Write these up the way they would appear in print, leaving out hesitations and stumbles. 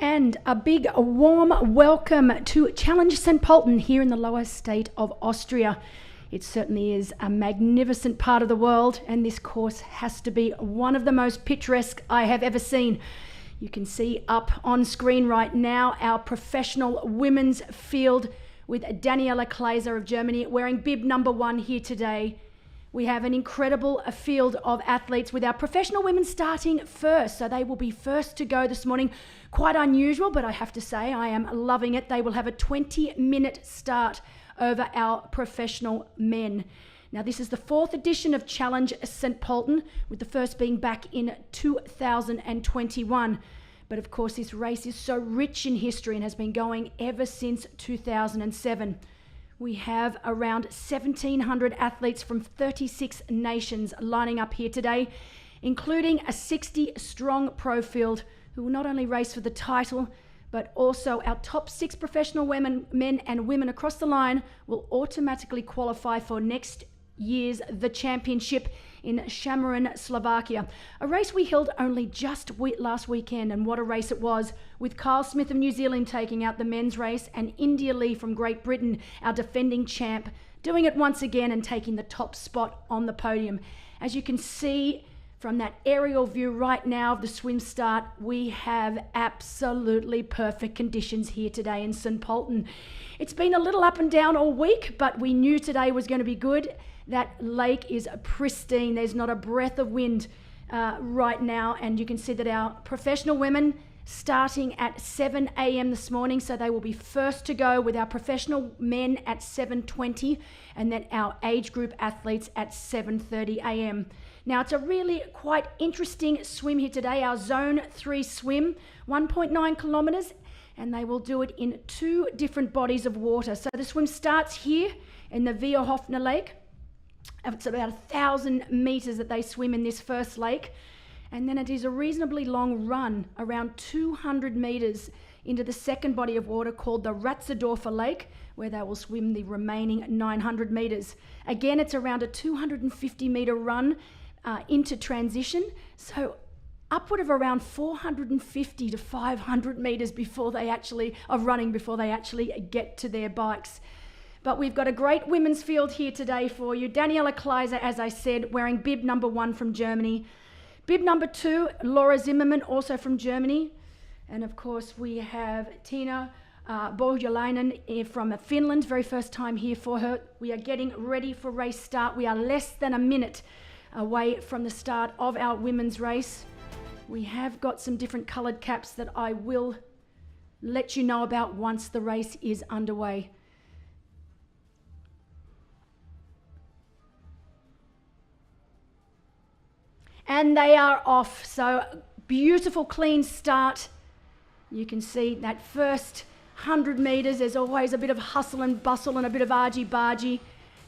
And a big warm welcome to Challenge St. Pölten here in the lower state of Austria. It certainly is a magnificent part of the world, and this course has to be one of the most picturesque I have ever seen. You can see up on screen right now our professional women's field with Daniela Kleiser of Germany wearing bib number 1 here today. We have an incredible field of athletes with our professional women starting first. So they will be first to go this morning. Quite unusual, but I have to say I am loving it. They will have a 20-minute start over our professional men. Now this is the 4th edition of Challenge St. Pölten, with the first being back in 2021. But of course this race is so rich in history and has been going ever since 2007. We have around 1,700 athletes from 36 nations lining up here today, including a 60-strong pro field who will not only race for the title, but also our top 6 professional men and women across the line will automatically qualify for next year's The Championship in Šamorín, Slovakia. A race we held only just last weekend, and what a race it was, with Kyle Smith of New Zealand taking out the men's race and India Lee from Great Britain, our defending champ, doing it once again and taking the top spot on the podium. As you can see from that aerial view right now of the swim start, we have absolutely perfect conditions here today in St. Pölten. It's been a little up and down all week, but we knew today was going to be good. That lake is pristine. There's not a breath of wind right now, and you can see that our professional women starting at 7 a.m. this morning, so they will be first to go, with our professional men at 7:20 and then our age group athletes at 7:30 a.m. Now it's a really quite interesting swim here today. Our zone 3 swim, 1.9 kilometers, and they will do it in 2 different bodies of water. So the swim starts here in the Weerhofner Lake. It's about 1,000 meters that they swim in this first lake, and then it is a reasonably long run, around 200 meters, into the second body of water called the Ratzedorfer Lake, where they will swim the remaining 900 meters. Again, it's around a 250 meter run into transition, so upward of around 450 to 500 meters before they actually get to their bikes. But we've got a great women's field here today for you. Daniela Kleiser, as I said, wearing bib number 1 from Germany. Bib number 2, Laura Zimmermann, also from Germany. And of course, we have Tina Bohjalainen from Finland, very first time here for her. We are getting ready for race start. We are less than a minute away from the start of our women's race. We have got some different coloured caps that I will let you know about once the race is underway. And they are off. So beautiful, clean start. You can see that first 100 meters, there's always a bit of hustle and bustle and a bit of argy-bargy.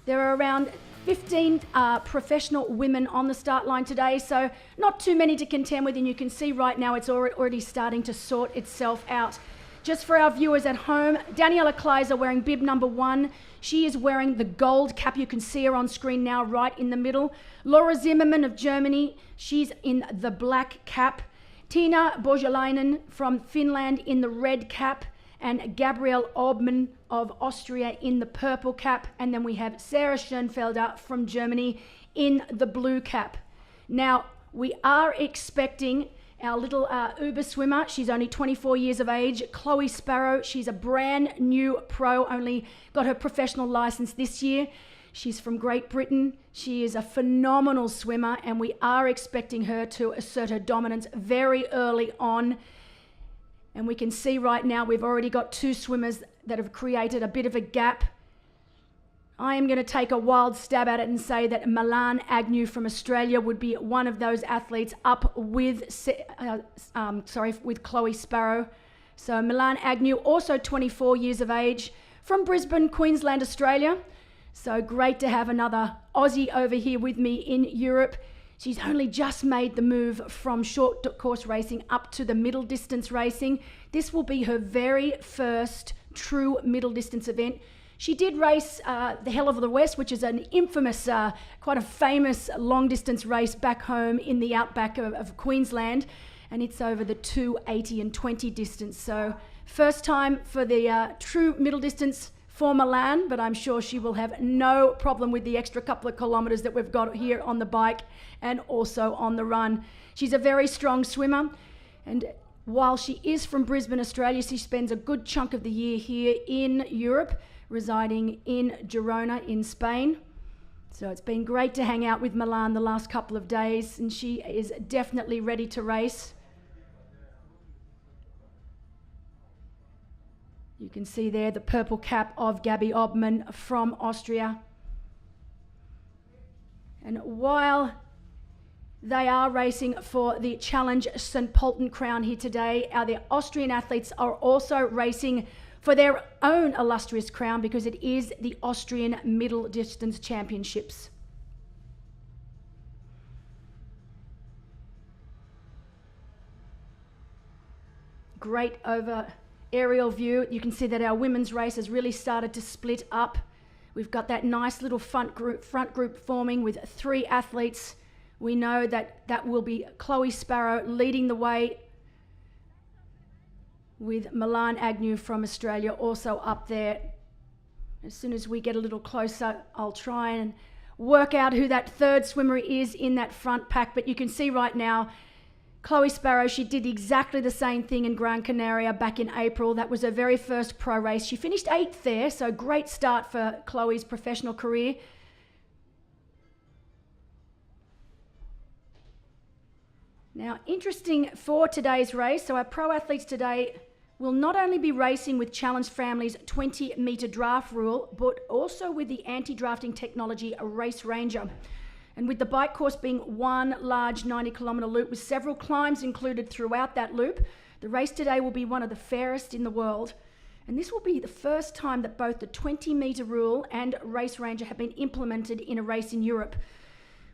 There are around 15 professional women on the start line today, so not too many to contend with, and you can see right now it's already starting to sort itself out. Just for our viewers at home, Daniela Kleiser wearing bib number 1. She is wearing the gold cap. You can see her on screen now, right in the middle. Laura Zimmermann of Germany, she's in the black cap. Tina Bohjalainen from Finland in the red cap, and Gabrielle Obmann of Austria in the purple cap. And then we have Sarah Schoenfelder from Germany in the blue cap. Now, we are expecting our little Uber swimmer. She's only 24 years of age, Chloe Sparrow. She's a brand new pro, only got her professional license this year. She's from Great Britain. She is a phenomenal swimmer, and we are expecting her to assert her dominance very early on. And we can see right now we've already got 2 swimmers that have created a bit of a gap. I am going to take a wild stab at it and say that Milan Agnew from Australia would be one of those athletes up with Chloe Sparrow. So Milan Agnew, also 24 years of age, from Brisbane, Queensland, Australia. So great to have another Aussie over here with me in Europe. She's only just made the move from short course racing up to the middle distance racing. This will be her very first true middle distance event. She did race the Hell of the West, which is an infamous, quite a famous long distance race back home in the outback of Queensland. and it's over the 2:80 and 20 distance. So first time for the true middle distance for Milan, but I'm sure she will have no problem with the extra couple of kilometres that we've got here on the bike and also on the run. She's a very strong swimmer, and while she is from Brisbane, Australia, she spends a good chunk of the year here in Europe, residing in Girona in Spain. So it's been great to hang out with Milan the last couple of days, and she is definitely ready to race. You can see there the purple cap of Gabby Obmann from Austria. And while they are racing for the Challenge St. Pölten crown here today, the Austrian athletes are also racing for their own illustrious crown, because it is the Austrian Middle Distance Championships. Great over aerial view. You can see that our women's race has really started to split up. We've got that nice little front group forming with 3 athletes. We know that will be Chloe Sparrow leading the way, with Milan Agnew from Australia also up there. As soon as we get a little closer, I'll try and work out who that third swimmer is in that front pack. But you can see right now, Chloe Sparrow, she did exactly the same thing in Gran Canaria back in April. That was her very first pro race. She finished 8th there, so great start for Chloe's professional career. Now, interesting for today's race, so our pro athletes today will not only be racing with Challenge Family's 20-metre draft rule, but also with the anti-drafting technology Race Ranger. And with the bike course being one large 90-kilometre loop with several climbs included throughout that loop, the race today will be one of the fairest in the world. And this will be the first time that both the 20-metre rule and Race Ranger have been implemented in a race in Europe.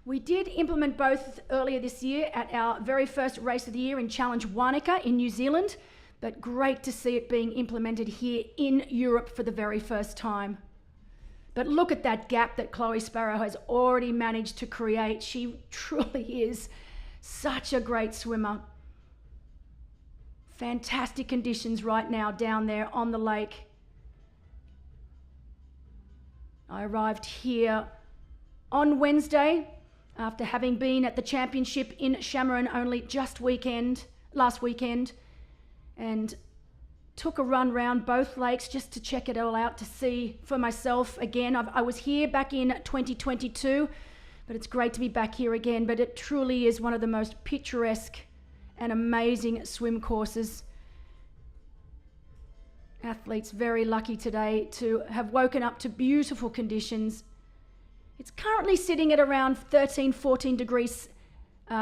We did implement both earlier this year at our very first race of the year in Challenge Wanaka in New Zealand, but great to see it being implemented here in Europe for the very first time. But look at that gap that Chloe Sparrow has already managed to create. She truly is such a great swimmer. Fantastic conditions right now down there on the lake. I arrived here on Wednesday after having been at the championship in Chameron only last weekend, and took a run round both lakes just to check it all out, to see for myself again. I was here back in 2022, but it's great to be back here again. But it truly is one of the most picturesque and amazing swim courses. Athletes very lucky today to have woken up to beautiful conditions. It's currently sitting at around 13-14 degrees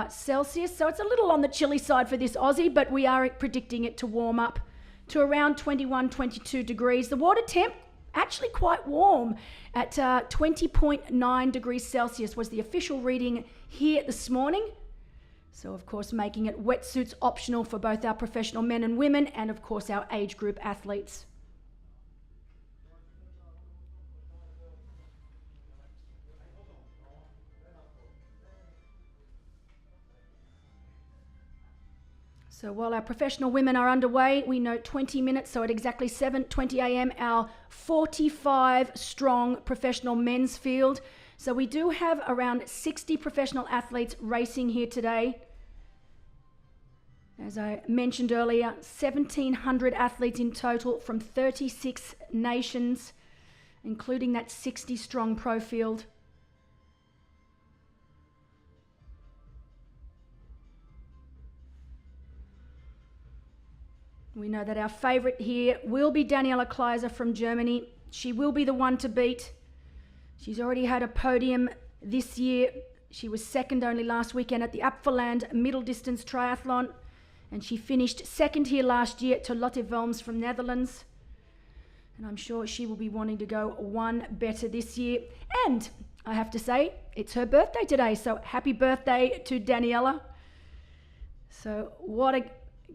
Celsius, so it's a little on the chilly side for this Aussie, but we are predicting it to warm up to around 21-22 degrees. The water temp actually quite warm at 20.9 degrees Celsius was the official reading here this morning. So of course making it wetsuits optional for both our professional men and women, and of course our age group athletes. So while our professional women are underway, we note 20 minutes, so at exactly 7:20 a.m, our 45 strong professional men's field. So we do have around 60 professional athletes racing here today. As I mentioned earlier, 1,700 athletes in total from 36 nations, including that 60 strong pro field. We know that our favourite here will be Daniela Kleiser from Germany. She will be the one to beat. She's already had a podium this year. She was second only last weekend at the Apfelland Middle Distance Triathlon, and she finished second here last year to Lotte Wilms from Netherlands. And I'm sure she will be wanting to go one better this year. And I have to say, it's her birthday today, so happy birthday to Daniela. So what a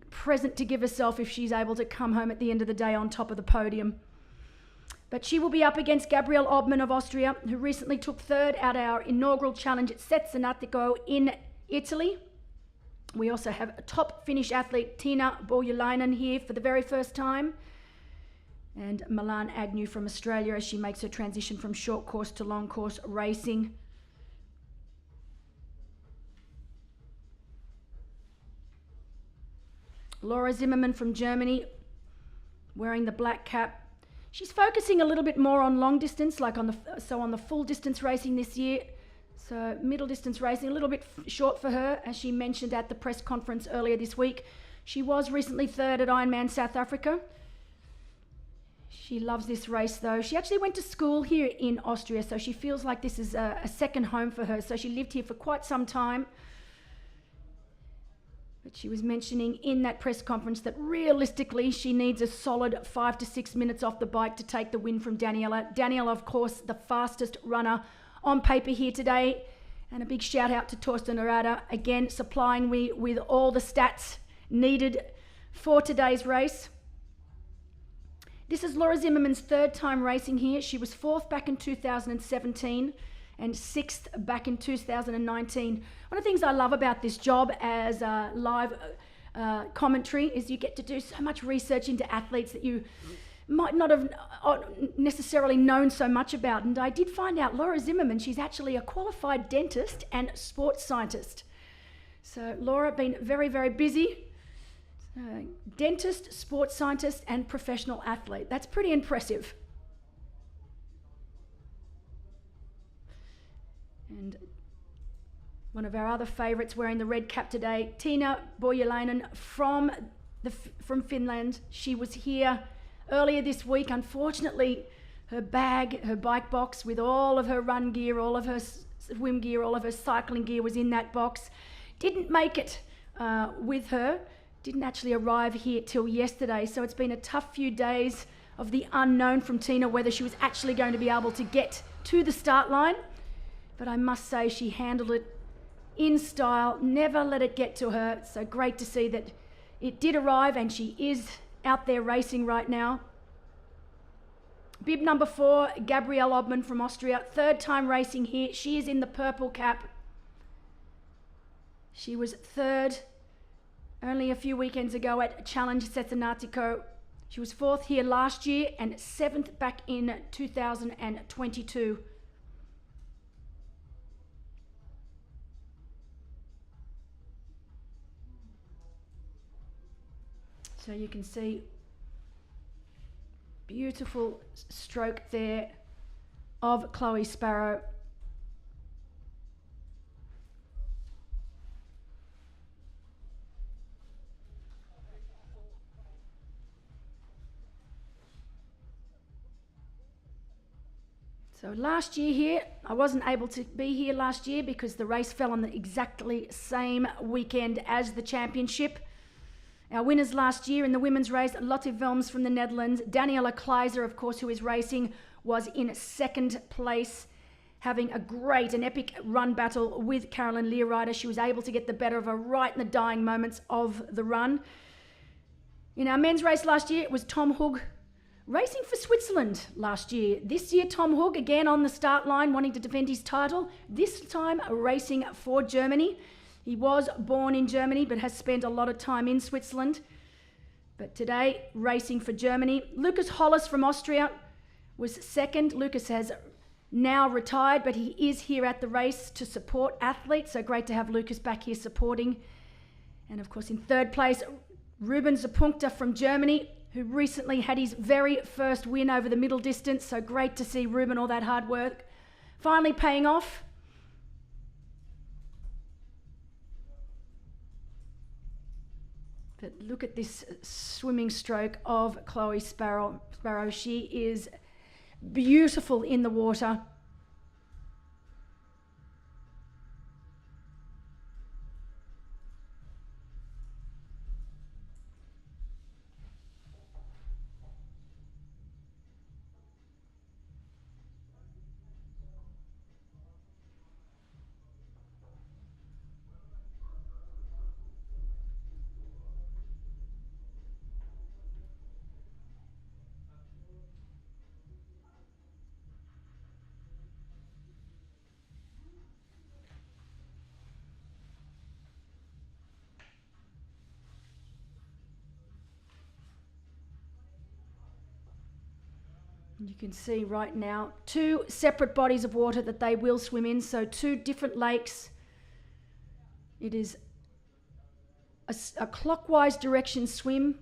present to give herself if she's able to come home at the end of the day on top of the podium. But she will be up against Gabrielle Obmann of Austria, who recently took third at our inaugural challenge at Cesenatico in Italy. We also have a top Finnish athlete, Tiina Borjalainen, here for the very first time. And Milan Agnew from Australia as she makes her transition from short course to long course racing. Laura Zimmermann from Germany wearing the black cap. She's focusing a little bit more on long distance, like on the full distance racing this year. So middle distance racing, a little bit short for her, as she mentioned at the press conference earlier this week. She was recently third at Ironman South Africa. She loves this race though. She actually went to school here in Austria, so she feels like this is a second home for her. So she lived here for quite some time. But she was mentioning in that press conference that realistically she needs a solid 5 to 6 minutes off the bike to take the win from Daniela. Daniela, of course, the fastest runner on paper here today. And a big shout out to Torsten Arada, again supplying me with all the stats needed for today's race. This is Laura Zimmermann's third time racing here. She was fourth back in 2017 and sixth back in 2019. One of the things I love about this job as live commentary is you get to do so much research into athletes that you might not have necessarily known so much about. And I did find out Laura Zimmermann, she's actually a qualified dentist and sports scientist. So Laura been very, very busy. Dentist, sports scientist and professional athlete. That's pretty impressive. And one of our other favourites wearing the red cap today, Tiina Borjalainen from Finland. She was here earlier this week. Unfortunately, her bag, her bike box with all of her run gear, all of her swim gear, all of her cycling gear was in that box. Didn't make it with her. Didn't actually arrive here till yesterday. So it's been a tough few days of the unknown from Tiina, whether she was actually going to be able to get to the start line. But I must say she handled it in style, never let it get to her. So great to see that it did arrive and she is out there racing right now. Bib number 4, Gabrielle Obmann from Austria, third time racing here. She is in the purple cap. She was third only a few weekends ago at Challenge Cesenatico. She was fourth here last year and seventh back in 2022. So you can see beautiful stroke there of Chloe Sparrow. So last year here, I wasn't able to be here last year because the race fell on the exactly same weekend as the championship. Our winners last year in the women's race, Lotte Wilms from the Netherlands. Daniela Kleiser, of course, who is racing, was in second place, having a great and epic run battle with Carolyn Learider. She was able to get the better of her right in the dying moments of the run. In our men's race last year, it was Tom Hug racing for Switzerland last year. This year, Tom Hug again on the start line, wanting to defend his title, this time racing for Germany. He was born in Germany, but has spent a lot of time in Switzerland. But today, racing for Germany. Lucas Hollis from Austria was second. Lucas has now retired, but he is here at the race to support athletes. So great to have Lucas back here supporting. And of course, in third place, Ruben Zapunkter from Germany, who recently had his very first win over the middle distance. So great to see Ruben, all that hard work, finally paying off. But look at this swimming stroke of Chloe Sparrow. She is beautiful in the water. You can see right now 2 separate bodies of water that they will swim in, so 2 different lakes. It is a clockwise direction swim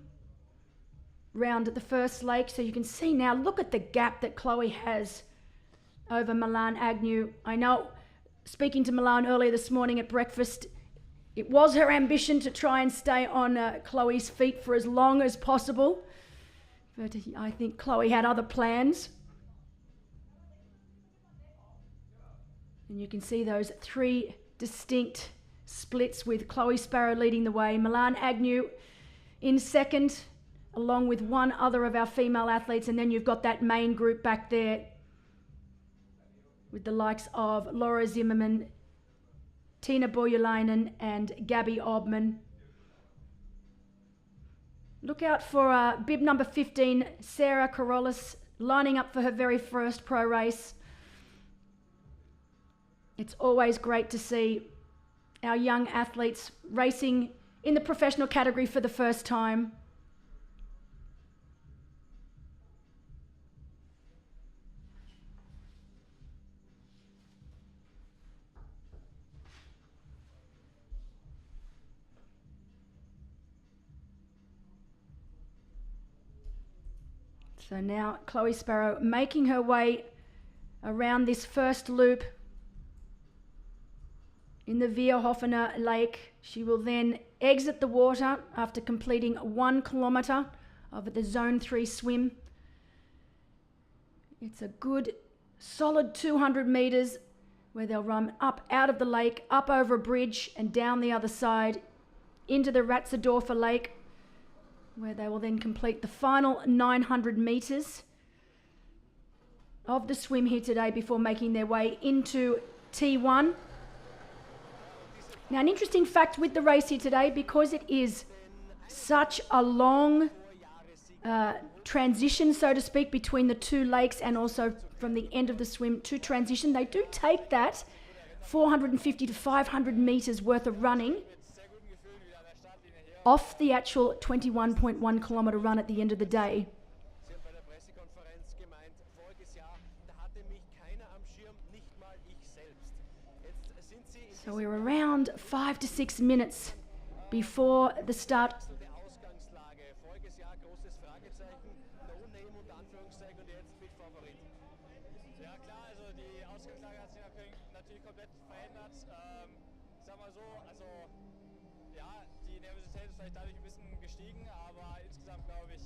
round the first lake. So you can see now, look at the gap that Chloe has over Milan Agnew. I know, speaking to Milan earlier this morning at breakfast, it was her ambition to try and stay on Chloe's feet for as long as possible. But I think Chloe had other plans. And you can see those 3 distinct splits with Chloe Sparrow leading the way. Milan Agnew in second, along with 1 other of our female athletes. And then you've got that main group back there with the likes of Laura Zimmerman, Tina Boyulainen and Gabby Obman. Look out for bib number 15, Sarah Carolus, lining up for her very first pro race. It's always great to see our young athletes racing in the professional category for the first time. So now Chloe Sparrow making her way around this first loop in the Weerhofener Lake. She will then exit the water after completing 1 kilometre of the Zone 3 swim. It's a good solid 200 metres where they'll run up out of the lake, up over a bridge and down the other side into the Ratzerdorfer Lake, where they will then complete the final 900 metres of the swim here today before making their way into T1. Now, an interesting fact with the race here today, because it is such a long transition, so to speak, between the 2 lakes and also from the end of the swim to transition, they do take that 450 to 500 metres worth of running off the actual 21.1 kilometre run at the end of the day. So we're around 5 to 6 minutes before the start. Dadurch ein bisschen gestiegen, aber insgesamt glaube ich,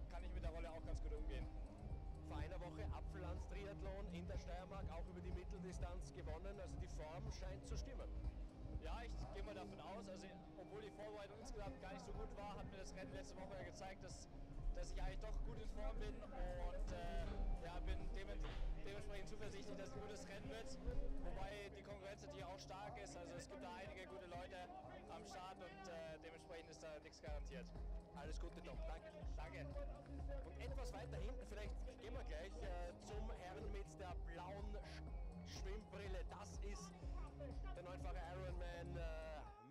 kann ich mit der Rolle auch ganz gut umgehen. Vor einer Woche Apfelland-Triathlon in der Steiermark, auch über die Mitteldistanz gewonnen, also die Form scheint zu stimmen. Ja, ich gehe mal davon aus, also obwohl die Vorbereitung insgesamt gar nicht so gut war, hat mir das Rennen letzte Woche ja gezeigt, dass ich eigentlich doch gut in Form bin und ja, bin dementsprechend zuversichtlich, dass es ein gutes Rennen wird, wobei die Konkurrenz natürlich auch stark ist, also es gibt da einige gute Leute am Start und dementsprechend ist da nichts garantiert. Alles Gute, Tom. Danke. Danke. Und etwas weiter hinten, vielleicht gehen wir gleich zum Herrn mit der blauen Schwimmbrille. Das ist der 9-fache Ironman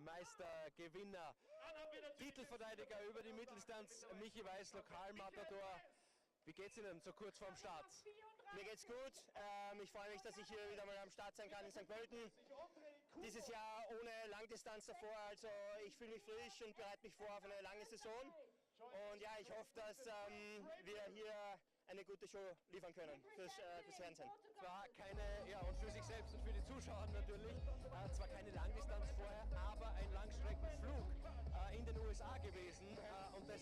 Meistergewinner, Titelverteidiger über die Mitteldistanz, Michi Weiß, Lokalmatador. Wie geht's Ihnen so kurz vorm Start? Mir geht's gut. Ich freue mich, dass ich hier wieder mal am Start sein kann in St. Pölten. Dieses Jahr ohne Langdistanz davor, also ich fühle mich frisch und bereite mich vor auf eine lange Saison. Und ja, ich hoffe, dass wir hier eine gute Show liefern können fürs Fernsehen. Zwar keine, ja, und für sich selbst und für die Zuschauer natürlich, zwar keine Langdistanz vorher, aber ein Langstreckenflug in den USA gewesen und das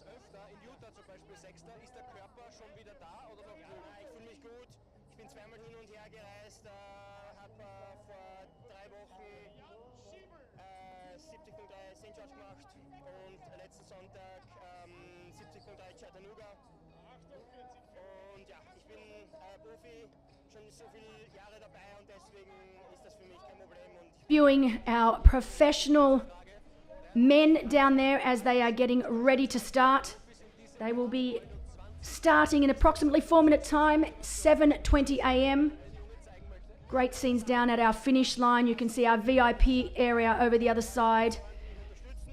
öfter, in Utah zum Beispiel Sechster. Ist der Körper schon wieder da oder noch gut? Ja, ich fühle mich gut. Ich bin zweimal hin und her gereist, habe vor 3 Wochen 70.3 St. George gemacht und letzten Sonntag 70.3 Chattanooga. Und ja, ich bin Profi, schon so viele Jahre dabei und deswegen ist das für mich kein Problem. Viewing our professional men down there as they are getting ready to start. They will be starting in approximately 4 minute time, 7:20 a.m. Great scenes down at our finish line. You can see our VIP area over the other side.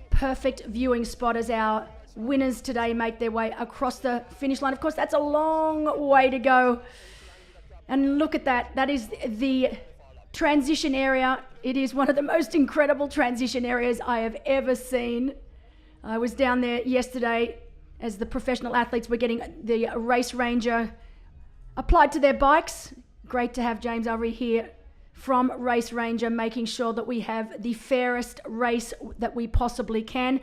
Perfect viewing spot as our winners today make their way across the finish line. Of course, that's a long way to go. And look at that. That is the transition area. It is one of the most incredible transition areas I have ever seen. I was down there yesterday as the professional athletes were getting the race ranger applied to their bikes. Great to have James Avery here from Race Ranger, making sure that we have the fairest race that we possibly can.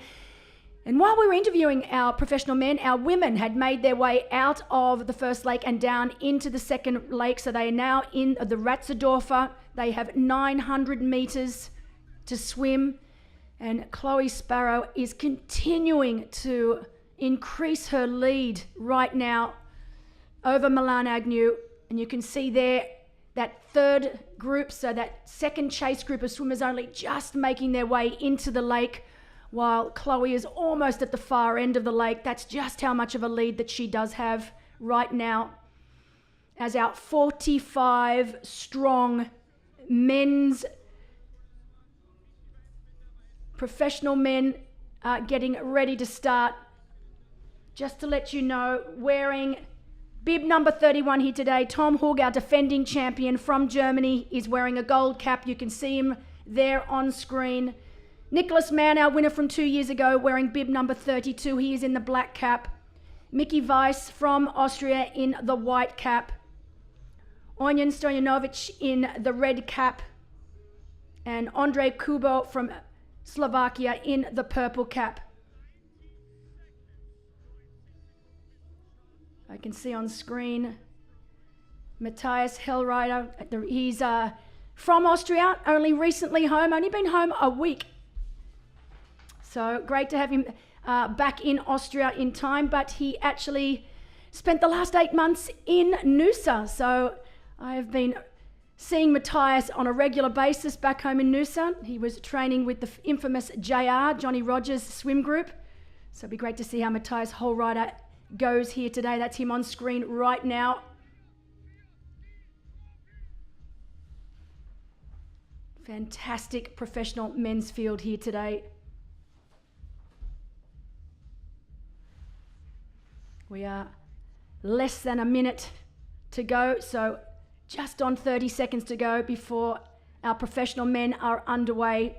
And while we were interviewing our professional men, our women had made their way out of the first lake and down into the second lake. So they are now in the Ratzedorfer. They have 900 meters to swim. And Chloe Sparrow is continuing to increase her lead right now over Milan Agnew. And you can see there that third group, so that second chase group of swimmers only just making their way into the lake, while Chloe is almost at the far end of the lake. That's just how much of a lead that she does have right now, as our 45 strong men's professional men are getting ready to start. Just to let you know, wearing bib number 31 here today, Tom Hug, our defending champion from Germany, is wearing a gold cap. You can see him there on screen. Nicholas Mann, our winner from 2 years ago, wearing bib number 32. He is in the black cap. Mickey Weiss from Austria in the white cap. Onyan Stojanovic in the red cap. And Andrej Kubo from Slovakia in the purple cap. I can see on screen Matthias Hellreiter. He's from Austria, only recently home, only been home a week. So great to have him back in Austria in time, but he actually spent the last 8 months in Noosa. So I have been seeing Matthias on a regular basis back home in Noosa. He was training with the infamous JR, Johnny Rogers swim group. So it'd be great to see how Matthias Hellreiter goes here today. That's him on screen right now. Fantastic professional men's field here today. We are less than a minute to go, so just on 30 seconds to go before our professional men are underway.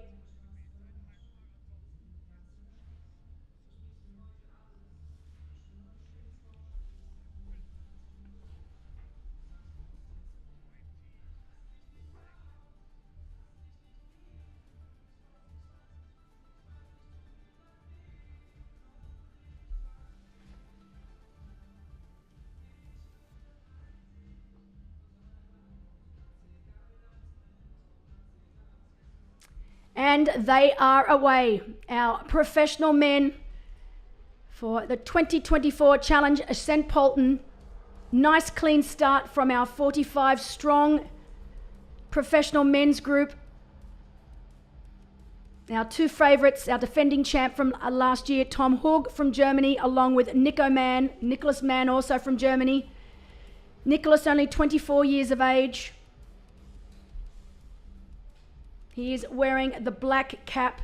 And they are away. Our professional men for the 2024 Challenge St. Pölten. Nice clean start from our 45 strong professional men's group. Our two favourites, our defending champ from last year, Tom Hug from Germany, along with Nicholas Mann also from Germany. Nicholas only 24 years of age. He is wearing the black cap,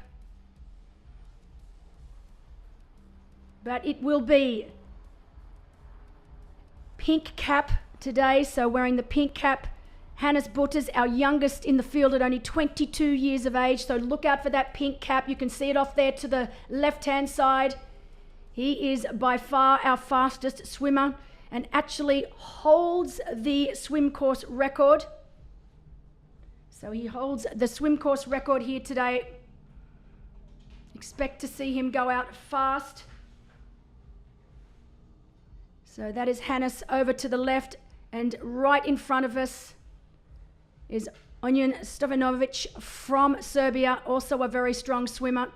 but it will be pink cap today. So wearing the pink cap, Hannes Butters, our youngest in the field at only 22 years of age. So look out for that pink cap. You can see it off there to the left-hand side. He is by far our fastest swimmer and actually holds the swim course record. So he holds the swim course record here today. Expect to see him go out fast. So that is Hannes over to the left, and right in front of us is Onyan Stojanovic from Serbia, also a very strong swimmer.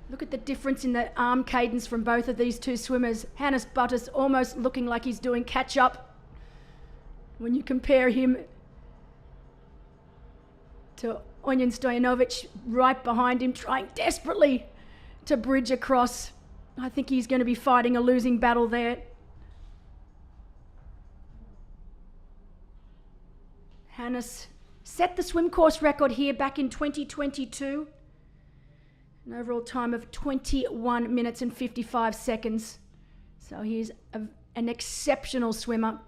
Look at the difference in the arm cadence from both of these two swimmers. Hannes Butters almost looking like he's doing catch-up when you compare him to Onyan Stojanovic right behind him, trying desperately to bridge across. I think he's going to be fighting a losing battle there. Hannes set the swim course record here back in 2022. An overall time of 21 minutes and 55 seconds. So he's an exceptional swimmer.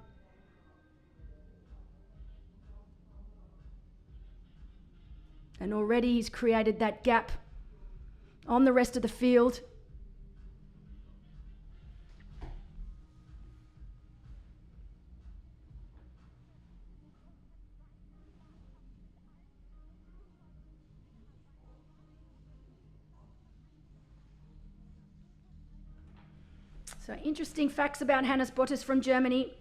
And already he's created that gap on the rest of the field. So interesting facts about Hannes Bottas from Germany.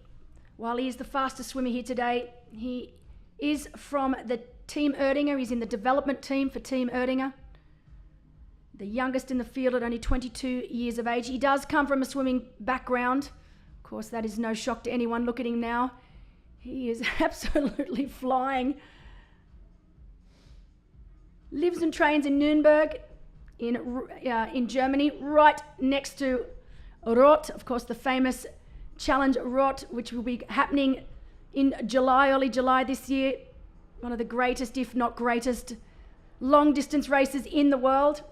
While he is the fastest swimmer here today, he is from the Team Erdinger. He's in the development team for Team Erdinger. The youngest in the field at only 22 years of age. He does come from a swimming background. Of course, that is no shock to anyone. Look at him now. He is absolutely flying. Lives and trains in Nuremberg in Germany, right next to Roth, of course, the famous Challenge Roth, which will be happening in July, early July this year. One of the greatest, if not greatest, long distance races in the world.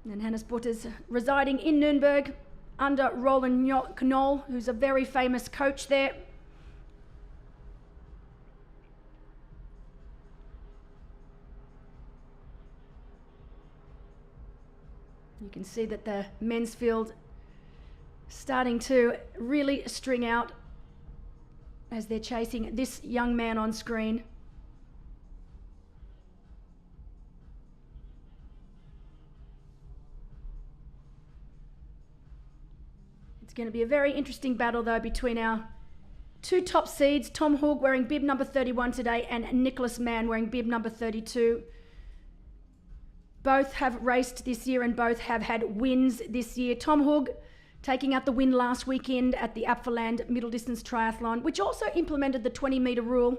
And Hannes Bottas residing in Nuremberg under Roland Knoll, who's a very famous coach there. You can see that the men's field starting to really string out as they're chasing this young man on screen. It's going to be a very interesting battle though between our two top seeds, Tom Hug wearing bib number 31 today and Nicholas Mann wearing bib number 32. Both have raced this year and both have had wins this year. Tom Hug taking out the win last weekend at the Apfeland Middle Distance Triathlon, which also implemented the 20-metre rule.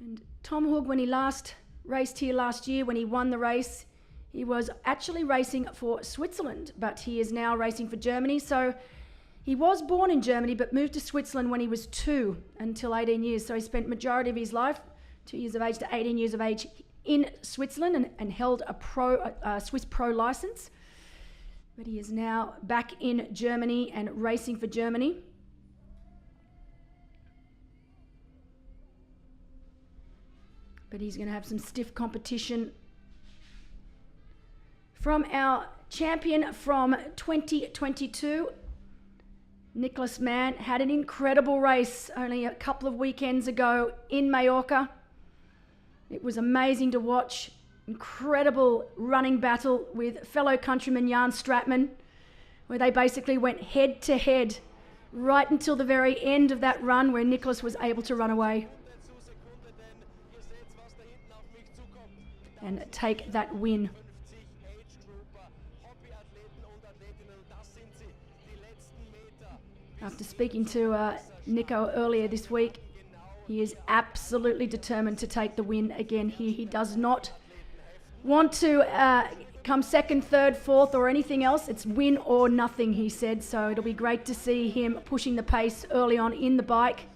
And Tom Hug, when he last raced here last year, when he won the race, he was actually racing for Switzerland, but he is now racing for Germany. So he was born in Germany, but moved to Switzerland when he was 2 until 18 years. So he spent majority of his life, 2 years of age to 18 years of age, in Switzerland and held a Swiss pro license. But he is now back in Germany and racing for Germany. But he's going to have some stiff competition from our champion from 2022. Nicholas Mann had an incredible race only a couple of weekends ago in Mallorca. It was amazing to watch. Incredible running battle with fellow countryman Jan Stratman, where they basically went head to head right until the very end of that run where Nicholas was able to run away and take that win. After speaking to Nico earlier this week, he is absolutely determined to take the win again here. He does not want to come second, third, fourth or anything else. It's win or nothing, he said. So it'll be great to see him pushing the pace early on in the bike.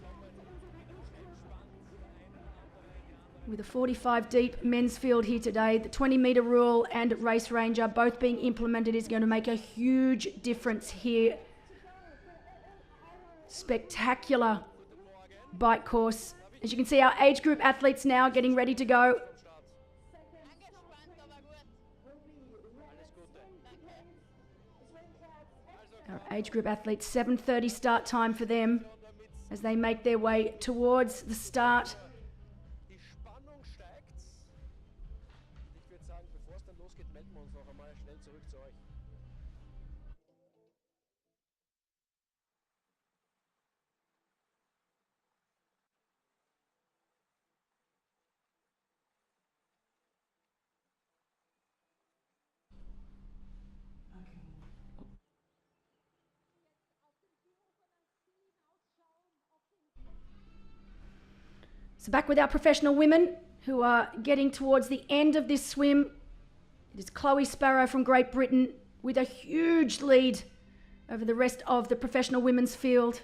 With a 45 deep men's field here today, the 20-metre rule and race ranger both being implemented is going to make a huge difference here. Spectacular bike course. As you can see, our age group athletes now getting ready to go. Our age group athletes, 7:30 start time for them as they make their way towards the start. Die Spannung steigt. Ich würde sagen, bevor es dann losgeht, melden wir uns noch einmal schnell zurück zu euch. So back with our professional women who are getting towards the end of this swim. It is Chloe Sparrow from Great Britain with a huge lead over the rest of the professional women's field.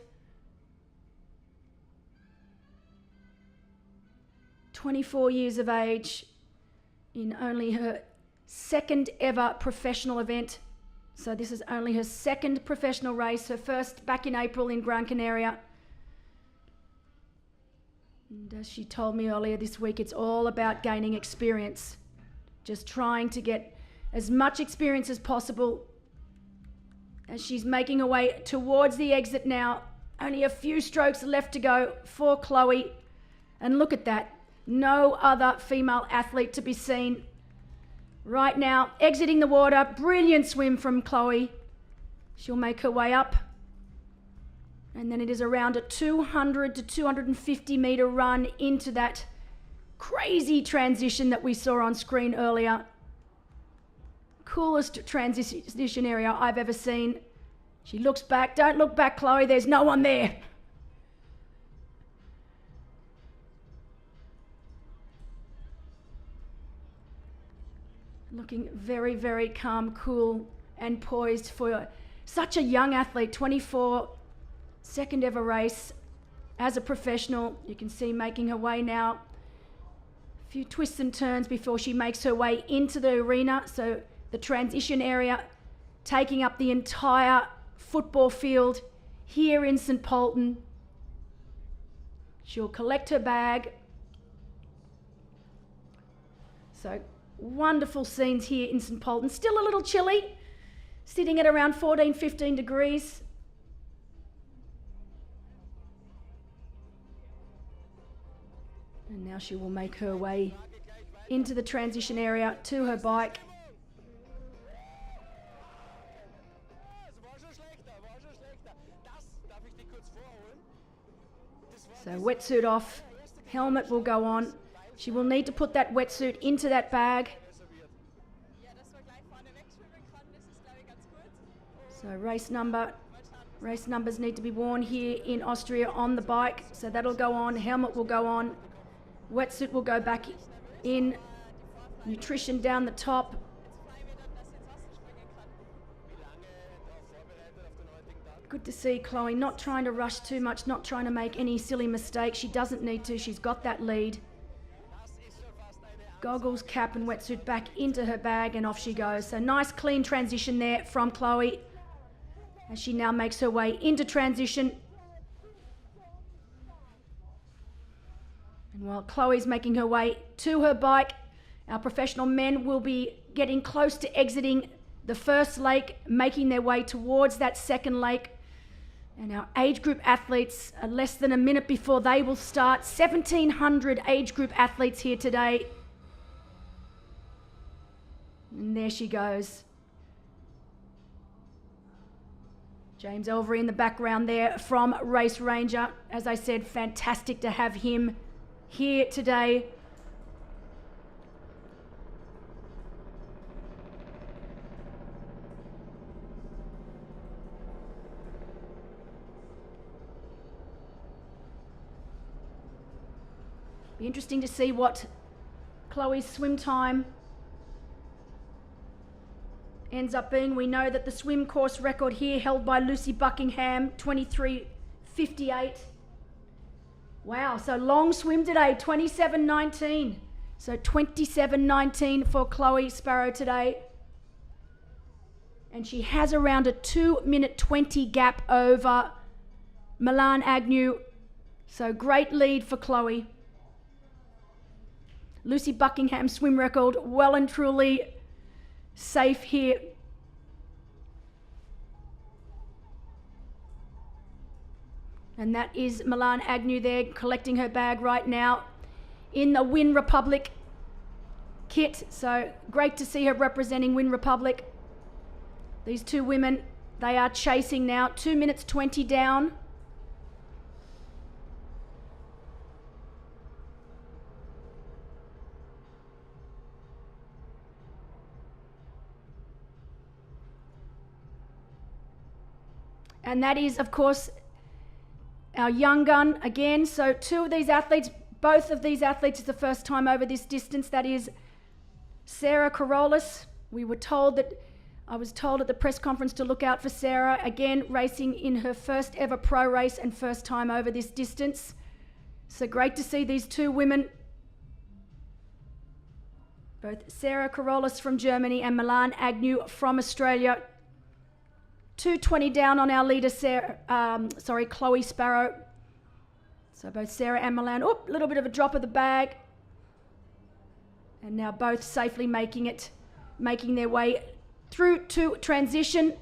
24 years of age in only her second ever professional event. So this is only her second professional race, her first back in April in Gran Canaria. And as she told me earlier this week, it's all about gaining experience. Just trying to get as much experience as possible as she's making her way towards the exit now. Only a few strokes left to go for Chloe. And look at that. No other female athlete to be seen right now. Exiting the water. Brilliant swim from Chloe. She'll make her way up. And then it is around a 200 to 250 metre run into that crazy transition that we saw on screen earlier. Coolest transition area I've ever seen. She looks back. Don't look back, Chloe. There's no one there. Looking very, very calm, cool, and poised for such a young athlete, 24, second ever race as a professional. You can see making her way now. A few twists and turns before she makes her way into the arena. So the transition area taking up the entire football field here in St. Pölten. She'll collect her bag. So wonderful scenes here in St. Pölten. Still a little chilly, sitting at around 14, 15 degrees. And now she will make her way into the transition area to her bike. So wetsuit off, helmet will go on. She will need to put that wetsuit into that bag. So race numbers need to be worn here in Austria on the bike. So that'll go on, helmet will go on, wetsuit will go back in, nutrition down the top. Good to see Chloe not trying to rush too much, not trying to make any silly mistakes. She doesn't need to, she's got that lead. Goggles, cap and wetsuit back into her bag and off she goes. So nice clean transition there from Chloe as she now makes her way into transition. And while Chloe's making her way to her bike, our professional men will be getting close to exiting the first lake, making their way towards that second lake. And our age group athletes are less than a minute before they will start. 1,700 age group athletes here today. And there she goes. James Elvery in the background there from Race Ranger. As I said, fantastic to have him here today. Be interesting to see what Chloe's swim time ends up being. We know that the swim course record here held by Lucy Buckingham, 23:58. Wow, so long swim today, 27:19. So 27:19 for Chloe Sparrow today. And she has around a 2:20 gap over Milan Agnew. So great lead for Chloe. Lucy Buckingham swim record well and truly safe here. And that is Milan Agnew there collecting her bag right now in the Win Republic kit. So great to see her representing Win Republic. These two women, they are chasing now, 2:20 down. And that is, of course, our young gun again. So two of these athletes, both of these athletes is the first time over this distance. That is Sarah Carolus I was told at the press conference to look out for Sarah, again racing in her first ever pro race and first time over this distance. So great to see these two women, both Sarah Carolus from Germany and Milan Agnew from Australia. 2:20 down on our leader, Chloe Sparrow. So both Sarah and Milan, a little bit of a drop of the bag. And now both safely making their way through to transition.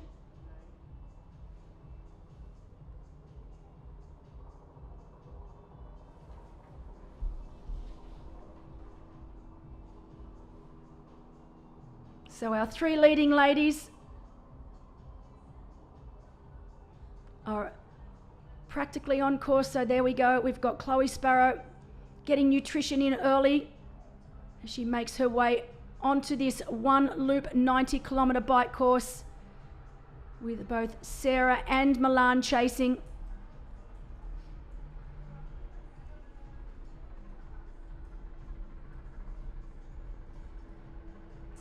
So our three leading ladies are practically on course. So there we go. We've got Chloe Sparrow getting nutrition in early as she makes her way onto this one loop 90-kilometre bike course with both Sarah and Milan chasing.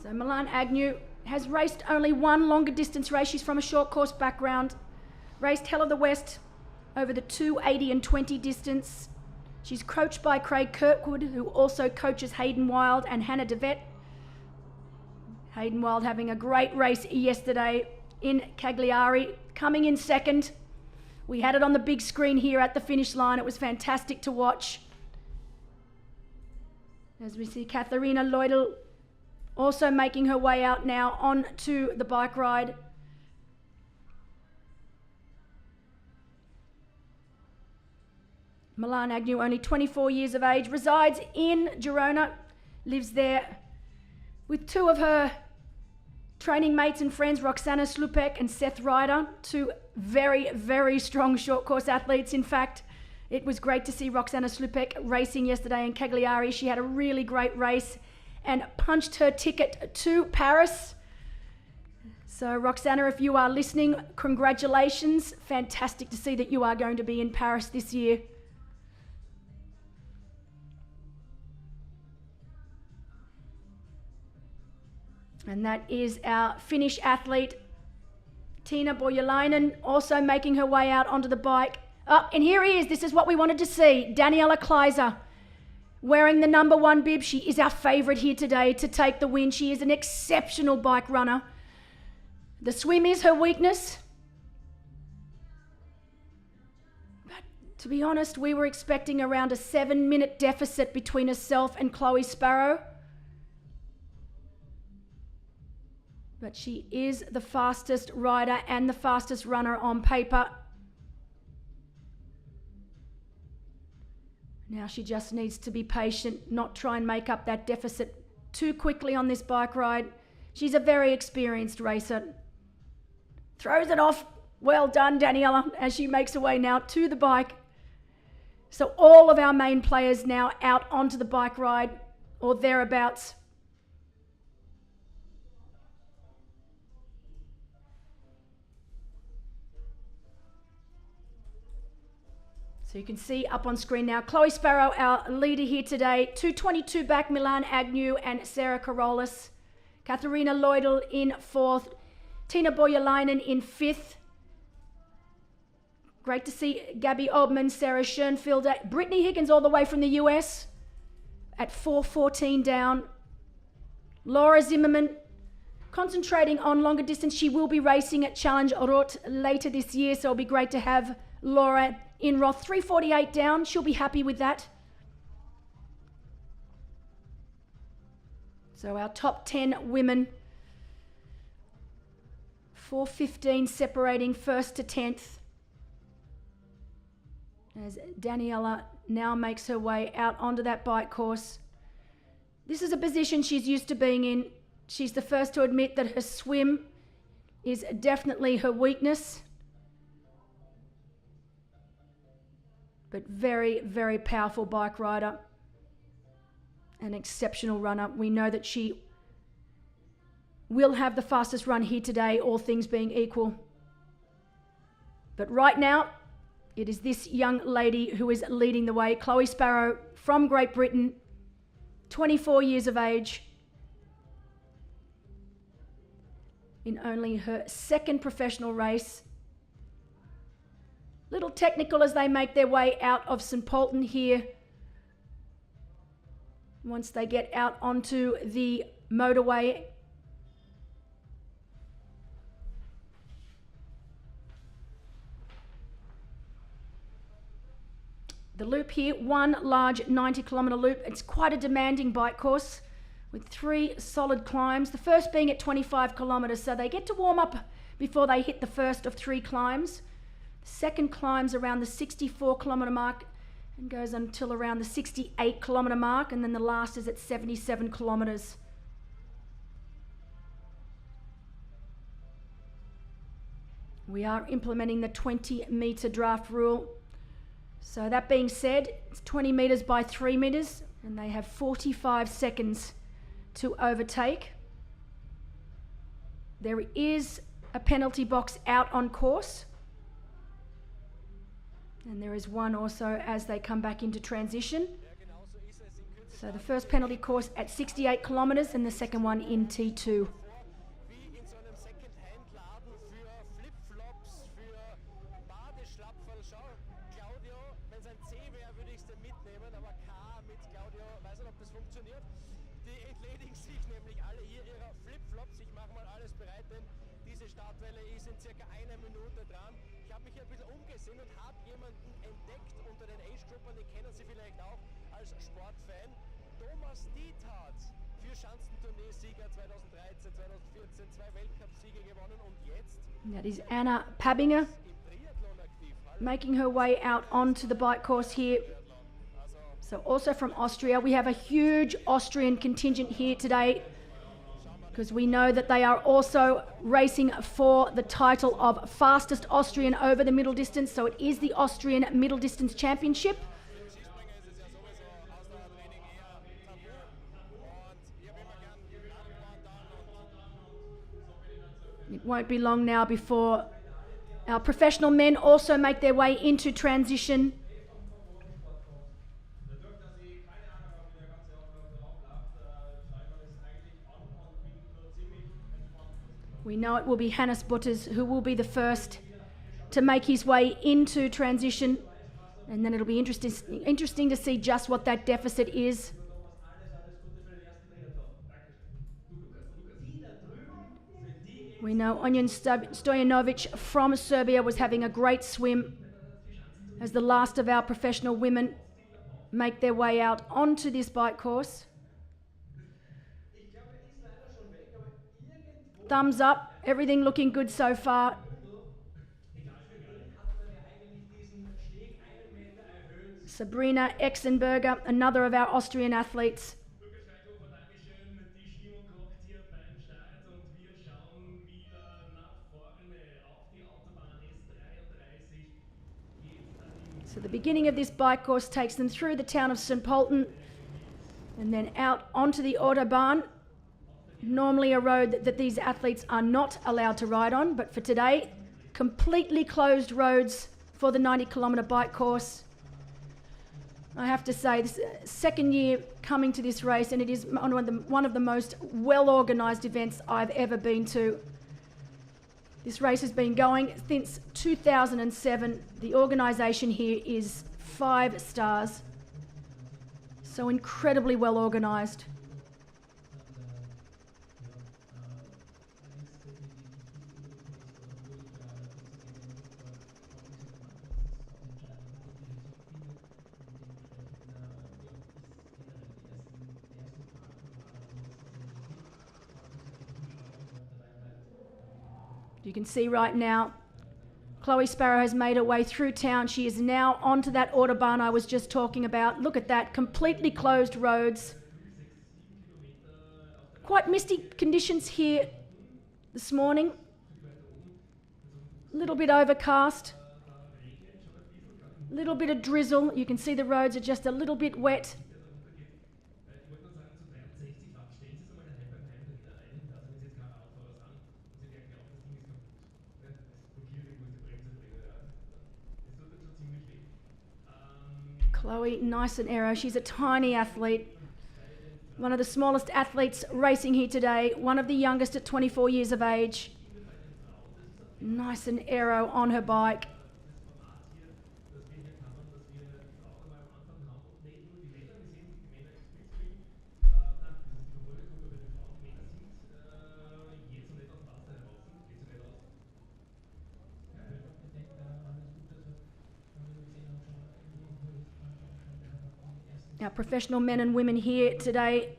So Milan Agnew has raced only one longer distance race. She's from a short course background. Raced Hell of the West over the 2:80 and 20 distance. She's coached by Craig Kirkwood, who also coaches Hayden Wild and Hannah DeVette. Hayden Wild having a great race yesterday in Cagliari, coming in second. We had it on the big screen here at the finish line. It was fantastic to watch. As we see Katharina Leudel also making her way out now onto the bike ride. Milan Agnew, only 24 years of age, resides in Girona, lives there with two of her training mates and friends, Roxana Slupek and Seth Ryder, two very, very strong short course athletes. In fact, it was great to see Roxana Slupek racing yesterday in Cagliari. She had a really great race and punched her ticket to Paris. So Roxana, if you are listening, congratulations. Fantastic to see that you are going to be in Paris this year. And that is our Finnish athlete, Tiina Borjalainen, also making her way out onto the bike. And here he is. This is what we wanted to see. Daniela Kleiser wearing the number 1 bib. She is our favourite here today to take the win. She is an exceptional bike runner. The swim is her weakness. But to be honest, we were expecting around a 7-minute deficit between herself and Chloe Sparrow. But she is the fastest rider and the fastest runner on paper. Now she just needs to be patient, not try and make up that deficit too quickly on this bike ride. She's a very experienced racer. Throws it off. Well done, Daniela, as she makes her way now to the bike. So all of our main players now out onto the bike ride or thereabouts. So you can see up on screen now, Chloe Sparrow, our leader here today. 2:22 back, Milan Agnew and Sarah Carolus. Katharina Leudel in 4th. Tiina Borjalainen in 5th. Great to see Gabby Obman, Sarah Schoenfielder. Brittany Higgins all the way from the US at 4:14 down. Laura Zimmerman concentrating on longer distance. She will be racing at Challenge Rot later this year, so it'll be great to have Laura in Roth. 3:48 down. She'll be happy with that. So our top 10 women. 4:15 separating 1st to 10th. As Daniela now makes her way out onto that bike course. This is a position she's used to being in. She's the first to admit that her swim is definitely her weakness. But very, very powerful bike rider. An exceptional runner. We know that she will have the fastest run here today, all things being equal. But right now, it is this young lady who is leading the way. Chloe Sparrow from Great Britain, 24 years of age. in only her second professional race. Little technical as they make their way out of St. Pölten here. Once they get out onto the motorway. The loop here, one large 90-kilometre loop. It's quite a demanding bike course with 3 solid climbs. The first being at 25 kilometres, so they get to warm up before they hit the first of 3 climbs. The second climbs around the 64-kilometre mark and goes until around the 68-kilometre mark, and then the last is at 77 kilometres. We are implementing the 20-metre draft rule. So that being said, it's 20 metres by 3 metres, and they have 45 seconds to overtake. There is a penalty box out on course. And there is one also as they come back into transition. So the first penalty course at 68 kilometres and the second one in T2. Diese Startwelle ist in circa einer Minute dran. Ich habe mich ein bisschen umgesehen und habe jemanden entdeckt unter den Age-Gruppern, den kennen Sie vielleicht auch als Sportfan. Thomas Diethardt, 4 Schanzentournee-Sieger 2013, 2014, 2 Weltcup-Siege gewonnen und jetzt... That is Anna Pabinger making her way out onto the bike course here. So also from Austria, we have a huge Austrian contingent here today, because we know that they are also racing for the title of fastest Austrian over the middle distance. So it is the Austrian Middle Distance Championship. It won't be long now before our professional men also make their way into transition. We know it will be Hannes Butters who will be the first to make his way into transition, and then it'll be interesting to see just what that deficit is. We know Onion Stojanovic from Serbia was having a great swim as the last of our professional women make their way out onto this bike course. Thumbs up, everything looking good so far. Sabrina Exenberger, another of our Austrian athletes. So the beginning of this bike course takes them through the town of St. Pölten and then out onto the Autobahn. Normally a road that these athletes are not allowed to ride on, but for today, completely closed roads for the 90-kilometre bike course. I have to say, this second year coming to this race, and it is one of the most well-organised events I've ever been to. This race has been going since 2007. The organisation here is 5 stars, so incredibly well organised. You can see right now, Chloe Sparrow has made her way through town. She is now onto that Autobahn I was just talking about. Look at that, completely closed roads. Quite misty conditions here this morning. A little bit overcast. A little bit of drizzle. You can see the roads are just a little bit wet. Chloe, nice and aero. She's a tiny athlete. One of the smallest athletes racing here today, one of the youngest at 24 years of age. Nice and aero on her bike. Our professional men and women here today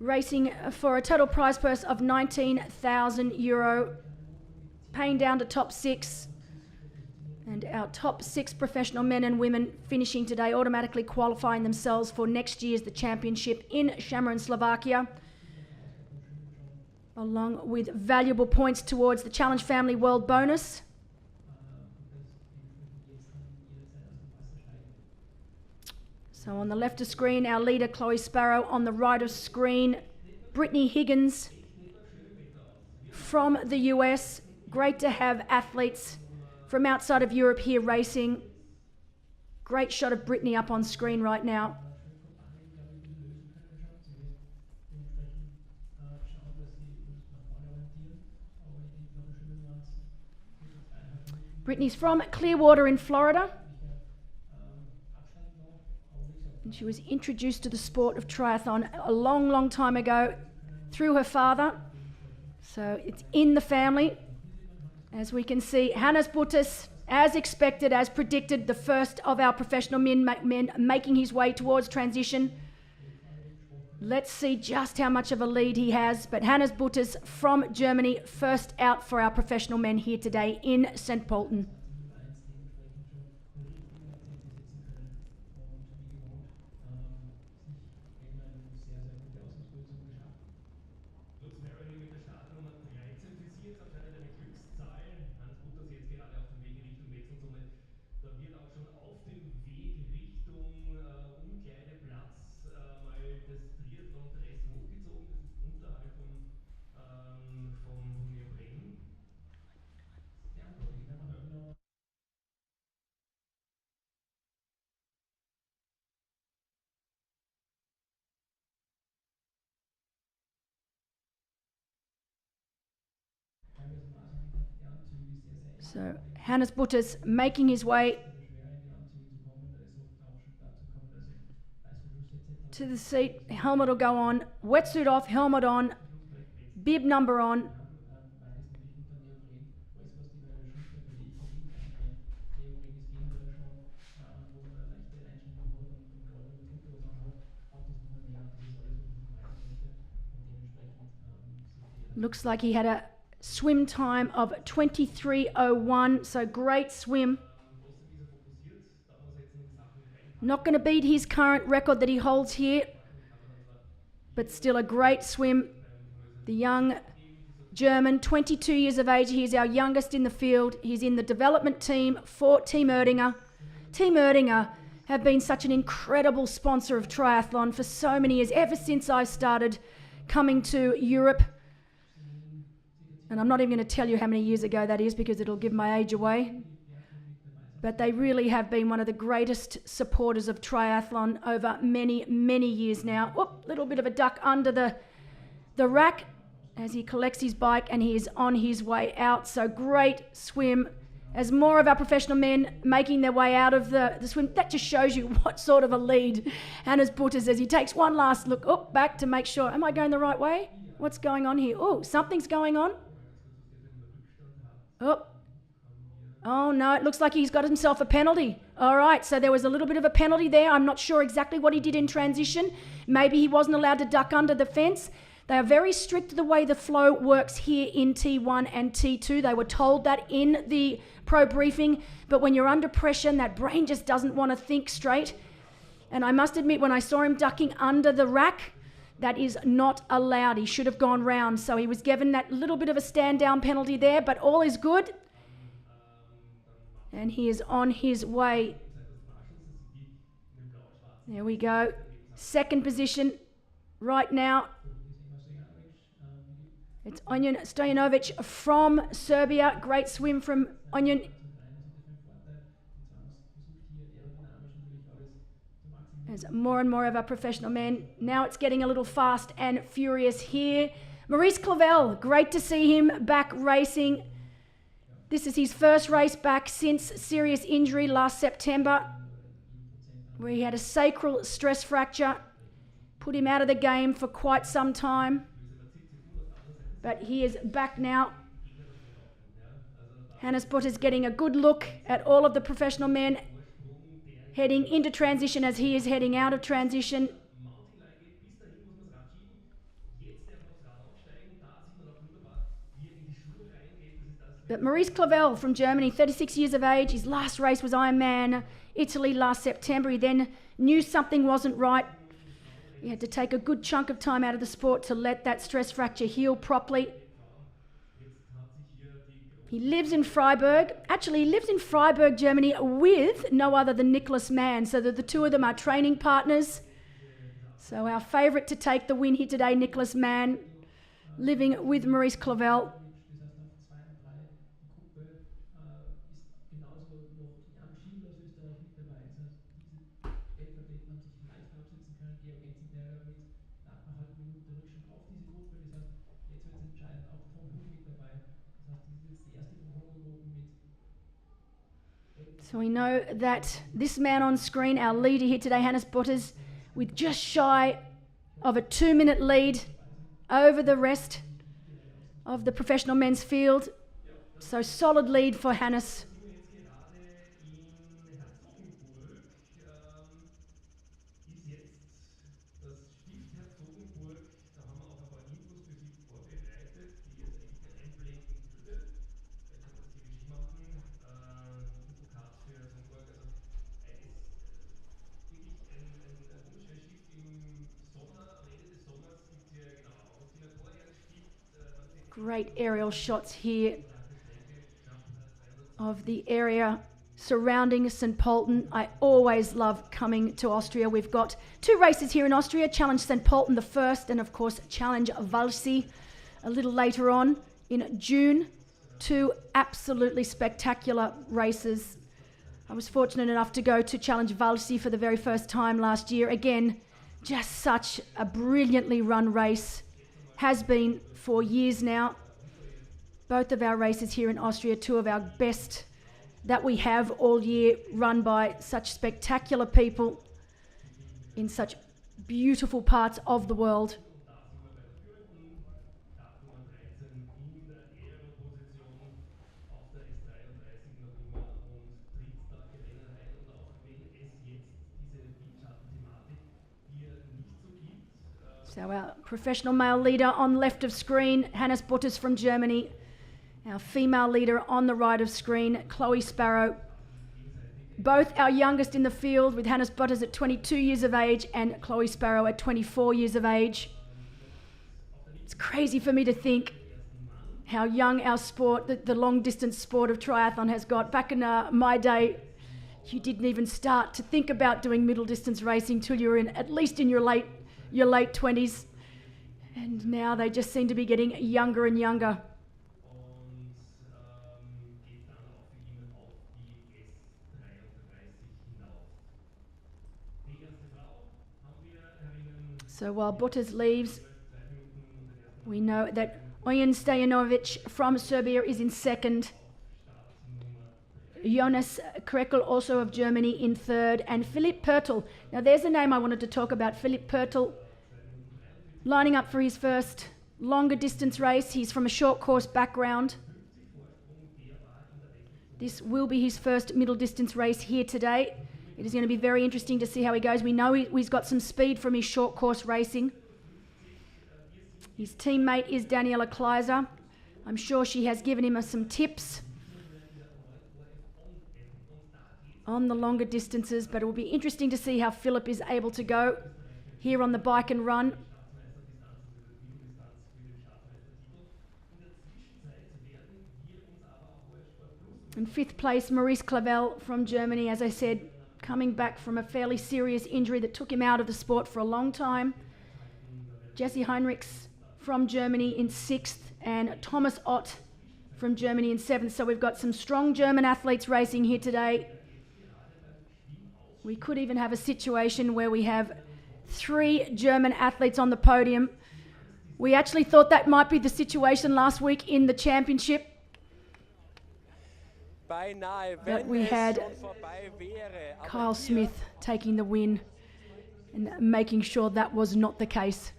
racing for a total prize purse of €19,000, paying down to top six. And our top six professional men and women finishing today automatically qualifying themselves for next year's the championship in Šamorín, Slovakia, along with valuable points towards the Challenge Family World Bonus. So on the left of screen, our leader, Chloe Sparrow. On the right of screen, Brittany Higgins from the US. Great to have athletes from outside of Europe here racing. Great shot of Brittany up on screen right now. Brittany's from Clearwater in Florida. And she was introduced to the sport of triathlon a long, long time ago through her father. So it's in the family. As we can see, Hannes Butters, as expected, as predicted, the first of our professional men making his way towards transition. Let's see just how much of a lead he has. But Hannes Butters from Germany, first out for our professional men here today in St. Pölten. So Hannes Butters making his way to the seat. Helmet will go on. Wetsuit off, helmet on, bib number on. Looks like he had a swim time of 23:01, so great swim. Not going to beat his current record that he holds here, but still a great swim. The young German, 22 years of age, he's our youngest in the field. He's in the development team for Team Erdinger. Team Erdinger have been such an incredible sponsor of triathlon for so many years, ever since I started coming to Europe. And I'm not even going to tell you how many years ago that is because it'll give my age away. But they really have been one of the greatest supporters of triathlon over many, many years now. Oop, little bit of a duck under the rack as he collects his bike and he is on his way out. So great swim. As more of our professional men making their way out of the swim, that just shows you what sort of a lead Hannes Butters as he takes one last look up back to make sure, am I going the right way? What's going on here? Oh, something's going on. Oh no, it looks like he's got himself a penalty. All right, so there was a little bit of a penalty there. I'm not sure exactly what he did in transition. Maybe he wasn't allowed to duck under the fence. They are very strict the way the flow works here in T1 and T2. They were told that in the pro briefing, but when you're under pressure and that brain just doesn't want to think straight. And I must admit, when I saw him ducking under the rack, that is not allowed. He should have gone round. So he was given that little bit of a stand down penalty there, but all is good. And he is on his way. There we go. Second position right now. It's Onion Stojanovic from Serbia. Great swim from Onion. As more and more of our professional men, now it's getting a little fast and furious here. Maurice Clavel, great to see him back racing. This is his first race back since serious injury last September, where he had a sacral stress fracture, put him out of the game for quite some time. But he is back now. Hannes Butters getting a good look at all of the professional men heading into transition as he is heading out of transition. But Maurice Clavel from Germany, 36 years of age, his last race was Ironman Italy last September. He then knew something wasn't right. He had to take a good chunk of time out of the sport to let that stress fracture heal properly. He lives in Freiburg. Actually, he lives in Freiburg, Germany, with no other than Nicholas Mann. So the two of them are training partners. So our favourite to take the win here today, Nicholas Mann, living with Maurice Clavel. So we know that this man on screen, our leader here today, Hannes Butters, with just shy of a 2-minute lead over the rest of the professional men's field. So solid lead for Hannes. Great aerial shots here of the area surrounding St. Pölten. I always love coming to Austria. We've got 2 races here in Austria, Challenge St. Pölten the first, and of course Challenge Walchsee a little later on in June. 2 absolutely spectacular races. I was fortunate enough to go to Challenge Walchsee for the very first time last year. Again, just such a brilliantly run race. Has been for years now. Both of our races here in Austria, 2 of our best that we have all year, run by such spectacular people in such beautiful parts of the world. So our professional male leader on left of screen, Hannes Butters from Germany. Our female leader on the right of screen, Chloe Sparrow. Both our youngest in the field, with Hannes Butters at 22 years of age and Chloe Sparrow at 24 years of age. It's crazy for me to think how young our sport, the long distance sport of triathlon has got. Back in my day, you didn't even start to think about doing middle distance racing till you were at least in your late 20s, and now they just seem to be getting younger and younger. So while Butters leaves, we know that Ojen Stojanovic from Serbia is in second. Jonas Krekel, also of Germany, in third, and Philipp Pörtl. Now there's a name I wanted to talk about. Philipp Pörtl, lining up for his first longer distance race. He's from a short course background. This will be his first middle distance race here today. It is going to be very interesting to see how he goes. We know he's got some speed from his short course racing. His teammate is Daniela Kleiser. I'm sure she has given him some tips on the longer distances, but it will be interesting to see how Philipp is able to go here on the bike and run. In 5th place, Maurice Clavel from Germany, as I said, coming back from a fairly serious injury that took him out of the sport for a long time. Jesse Heinrichs from Germany in 6th, and Thomas Ott from Germany in 7th. So we've got some strong German athletes racing here today. We could even have a situation where we have 3 German athletes on the podium. We actually thought that might be the situation last week in the championship. But we had Kyle Smith taking the win and making sure that was not the case.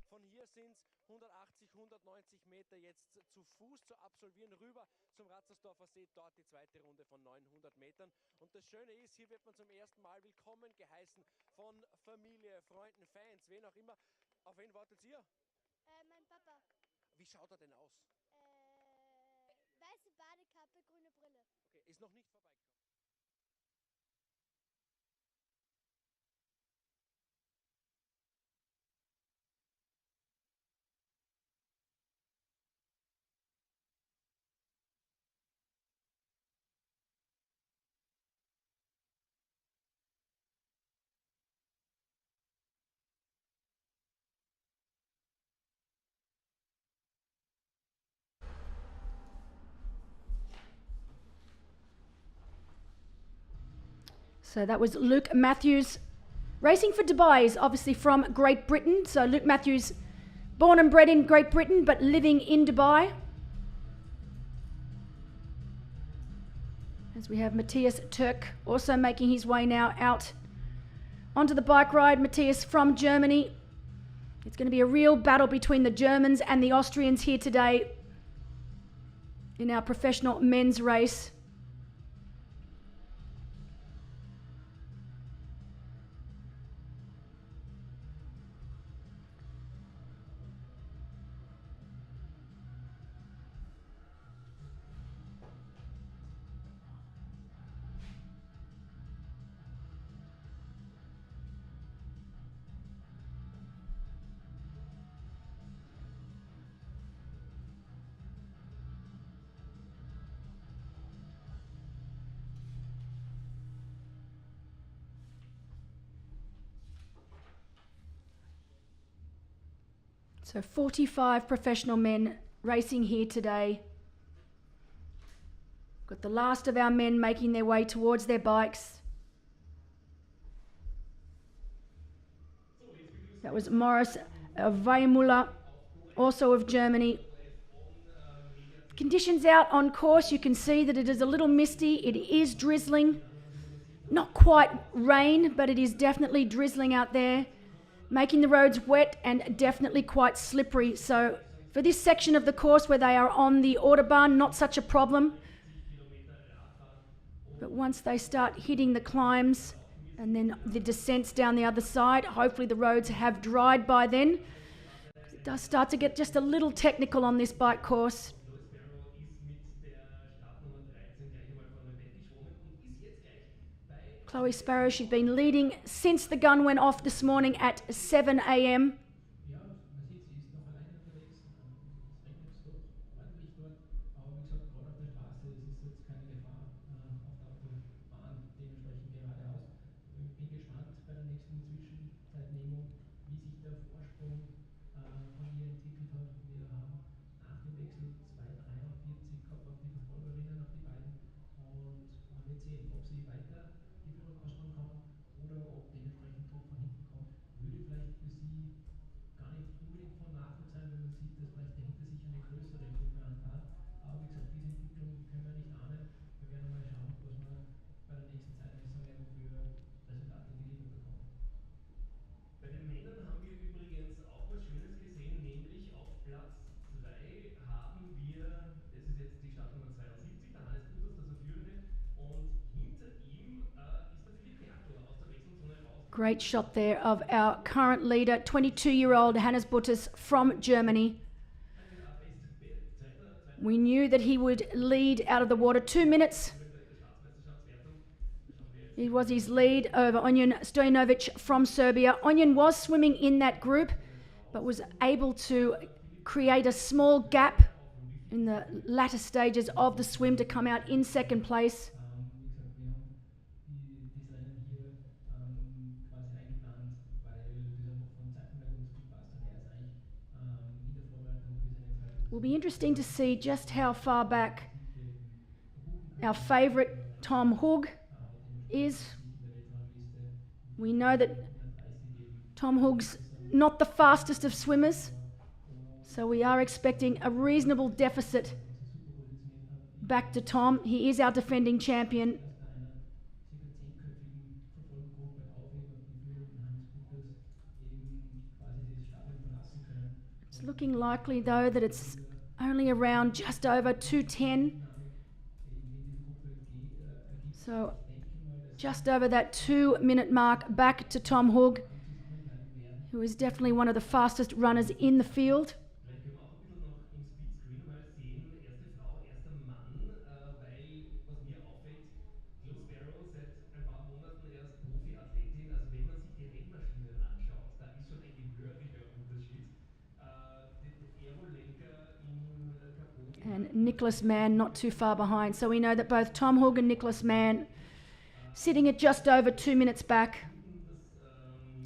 Von hier sind es 180, 190 Meter jetzt zu Fuß zu absolvieren, rüber zum Ratzersdorfer See, dort die zweite Runde von 900 Metern. Und das Schöne ist, hier wird man zum ersten Mal willkommen geheißen von Familie, Freunden, Fans, wen auch immer. Auf wen wartet ihr? Mein Papa. Wie schaut er denn aus? Weiße Badekappe, grüne Brille. Okay, ist noch nicht vorbeigekommen. So that was Luke Matthews. Racing for Dubai is obviously from Great Britain. So Luke Matthews, born and bred in Great Britain, but living in Dubai. As we have Matthias Turk also making his way now out onto the bike ride. Matthias from Germany. It's going to be a real battle between the Germans and the Austrians here today in our professional men's race. So 45 professional men racing here today. Got the last of our men making their way towards their bikes. That was Morris Weihmuller, also of Germany. Conditions out on course, you can see that it is a little misty. It is drizzling. Not quite rain, but it is definitely drizzling out there, making the roads wet and definitely quite slippery. So for this section of the course where they are on the Autobahn, not such a problem. But once they start hitting the climbs and then the descents down the other side, hopefully the roads have dried by then. It does start to get just a little technical on this bike course. Chloe Sparrow, she's been leading since the gun went off this morning at 7 a.m. Ja, man sieht, sie ist noch alleine unterwegs. Es regnet doch ordentlich dort. Aber wie gesagt, gerade auf der Straße, es ist jetzt keine Gefahr auf der Autobahn, dementsprechend geradeaus. Ich bin gespannt bei der nächsten Zwischenzeitnehmung, wie sich der Vorsprung von ihr entwickelt hat. Wir haben nach dem Wechsel 2,43 gehabt auf die Verfolgerinnen, auf die beiden. Und man wird sehen, ob sie weiter die Führung ausbauen kann oder ob dementsprechend Druck von hinten kommt. Würde vielleicht für sie gar nicht unbedingt von Nachteil sein, wenn man sieht, dass vielleicht dahinter sich eine größere Gruppe anbahnt. Aber wie gesagt, diese Entwicklung können wir nicht ahnen. Wir werden mal schauen, was wir bei den nächsten Zeitmessungen für Resultate geliefert bekommen. Bei den Männern haben wir übrigens auch was Schönes gesehen, nämlich auf Platz 2 haben wir, das ist jetzt die Startnummer 72, der Hannes Butters, das der Führende, und hinter ihm ist der Philipp Merkel aus der Wechselzone raus. Great shot there of our current leader, 22-year-old Hannes Butters from Germany. We knew that he would lead out of the water 2 minutes. It was his lead over Onyan Stojanovic from Serbia. Onyan was swimming in that group, but was able to create a small gap in the latter stages of the swim to come out in second place. Wie gesagt, wir haben das Rennen hier quasi eingeplant, weil das einfach vom Zeitpunkt her ganz gut passt und er ist eigentlich in der Vorbereitung für seine zweite Will be interesting to see just how far back our favourite Tom Hug is. We know that Tom Hug's not the fastest of swimmers, so we are expecting a reasonable deficit back to Tom. He is our defending champion. It's looking likely though that it's only around just over 2:10. So just over that 2-minute mark back to Tom Hug, who is definitely one of the fastest runners in the field. Vielleicht können wir auch ein bisschen noch im Splitscreen mal sehen, erste Frau, erster Mann, weil was mir auffällt, Jill Sparrow seit ein paar Monaten erst Profiathletin, also wenn man sich die Rennmaschinen anschaut, da ist schon ein gehöriger Unterschied. Der Aerolenker im Carbon. And Nicholas Mann not too far behind. So we know that both Tom Hug and Nicholas Mann sitting at just over 2 minutes back.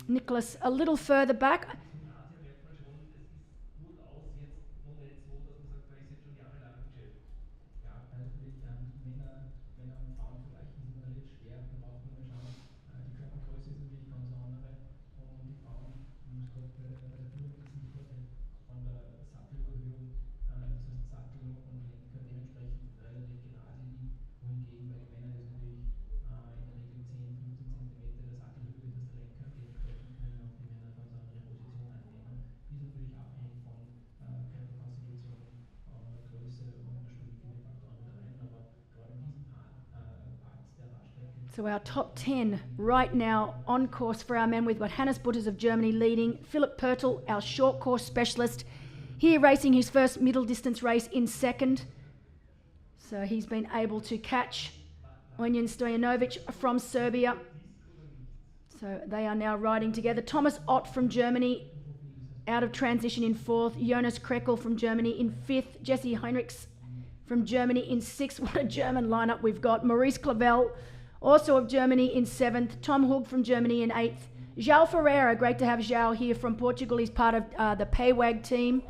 Nicholas a little further back. Hier merkt man schon, es ist durchaus jetzt noch nicht so, dass man sagt, man ist jetzt schon jahrelang im Geschäft. Ja, weil natürlich Männer und Frauen zu vergleichen ist immer relativ schwer. Da braucht man mal schauen. Die Körpergröße ist natürlich ganz eine andere. Und die Frauen, gerade bei der Pyramide sind die Vorteile von der Sattelüberhöhung, das heißt Sattel und Lenker dementsprechend relativ gerade liegen. Wohingegen bei den Männern ist natürlich in der Regel 10, 15 cm der Sattel höher ist als der Lenker. Dementsprechend können auch die Männer ganz andere Positionen einnehmen. Ist natürlich abhängig von Körperkonstitution, Größe und da spielen viele Faktoren mit rein. Aber gerade in diesem Part der Radstrecke. So our top 10 right now on course for our men, with Hannes Butters of Germany leading. Philipp Pölten, our short course specialist, here racing his first middle distance race in second. So he's been able to catch Onyan Stojanovic from Serbia. So they are now riding together. Thomas Ott from Germany out of transition in fourth. Jonas Krekel from Germany in fifth. Jesse Heinrichs from Germany in sixth. What a German lineup we've got. Maurice Clavel, also of Germany, in seventh. Tom Hug from Germany in eighth. João Ferreira, great to have João here from Portugal. He's part of the Paywag team.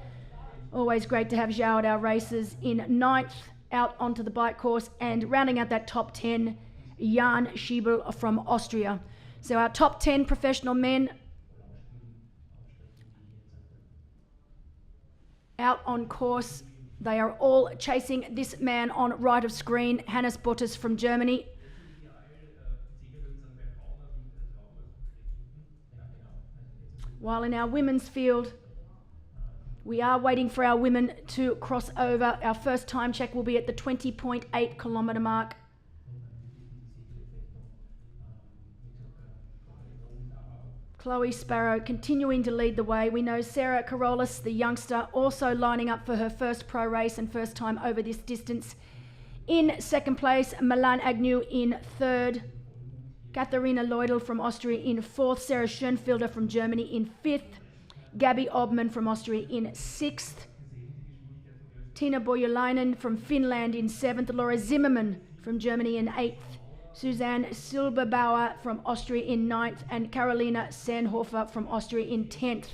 Always great to have João at our races, in ninth, out onto the bike course. And rounding out that top 10, Jan Schiebel from Austria. So our top 10 professional men out on course. They are all chasing this man on right of screen, Hannes Butters from Germany. While in our women's field, we are waiting for our women to cross over. Our first time check will be at the 20.8 kilometre mark. Chloe Sparrow continuing to lead the way. We know Sarah Carolus, the youngster, also lining up for her first pro race and first time over this distance. In second place, Milan Agnew in third. Katharina Leudel from Austria in fourth. Sarah Schoenfelder from Germany in fifth. Gabby Obman from Austria in sixth. Tina Boyolainen from Finland in seventh. Laura Zimmermann from Germany in eighth. Suzanne Silberbauer from Austria in ninth. And Carolina Sandhofer from Austria in 10th.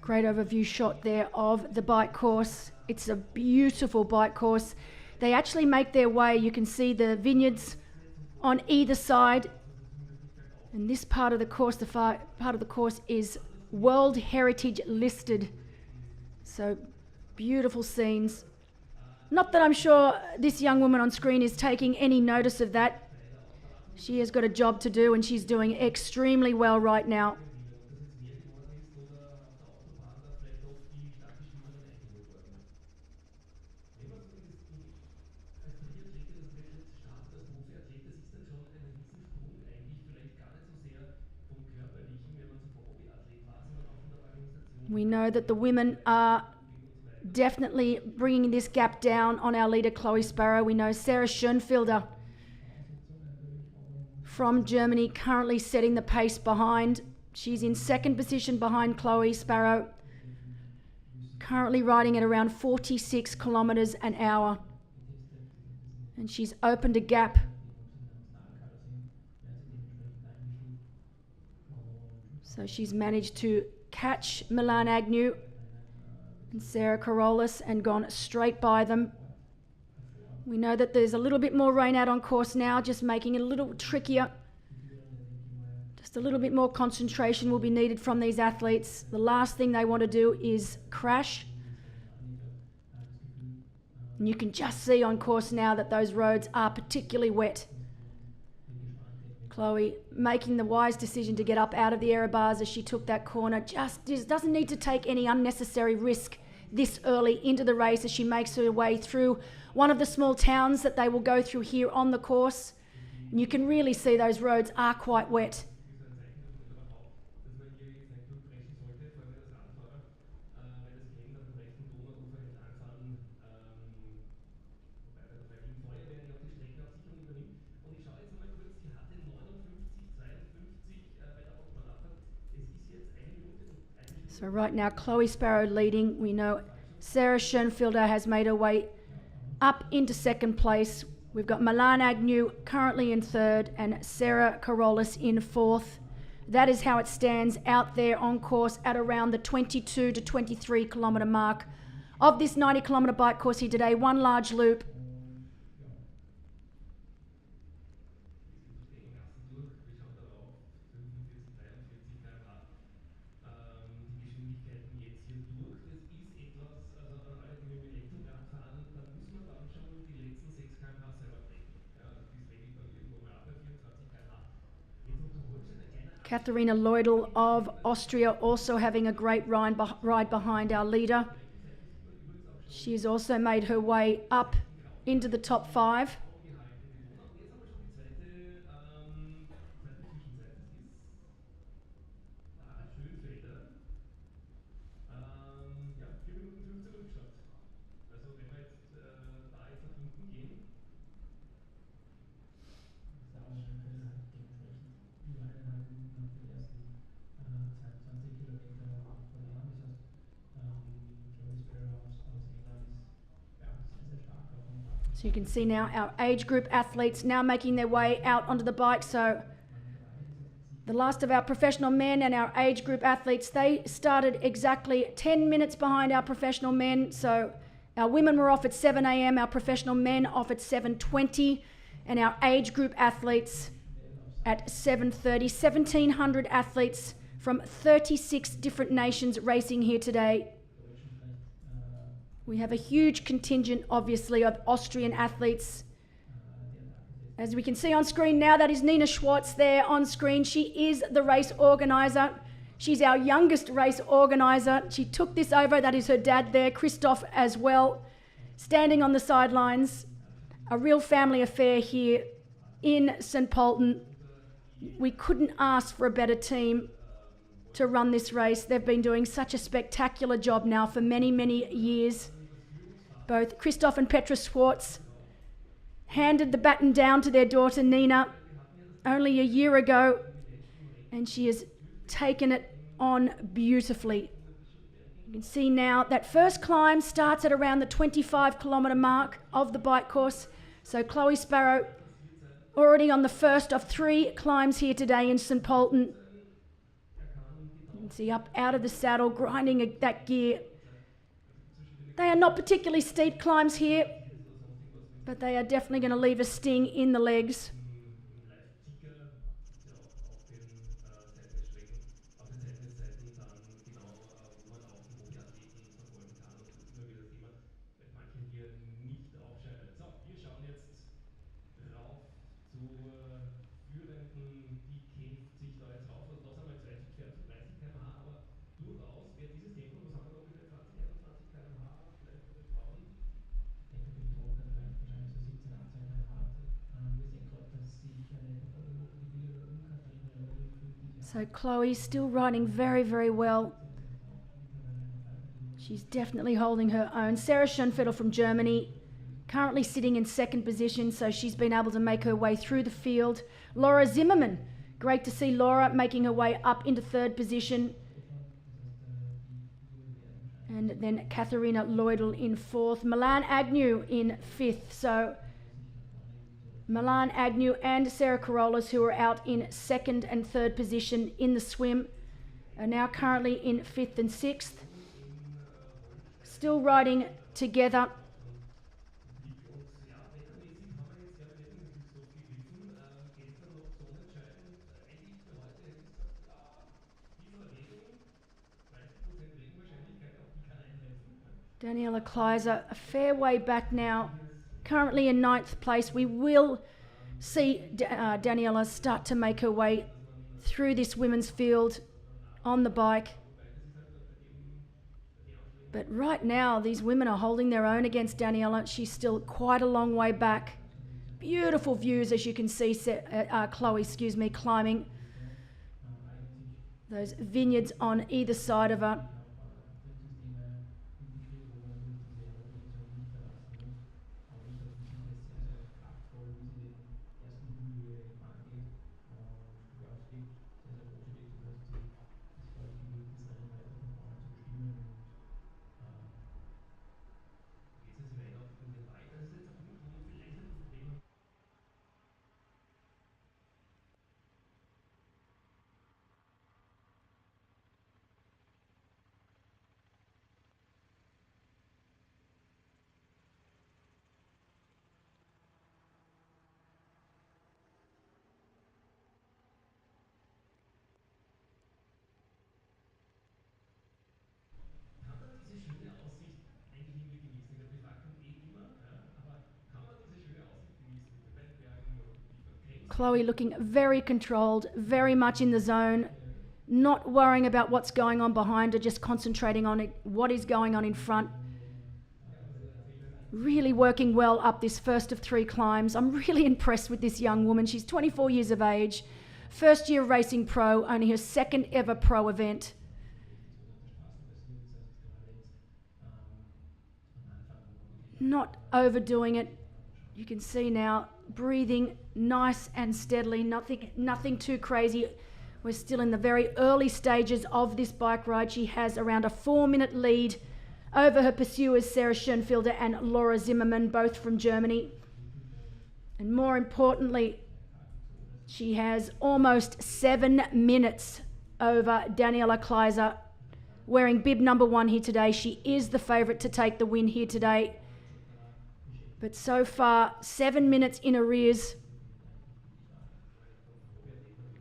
Great overview shot there of the bike course. It's a beautiful bike course. They actually make their way. You can see the vineyards on either side. And this part of the course, the far part of the course, is World Heritage listed. So beautiful scenes. Not that I'm sure this young woman on screen is taking any notice of that. She has got a job to do and she's doing extremely well right now. Ob das jetzt mehr geworden ist oder auf der Autobahn dann vielleicht doch die Startbestimmungen eingeholt worden. Wenn man so als Triathletin, als Triathlet startet, als Profiathlet, das ist dann schon ein Riesensprung eigentlich, vielleicht gar nicht so sehr vom Körperlichen, wenn man zuvor Hobby-Athlet war, sondern auch von der Organisation. We know that the women are definitely bringing this gap down on our leader Chloe Sparrow. We know Sarah Schoenfelder from Germany currently setting the pace behind. She's in second position behind Chloe Sparrow, currently riding at around 46 kilometers an hour. And she's opened a gap. So she's managed to catch Milan Agnew and Sarah Carolus and gone straight by them. We know that there's a little bit more rain out on course now, just making it a little trickier. Just a little bit more concentration will be needed from these athletes. The last thing they want to do is crash. And you can just see on course now that those roads are particularly wet. Chloe making the wise decision to get up out of the error bars as she took that corner. Just doesn't need to take any unnecessary risk this early into the race as she makes her way through one of the small towns that they will go through here on the course. And you can really see those roads are quite wet. So right now, Chloe Sparrow leading. We know Sarah Schoenfelder has made her way up into second place. We've got Milan Agnew currently in third and Sarah Carolus in fourth. That is how it stands out there on course at around the 22 to 23 kilometre mark of this 90 kilometre bike course here today. One large loop. Katharina Leudel of Austria also having a great ride behind our leader. She's also made her way up into the top five. So you can see now our age group athletes now making their way out onto the bike. So the last of our professional men and our age group athletes, they started exactly 10 minutes behind our professional men. So our women were off at 7 a.m, our professional men off at 7:20, and our age group athletes at 7:30. 1,700 athletes from 36 different nations racing here today. We have a huge contingent, obviously, of Austrian athletes. As we can see on screen now, that is Nina Schwartz there on screen. She is the race organiser. She's our youngest race organiser. She took this over. That is her dad there, Christoph, as well, standing on the sidelines. A real family affair here in St. Pölten. We couldn't ask for a better team to run this race. They've been doing such a spectacular job now for many, many years. Both Christoph and Petra Schwartz handed the baton down to their daughter Nina only a year ago, and she has taken it on beautifully. You can see now that first climb starts at around the 25 kilometre mark of the bike course. So Chloe Sparrow already on the first of 3 climbs here today in St. Pölten. You can see up out of the saddle, grinding that gear. They are not particularly steep climbs here, but they are definitely going to leave a sting in the legs. So Chloe still riding very, very well. She's definitely holding her own. Sarah Schoenfeld from Germany, currently sitting in second position, so she's been able to make her way through the field. Laura Zimmerman, great to see Laura making her way up into third position. And then Katharina Lloydel in fourth. Milan Agnew in fifth. So Milan Agnew and Sarah Carolus, who are out in second and third position in the swim, are now currently in fifth and sixth. Still riding together. Daniela Kleiser a fair way back now, currently in ninth place. We will see Daniela start to make her way through this women's field on the bike. But right now, these women are holding their own against Daniela. She's still quite a long way back. Beautiful views, as you can see, Chloe, climbing those vineyards on either side of her. Chloe looking very controlled, very much in the zone, not worrying about what's going on behind her, just concentrating on what is going on in front. Really working well up this first of three climbs. I'm really impressed with this young woman. She's 24 years of age, first year racing pro, only her second ever pro event. Not overdoing it. You can see now, breathing nice and steadily, nothing too crazy. We're still in the very early stages of this bike ride. She has around a 4-minute lead over her pursuers, Sarah Schoenfelder and Laura Zimmerman, both from Germany. And more importantly, she has almost 7 minutes over Daniela Kleiser, wearing bib number 1 here today. She is the favourite to take the win here today. But so far, 7 minutes in arrears.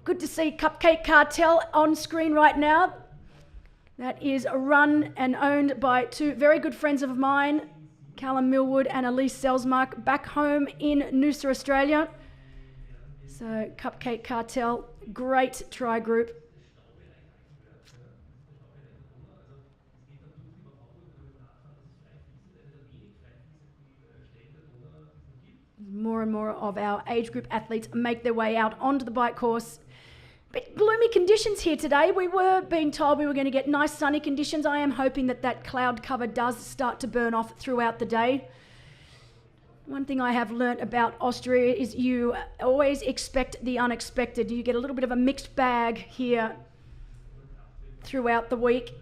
Good to see Cupcake Cartel on screen right now. That is run and owned by two very good friends of mine, Callum Millwood and Elise Selsmark, back home in Noosa, Australia. So Cupcake Cartel, great tri group. More and more of our age group athletes make their way out onto the bike course. Bit gloomy conditions here today. We were being told we were going to get nice sunny conditions. I am hoping that cloud cover does start to burn off throughout the day. One thing I have learnt about Austria is you always expect the unexpected. You get a little bit of a mixed bag here throughout the week.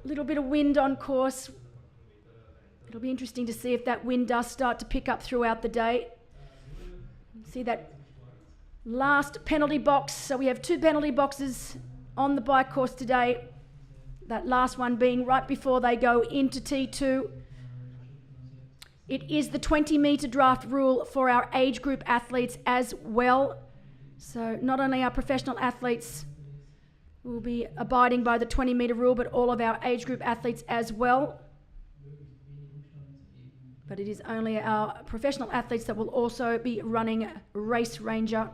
A little bit of wind on course. It'll be interesting to see if that wind does start to pick up throughout the day. See that last penalty box. So we have 2 penalty boxes on the bike course today. That last one being right before they go into T2. It is the 20-metre draft rule for our age group athletes as well. So not only our professional athletes will be abiding by the 20-metre rule, but all of our age group athletes as well. But it is only our professional athletes that will also be running Race Ranger.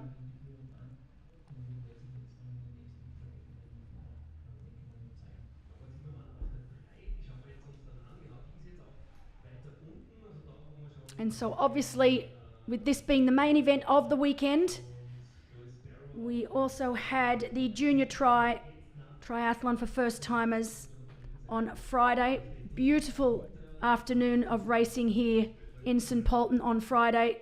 And so obviously, with this being the main event of the weekend, We also had the junior triathlon for first timers on Friday. Beautiful afternoon of racing here in St. Pölten on Friday.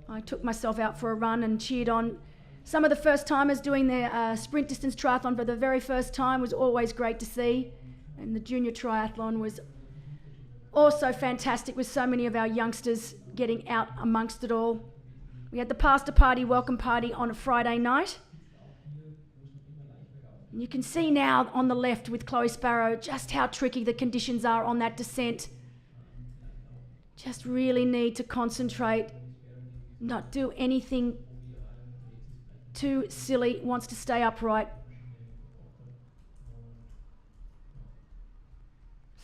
I took myself out for a run and cheered on some of the first timers doing their sprint distance triathlon for the very first time. Was always great to see. And the junior triathlon was also fantastic with so many of our youngsters getting out amongst it all. We had the pastor party, welcome party on a Friday night. And you can see now on the left with Chloe Sparrow just how tricky the conditions are on that descent. Just really need to concentrate, not do anything too silly, wants to stay upright.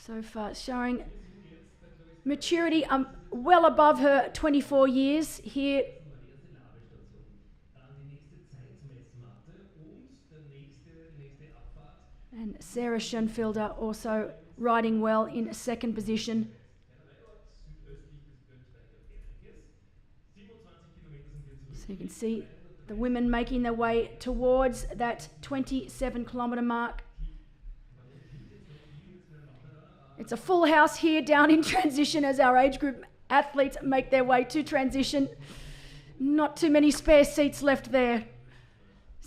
So far showing maturity well above her 24 years here. And Sarah Schoenfelder also riding well in second position. So you can see the women making their way towards that 27-kilometre mark. It's a full house here down in transition as our age group athletes make their way to transition. Not too many spare seats left there.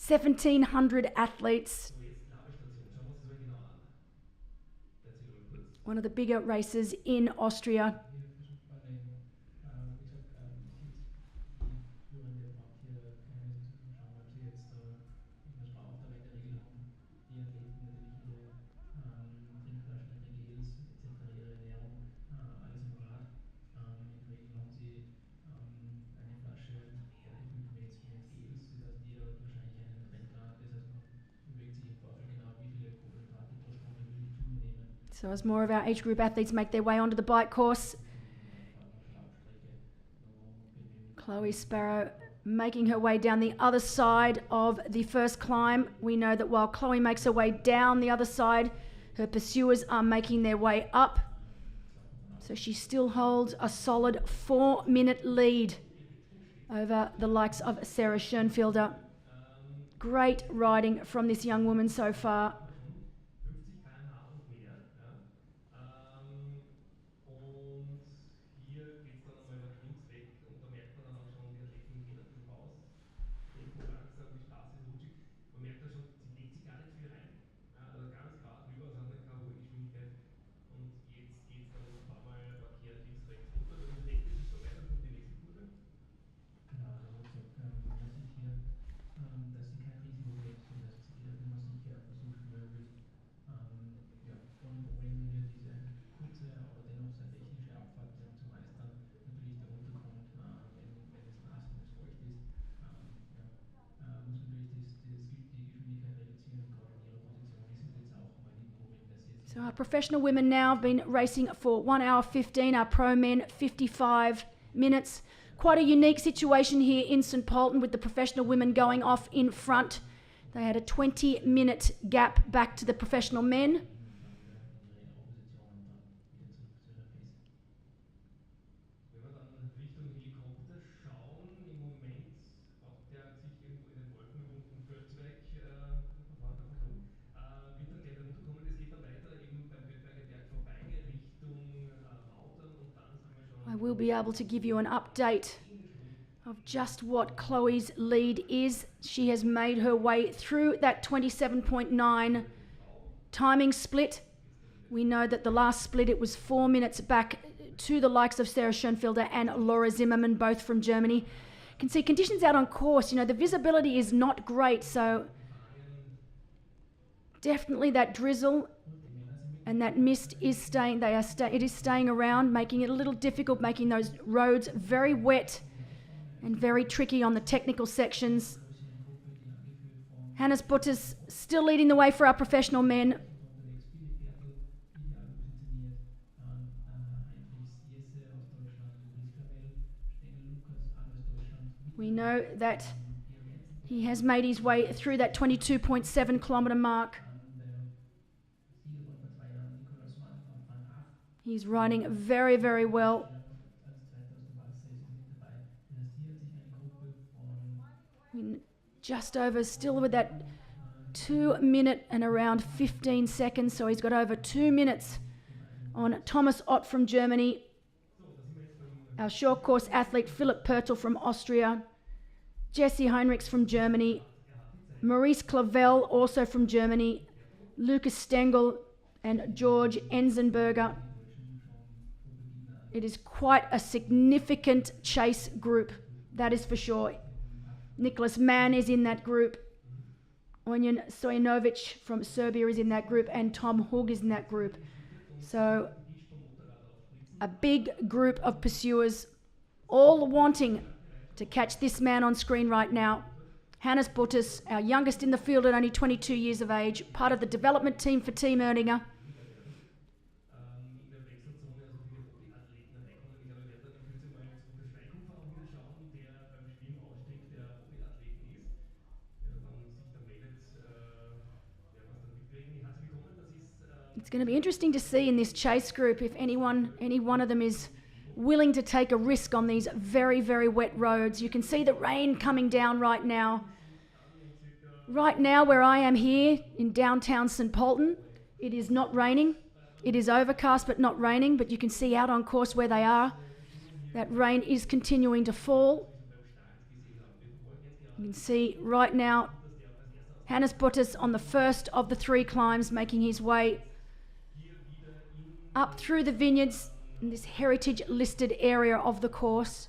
1,700 athletes. One of the bigger races in Austria. So as more of our age group athletes make their way onto the bike course, Chloe Sparrow making her way down the other side of the first climb. We know that while Chloe makes her way down the other side, her pursuers are making their way up. So she still holds a solid 4-minute lead over the likes of Sarah Schoenfelder. Great riding from this young woman so far. So our professional women now have been racing for 1 hour 15, our pro men 55 minutes. Quite a unique situation here in St. Pölten with the professional women going off in front. They had a 20-minute gap back to the professional men. I will be able to give you an update of just what Chloe's lead is. She has made her way through that 27.9 timing split. We know that the last split, it was 4 minutes back to the likes of Sarah Schoenfelder and Laura Zimmermann, both from Germany. You can see conditions out on course. You know, the visibility is not great, so definitely that drizzle and that mist is staying. It is staying around, making it a little difficult, making those roads very wet and very tricky on the technical sections. Hannes Butters still leading the way for our professional men. We know that he has made his way through that 22.7 kilometre mark. He's riding very, very well. just over, still with that 2 minute and around 15 seconds. So he's got over 2 minutes on Thomas Ott from Germany. Our short course athlete Philipp Pörtel from Austria. Jesse Heinrichs from Germany. Maurice Clavel also from Germany. Lucas Stengel and George Enzenberger. It is quite a significant chase group, that is for sure. Nicholas Mann is in that group. Onyan Stojanovic from Serbia is in that group, and Tom Hug is in that group. So a big group of pursuers, all wanting to catch this man on screen right now. Hannes Buttus, our youngest in the field at only 22 years of age, part of the development team for Team Erdinger. It's going to be interesting to see in this chase group if any one of them is willing to take a risk on these very, very wet roads. You can see the rain coming down right now. Right now where I am here in downtown St. Pölten, it is not raining. It is overcast but not raining, but you can see out on course where they are, that rain is continuing to fall. You can see right now Hannes Buttus on the first of the 3 climbs, making his way up through the vineyards in this heritage listed area of the course.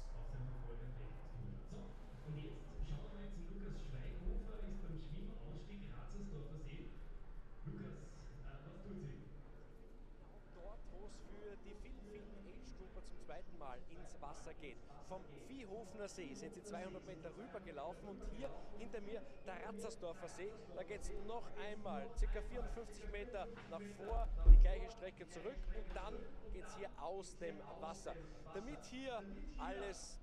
Dort, wo es für die vielen Age-Grouper zum zweiten Mal ins Wasser geht. Vom Viehhofener See sind sie 200 Meter rüber gelaufen und hier hinter mir der Ratzersdorfer See. Da geht es noch einmal ca. 54 Meter nach vor, die gleiche Strecke zurück und dann geht es hier aus dem Wasser. Damit hier alles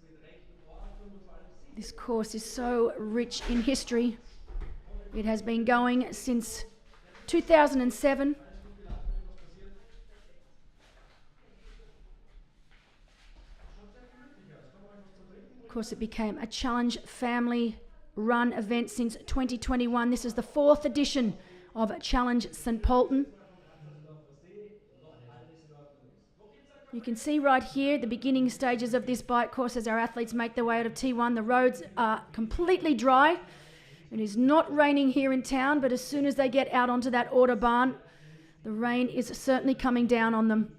mit rechten Orten und vor allem This course is so rich in history. It has been going since 2007. Of course, it became a Challenge family run event since 2021. This is the 4th edition of Challenge St. Pölten. You can see right here the beginning stages of this bike course as our athletes make their way out of T1. The roads are completely dry. It is not raining here in town, but as soon as they get out onto that Autobahn, the rain is certainly coming down on them.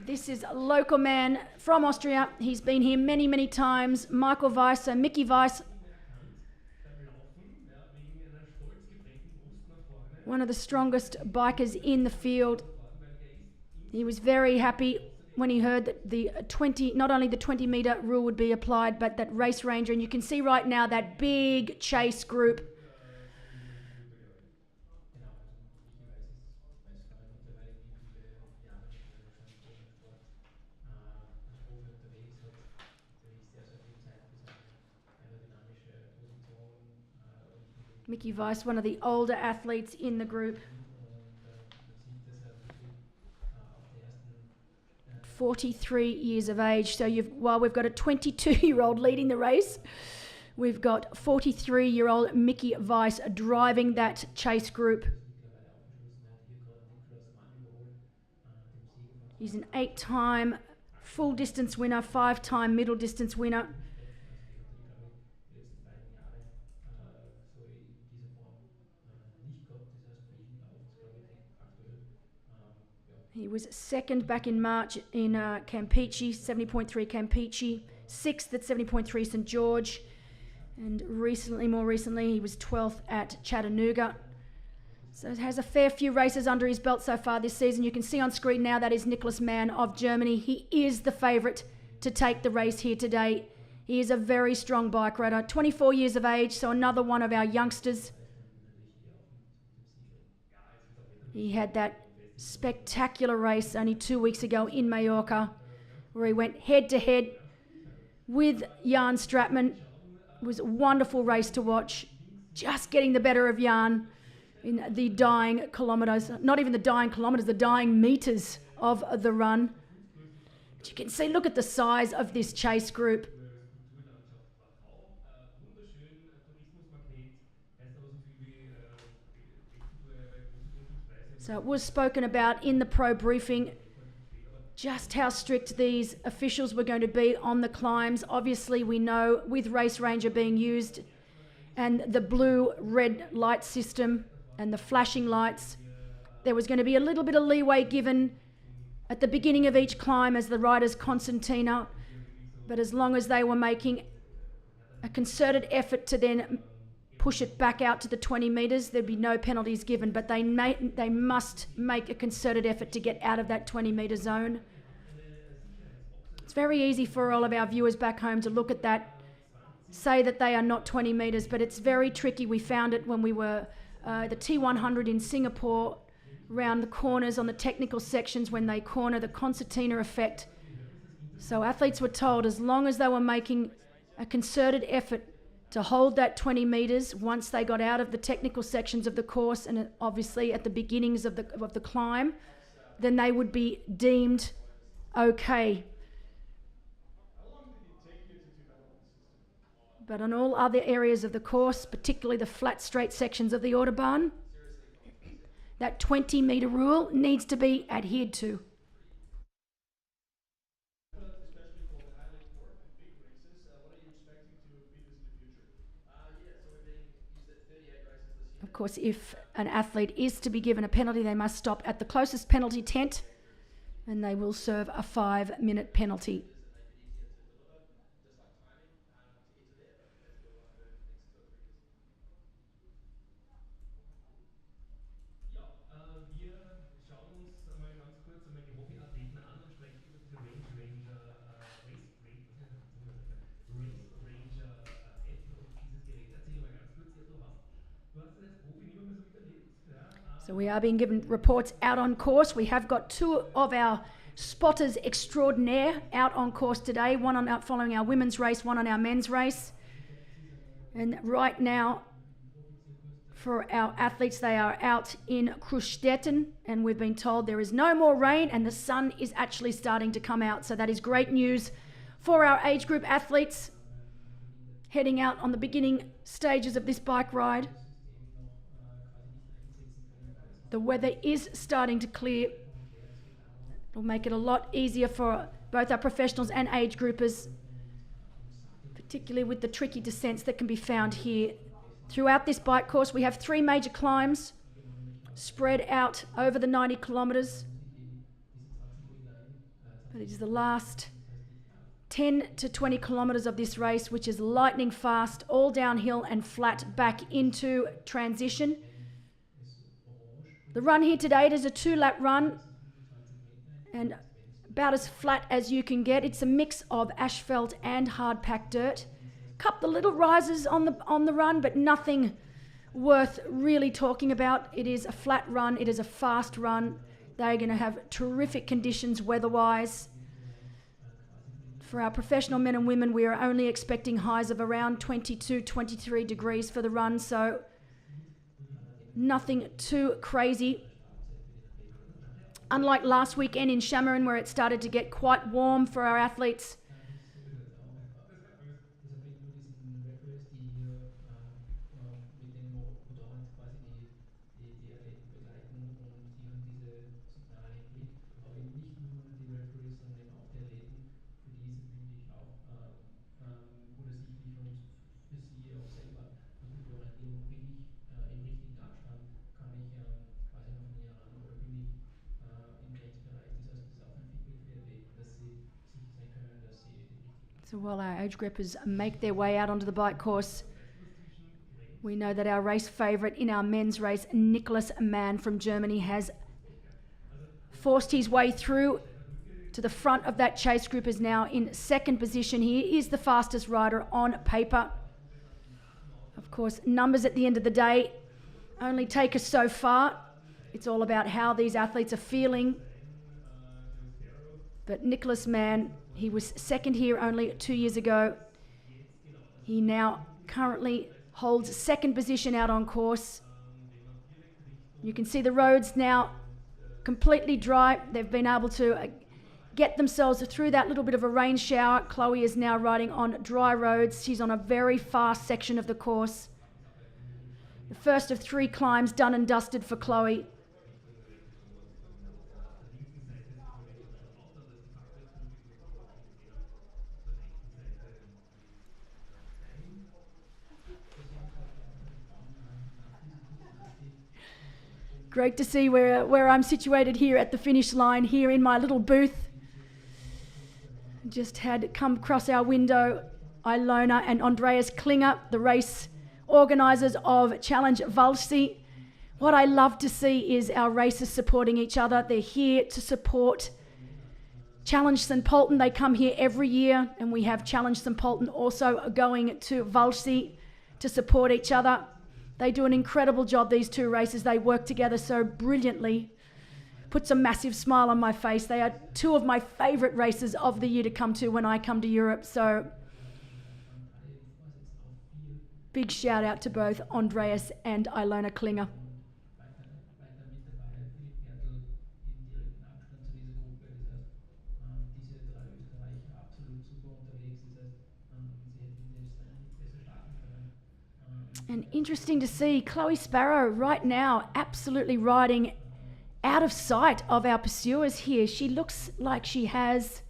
This is a local man from Austria. He's been here many, many times. Michael Weiss, so Mickey Weiss, one of the strongest bikers in the field. He was very happy when he heard that not only the 20-meter rule would be applied, but that race ranger. And you can see right now that big chase group. Mickey Weiss, one of the older athletes in the group. 43 years of age. So while we've got a 22-year-old leading the race, we've got 43-year-old Mickey Weiss driving that chase group. He's an 8-time full distance winner, 5-time middle distance winner. He was second back in March in Campeche, 70.3 Campeche, 6th at 70.3 St. George, and more recently, he was 12th at Chattanooga. So he has a fair few races under his belt so far this season. You can see on screen now that is Nicholas Mann of Germany. He is the favourite to take the race here today. He is a very strong bike rider, 24 years of age, so another one of our youngsters. He had that spectacular race only 2 weeks ago in Mallorca, where he went head-to-head with Jan Stratman. It was a wonderful race to watch, just getting the better of Jan in the dying kilometres, not even the dying kilometres, the dying metres of the run. But you can see, look at the size of this chase group. So it was spoken about in the pro briefing just how strict these officials were going to be on the climbs. Obviously, we know with Race Ranger being used and the blue-red light system and the flashing lights, there was going to be a little bit of leeway given at the beginning of each climb as the riders concertina. But as long as they were making a concerted effort to then push it back out to the 20 metres, there'd be no penalties given, but they must make a concerted effort to get out of that 20-metre zone. It's very easy for all of our viewers back home to look at that, say that they are not 20 metres, but it's very tricky. We found it when we were the T100 in Singapore, around the corners on the technical sections when they corner, the concertina effect. So athletes were told as long as they were making a concerted effort to hold that 20 metres once they got out of the technical sections of the course and obviously at the beginnings of the climb, then they would be deemed okay. But on all other areas of the course, particularly the flat straight sections of the Autobahn, that 20-metre rule needs to be adhered to. Of course, if an athlete is to be given a penalty, they must stop at the closest penalty tent and they will serve a 5-minute penalty. Wir schauen uns mal ganz kurz einmal die Hobbyathleten an und sprechen über diese Race Ranger App und dieses Gerät. Erzähl mal ganz kurz, ja, du hast das als Profi niemand mehr so miterlebt. Ja, So we are being given reports out on course. We have got 2 of our spotters extraordinaire out on course today, one out following our women's race, one on our men's race. And right now, for our athletes, they are out in Krustetten, and we've been told there is no more rain and the sun is actually starting to come out. So that is great news for our age group athletes heading out on the beginning stages of this bike ride. The weather is starting to clear. It'll make it a lot easier for both our professionals and age groupers, particularly with the tricky descents that can be found here. Throughout this bike course, we have 3 major climbs spread out over the 90 kilometres. But it is the last 10 to 20 kilometres of this race, which is lightning fast, all downhill and flat back into transition. The run here today, it is a 2-lap run and about as flat as you can get. It's a mix of asphalt and hard-packed dirt. Couple of little rises on the run, but nothing worth really talking about. It is a flat run. It is a fast run. They're going to have terrific conditions weather-wise. For our professional men and women, we are only expecting highs of around 22, 23 degrees for the run, so nothing too crazy. Unlike last weekend in Shamarin, where it started to get quite warm for our athletes, so while our age groupers make their way out onto the bike course, we know that our race favourite in our men's race, Nicholas Mann from Germany, has forced his way through to to the front of that chase group, is now in second position. He is the fastest rider on paper. Of course, numbers at the end of the day only take us so far. It's all about how these athletes are feeling. But Nicholas Mann, he was second here only 2 years ago. He now currently holds second position out on course. You can see the roads now completely dry. They've been able to get themselves through that little bit of a rain shower. Chloe is now riding on dry roads. She's on a very fast section of the course. The first of 3 climbs done and dusted for Chloe. Great to see where I'm situated here at the finish line, here in my little booth. Just had come across our window Ilona and Andreas Klinger, the race organisers of Challenge Waldsee. What I love to see is our racers supporting each other. They're here to support Challenge St. Pölten. They come here every year, and we have Challenge St. Pölten also going to Waldsee to support each other. They do an incredible job, these 2 racers. They work together so brilliantly. Puts a massive smile on my face. They are 2 of my favourite races of the year to come to when I come to Europe. So big shout out to both Andreas and Ilona Klinger. And interesting to see Chloe Sparrow right now absolutely riding out of sight of our pursuers here. She looks like she has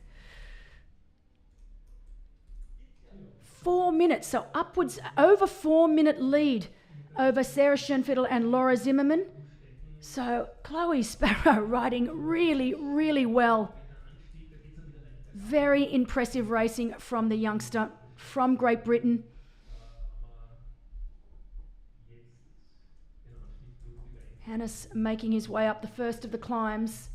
4 minutes, so upwards over 4-minute lead over Sarah Schoenfeld and Laura Zimmerman. So Chloe Sparrow riding really, really well. Very impressive racing from the youngster from Great Britain. Hannes making his way up the first of the climbs.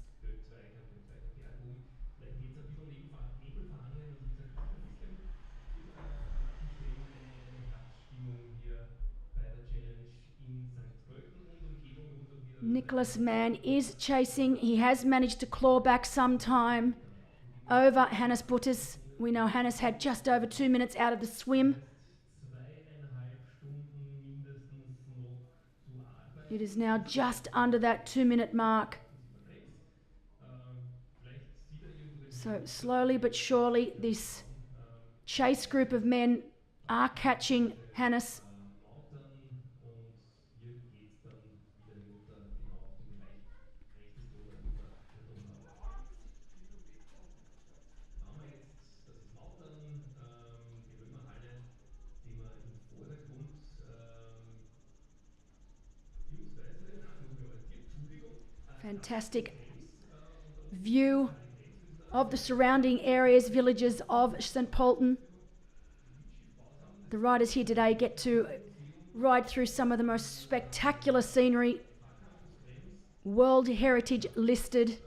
Nicholas Mann is chasing. He has managed to claw back some time over Hannes Butters. We know Hannes had just over 2 minutes out of the swim. It is now just under that 2-minute mark. So slowly but surely, this chase group of men are catching Hannes. Fantastic view of the surrounding areas, villages of St. Pölten. The riders here today get to ride through some of the most spectacular scenery, World Heritage listed.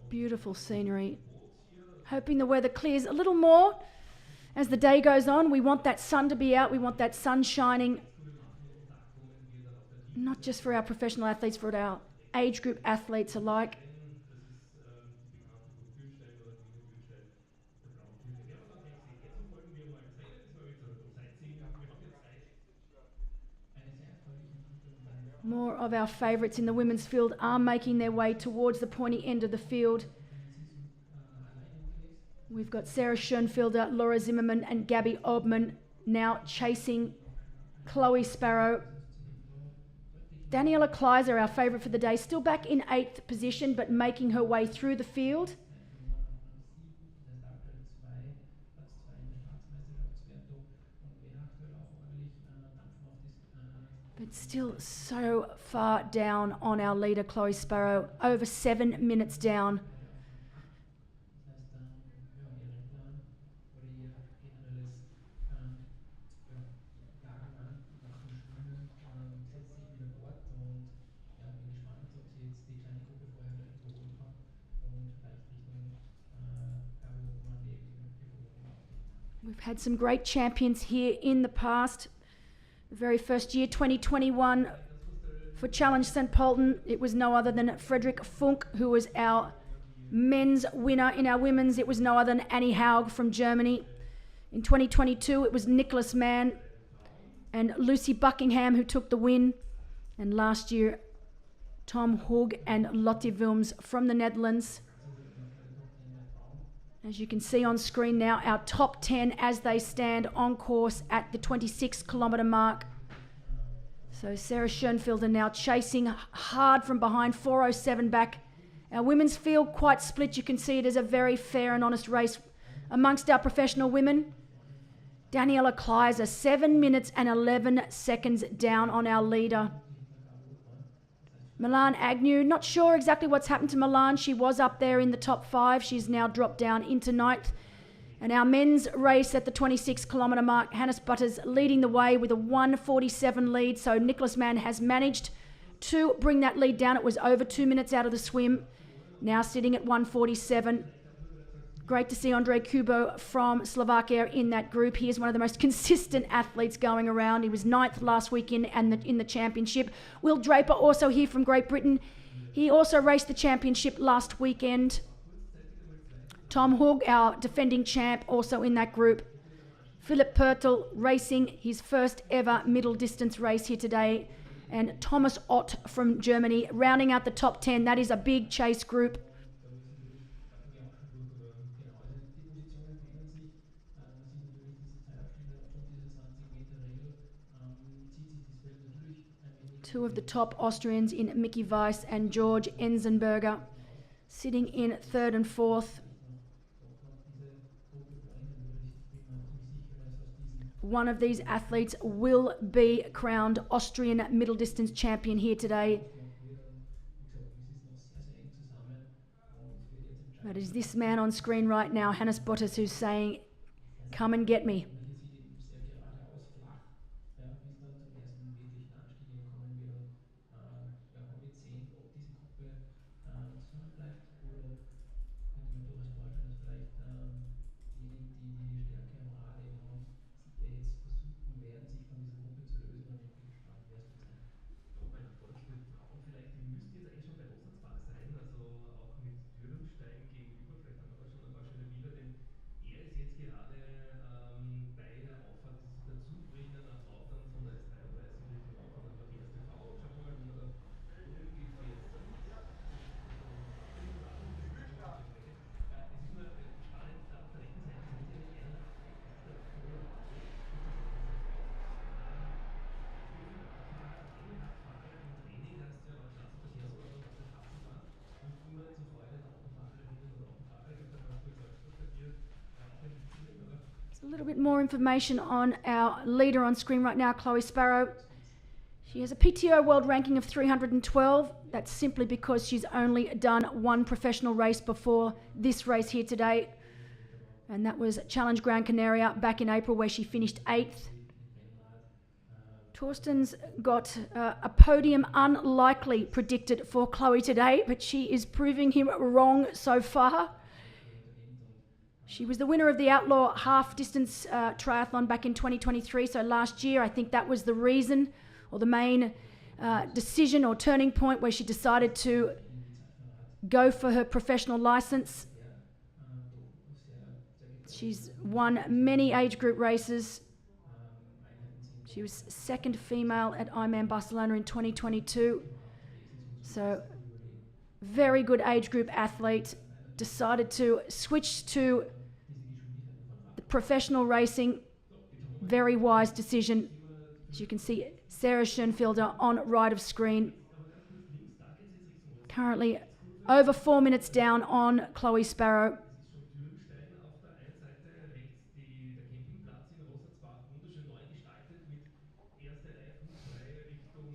Beautiful scenery. Hoping the weather clears a little more as the day goes on. We want that sun to be out. We want that sun shining, not just for our professional athletes, for our age group athletes alike. More of our favourites in the women's field are making their way towards the pointy end of the field. We've got Sarah Schoenfelder, Laura Zimmerman and Gabby Obman now chasing Chloe Sparrow. Daniela Kleiser, our favourite for the day, still back in 8th position but making her way through the field. still so far down on our leader, Chloe Sparrow, over 7 minutes down. Das heißt, ja, ihr Rennplan oder ihr generelles ja, Jagen nach dem Schwimmen setzt sich wieder fort und ja, bin gespannt, ob sie jetzt die kleine Gruppe vorher vielleicht überholen kann und vielleicht Richtung paar Wochen an eben Überholung auftreten kann. We've had some great champions here in the past. The very first year, 2021, for Challenge St. Pölten, it was no other than Frederick Funk, who was our men's winner. In our women's, it was no other than Annie Haug from Germany. In 2022, it was Nicholas Mann and Lucy Buckingham who took the win. And last year, Tom Hoog and Lotte Wilms from the Netherlands. As you can see on screen now, our top 10 as they stand on course at the 26-kilometre mark. So Sarah Schoenfelder now chasing hard from behind, 4:07 back. Our women's field quite split. You can see it as a very fair and honest race amongst our professional women. Daniela Kleiser, 7 minutes and 11 seconds down on our leader. Milan Agnew, not sure exactly what's happened to Milan. She was up there in the top 5. She's now dropped down into 9th. And our men's race at the 26-kilometre mark, Hannes Butters leading the way with a 1:47 lead. So Nicholas Mann has managed to bring that lead down. It was over 2 minutes out of the swim. Now sitting at 1:47. Great to see Andrej Kubo from Slovakia in that group. He is one of the most consistent athletes going around. He was 9th last weekend and in the championship. Will Draper, also here from Great Britain. He also raced the championship last weekend. Tom Hoog, our defending champ, also in that group. Philip Pertl racing his first ever middle distance race here today. And Thomas Ott from Germany rounding out the top 10. That is a big chase group. Two of the top Austrians in Mickey Weiss and George Enzenberger sitting in 3rd and 4th. One of these athletes will be crowned Austrian middle distance champion here today. That is this man on screen right now, Hannes Butters, who's saying, "Come and get me." Ja, meine vorderste Frau vielleicht, die müsste jetzt eigentlich schon bei Rossatzbach sein, also auch mit Dürrenstein gegenüber. Vielleicht haben wir da schon ein paar schöne Bilder, denn er ist jetzt gerade bei der Auffahrt, dieses Dazubringen nach Lautern von der S33 Richtung Lautern, also die erste Frau. Schauen wir mal, wo wir da ungefähr sind. Es ist nur spannend, da auf der rechten Seite sehen Sie einen kleinen Training heißt ja laut Straßenverkehrsordnung auf der Straße fahren und immer zur Freude der Autofahrerinnen und Autofahrer. Ich glaube, der Wolfgang Salzburg bei dir auch ein bisschen, oder? A little bit more information on our leader on screen right now, Chloe Sparrow. She has a PTO world ranking of 312. That's simply because she's only done one professional race before this race here today. And that was Challenge Gran Canaria back in April, where she finished 8th. Torsten's got a podium unlikely predicted for Chloe today, but she is proving him wrong so far. She was the winner of the Outlaw half-distance triathlon back in 2023, so last year. I think that was the reason or the main decision or turning point where she decided to go for her professional license. She's won many age group races. She was second female at Ironman Barcelona in 2022. So very good age group athlete. Decided to switch to the professional racing. Very wise decision. As you can see, Sarah Schoenfelder on right of screen. Currently over 4 minutes down on Chloe Sparrow. Auf der einen Seite rechts der Campingplatz in Rossatzbach, wunderschön neu gestaltet mit erste Reihe fußfrei Richtung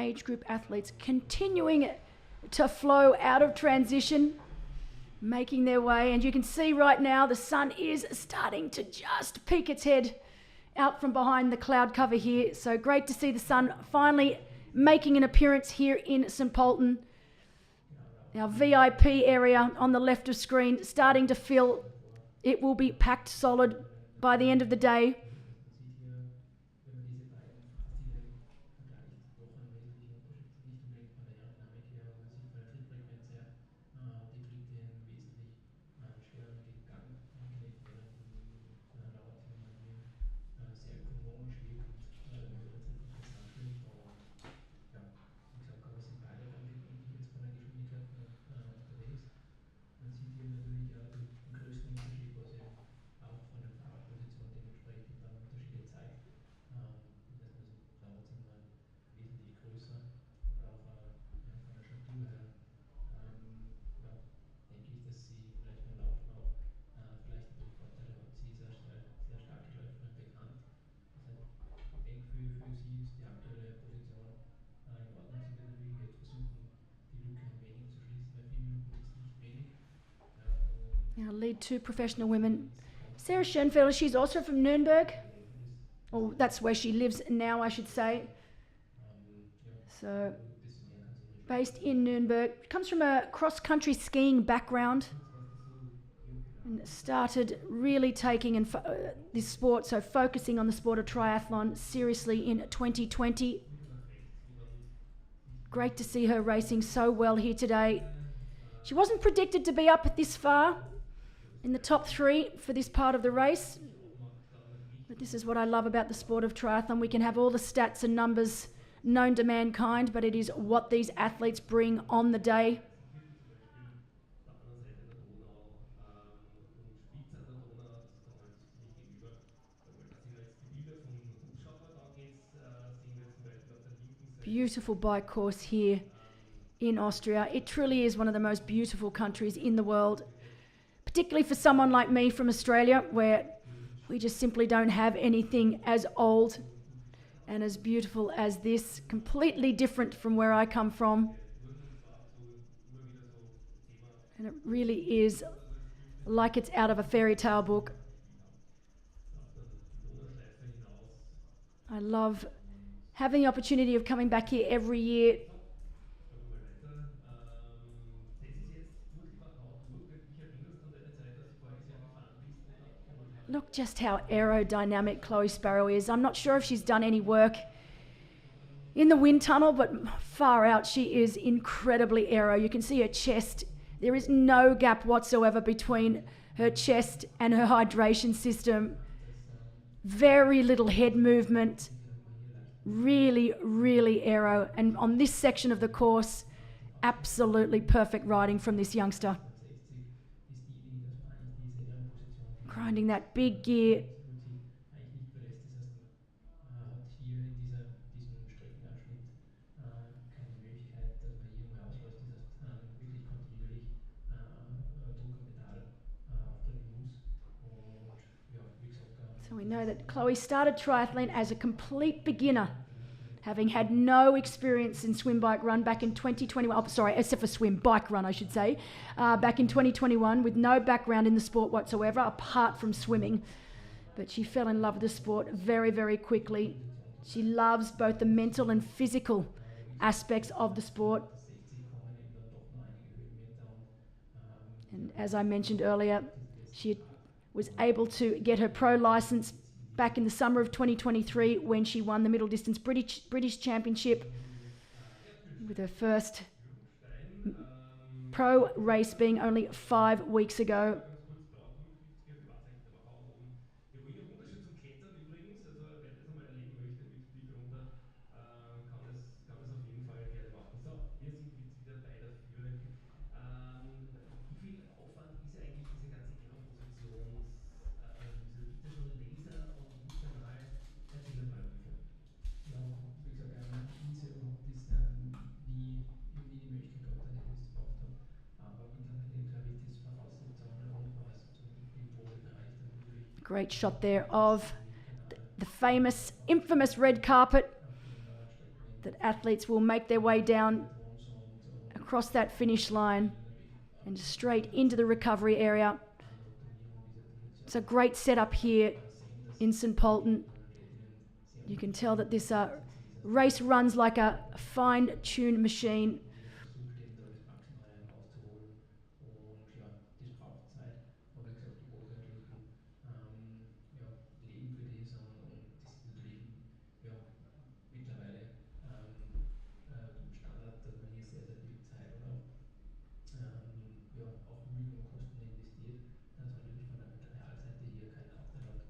age group athletes continuing to flow out of transition, making their way. And you can see right now the sun is starting to just peek its head out from behind the cloud cover here. So great to see the sun finally making an appearance here in St. Pölten. Our VIP area on the left of screen starting to fill. It will be packed solid by the end of the day. Man sieht hier natürlich den größten Unterschied, was eben auch von den Fahrerpositionen dementsprechend dann Unterschiede zeigt. Das heißt, Laura sind mal wesentlich größer und auch ja, von der Statur her ja, denke ich, dass sie vielleicht beim Laufen auch vielleicht ein bisschen Vorteile hat. Sie ist eine sehr starke Läuferin bekannt. Das heißt, ich denke, für sie ist die aktuelle Position in Ordnung. Sie wird natürlich jetzt versuchen, die Lücke ein wenig zu schließen, weil 4 Minuten ist nicht wenig. Our lead two professional women, Sarah Schoenfelder, she's also from Nuremberg. Oh, that's where she lives now, I should say. So, based in Nuremberg. Comes from a cross-country skiing background and started really taking this sport, so focusing on the sport of triathlon seriously in 2020. Great to see her racing so well here today. She wasn't predicted to be up this far in the top 3 for this part of the race. But this is what I love about the sport of triathlon. We can have all the stats and numbers known to mankind, but it is what these athletes bring on the day. Beautiful bike course here in Austria. It truly is one of the most beautiful countries in the world, particularly for someone like me from Australia, where we just simply don't have anything as old and as beautiful as this. Completely different from where I come from. And it really is like it's out of a fairy tale book. I love having the opportunity of coming back here every year. Look just how aerodynamic Chloe Sparrow is. I'm not sure if she's done any work in the wind tunnel, but far out, she is incredibly aero. You can see her chest. There is no gap whatsoever between her chest and her hydration system. Very little head movement. Really, really aero. And on this section of the course, absolutely perfect riding from this youngster. Grinding that big gear. So we know that Chloe started triathlon as a complete beginner, having had no experience in swim, bike, run back in 2021. Oh, sorry, except for swim, bike, run, I should say. Back in 2021 with no background in the sport whatsoever, apart from swimming. But she fell in love with the sport very, very quickly. She loves both the mental and physical aspects of the sport. And as I mentioned earlier, she was able to get her pro license back in the summer of 2023 when she won the middle distance British Championship, with her first pro race being only 5 weeks ago. Great shot there of the famous, infamous red carpet that athletes will make their way down across that finish line and straight into the recovery area. It's a great setup here in St. Pölten. You can tell that this race runs like a fine-tuned machine. Standard, dass man hier sehr, sehr viel Zeit und auch, auch Mühen und Kosten investiert, dass man natürlich von der Materialseite hier keinen Nachteil hat.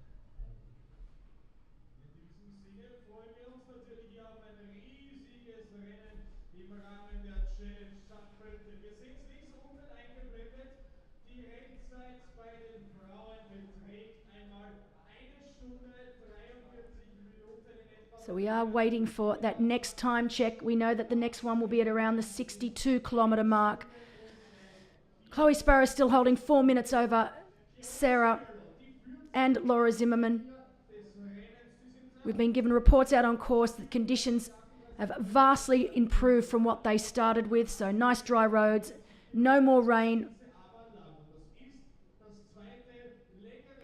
In diesem Sinne freuen wir uns natürlich hier auf ein riesiges Rennen im Rahmen der Challenge St. Pölten. Wir sehen es links unten eingeblendet. Die Rendzeit bei den Frauen beträgt einmal 1 Stunde 43 Minuten in etwa. So we are waiting for that next time check. We know that the next one will be at around the 62-kilometre mark. Chloe Sparrow still holding 4 minutes over Sarah and Laura Zimmerman. We've been given reports out on course that conditions have vastly improved from what they started with. So nice dry roads, no more rain.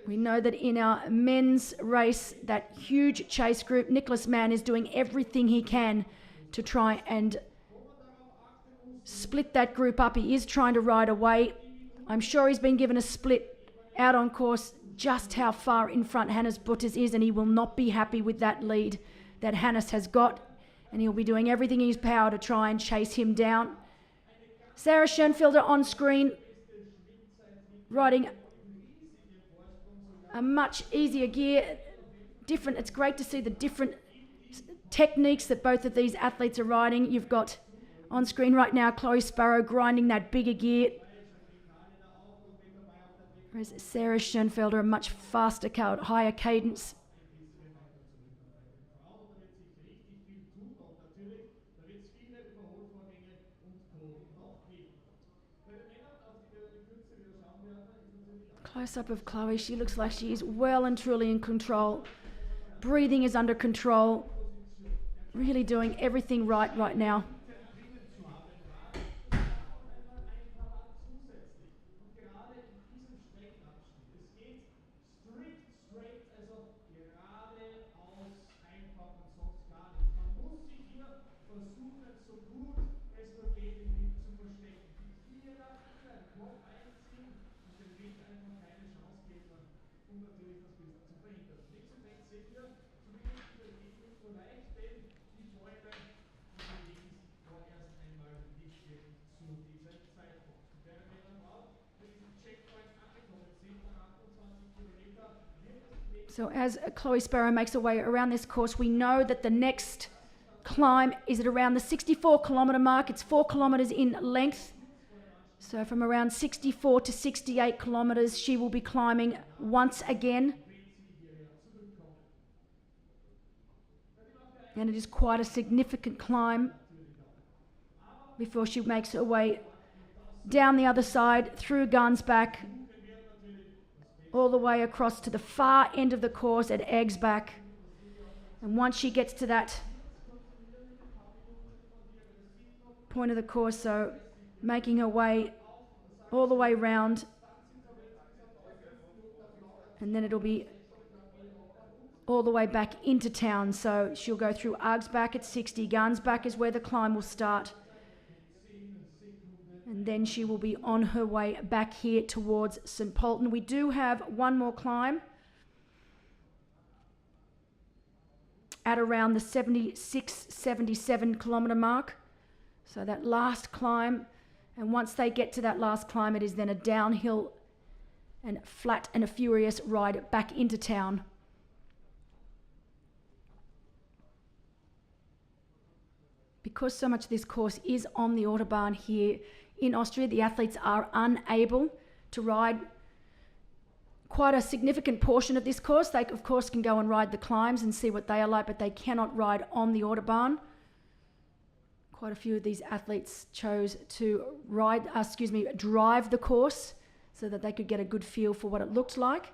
We know that in our men's race, that huge chase group, Nicholas Mann is doing everything he can to try and split that group up. He is trying to ride away. I'm sure he's been given a split out on course just how far in front Hannes Butters is, and he will not be happy with that lead that Hannes has got, and he'll be doing everything in his power to try and chase him down. Sarah Schoenfelder on screen, riding a much easier gear. Different. It's great to see the different techniques that both of these athletes are riding. You've got on screen right now Chloe Sparrow grinding that bigger gear, whereas Sarah Schoenfelder a much faster, higher cadence. Close up of Chloe, she looks like she is well and truly in control. Breathing is under control. Really doing everything right now. So as Chloe Sparrow makes her way around this course, we know that the next climb is at around the 64-kilometre mark. It's 4 kilometres in length. So from around 64 to 68 kilometres, she will be climbing once again. And it is quite a significant climb before she makes her way down the other side, through Gansbach, all the way across to the far end of the course at Eggsbach. And once she gets to that point of the course, so making her way all the way round, and then it'll be all the way back into town. So she'll go through Argsbach at 60. Gansbach is where the climb will start. And then she will be on her way back here towards St. Pölten. We do have one more climb at around the 76, 77 kilometre mark. So that last climb, and once they get to that last climb, it is then a downhill and flat and a furious ride back into town. Because so much of this course is on the Autobahn here in Austria, the athletes are unable to ride quite a significant portion of this course. They, of course, can go and ride the climbs and see what they are like, but they cannot ride on the Autobahn. Quite a few of these athletes chose to drive the course so that they could get a good feel for what it looked like.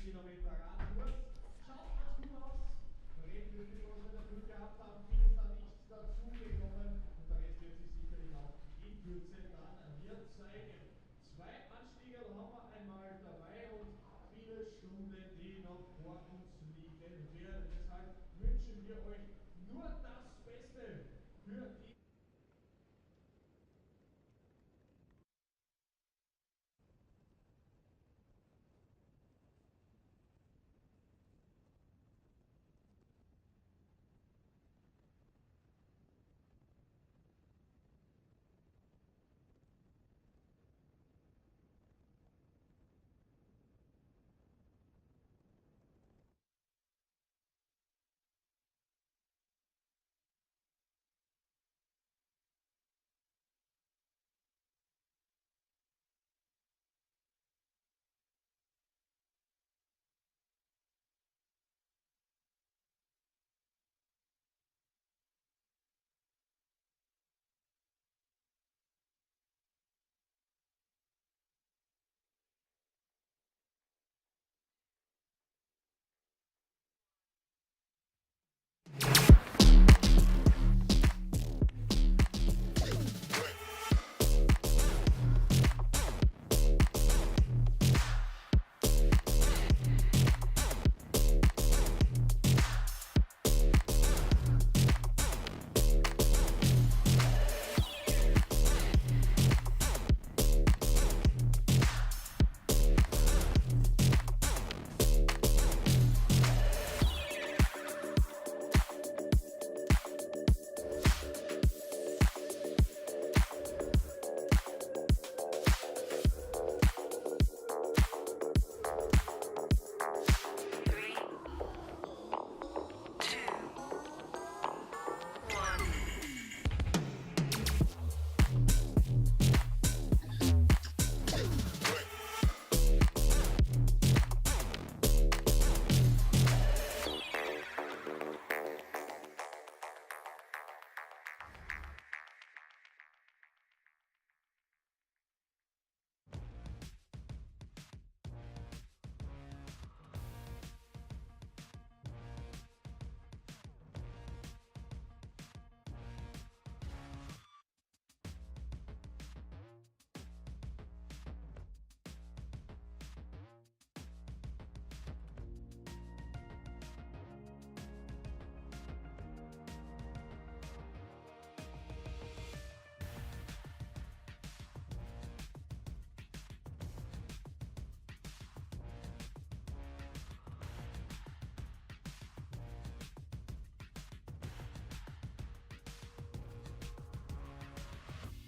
Kilometer Radkurs. Schaut ganz gut aus. Der Rest wird mit uns, wenn wir Glück gehabt haben, vieles dann nicht dazugekommen. Und der Rest wird sich sicherlich auch in Kürze dann hier zeigen. 2 Anstiege haben wir einmal dabei und viele Stunden, die noch vor uns liegen werden. Deshalb wünschen wir euch nur das Beste für die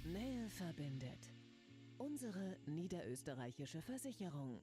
Nähe verbindet. Unsere niederösterreichische Versicherung.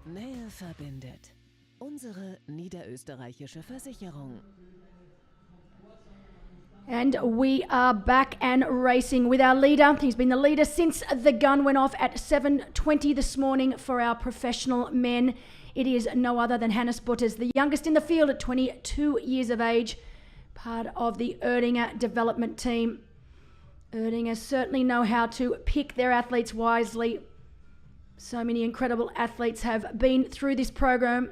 Nähe verbindet. Unsere niederösterreichische Versicherung. And we are back and racing with our leader. He's been the leader since the gun went off at 7:20 this morning for our professional men. it is no other than Hannes Butters, the youngest in the field at 22 years of age, part of the Erdinger development team. Erdinger certainly know how to pick their athletes wisely. So many incredible athletes have been through this program.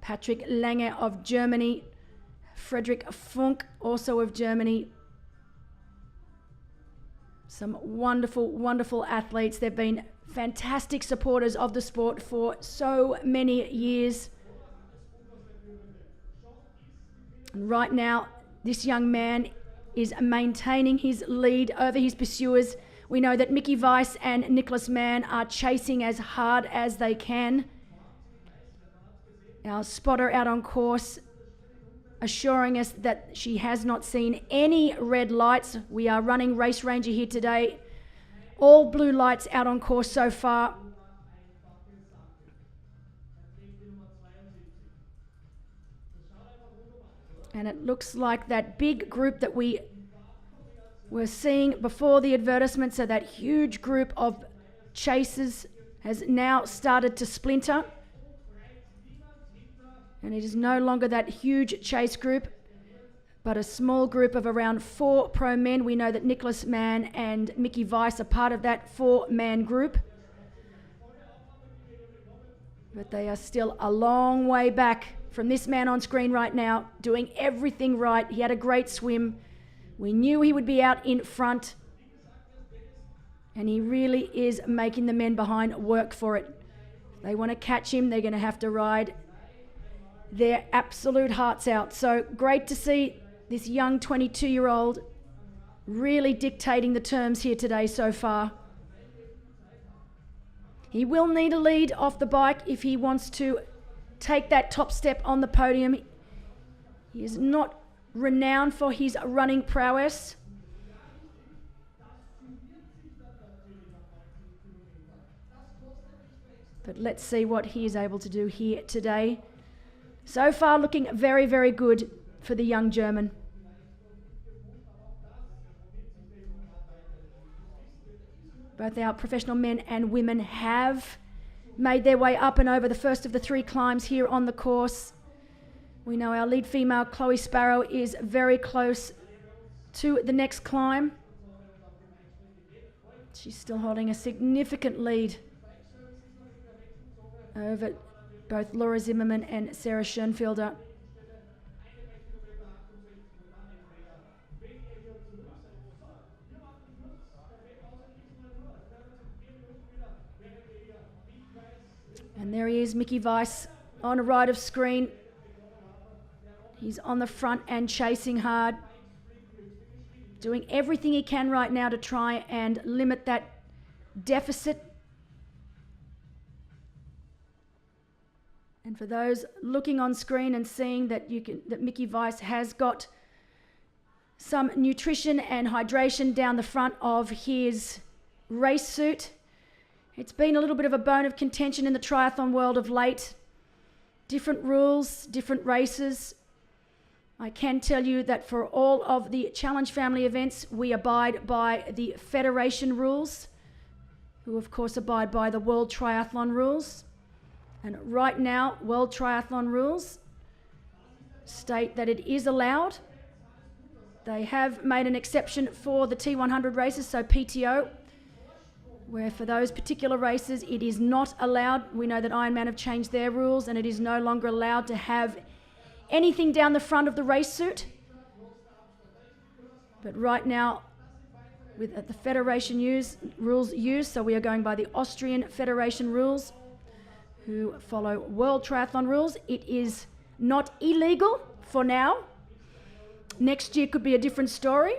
Patrick Lange of Germany, Frederick Funk also of Germany. Some wonderful, wonderful athletes. They've been fantastic supporters of the sport for so many years. And right now, this young man is maintaining his lead over his pursuers. We know that Mickey Weiss and Nicholas Mann are chasing as hard as they can. Our spotter out on course assuring us that she has not seen any red lights. We are running Race Ranger here today. All blue lights out on course so far. And it looks like that big group that we were seeing before the advertisement, so that huge group of chasers has now started to splinter. And it is no longer that huge chase group, but a small group of around 4 pro men. We know that Nicholas Mann and Mickey Weiss are part of that 4-man group. But they are still a long way back from this man on screen right now, doing everything right. He had a great swim. We knew he would be out in front. And he really is making the men behind work for it. If they want to catch him, they're going to have to ride their absolute hearts out. So great to see this young 22-year-old really dictating the terms here today so far. He will need a lead off the bike if he wants to take that top step on the podium. He is not renowned for his running prowess. But let's see what he is able to do here today. So far looking very, very good for the young German. Both our professional men and women have made their way up and over the first of the 3 climbs here on the course. We know our lead female, Chloe Sparrow, is very close to the next climb. She's still holding a significant lead over both Laura Zimmerman and Sarah Schoenfelder. And there he is, Mickey Weiss, on a right of screen. He's on the front and chasing hard, doing everything he can right now to try and limit that deficit. And for those looking on screen and seeing that that Mickey Weiss has got some nutrition and hydration down the front of his race suit. It's been a little bit of a bone of contention in the triathlon world of late. Different rules, different races. I can tell you that for all of the Challenge family events, we abide by the Federation rules, who of course abide by the World Triathlon rules. And right now, World Triathlon rules state that it is allowed. They have made an exception for the T100 races, so PTO, where for those particular races it is not allowed. We know that Ironman have changed their rules and it is no longer allowed to have anything down the front of the race suit. But right now, with the Federation rules used, so we are going by the Austrian Federation rules, who follow World Triathlon rules. It is not illegal for now. Next year could be a different story.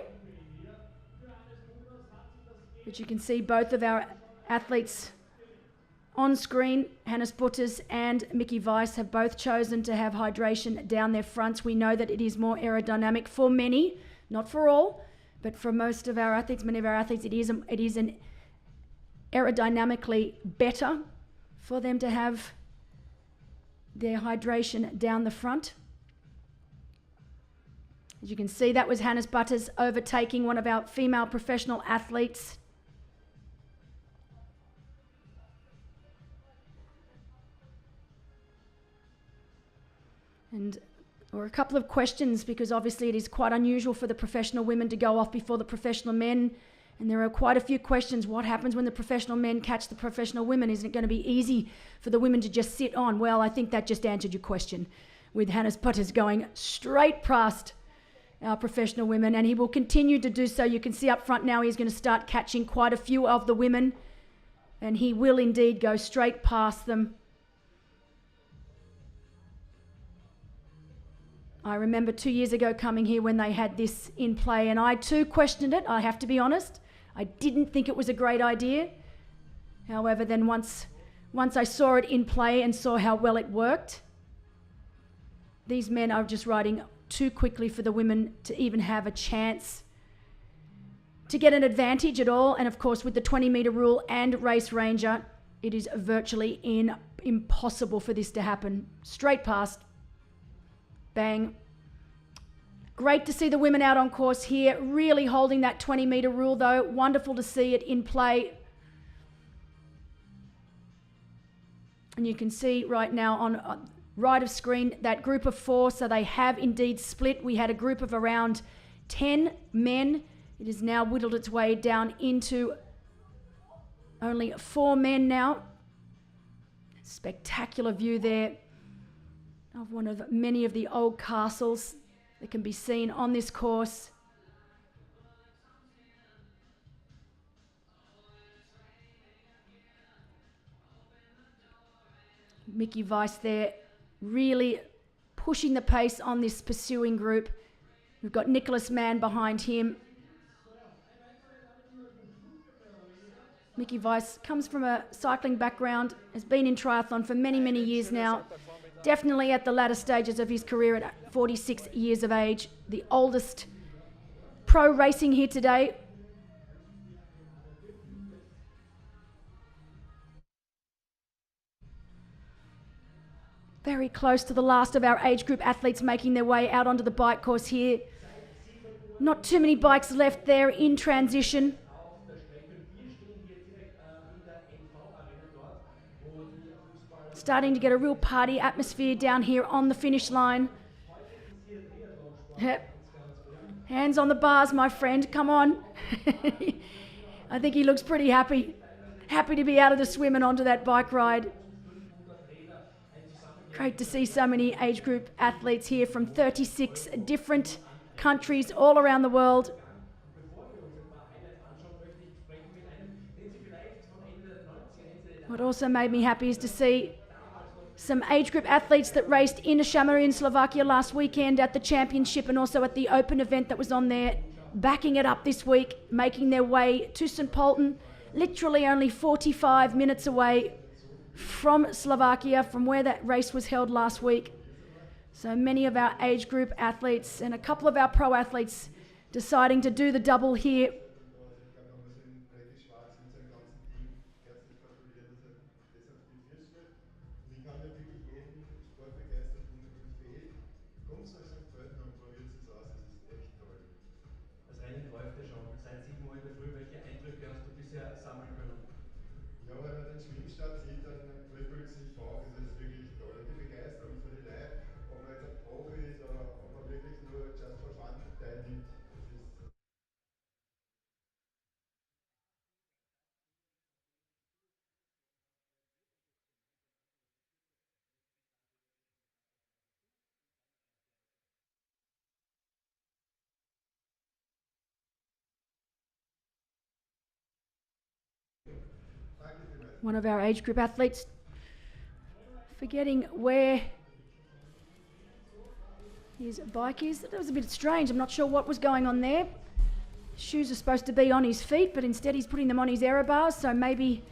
But you can see both of our athletes on screen. Hannes Butters and Mickey Weiss have both chosen to have hydration down their fronts. We know that it is more aerodynamic for many, not for all, but for most of our athletes, many of our athletes, it is an aerodynamically better for them to have their hydration down the front. As you can see, that was Hannes Butters overtaking one of our female professional athletes. And or a couple of questions, because obviously it is quite unusual for the professional women to go off before the professional men. And there are quite a few questions. What happens when the professional men catch the professional women? Isn't it going to be easy for the women to just sit on? Well, I think that just answered your question, with Hannes Putters going straight past our professional women, and he will continue to do so. You can see up front now he's going to start catching quite a few of the women, and he will indeed go straight past them. I remember 2 years ago coming here when they had this in play, and I too questioned it, I have to be honest. I didn't think it was a great idea. However, then once I saw it in play and saw how well it worked, these men are just riding too quickly for the women to even have a chance to get an advantage at all. And of course, with the 20-meter rule and Race Ranger, it is virtually impossible for this to happen. Straight past. Bang. Great to see the women out on course here, really holding that 20-meter rule though. Wonderful to see it in play. And you can see right now on right of screen that group of 4, so they have indeed split. We had a group of around 10 men. It has now whittled its way down into only 4 men now. Spectacular view there of one of many of the old castles that can be seen on this course. Mickey Weiss there really pushing the pace on this pursuing group. We've got Nicholas Mann behind him. Mickey Weiss comes from a cycling background, has been in triathlon for many, many years now. Definitely at the latter stages of his career at 46 years of age. The oldest pro racing here today. Very close to the last of our age group athletes making their way out onto the bike course here. Not too many bikes left there in transition. Starting to get a real party atmosphere down here on the finish line. Hands on the bars, my friend, come on. I think he looks pretty happy. Happy to be out of the swim and onto that bike ride. Great to see so many age group athletes here from 36 different countries all around the world. What also made me happy is to see some age group athletes that raced in Šamarin, Slovakia last weekend at the championship and also at the open event that was on there, backing it up this week, making their way to St. Pölten, literally only 45 minutes away from Slovakia, from where that race was held last week. So many of our age group athletes and a couple of our pro athletes deciding to do the double here. Das Rennen läuft ja schon. Seit 7 Uhr in der Früh, welche Eindrücke hast du bisher sammeln können? Ja, wenn man den Schwimmstart sieht, dann kribbelt es im Bauch, es ist wirklich toll. Und die Begeisterung für die Leute, ob man jetzt ein Profi ist oder ob man wirklich nur just for fun teilnimmt, das ist... One of our age group athletes forgetting where his bike is. That was a bit strange. I'm not sure what was going on there. Shoes are supposed to be on his feet, but instead he's putting them on his aero bars, so maybe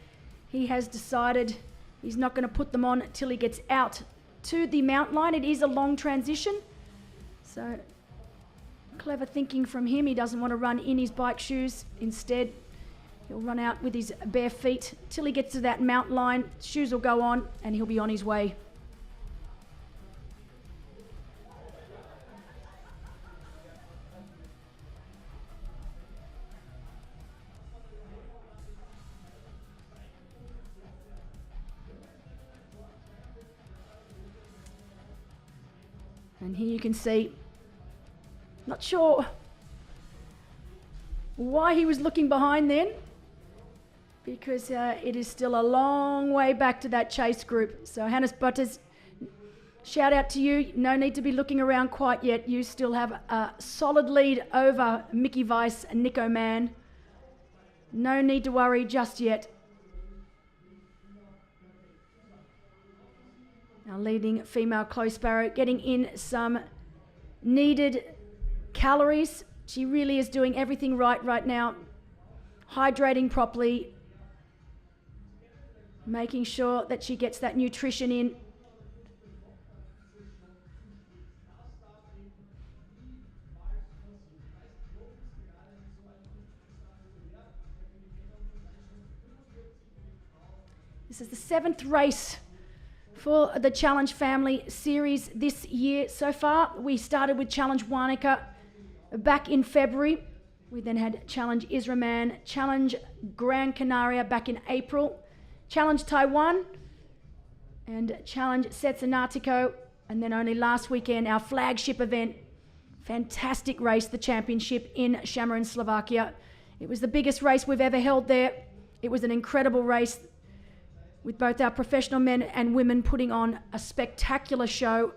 he has decided he's not going to put them on till he gets out to the mount line. It is a long transition, so clever thinking from him. He doesn't want to run in his bike shoes. Instead, he'll run out with his bare feet till he gets to that mount line. Shoes will go on and he'll be on his way. And here you can see, not sure why he was looking behind then, because it is still a long way back to that chase group. So Hannes Butters, shout out to you. No need to be looking around quite yet. You still have a solid lead over Mickey Weiss and Nico Mann. No need to worry just yet. Our leading female Chloe Sparrow getting in some needed calories. She really is doing everything right now. Hydrating properly. Making sure that she gets that nutrition in. This is the 7th race for the Challenge Family Series this year so far. We started with Challenge Wanaka back in February. We then had Challenge Israman, Challenge Gran Canaria back in April, Challenge Taiwan, and Challenge Cetinatico. And then only last weekend, our flagship event, fantastic race, the championship in Šamarin, Slovakia. It was the biggest race we've ever held there. It was an incredible race, with both our professional men and women putting on a spectacular show.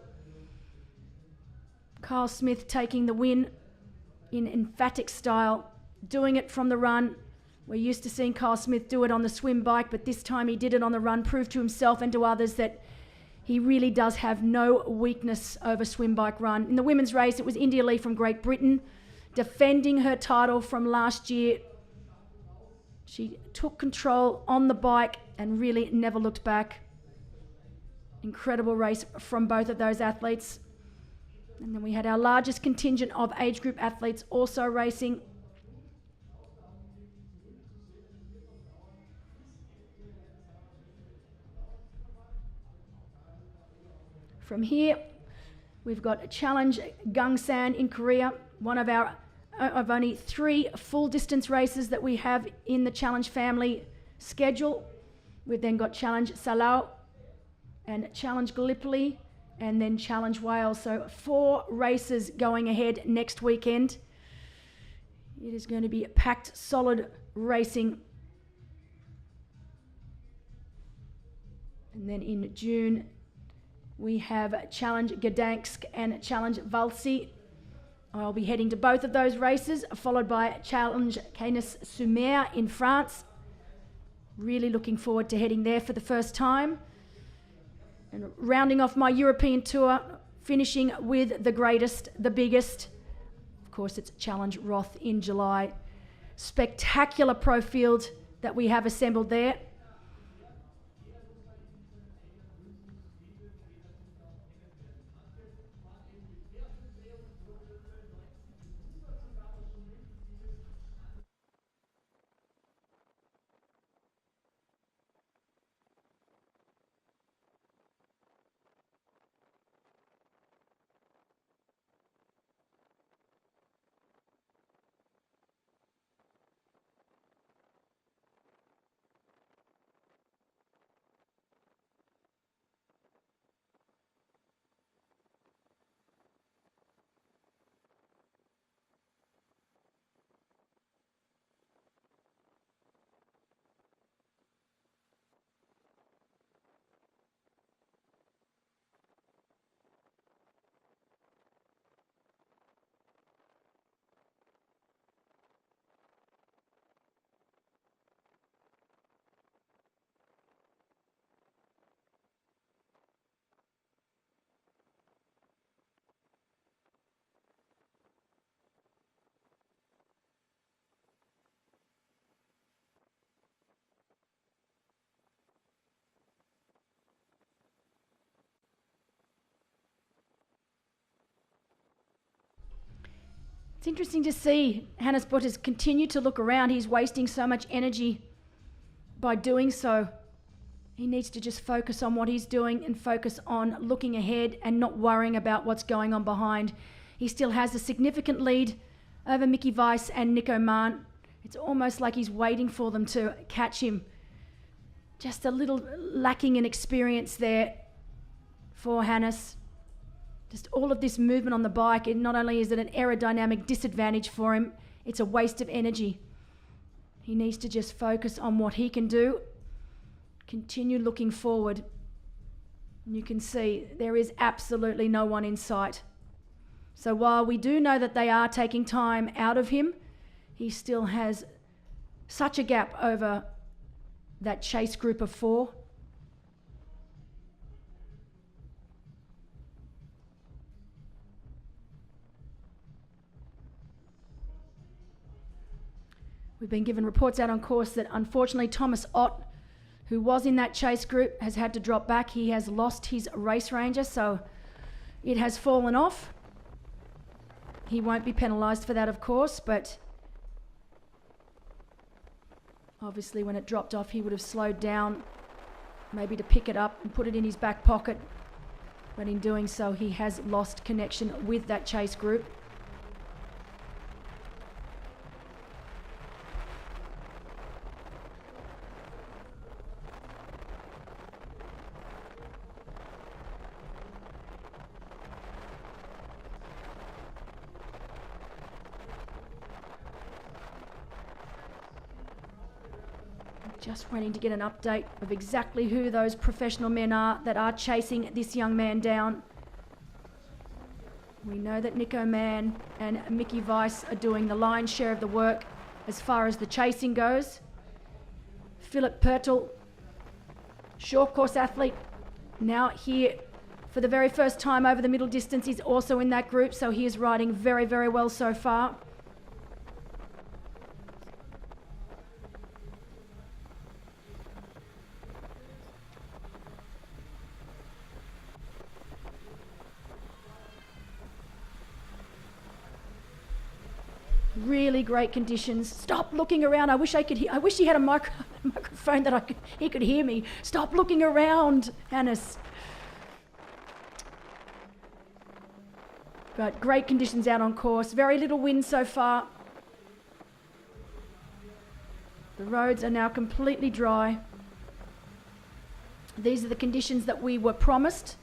Kyle Smith taking the win in emphatic style, doing it from the run. We're used to seeing Kyle Smith do it on the swim bike, but this time he did it on the run, proved to himself and to others that he really does have no weakness over swim bike run. In the women's race, it was India Lee from Great Britain, defending her title from last year. She took control on the bike and really never looked back. Incredible race from both of those athletes. And then we had our largest contingent of age group athletes also racing. From here, we've got Challenge Gangsan in Korea, one of our of only 3 full distance races that we have in the Challenge Family schedule. We've then got Challenge Salau and Challenge Gallipoli and then Challenge Wales. So 4 races going ahead next weekend. It is going to be packed, solid racing. And then in June, we have Challenge Gdansk and Challenge Valsi. I'll be heading to both of those races, followed by Challenge Canis-sur-Mer in France. Really looking forward to heading there for the first time. And rounding off my European tour, finishing with the greatest, the biggest. Of course, it's Challenge Roth in July. Spectacular pro field that we have assembled there. It's interesting to see Hannes Butters continue to look around. He's wasting so much energy by doing so. He needs to just focus on what he's doing and focus on looking ahead and not worrying about what's going on behind. He still has a significant lead over Mickey Weiss and Nico Mann. It's almost like he's waiting for them to catch him. Just a little lacking in experience there for Hannes. Just all of this movement on the bike, and not only is it an aerodynamic disadvantage for him, it's a waste of energy. He needs to just focus on what he can do, continue looking forward. And you can see there is absolutely no one in sight. So while we do know that they are taking time out of him, he still has such a gap over that chase group of 4. We've been given reports out on course that unfortunately Thomas Ott, who was in that chase group, has had to drop back. He has lost his race ranger, so it has fallen off. He won't be penalised for that, of course, but obviously when it dropped off, he would have slowed down, maybe to pick it up and put it in his back pocket. But in doing so, he has lost connection with that chase group. Just waiting to get an update of exactly who those professional men are that are chasing this young man down. We know that Nico Mann and Mickey Weiss are doing the lion's share of the work as far as the chasing goes. Philip Pölten, short course athlete, now here for the very first time over the middle distance. He's also in that group, so he is riding very, very well so far. Really great conditions. Stop looking around. I wish I could hear. I wish he had a microphone that he could hear me. Stop looking around, Hannes. But great conditions out on course. Very little wind so far. The roads are now completely dry. These are the conditions that we were promised.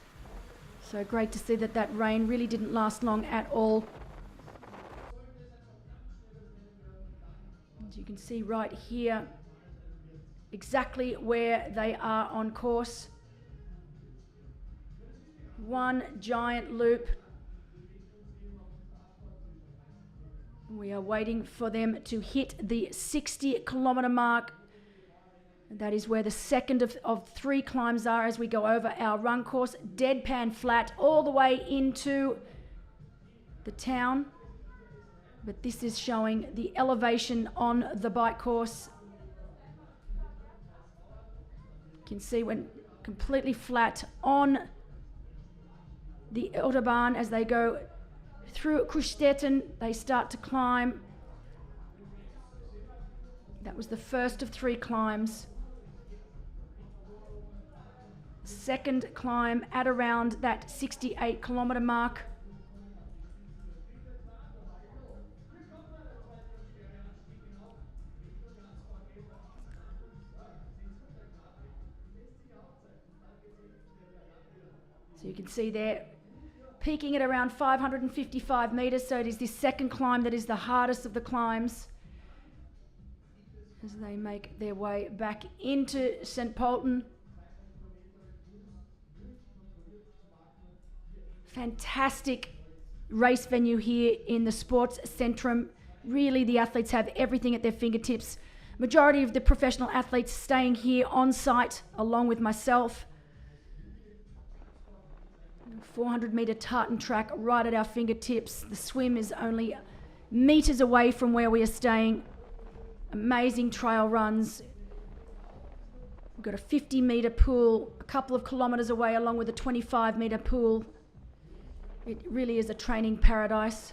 So great to see that that rain really didn't last long at all. As you can see right here, exactly where they are on course. One giant loop. We are waiting for them to hit the 60-kilometre mark. That is where the second of 3 climbs are as we go over our run course. Deadpan flat all the way into the town. But this is showing the elevation on the bike course. You can see when completely flat on the Autobahn as they go through Krustetten, they start to climb. That was the first of 3 climbs. Second climb at around that 68-kilometre mark. So you can see there, peaking at around 555 metres, so it is this second climb that is the hardest of the climbs as they make their way back into St. Pölten. Fantastic race venue here in the Sports Centrum. Really, the athletes have everything at their fingertips. Majority of the professional athletes staying here on site along with myself. 400-metre tartan track right at our fingertips. The swim is only metres away from where we are staying. Amazing trail runs. We've got a 50-metre pool a couple of kilometres away along with a 25-metre pool. It really is a training paradise.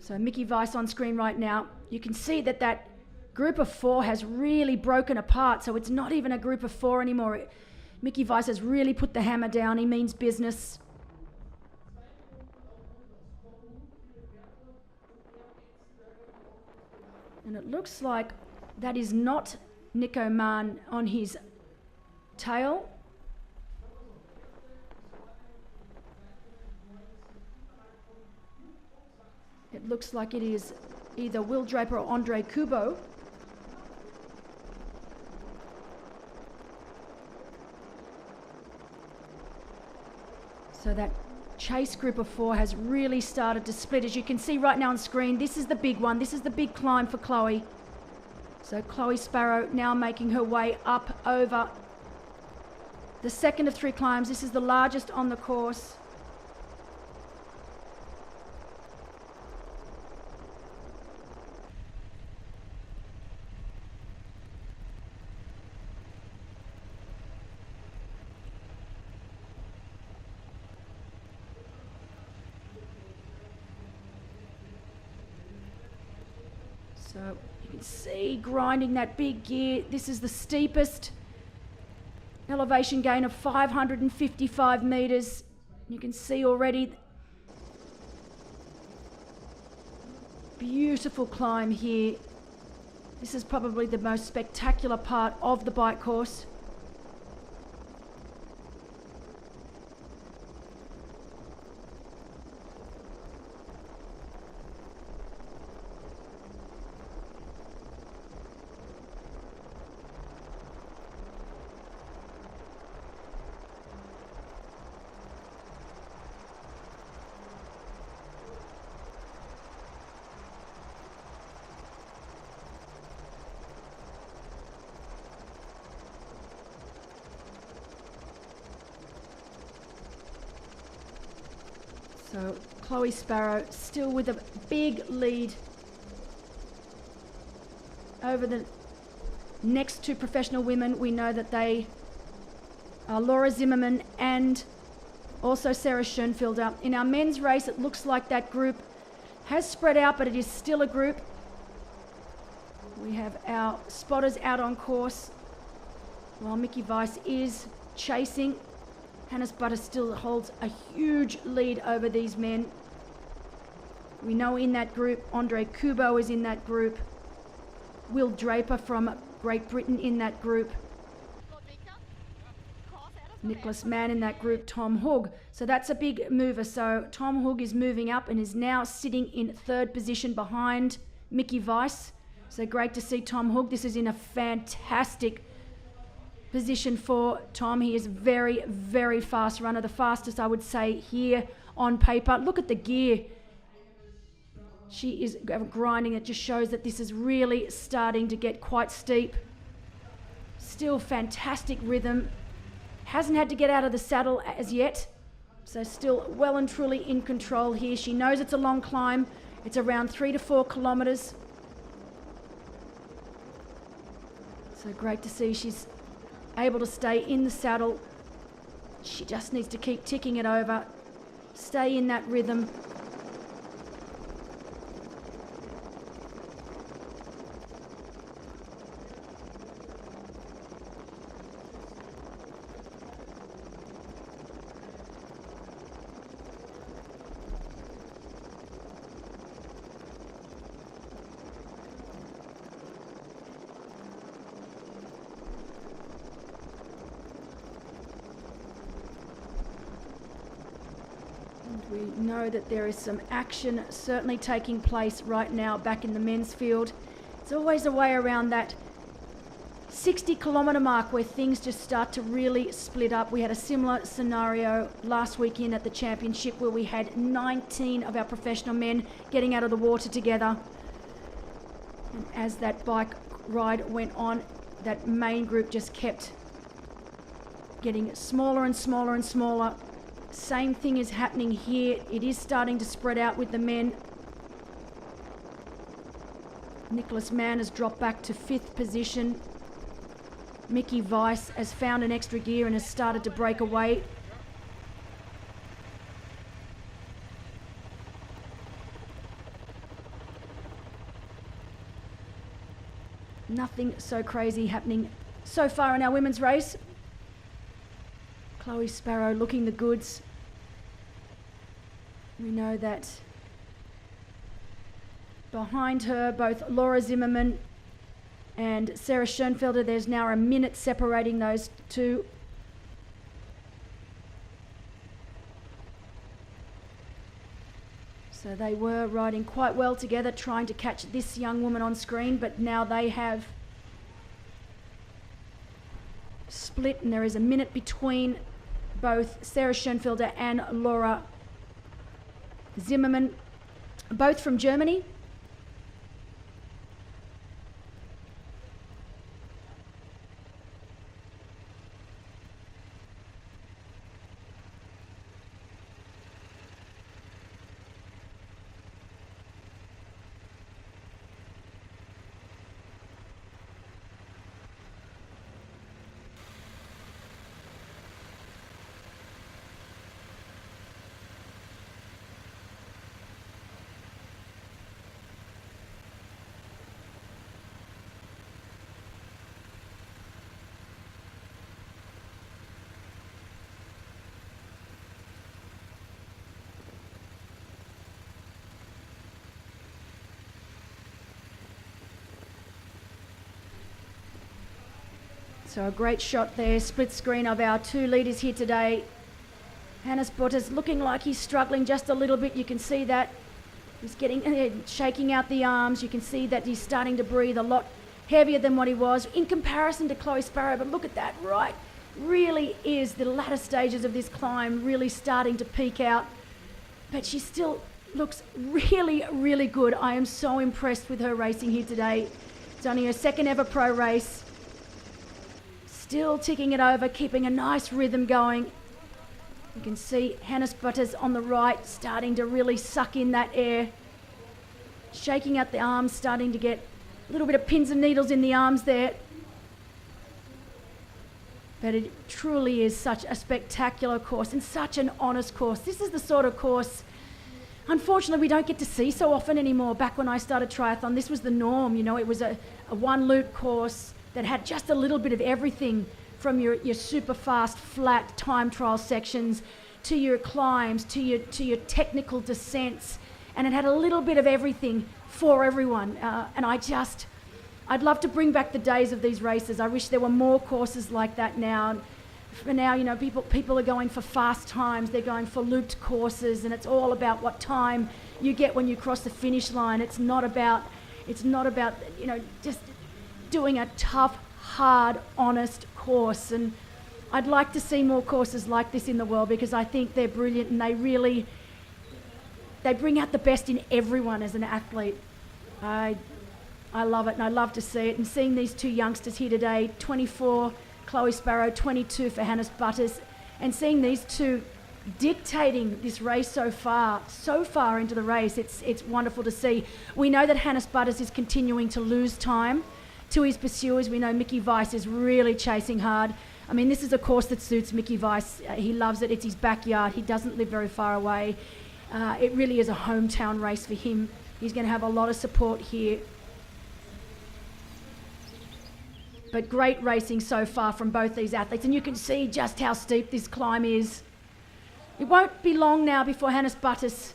So Mickey Weiss on screen right now. You can see that that group of 4 has really broken apart, so it's not even a group of 4 anymore. Mickey Weiss has really put the hammer down. He means business. And it looks like that is not Nico Mann on his tail. It looks like it is either Will Draper or Andre Kubo. So that chase group of 4 has really started to split. As you can see right now on screen, this is the big one. This is the big climb for Chloe. So Chloe Sparrow now making her way up over the second of 3 climbs. This is the largest on the course. So you can see grinding that big gear. This is the steepest elevation gain of 555 meters. You can see already beautiful climb here. This is probably the most spectacular part of the bike course. So Chloe Sparrow still with a big lead over the next 2 professional women. We know that they are Laura Zimmerman and also Sarah Schoenfelder. In our men's race, it looks like that group has spread out, but it is still a group. We have our spotters out on course while Mickey Weiss is chasing. Hannes Butter still holds a huge lead over these men. We know in that group, Andre Kubo is in that group. Will Draper from Great Britain in that group. Nicholas Mann in that group, Tom Hugg. So that's a big mover. So Tom Hugg is moving up and is now sitting in 3rd position behind Mickey Weiss. So great to see Tom Hugg. This is in a fantastic position for Tom. He is very, very fast runner. The fastest, I would say, here on paper. Look at the gear. She is grinding. It just shows that this is really starting to get quite steep. Still fantastic rhythm. Hasn't had to get out of the saddle as yet. So still well and truly in control here. She knows it's a long climb. It's around 3 to 4 kilometres. So great to see she's able to stay in the saddle. She just needs to keep ticking it over, stay in that rhythm. We know that there is some action certainly taking place right now back in the men's field. It's always a way around that 60 kilometre mark where things just start to really split up. We had a similar scenario last weekend at the championship where we had 19 of our professional men getting out of the water together. And as that bike ride went on, that main group just kept getting smaller and smaller and smaller. Same thing is happening here. It is starting to spread out with the men. Nicholas Mann has dropped back to 5th position. Mickey Weiss has found an extra gear and has started to break away. Nothing so crazy happening so far in our women's race. Chloe Sparrow looking the goods. We know that behind her, both Laura Zimmerman and Sarah Schoenfelder, there's now a minute separating those two. So they were riding quite well together, trying to catch this young woman on screen, but now they have split, and there is a minute between both Sarah Schoenfelder and Laura Zimmerman, both from Germany. So a great shot there, split screen of our two leaders here today. Hannes Butters looking like he's struggling just a little bit. You can see that. He's getting shaking out the arms. You can see that he's starting to breathe a lot heavier than what he was in comparison to Chloe Sparrow. But look at that, right? Really is the latter stages of this climb really starting to peak out. But she still looks really, really good. I am so impressed with her racing here today. It's only her second ever pro race. Still ticking it over, keeping a nice rhythm going. You can see Hannes Butters on the right starting to really suck in that air. Shaking out the arms, starting to get a little bit of pins and needles in the arms there. But it truly is such a spectacular course and such an honest course. This is the sort of course, unfortunately, we don't get to see so often anymore. Back when I started triathlon, this was the norm. You know, it was a one loop course that had just a little bit of everything, from your super fast, flat time trial sections to your climbs, to your technical descents. And it had a little bit of everything for everyone. And I'd love to bring back the days of these races. I wish there were more courses like that now. For now, you know, people are going for fast times. They're going for looped courses, and it's all about what time you get when you cross the finish line. It's not about, you know, just doing a tough, hard, honest course. And I'd like to see more courses like this in the world, because I think they're brilliant, and they bring out the best in everyone as an athlete. I love it, and I love to see it. And seeing these two youngsters here today, 24 Chloe Sparrow, 22 for Hannes Butters, and seeing these two dictating this race so far into the race, it's wonderful to see. We know that Hannes Butters is continuing to lose time to his pursuers. We know Mickey Weiss is really chasing hard. I mean, this is a course that suits Mickey Weiss. He loves it. It's his backyard. He doesn't live very far away. It really is a hometown race for him. He's going to have a lot of support here. But great racing so far from both these athletes. And you can see just how steep this climb is. It won't be long now before Hannes Butters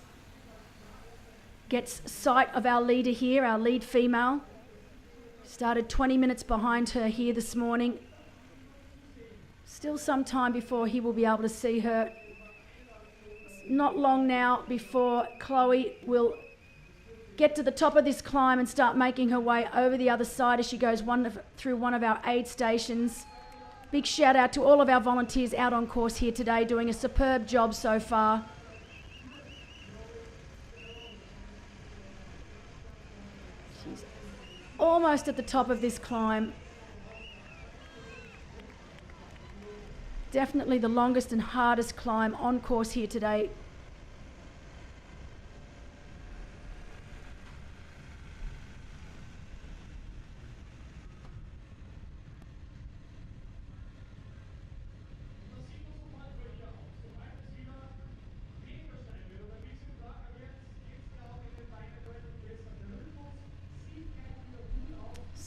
gets sight of our leader here, our lead female. Started 20 minutes behind her here this morning. Still some time before he will be able to see her. It's not long now before Chloe will get to the top of this climb and start making her way over the other side as she goes through one of our aid stations. Big shout out to all of our volunteers out on course here today, doing a superb job so far. She's almost at the top of this climb. Definitely the longest and hardest climb on course here today.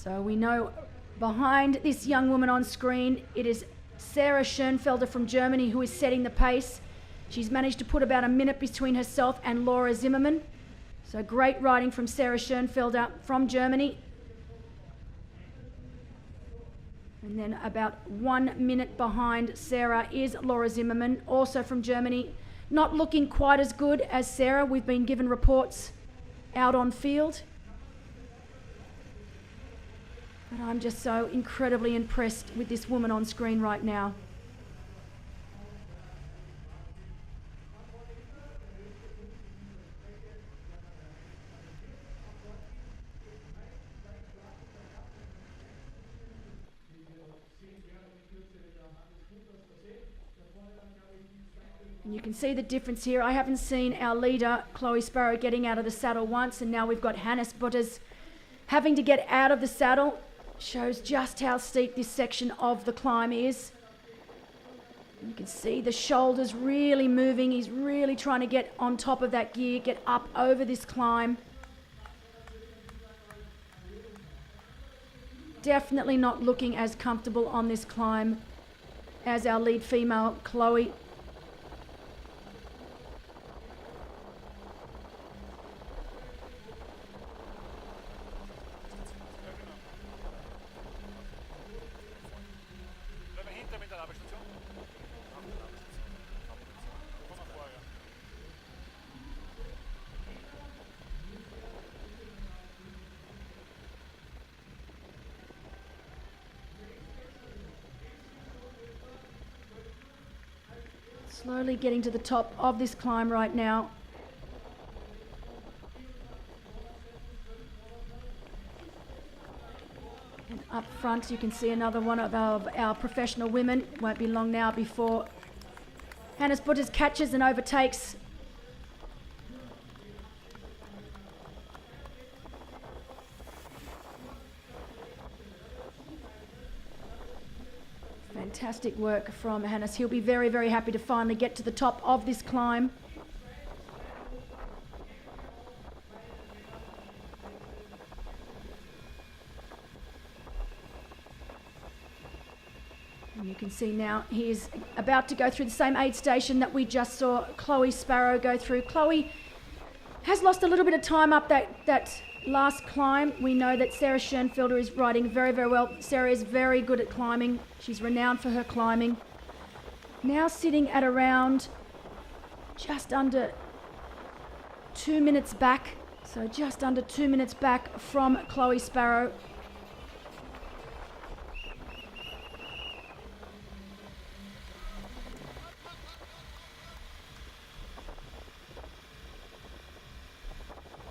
So we know behind this young woman on screen, it is Sarah Schoenfelder from Germany who is setting the pace. She's managed to put about a minute between herself and Laura Zimmermann. So great riding from Sarah Schoenfelder from Germany. And then about 1 minute behind Sarah is Laura Zimmermann, also from Germany. Not looking quite as good as Sarah. We've been given reports out on field. But I'm just so incredibly impressed with this woman on screen right now. And you can see the difference here. I haven't seen our leader, Chloe Sparrow, getting out of the saddle once, and now we've got Hannes Butters having to get out of the saddle. Shows just how steep this section of the climb is. You can see the shoulders really moving. He's really trying to get on top of that gear, get up over this climb. Definitely not looking as comfortable on this climb as our lead female, Chloe. Slowly getting to the top of this climb right now. And up front you can see another one of our professional women. Won't be long now before Hannes Butters catches and overtakes fantastic work from Hannes. He'll be very, very happy to finally get to the top of this climb. And you can see now he is about to go through the same aid station that we just saw Chloe Sparrow go through. Chloe has lost a little bit of time up that last climb. We know that Sarah Schoenfelder is riding very, very well. Sarah is very good at climbing. She's renowned for her climbing. Now sitting at around just under 2 minutes back. So just under 2 minutes back from Chloe Sparrow.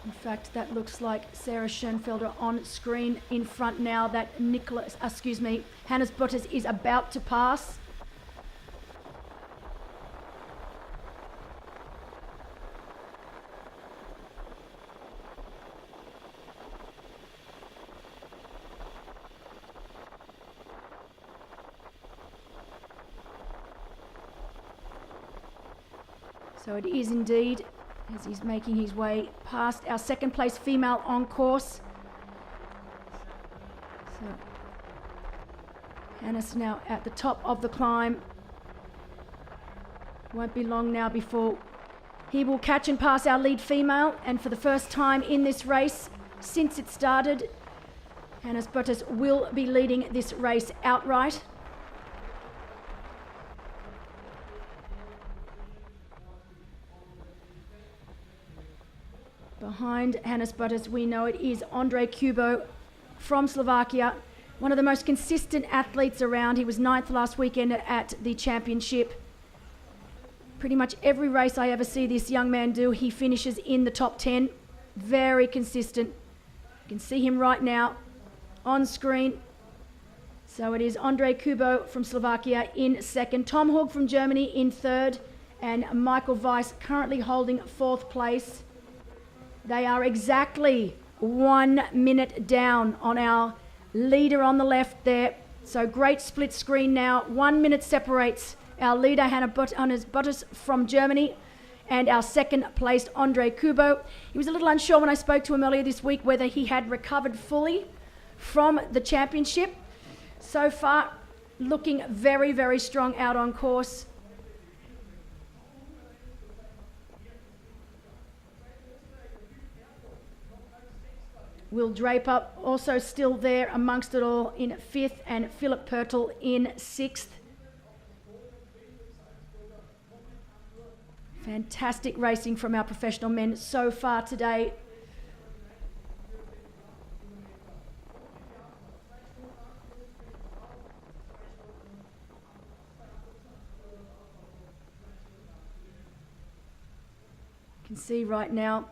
In fact, that looks like Sarah Schoenfelder on screen in front now that Hannes Butters is about to pass. So it is indeed, as he's making his way past our second place female on course. So Hannes now at the top of the climb. Won't be long now before he will catch and pass our lead female, and for the first time in this race since it started, Hannes Butters will be leading this race outright. Behind Hannes Butters, we know it is Andrej Kubo from Slovakia, one of the most consistent athletes around. He was 9th last weekend at the championship. Pretty much every race I ever see this young man do, he finishes in the top 10. Very consistent. You can see him right now on screen. So it is Andrej Kubo from Slovakia in second, Tom Hug from Germany in third, and Michael Weiss currently holding 4th place. They are exactly 1 minute down on our leader on the left there. So great split screen now. 1 minute separates our leader, Hannes Butters from Germany, and our second placed Andrej Kubo. He was a little unsure when I spoke to him earlier this week whether he had recovered fully from the championship. So far, looking very, very strong out on course. Will Draper also still there amongst it all in 5th, and Philip Pölten in 6th. Fantastic racing from our professional men so far today. You can see right now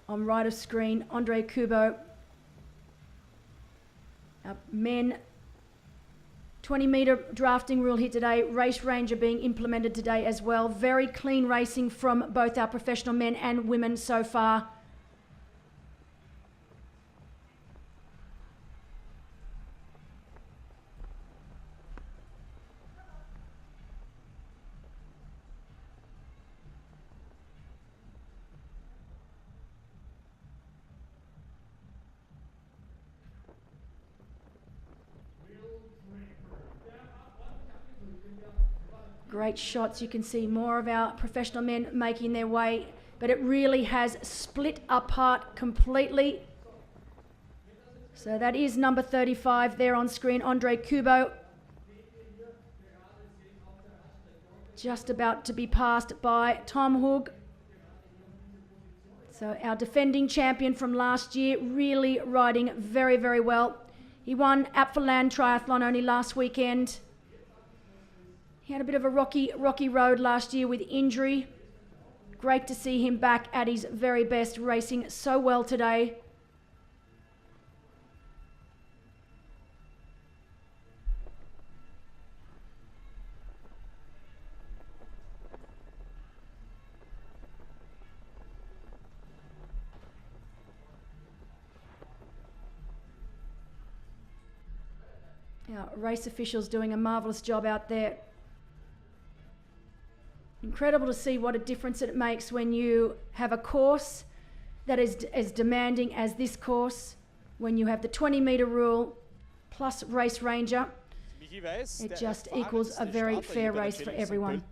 on right of screen, Andre Kubo. Our men 20-metre drafting rule here today, race ranger being implemented today as well. Very clean racing from both our professional men and women so far. Great shots. You can see more of our professional men making their way, but it really has split apart completely. So that is number 35 there on screen, Andre Kubo. Just about to be passed by Tom Hoog. So our defending champion from last year, really riding very, very well. He won Pölten Triathlon only last weekend. He had a bit of a rocky road last year with injury. Great to see him back at his very best, racing so well today. Our race officials doing a marvellous job out there. Incredible to see what a difference it makes when you have a course that is as demanding as this course, when you have the 20-metre rule plus race ranger. It just equals a very fair race for everyone.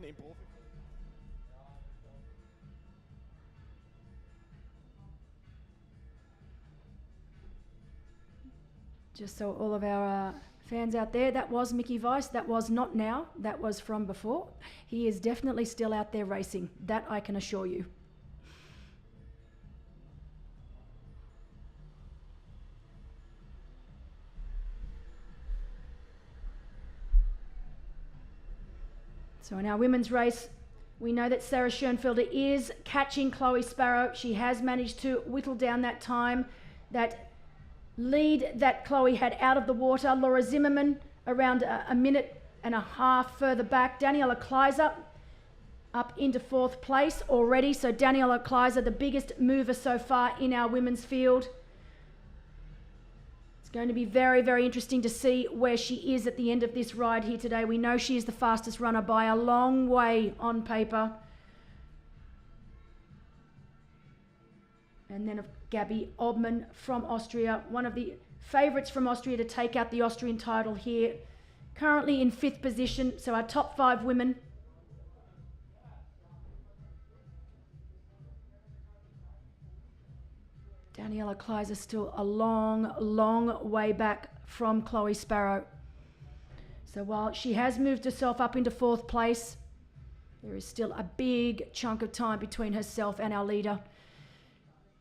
Just so all of our fans out there, that was Mickey Weiss. That was not now. That was from before. He is definitely still out there racing. That I can assure you. So in our women's race, we know that Sarah Schoenfelder is catching Chloe Sparrow. She has managed to whittle down that time, that lead that Chloe had out of the water. Laura Zimmerman around a minute and a half further back. Daniela Kleiser up into 4th place already. So Daniela Kleiser, the biggest mover so far in our women's field. It's going to be very, very interesting to see where she is at the end of this ride here today. We know she is the fastest runner by a long way on paper. And then of Gabby Obman from Austria, one of the favourites from Austria to take out the Austrian title here. Currently in 5th position, so our top 5 women. Daniela Kleiser still a long, long way back from Chloe Sparrow. So while she has moved herself up into 4th place, there is still a big chunk of time between herself and our leader.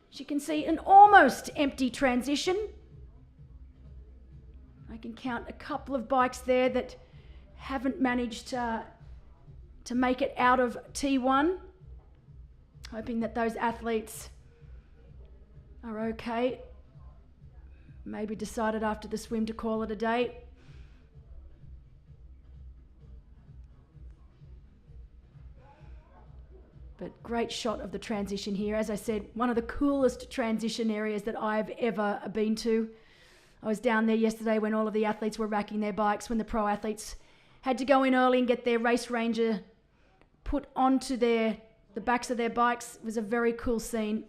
She can see an almost empty transition. I can count a couple of bikes there that haven't managed to make it out of T1. Hoping that those athletes are okay. Maybe decided after the swim to call it a day. But great shot of the transition here. As I said, one of the coolest transition areas that I've ever been to. I was down there yesterday when all of the athletes were racking their bikes, when the pro athletes had to go in early and get their race ranger put onto the backs of their bikes. It was a very cool scene.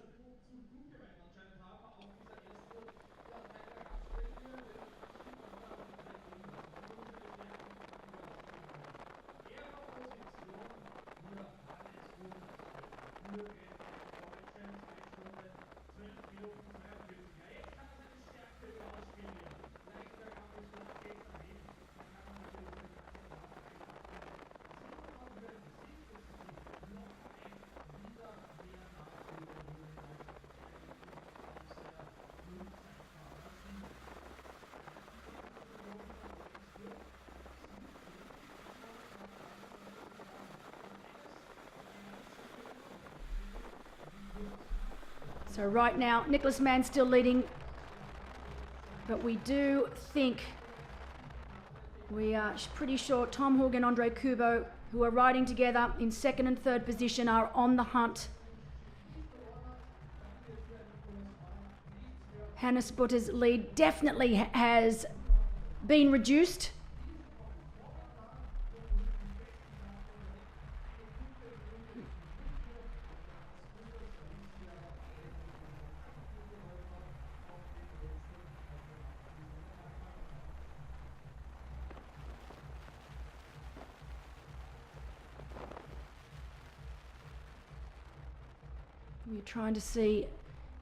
So right now, Nicholas Mann still leading, but we do think, we are pretty sure Tom Hug and Andre Kubo, who are riding together in second and third position, are on the hunt. Hannes Butter's lead definitely has been reduced. We're trying to see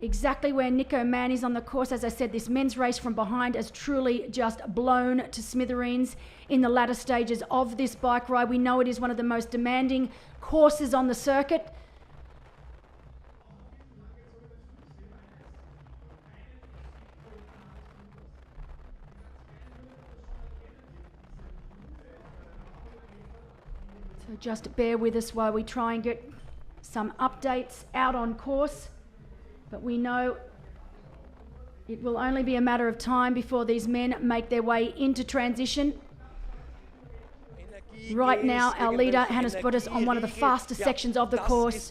exactly where Nico Mann is on the course. As I said, this men's race from behind has truly just blown to smithereens in the latter stages of this bike ride. We know it is one of the most demanding courses on the circuit. So just bear with us while we try and get some updates out on course. But we know it will only be a matter of time before these men make their way into transition. Right now, our leader, Hannes Butters, on one of the fastest sections of the course.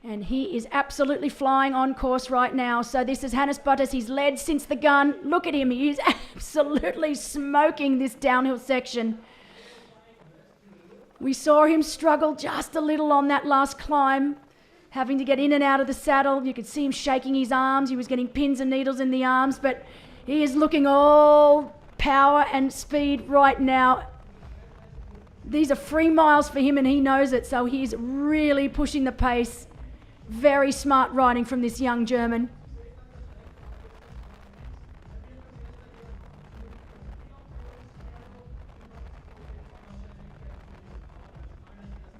And he is absolutely flying on course right now. So this is Hannes Butters. He's led since the gun. Look at him. He is absolutely smoking this downhill section. We saw him struggle just a little on that last climb, having to get in and out of the saddle. You could see him shaking his arms. He was getting pins and needles in the arms, but he is looking all power and speed right now. These are free miles for him and he knows it, so he's really pushing the pace. Very smart riding from this young German.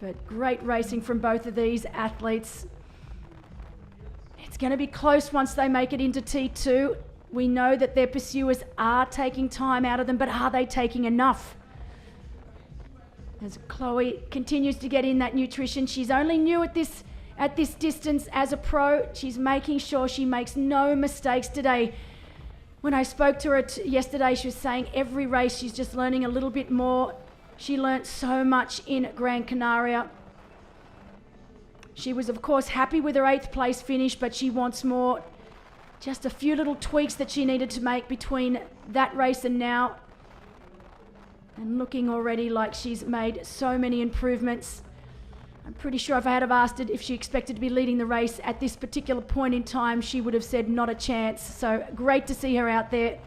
But great racing from both of these athletes. It's going to be close once they make it into T2. We know that their pursuers are taking time out of them, but are they taking enough? As Chloe continues to get in that nutrition, she's only new at this distance as a pro. She's making sure she makes no mistakes today. When I spoke to her yesterday, she was saying every race she's just learning a little bit more. She learnt so much in Gran Canaria. She was, of course, happy with her 8th place finish, but she wants more. Just a few little tweaks that she needed to make between that race and now. And looking already like she's made so many improvements. I'm pretty sure if I had have asked her if she expected to be leading the race at this particular point in time, she would have said not a chance. So great to see her out there,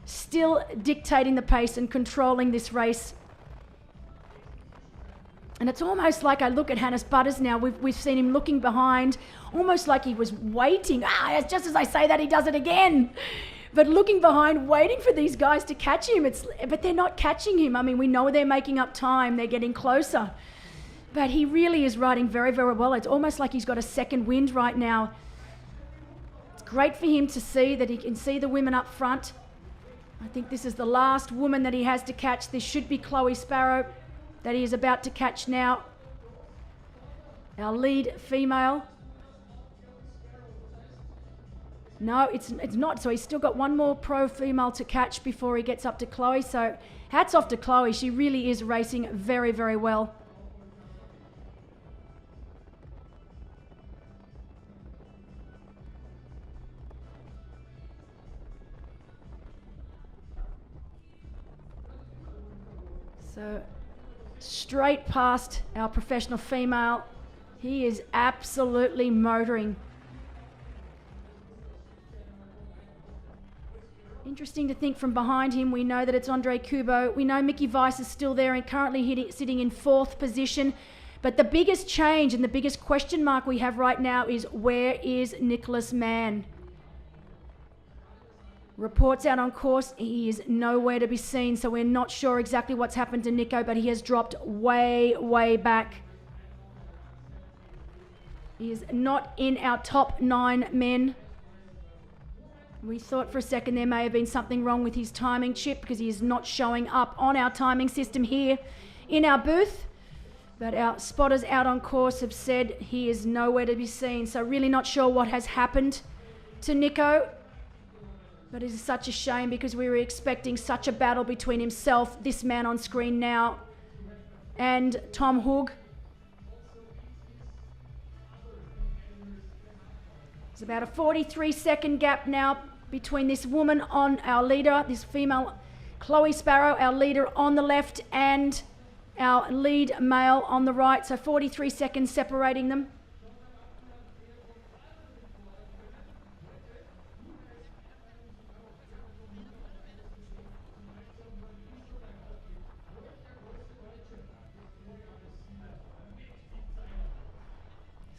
still dictating the pace and controlling this race. And it's almost like I look at Hannes Butters now, we've seen him looking behind, almost like he was waiting. Just as I say that, he does it again. But looking behind, waiting for these guys to catch him. But they're not catching him. I mean, we know they're making up time. They're getting closer. But he really is riding very, very well. It's almost like he's got a second wind right now. It's great for him to see that he can see the women up front. I think this is the last woman that he has to catch. This should be Chloe Sparrow that he is about to catch now. Our lead female. No, it's not. So he's still got one more pro female to catch before he gets up to Chloe. So hats off to Chloe. She really is racing very, very well. So straight past our professional female. He is absolutely motoring. Interesting to think from behind him, we know that it's Andre Kubo. We know Mickey Weiss is still there and currently sitting in 4th position. But the biggest change and the biggest question mark we have right now is, where is Nicholas Mann? Reports out on course, he is nowhere to be seen, so we're not sure exactly what's happened to Nico, but he has dropped way, way back. He is not in our top 9 men. We thought for a second there may have been something wrong with his timing chip because he is not showing up on our timing system here in our booth. But our spotters out on course have said he is nowhere to be seen. So really not sure what has happened to Nico. But it is such a shame because we were expecting such a battle between himself, this man on screen now, and Tom Hoog. There's about a 43-second gap now between this woman on our leader, this female Chloe Sparrow, our leader on the left, and our lead male on the right. So 43 seconds separating them.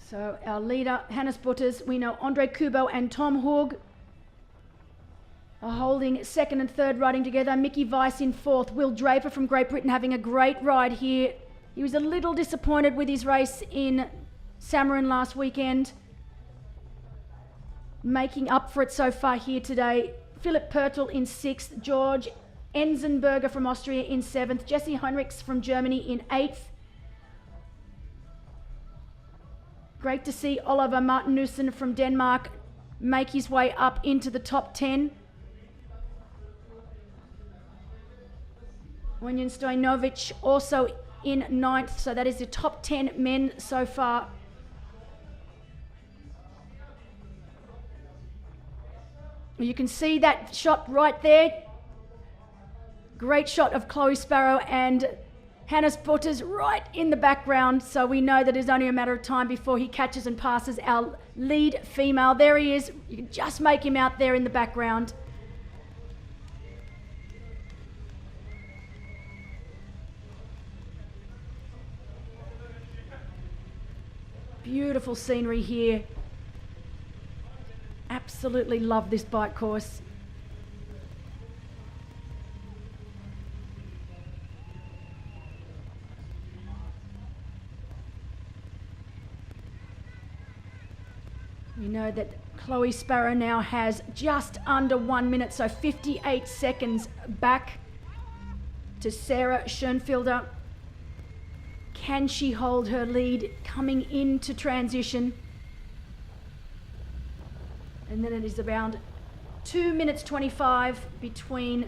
So our leader, Hannes Butters, we know Andre Kubo and Tom Hoog are holding 2nd and 3rd riding together. Mickey Weiss in 4th. Will Draper from Great Britain having a great ride here. He was a little disappointed with his race in Samarin last weekend. Making up for it so far here today. Philipp Pertl in 6th. George Enzenberger from Austria in 7th. Jesse Heinrichs from Germany in 8th. Great to see Oliver Martinussen from Denmark make his way up into the top 10. Wenyan Stojanovic also in 9th, so that is the top 10 men so far. You can see that shot right there. Great shot of Chloe Sparrow and Hannes Butters right in the background, so we know that it's only a matter of time before he catches and passes our lead female. There he is. You can just make him out there in the background. Beautiful scenery here. Absolutely love this bike course. We know that Chloe Sparrow now has just under 1 minute, so 58 seconds back to Sarah Schoenfelder. Can she hold her lead coming into transition? And then it is around 2 minutes 25 between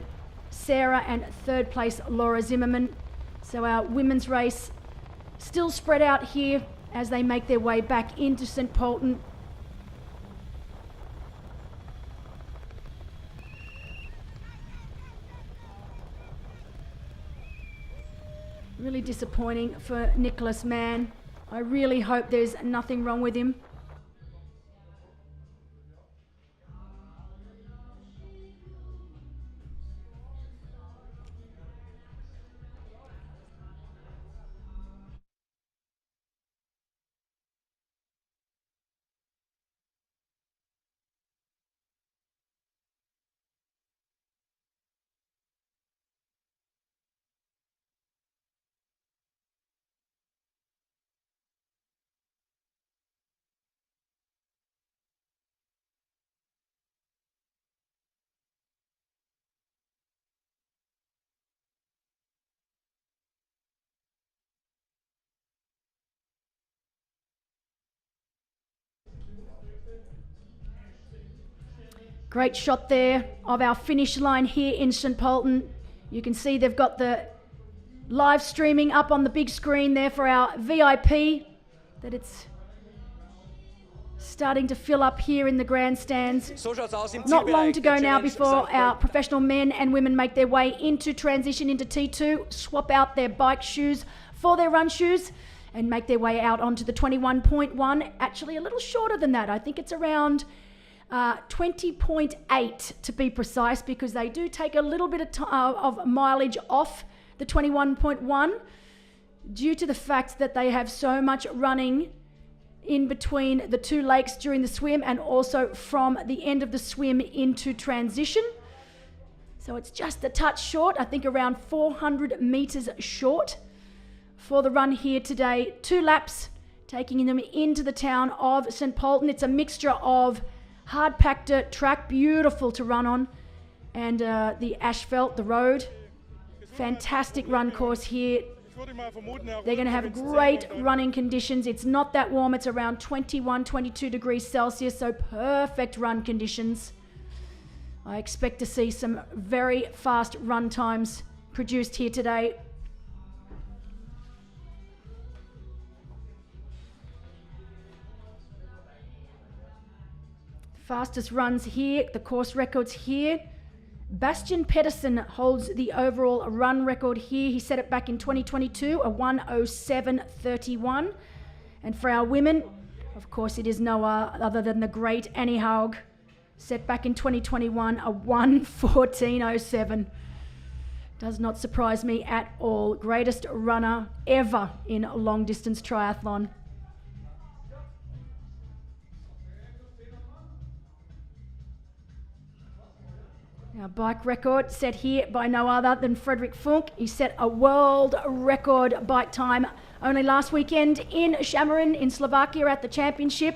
Sarah and 3rd place Laura Zimmerman. So our women's race still spread out here as they make their way back into St. Pölten. Really disappointing for Nicholas Mann. I really hope there's nothing wrong with him. Great shot there of our finish line here in St. Pölten. You can see they've got the live streaming up on the big screen there for our VIP, that it's starting to fill up here in the grandstands. Not long to go now before our professional men and women make their way into transition into T2, swap out their bike shoes for their run shoes and make their way out onto the 21.1. Actually a little shorter than that. I think it's around 20.8 to be precise, because they do take a little bit of mileage off the 21.1 due to the fact that they have so much running in between the two lakes during the swim and also from the end of the swim into transition. So it's just a touch short, I think around 400 meters short for the run here today. 2 laps taking them into the town of St. Pölten. It's a mixture of hard-packed dirt track, beautiful to run on, and the asphalt, the road. Fantastic run course here. They're going to have great running conditions. It's not that warm. It's around 21, 22 degrees Celsius, so perfect run conditions. I expect to see some very fast run times produced here today. Fastest runs here, the course records here. Bastian Pedersen holds the overall run record here. He set it back in 2022, a 1:07:31. And for our women, of course, it is no other than the great Annie Haug, set back in 2021, a 1:14:07. Does not surprise me at all. Greatest runner ever in a long distance triathlon. Our bike record set here by no other than Frederick Funk. He set a world record bike time only last weekend in Šamarin in Slovakia at the championship.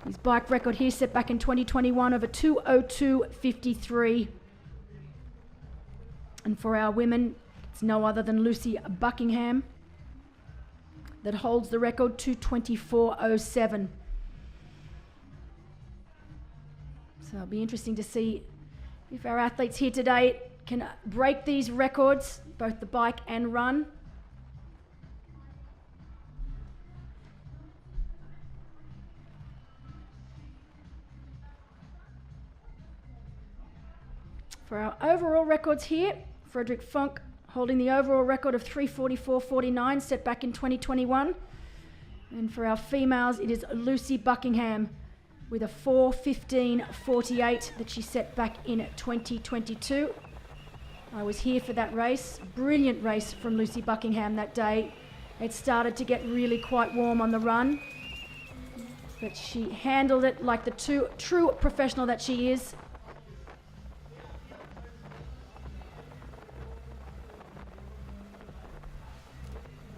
His bike record here set back in 2021 of a 2:02:53. And for our women, it's no other than Lucy Buckingham that holds the record, 2:24:07. So it'll be interesting to see if our athletes here today can break these records, both the bike and run. For our overall records here, Frederick Funk holding the overall record of 3:44:49 set back in 2021. And for our females, it is Lucy Buckingham with a 4:15:48 that she set back in 2022. I was here for that race. Brilliant race from Lucy Buckingham that day. It started to get really quite warm on the run, but she handled it like the true professional that she is.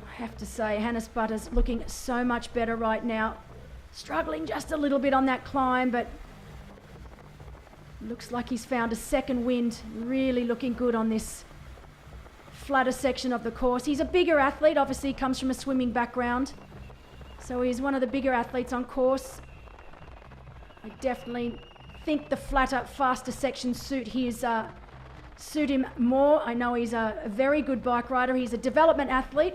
I have to say, Hannes Butter's looking so much better right now. Struggling just a little bit on that climb, but looks like he's found a second wind. Really looking good on this flatter section of the course. He's a bigger athlete, obviously comes from a swimming background, so he's one of the bigger athletes on course. I definitely think the flatter, faster sections suit him more. I know he's a very good bike rider. He's a development athlete.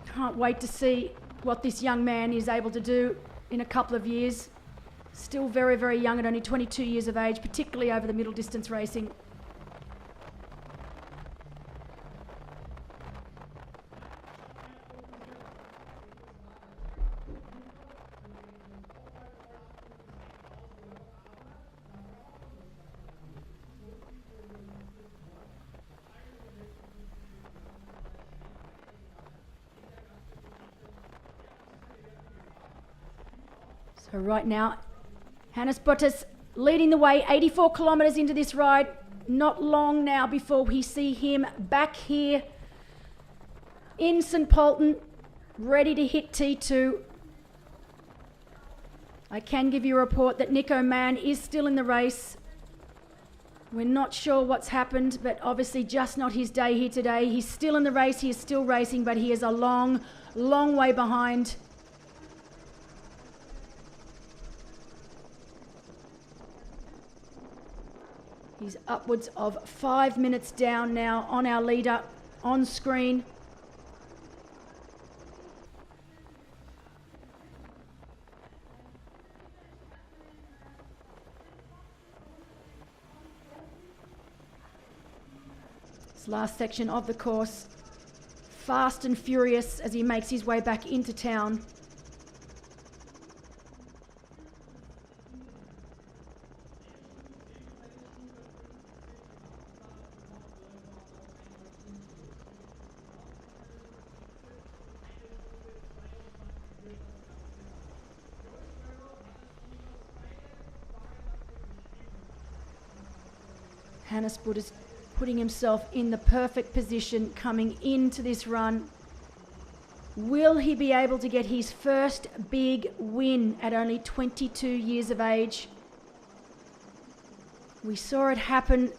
Can't wait to see what this young man is able to do in a couple of years. Still very, very young at only 22 years of age, particularly over the middle distance racing. So right now, Hannes Buttas leading the way, 84 kilometres into this ride. Not long now before we see him back here in St. Pölten, ready to hit T2. I can give you a report that Nico Mann is still in the race. We're not sure what's happened, but obviously just not his day here today. He's still in the race, he is still racing, but he is a long, long way behind. He's upwards of 5 minutes down now on our leader on screen. This last section of the course, fast and furious as he makes his way back into town. Hannes Butters putting himself in the perfect position coming into this run. Will he be able to get his first big win at only 22 years of age? We saw it happen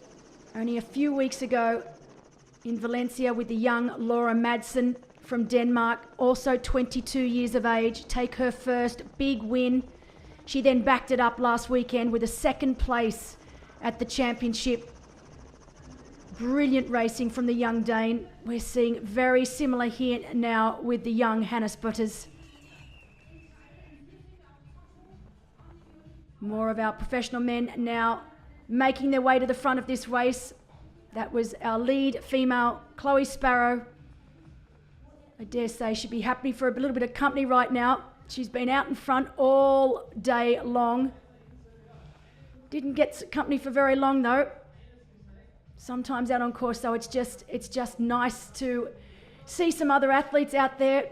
only a few weeks ago in Valencia with the young Laura Madsen from Denmark, also 22 years of age, take her first big win. She then backed it up last weekend with a second place at the championship. Brilliant racing from the young Dane. We're seeing very similar here now with the young Hannes Butters. More of our professional men now making their way to the front of this race. That was our lead female, Chloe Sparrow. I dare say she'd be happy for a little bit of company right now. She's been out in front all day long. Didn't get company for very long though. Sometimes out on course though, it's just nice to see some other athletes out there.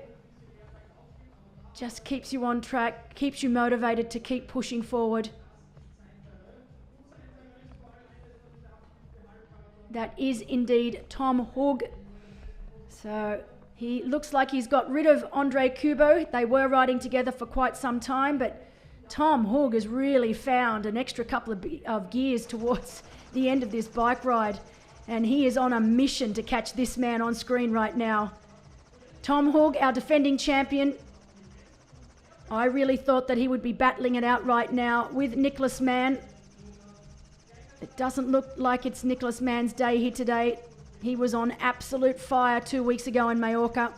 Just keeps you on track, keeps you motivated to keep pushing forward. That is indeed Tom Hug. So he looks like he's got rid of Andre Kubo. They were riding together for quite some time, but Tom Hug has really found an extra couple of gears towards the end of this bike ride, and he is on a mission to catch this man on screen right now. Tom Hug, our defending champion. I really thought that he would be battling it out right now with Nicholas Mann. It doesn't look like it's Nicholas Mann's day here today. He was on absolute fire 2 weeks ago in Mallorca.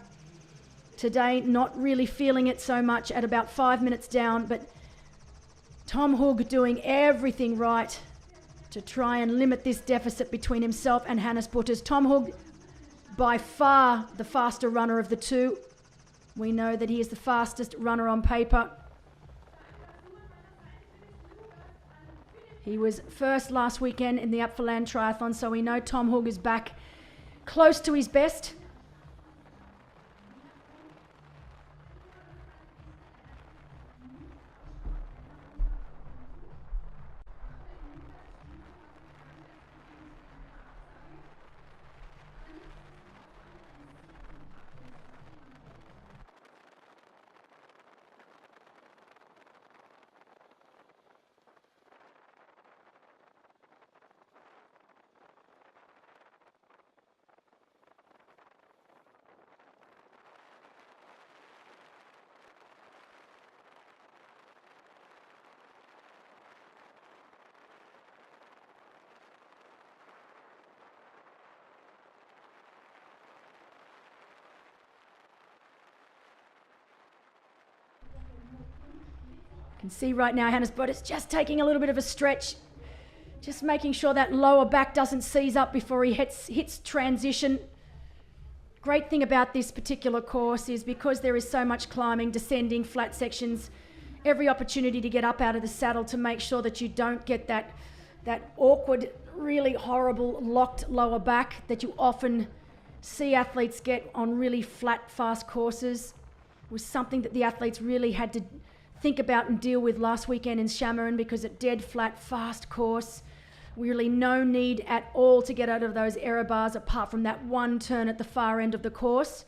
Today, not really feeling it so much at about 5 minutes down, but Tom Hug doing everything right to try and limit this deficit between himself and Hannes Butters. Tom Hug, by far the faster runner of the two. We know that he is the fastest runner on paper. He was first last weekend in the Up for Land Triathlon, so we know Tom Hug is back close to his best. You can see right now Hannes Butters just taking a little bit of a stretch, just making sure that lower back doesn't seize up before he hits transition. Great thing about this particular course is because there is so much climbing, descending, flat sections, every opportunity to get up out of the saddle to make sure that you don't get that awkward, really horrible locked lower back that you often see athletes get on really flat, fast courses. Was something that the athletes really had to think about and deal with last weekend in Shamaran, because it dead flat, fast course. Really no need at all to get out of those error bars apart from that one turn at the far end of the course.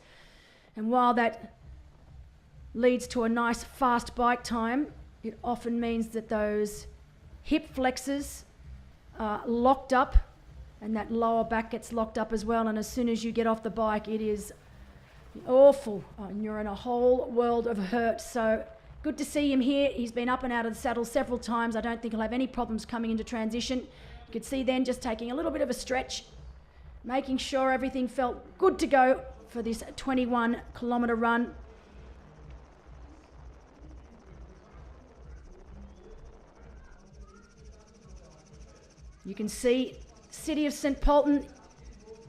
And while that leads to a nice fast bike time, it often means that those hip flexors are locked up and that lower back gets locked up as well. And as soon as you get off the bike, it is awful. And you're in a whole world of hurt. So good to see him here. He's been up and out of the saddle several times. I don't think he'll have any problems coming into transition. You could see then just taking a little bit of a stretch, making sure everything felt good to go for this 21-kilometre run. You can see city of St. Pölten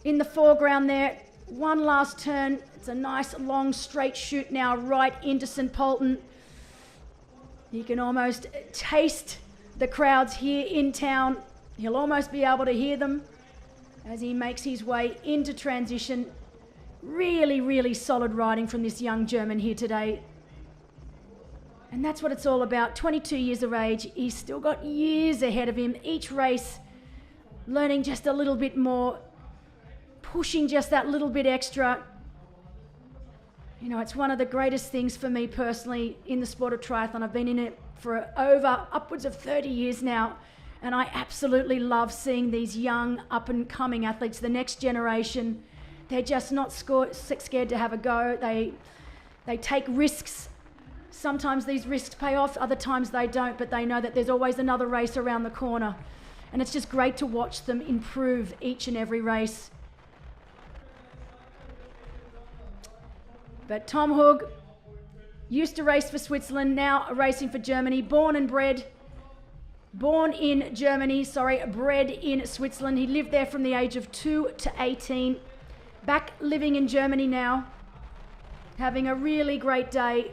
in the foreground there. One last turn. It's a nice long straight shoot now right into St. Pölten. You can almost taste the crowds here in town. He'll almost be able to hear them as he makes his way into transition. Really, really solid riding from this young German here today. And that's what it's all about. 22 years of age. He's still got years ahead of him. Each race learning just a little bit more, pushing just that little bit extra. You know, it's one of the greatest things for me personally in the sport of triathlon. I've been in it for upwards of 30 years now, and I absolutely love seeing these young up-and-coming athletes, the next generation. They're just not scared to have a go. They take risks. Sometimes these risks pay off, other times they don't, but they know that there's always another race around the corner. And it's just great to watch them improve each and every race. But Tom Hug used to race for Switzerland, now racing for Germany, born in Germany, bred in Switzerland. He lived there from the age of 2 to 18. Back living in Germany now, having a really great day.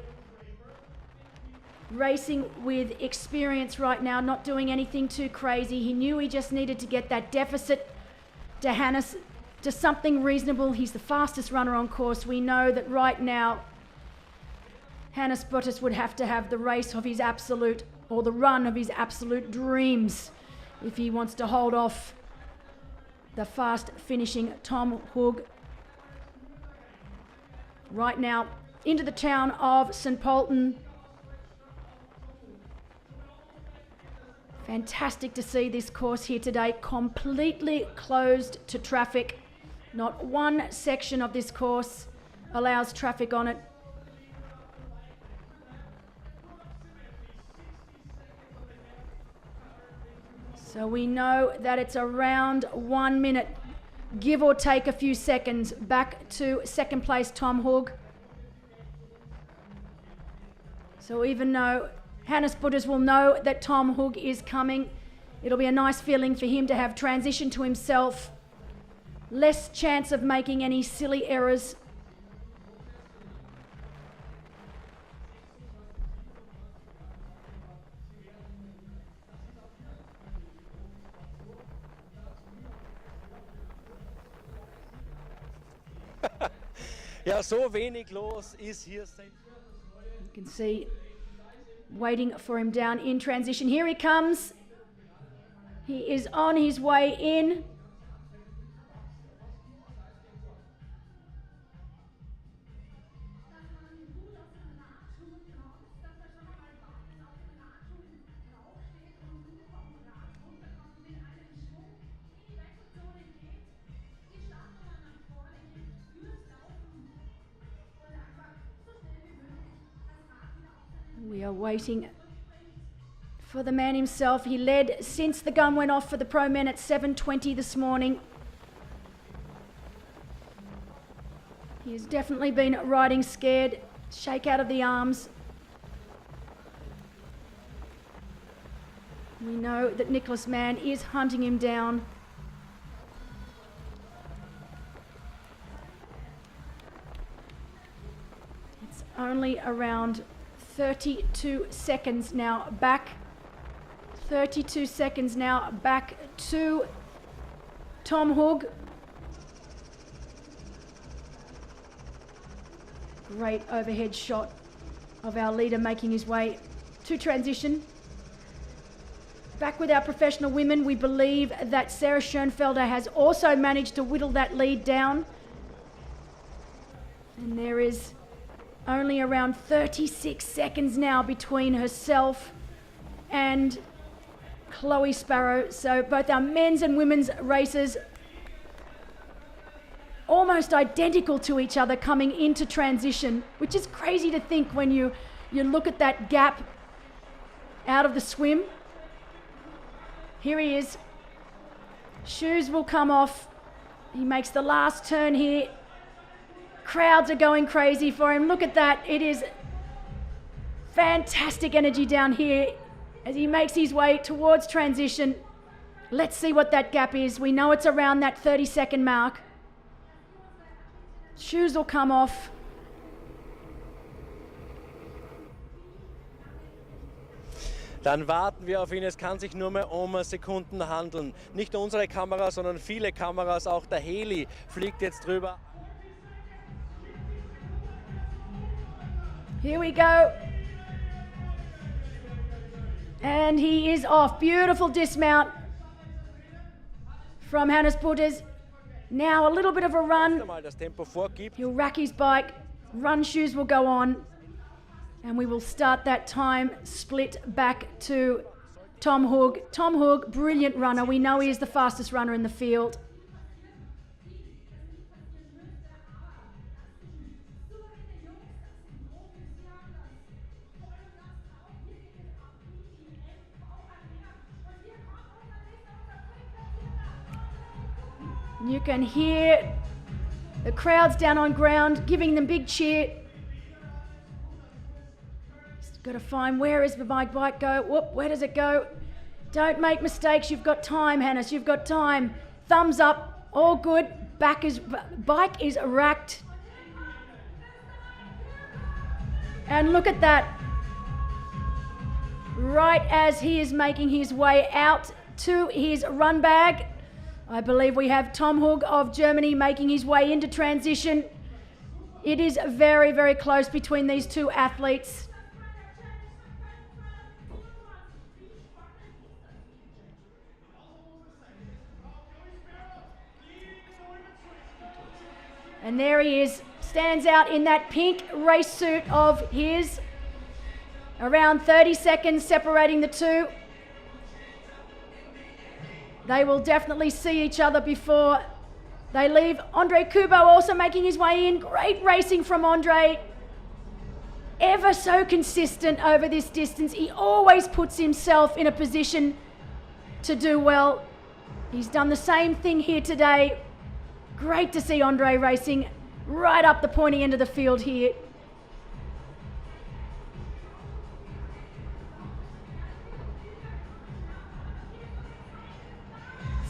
Racing with experience right now, not doing anything too crazy. He knew he just needed to get that deficit to Hannes to something reasonable. He's the fastest runner on course. We know that right now Hannes Bottas would have to have the race of his absolute, or the run of his absolute dreams, if he wants to hold off the fast finishing Tom Hug. Right now into the town of St. Pölten. Fantastic to see this course here today, completely closed to traffic. Not one section of this course allows traffic on it. So we know that it's around 1 minute, give or take a few seconds, back to second place Tom Hug. So even though Hannes Bottas will know that Tom Hug is coming, it'll be a nice feeling for him to have transitioned to himself. Less chance of making any silly errors. Ja, so wenig los ist hier. You can see waiting for him down in transition. Here he comes. He is on his way in. We are waiting for the man himself. He led since the gun went off for the pro men at 7:20 this morning. He has definitely been riding scared. Shake out of the arms. We know that Nicholas Mann is hunting him down. It's only around 32 seconds now back. 32 seconds now back to Tom Hug. Great overhead shot of our leader making his way to transition. Back with our professional women, we believe that Sarah Schoenfelder has also managed to whittle that lead down. And there is only around 36 seconds now between herself and Chloe Sparrow. So both our men's and women's races almost identical to each other coming into transition, which is crazy to think when you look at that gap out of the swim. Here he is. Shoes will come off. He makes the last turn here. Crowds are going crazy for him. Look at that. It is fantastic energy down here as he makes his way towards transition. Let's see what that gap is. We know it's around that 30-second mark. Shoes will come off. Dann warten wir auf ihn. Es kann sich nur mehr um Sekunden handeln. Nicht nur unsere Kamera, sondern viele Kameras. Auch der Heli fliegt jetzt drüber. Here we go. And he is off. Beautiful dismount. from Hannes Butters. Now a little bit of a run. Mal das Tempo vorgibt. He'll rack his bike. Run shoes will go on. And we will start that time split back to Tom Hug. Tom Hug, brilliant runner. We know he is the fastest runner in the field. You can hear the crowds down on ground giving them big cheer. Just got to find, where is the bike go? Whoop, where does it go? Don't make mistakes. You've got time, Hannes. You've got time. Thumbs up. All good. Bike is racked. And look at that. Right as he is making his way out to his run bag, I believe we have Tom Hug of Germany making his way into transition. It is very, very close between these two athletes. And there he is, stands out in that pink race suit of his. Around 30 seconds separating the two. They will definitely see each other before they leave. Andre Kubo also making his way in. Great racing from Andre. Ever so consistent over this distance. He always puts himself in a position to do well. He's done the same thing here today. Great to see Andre racing right up the pointy end of the field here.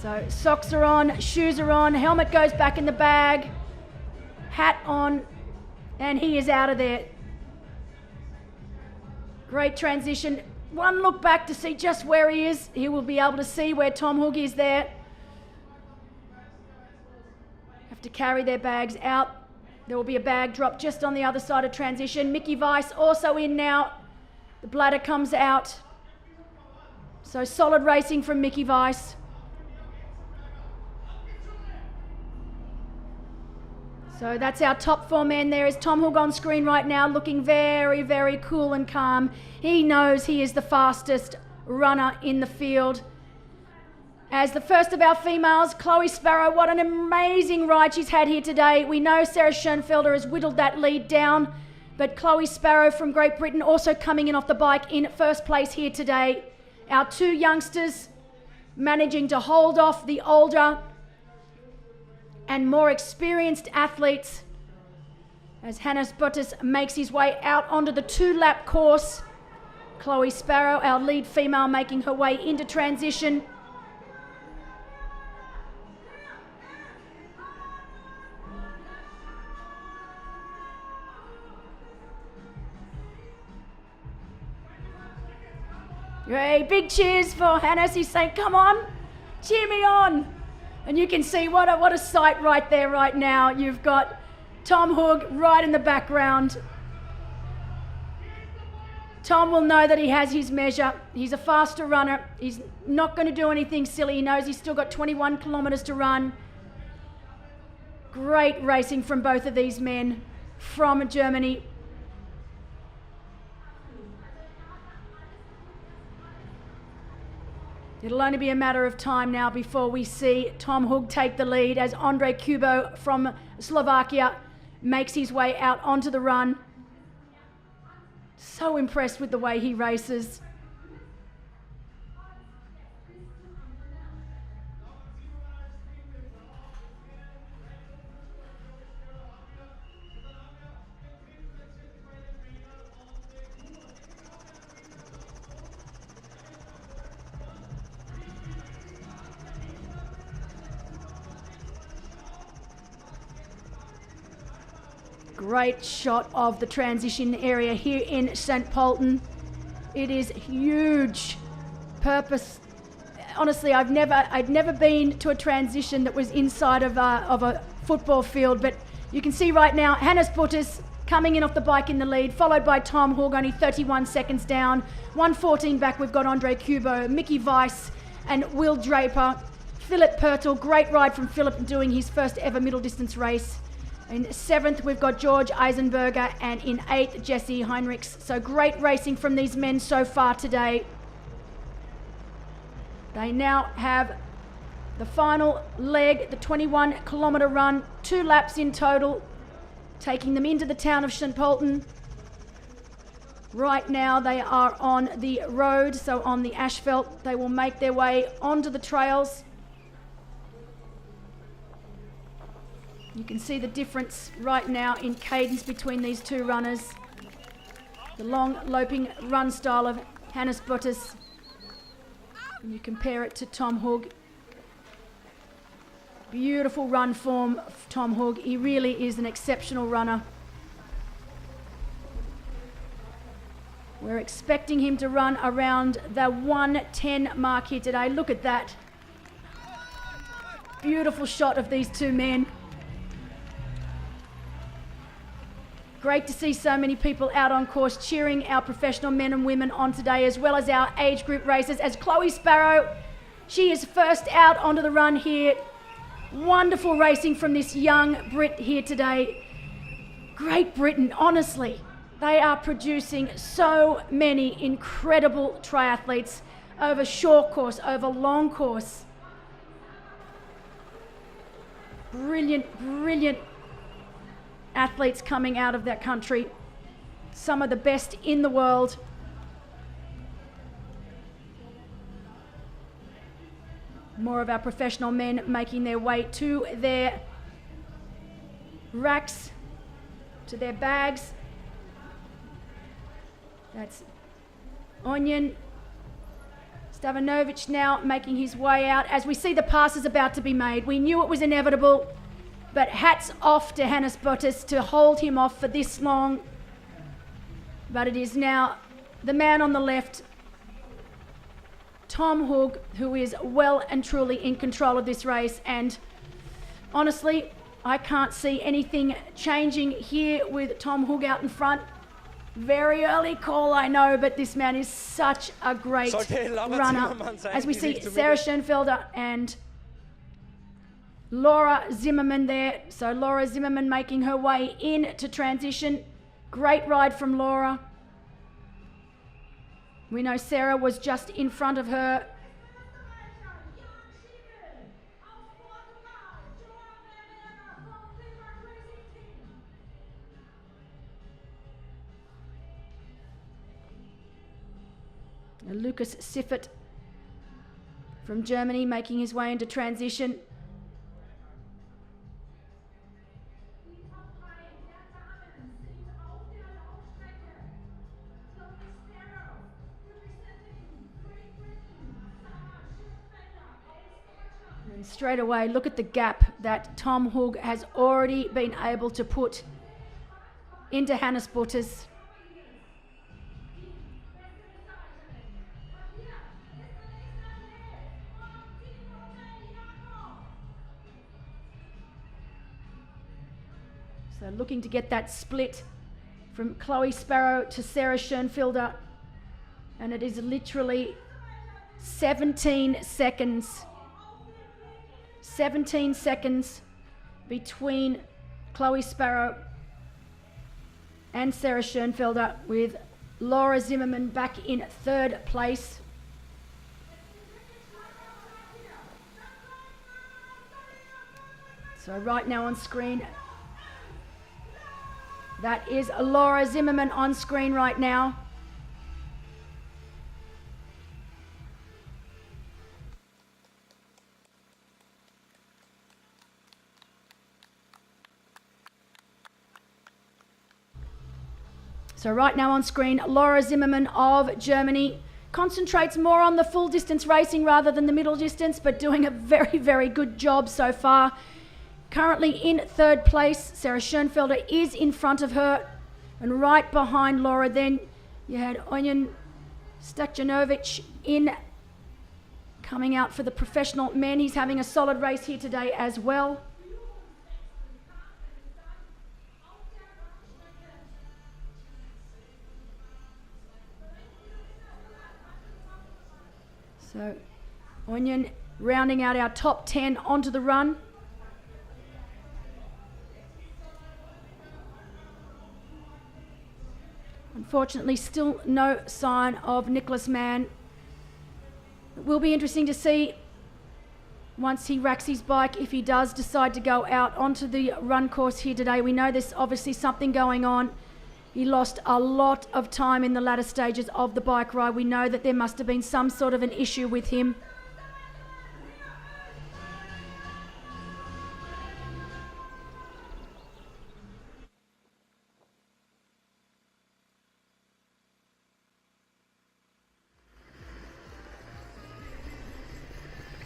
So socks are on, shoes are on, helmet goes back in the bag, hat on, and he is out of there. Great transition. One look back to see just where he is. He will be able to see where Tom Hug is there. Have to carry their bags out. There will be a bag drop just on the other side of transition. Mickey Weiss also in now. The bladder comes out. So solid racing from Mickey Weiss. So that's our top four men. There is Tom Hug on screen right now, looking very, very cool and calm. He knows he is the fastest runner in the field. As the first of our females, Chloe Sparrow, what an amazing ride she's had here today. We know Sarah Schoenfelder has whittled that lead down, but Chloe Sparrow from Great Britain also coming in off the bike in first place here today. Our two youngsters managing to hold off the older and more experienced athletes as Hannes Butters makes his way out onto the 2-lap course. Chloe Sparrow, our lead female, making her way into transition. Hey, big cheers for Hannes. He's saying, come on, cheer me on. And you can see what a sight right there right now. You've got Tom Hug right in the background. Tom will know that he has his measure. He's a faster runner. He's not going to do anything silly. He knows he's still got 21 kilometres to run. Great racing from both of these men from Germany. It'll only be a matter of time now before we see Tom Hug take the lead as Andre Kubo from Slovakia makes his way out onto the run. So impressed with the way he races. Great shot of the transition area here in St. Pölten. It is huge. Purpose. Honestly, I'd never been to a transition that was inside of a football field, but you can see right now Hannes Butters coming in off the bike in the lead, followed by Tom Hug, only 31 seconds down. 1:14 back, we've got Andre Kubo, Mickey Weiss, and Will Draper Philip Pörtel, great ride from Philip doing his first ever middle distance race. In 7th, we've got George Eisenberger, and in 8th, Jesse Heinrichs. So great racing from these men so far today. They now have the final leg, the 21-kilometre run, 2 laps in total, taking them into the town of St. Pölten. Right now they are on the road, so on the asphalt. They will make their way onto the trails. You can see the difference right now in cadence between these two runners. The long loping run style of Hannes Buttus. And you compare it to Tom Hug. Beautiful run form of Tom Hug. He really is an exceptional runner. We're expecting him to run around the 1:10 mark here today. Look at that. Beautiful shot of these two men. Great to see so many people out on course cheering our professional men and women on today, as well as our age group racers. As Chloe Sparrow, she is first out onto the run here. Wonderful racing from this young Brit here today. Great Britain, honestly. They are producing so many incredible triathletes over short course, over long course. Brilliant, brilliant athletes coming out of that country. Some of the best in the world. More of our professional men making their way to their racks, to their bags. That's Onion. Stavanovic now making his way out as we see the pass is about to be made. We knew it was inevitable, but hats off to Hannes Buttus to hold him off for this long. But it is now the man on the left, Tom Hug, who is well and truly in control of this race. And honestly, I can't see anything changing here with Tom Hug out in front. Very early call, I know, but this man is such a great runner. As we see Sarah Schoenfelder and Laura Zimmerman there. So Laura Zimmerman making her way in to transition. Great ride from Laura. We know Sarah was just in front of her. Lucas Siffert from Germany making his way into transition. And straight away, look at the gap that Tom Hug has already been able to put into Hannes Buttus. So looking to get that split from Chloe Sparrow to Sarah Schoenfelder. And it is literally 17 seconds. 17 seconds between Chloe Sparrow and Sarah Schoenfelder, with Laura Zimmerman back in 3rd place. So right now on screen, that is Laura Zimmerman on screen right now. So right now on screen, Laura Zimmerman of Germany concentrates more on the full distance racing rather than the middle distance, but doing a very, very good job so far. Currently in 3rd place, Sarah Schoenfelder is in front of her, and right behind Laura then you had Onion Stakjanovic in, coming out for the professional men. He's having a solid race here today as well. So Onion rounding out our top 10 onto the run. Unfortunately, still no sign of Nicholas Mann. It will be interesting to see once he racks his bike if he does decide to go out onto the run course here today. We know there's obviously something going on. He lost a lot of time in the latter stages of the bike ride. We know that there must have been some sort of an issue with him.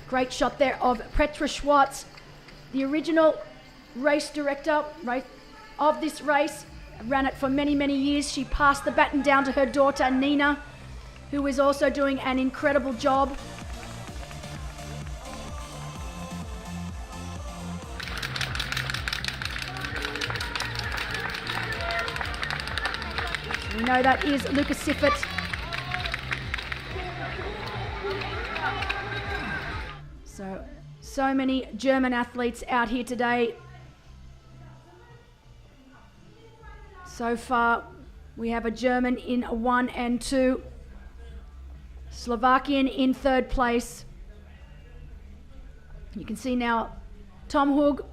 Great shot there of Petra Schwartz, the original race director of this race. Ran it for many, many years. She passed the baton down to her daughter, Nina, who is also doing an incredible job. We know that is Lucas Siffert. So many German athletes out here today. So far, we have a German in 1 and 2. Slovakian in 3rd place. You can see now Tom Hug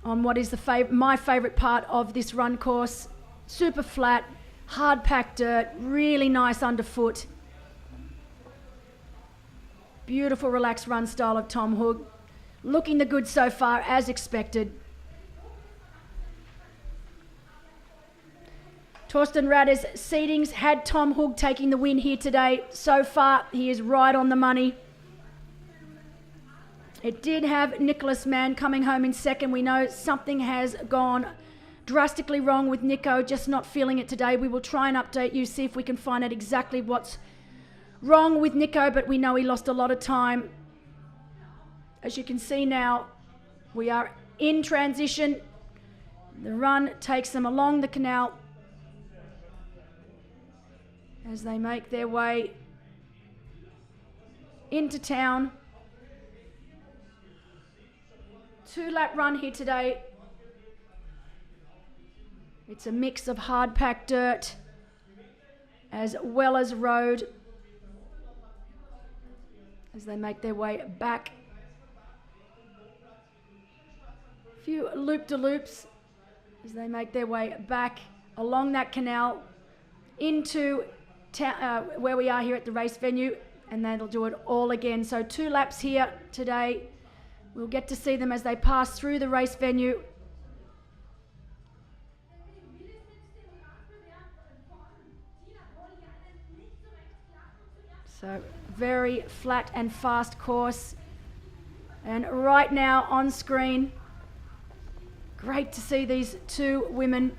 on what is my favourite part of this run course. Super flat, hard packed dirt, really nice underfoot. Beautiful relaxed run style of Tom Hug. Looking the good so far, as expected. Torsten Rader's seedings had Tom Hug taking the win here today. So far, he is right on the money. It did have Nicholas Mann coming home in 2nd. We know something has gone drastically wrong with Nico, just not feeling it today. We will try and update you, see if we can find out exactly what's wrong with Nico, but we know he lost a lot of time. As you can see now, we are in transition. The run takes them along the canal as they make their way into town. 2-lap run here today. It's a mix of hard packed dirt as well as road as they make their way back. A few loop-de-loops as they make their way back along that canal into where we are here at the race venue, and then they'll do it all again. So 2 laps here today. We'll get to see them as they pass through the race venue. So very flat and fast course. And right now on screen, great to see these 2 women.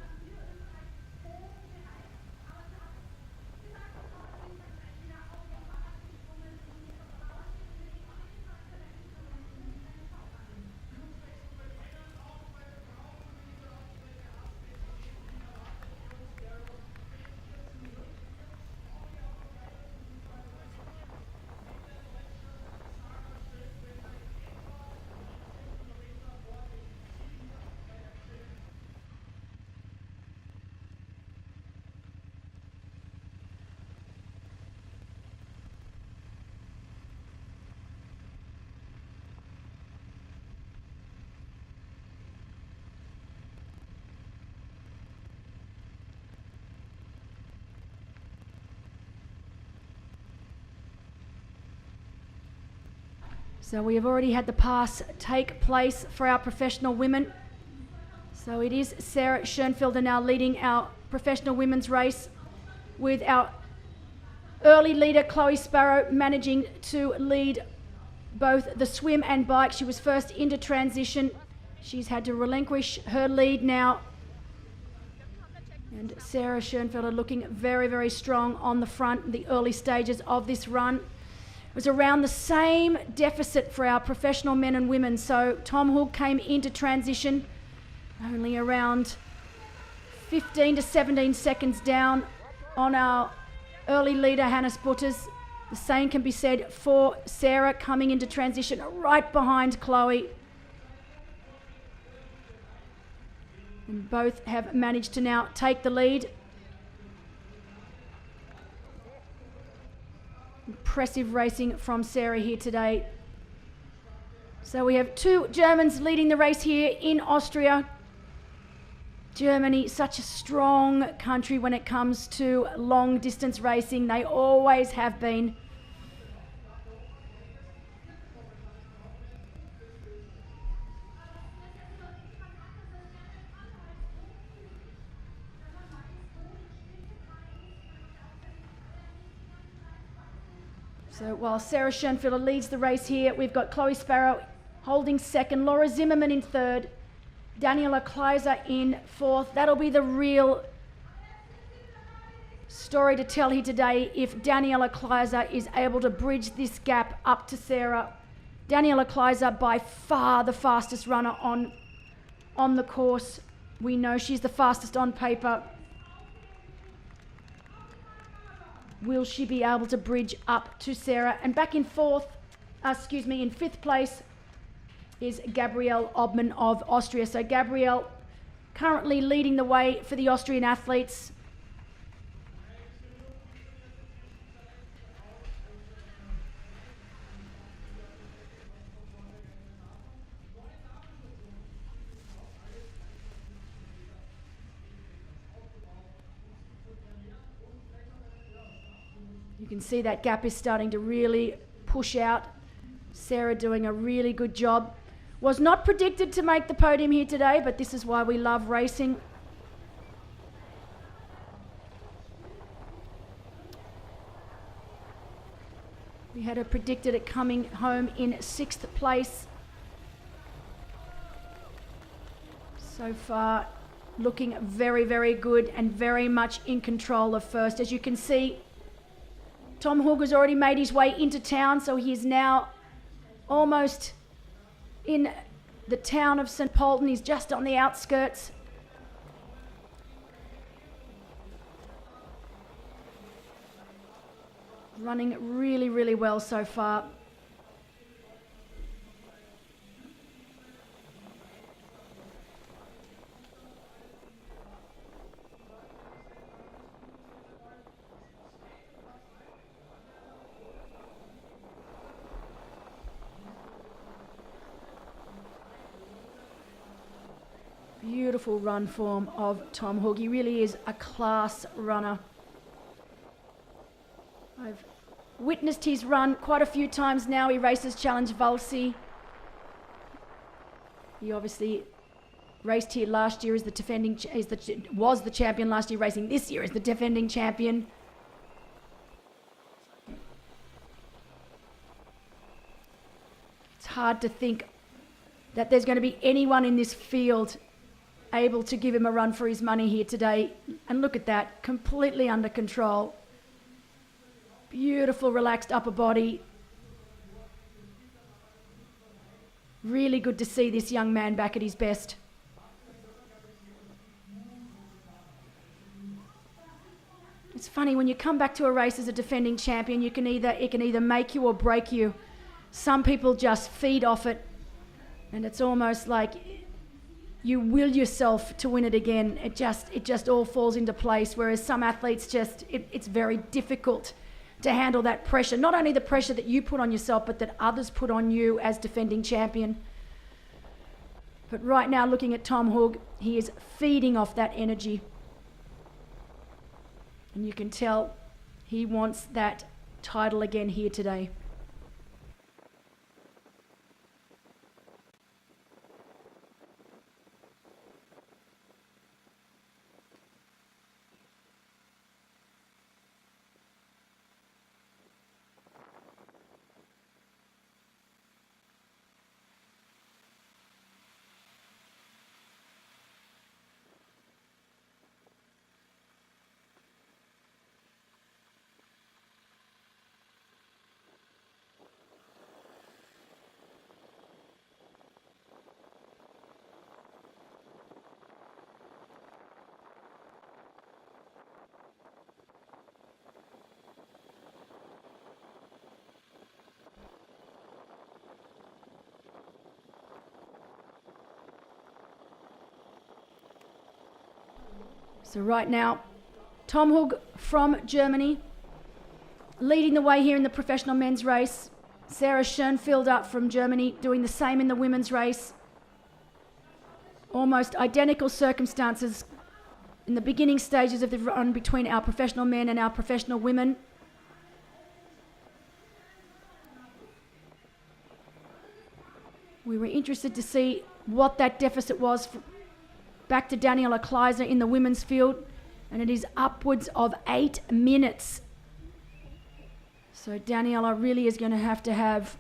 So we have already had the pass take place for our professional women. So it is Sarah Schoenfelder now leading our professional women's race, with our early leader Chloe Sparrow managing to lead both the swim and bike. She was first into transition. She's had to relinquish her lead now. And Sarah Schoenfelder looking very, very strong on the front in the early stages of this run. It was around the same deficit for our professional men and women. So Tom Hug came into transition only around 15 to 17 seconds down on our early leader, Hannes Butters. The same can be said for Sarah coming into transition right behind Chloe. And both have managed to now take the lead. Impressive racing from Sarah here today. So we have two Germans leading the race here in Austria. Germany, such a strong country when it comes to long distance racing. They always have been. So while Sarah Schoenfelder leads the race here, we've got Chloe Sparrow holding second, Laura Zimmerman in third, Daniela Kleiser in fourth. That'll be the real story to tell here today if Daniela Kleiser is able to bridge this gap up to Sarah. Daniela Kleiser, by far the fastest runner on the course. We know she's the fastest on paper. Will she be able to bridge up to Sarah? And back in in fifth place is Gabrielle Obmann of Austria. So Gabrielle currently leading the way for the Austrian athletes. You can see that gap is starting to really push out. Sarah doing a really good job. Was not predicted to make the podium here today, but this is why we love racing. We had her predicted it coming home in sixth place. So far, looking very, very good and very much in control of first. As you can see, Tom Hug has already made his way into town, so he is now almost in the town of St. Pölten. He's just on the outskirts. Running really, really well so far. Beautiful run form of Tom Hug. He really is a class runner. I've witnessed his run quite a few times now. He races Challenge Valsy. He obviously raced here last year as the defending, was the champion last year, racing this year as the defending champion. It's hard to think that there's going to be anyone in this field able to give him a run for his money here today. And look at that, completely under control. Beautiful, relaxed upper body. Really good to see this young man back at his best. It's funny, when you come back to a race as a defending champion, it can either make you or break you. Some people just feed off it, and it's almost like you will yourself to win it again. It just all falls into place. Whereas some athletes it's very difficult to handle that pressure. Not only the pressure that you put on yourself, but that others put on you as defending champion. But right now, looking at Tom Hug, he is feeding off that energy. And you can tell he wants that title again here today. So right now, Tom Hug from Germany leading the way here in the professional men's race. Sarah Schoenfeld up from Germany doing the same in the women's race. Almost identical circumstances in the beginning stages of the run between our professional men and our professional women. We were interested to see what that deficit was back to Daniela Kleiser in the women's field, and it is upwards of 8 minutes. So Daniela really is going to have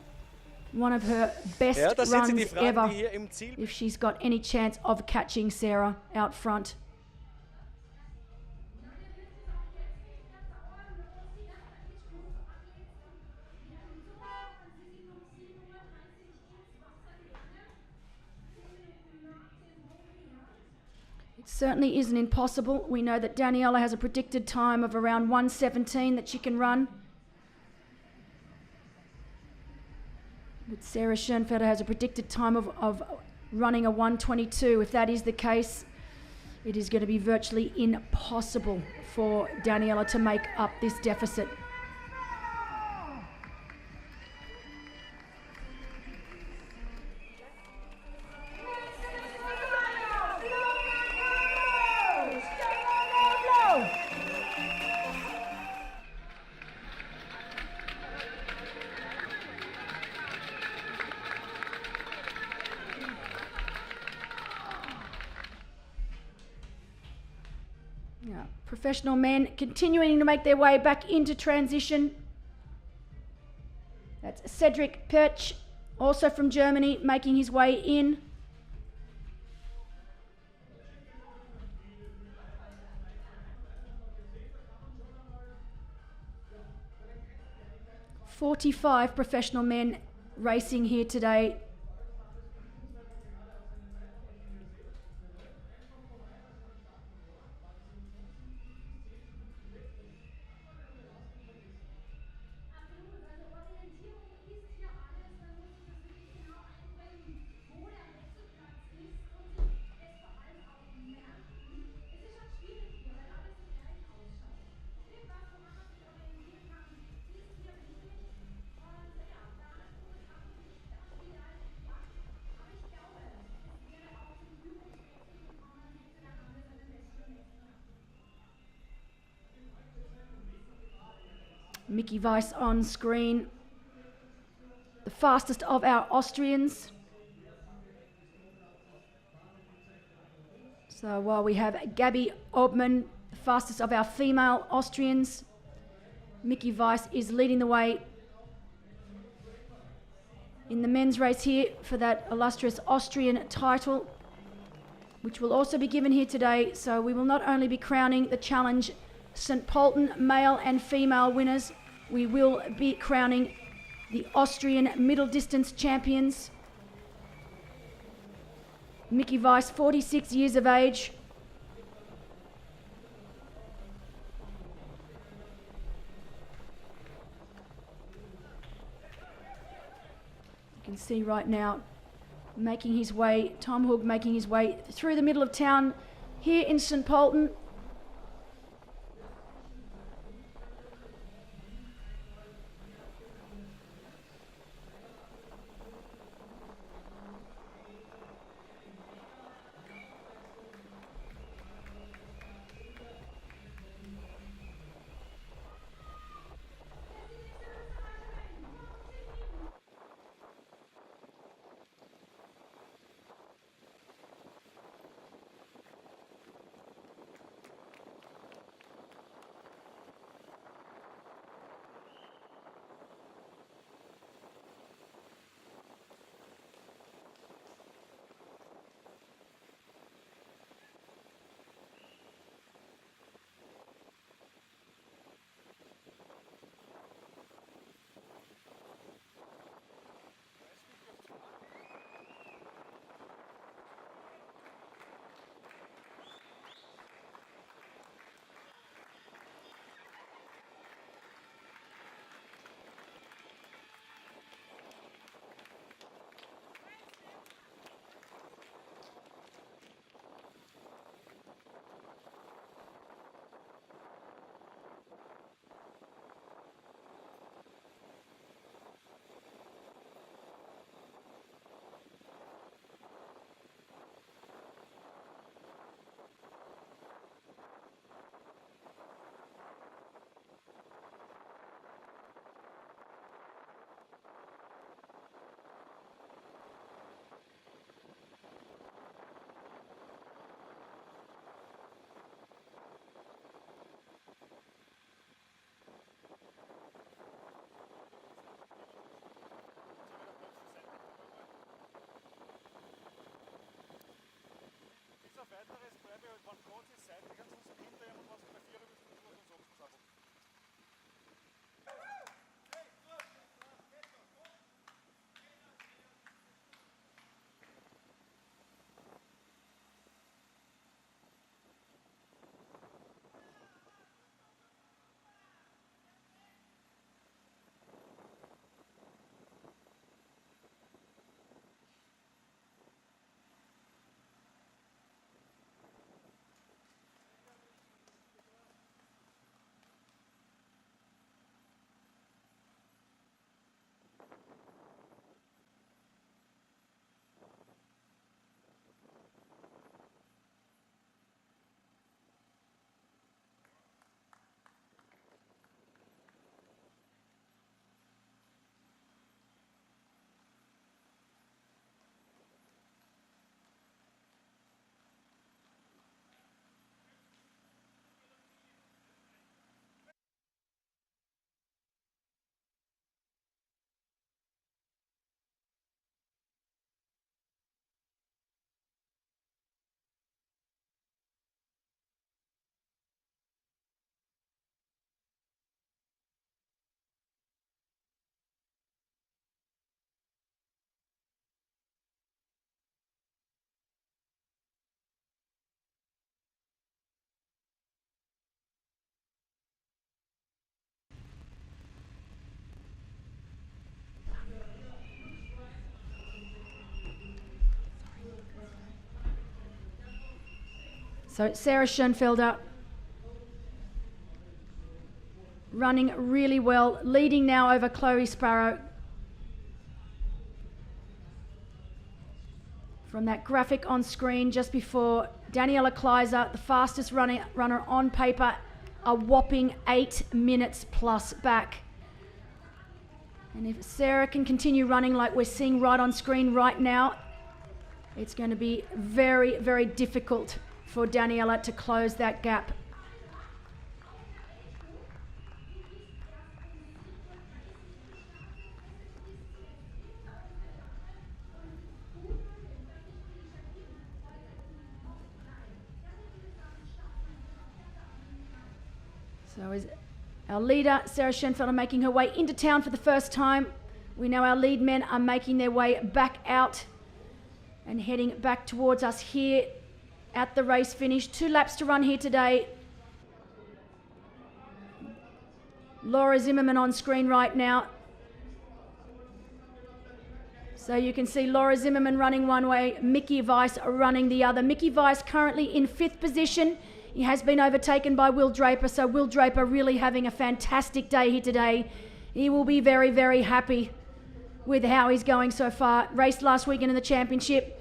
one of her best runs ever if she's got any chance of catching Sarah out front. It certainly isn't impossible. We know that Daniela has a predicted time of around 1:17 that she can run. But Sarah Schoenfelder has a predicted time of running a 1:22. If that is the case, it is going to be virtually impossible for Daniela to make up this deficit. Professional men continuing to make their way back into transition. That's Cedric Perch, also from Germany, making his way in. "45 professional men racing here today. Mickey Weiss on screen, the fastest of our Austrians. So while we have Gabby Obman, the fastest of our female Austrians, Mickey Weiss is leading the way in the men's race here for that illustrious Austrian title, which will also be given here today. So we will not only be crowning the Challenge St. Pölten male and female winners, we will be crowning the Austrian middle distance champions. Mickey Weiss, 46 years of age. You can see right now making his way, Tom Hug making his way through the middle of town here in St. Pölten. So Sarah Schoenfelder running really well, leading now over Chloe Sparrow. From that graphic on screen just before, Daniela Kleiser, the fastest runner on paper, a whopping 8 minutes plus back. And if Sarah can continue running like we're seeing right on screen right now, it's going to be very, very difficult for Daniela to close that gap. So as our leader, Sarah Schoenfelder, making her way into town for the first time, we know our lead men are making their way back out and heading back towards us here at the race finish. 2 laps to run here today. Laura Zimmerman on screen right now. So you can see Laura Zimmerman running one way, Mickey Weiss running the other. Mickey Weiss currently in 5th position. He has been overtaken by Will Draper, so Will Draper really having a fantastic day here today. He will be very, very happy with how he's going so far. Raced last weekend in the championship.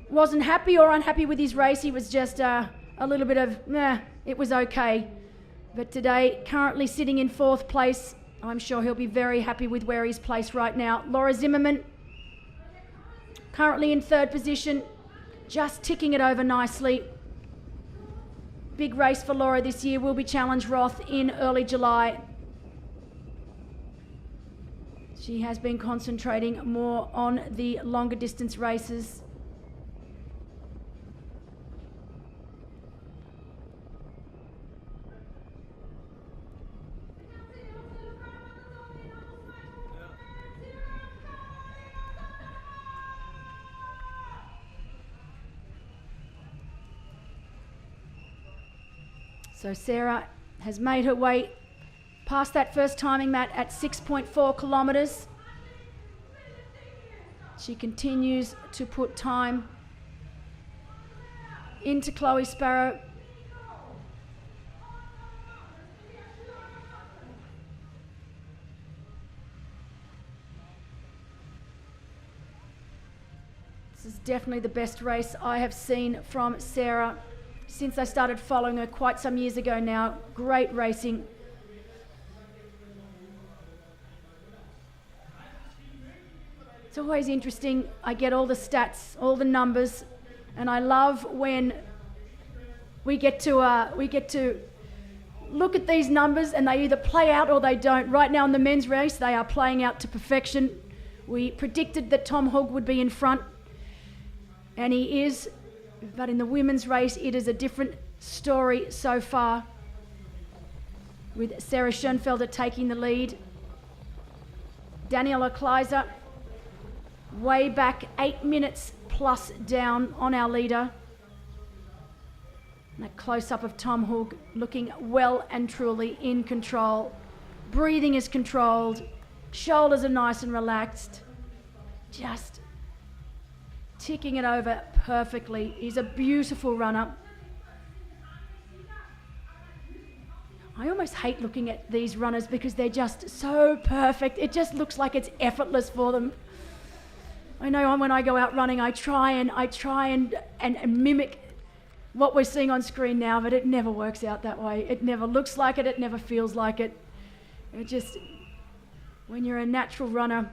Wasn't happy or unhappy with his race. He was just a little bit of, it was okay. But today, currently sitting in 4th place, I'm sure he'll be very happy with where he's placed right now. Laura Zimmerman, currently in 3rd position, just ticking it over nicely. Big race for Laura this year will be Challenge Roth in early July. She has been concentrating more on the longer distance races. So Sarah has made her way past that first timing mat at 6.4 kilometres. She continues to put time into Chloe Sparrow. This is definitely the best race I have seen from Sarah since I started following her quite some years ago now. Great racing. It's always interesting. I get all the stats, all the numbers, and I love when we get to look at these numbers and they either play out or they don't. Right now in the men's race, they are playing out to perfection. We predicted that Tom Hogg would be in front, and he is. But in the women's race, it is a different story so far, with Sarah Schoenfelder taking the lead. Daniela Kleiser way back, 8 minutes plus down on our leader. And that close-up of Tom Hogg looking well and truly in control. Breathing is controlled, shoulders are nice and relaxed. Just ticking it over perfectly. He's a beautiful runner. I almost hate looking at these runners because they're just so perfect. It just looks like it's effortless for them. I know when I go out running, I try and mimic what we're seeing on screen now, but it never works out that way. It never looks like it. It never feels like it. It just, when you're a natural runner,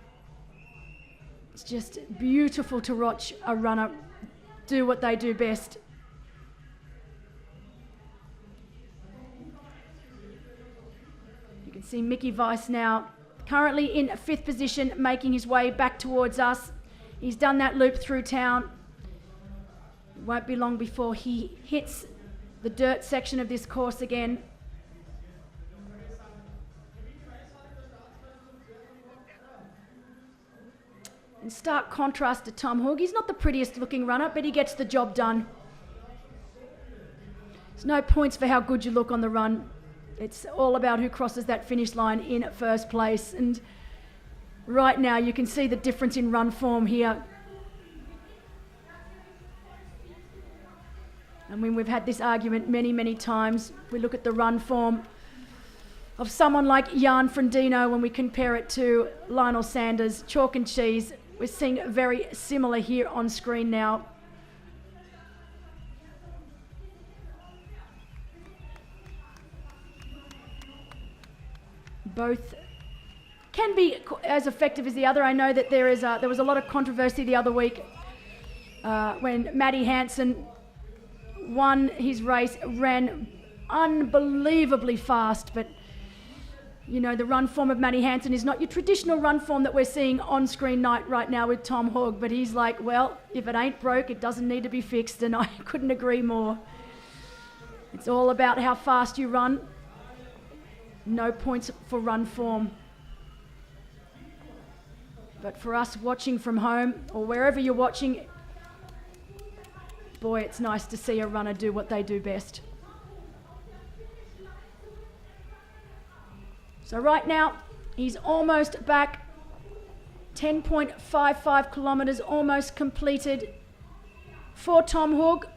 it's just beautiful to watch a runner do what they do best. You can see Mickey Weiss now, currently in 5th position, making his way back towards us. He's done that loop through town. It won't be long before he hits the dirt section of this course again. In stark contrast to Tom Hogg, he's not the prettiest looking runner, but he gets the job done. There's no points for how good you look on the run. It's all about who crosses that finish line in first place. And right now you can see the difference in run form here. I mean, we've had this argument many, many times. We look at the run form of someone like Jan Frendino when we compare it to Lionel Sanders, chalk and cheese. We're seeing very similar here on screen now. Both can be as effective as the other. I know that there was a lot of controversy the other week when Matty Hansen won his race, ran unbelievably fast, but you know, the run form of Matty Hansen is not your traditional run form that we're seeing on screen right now with Tom Hogg, but he's like, well, if it ain't broke, it doesn't need to be fixed, and I couldn't agree more. It's all about how fast you run. No points for run form. But for us watching from home or wherever you're watching, boy, it's nice to see a runner do what they do best. So right now, he's almost back. 10.55 kilometres, almost completed for Tom Hogg.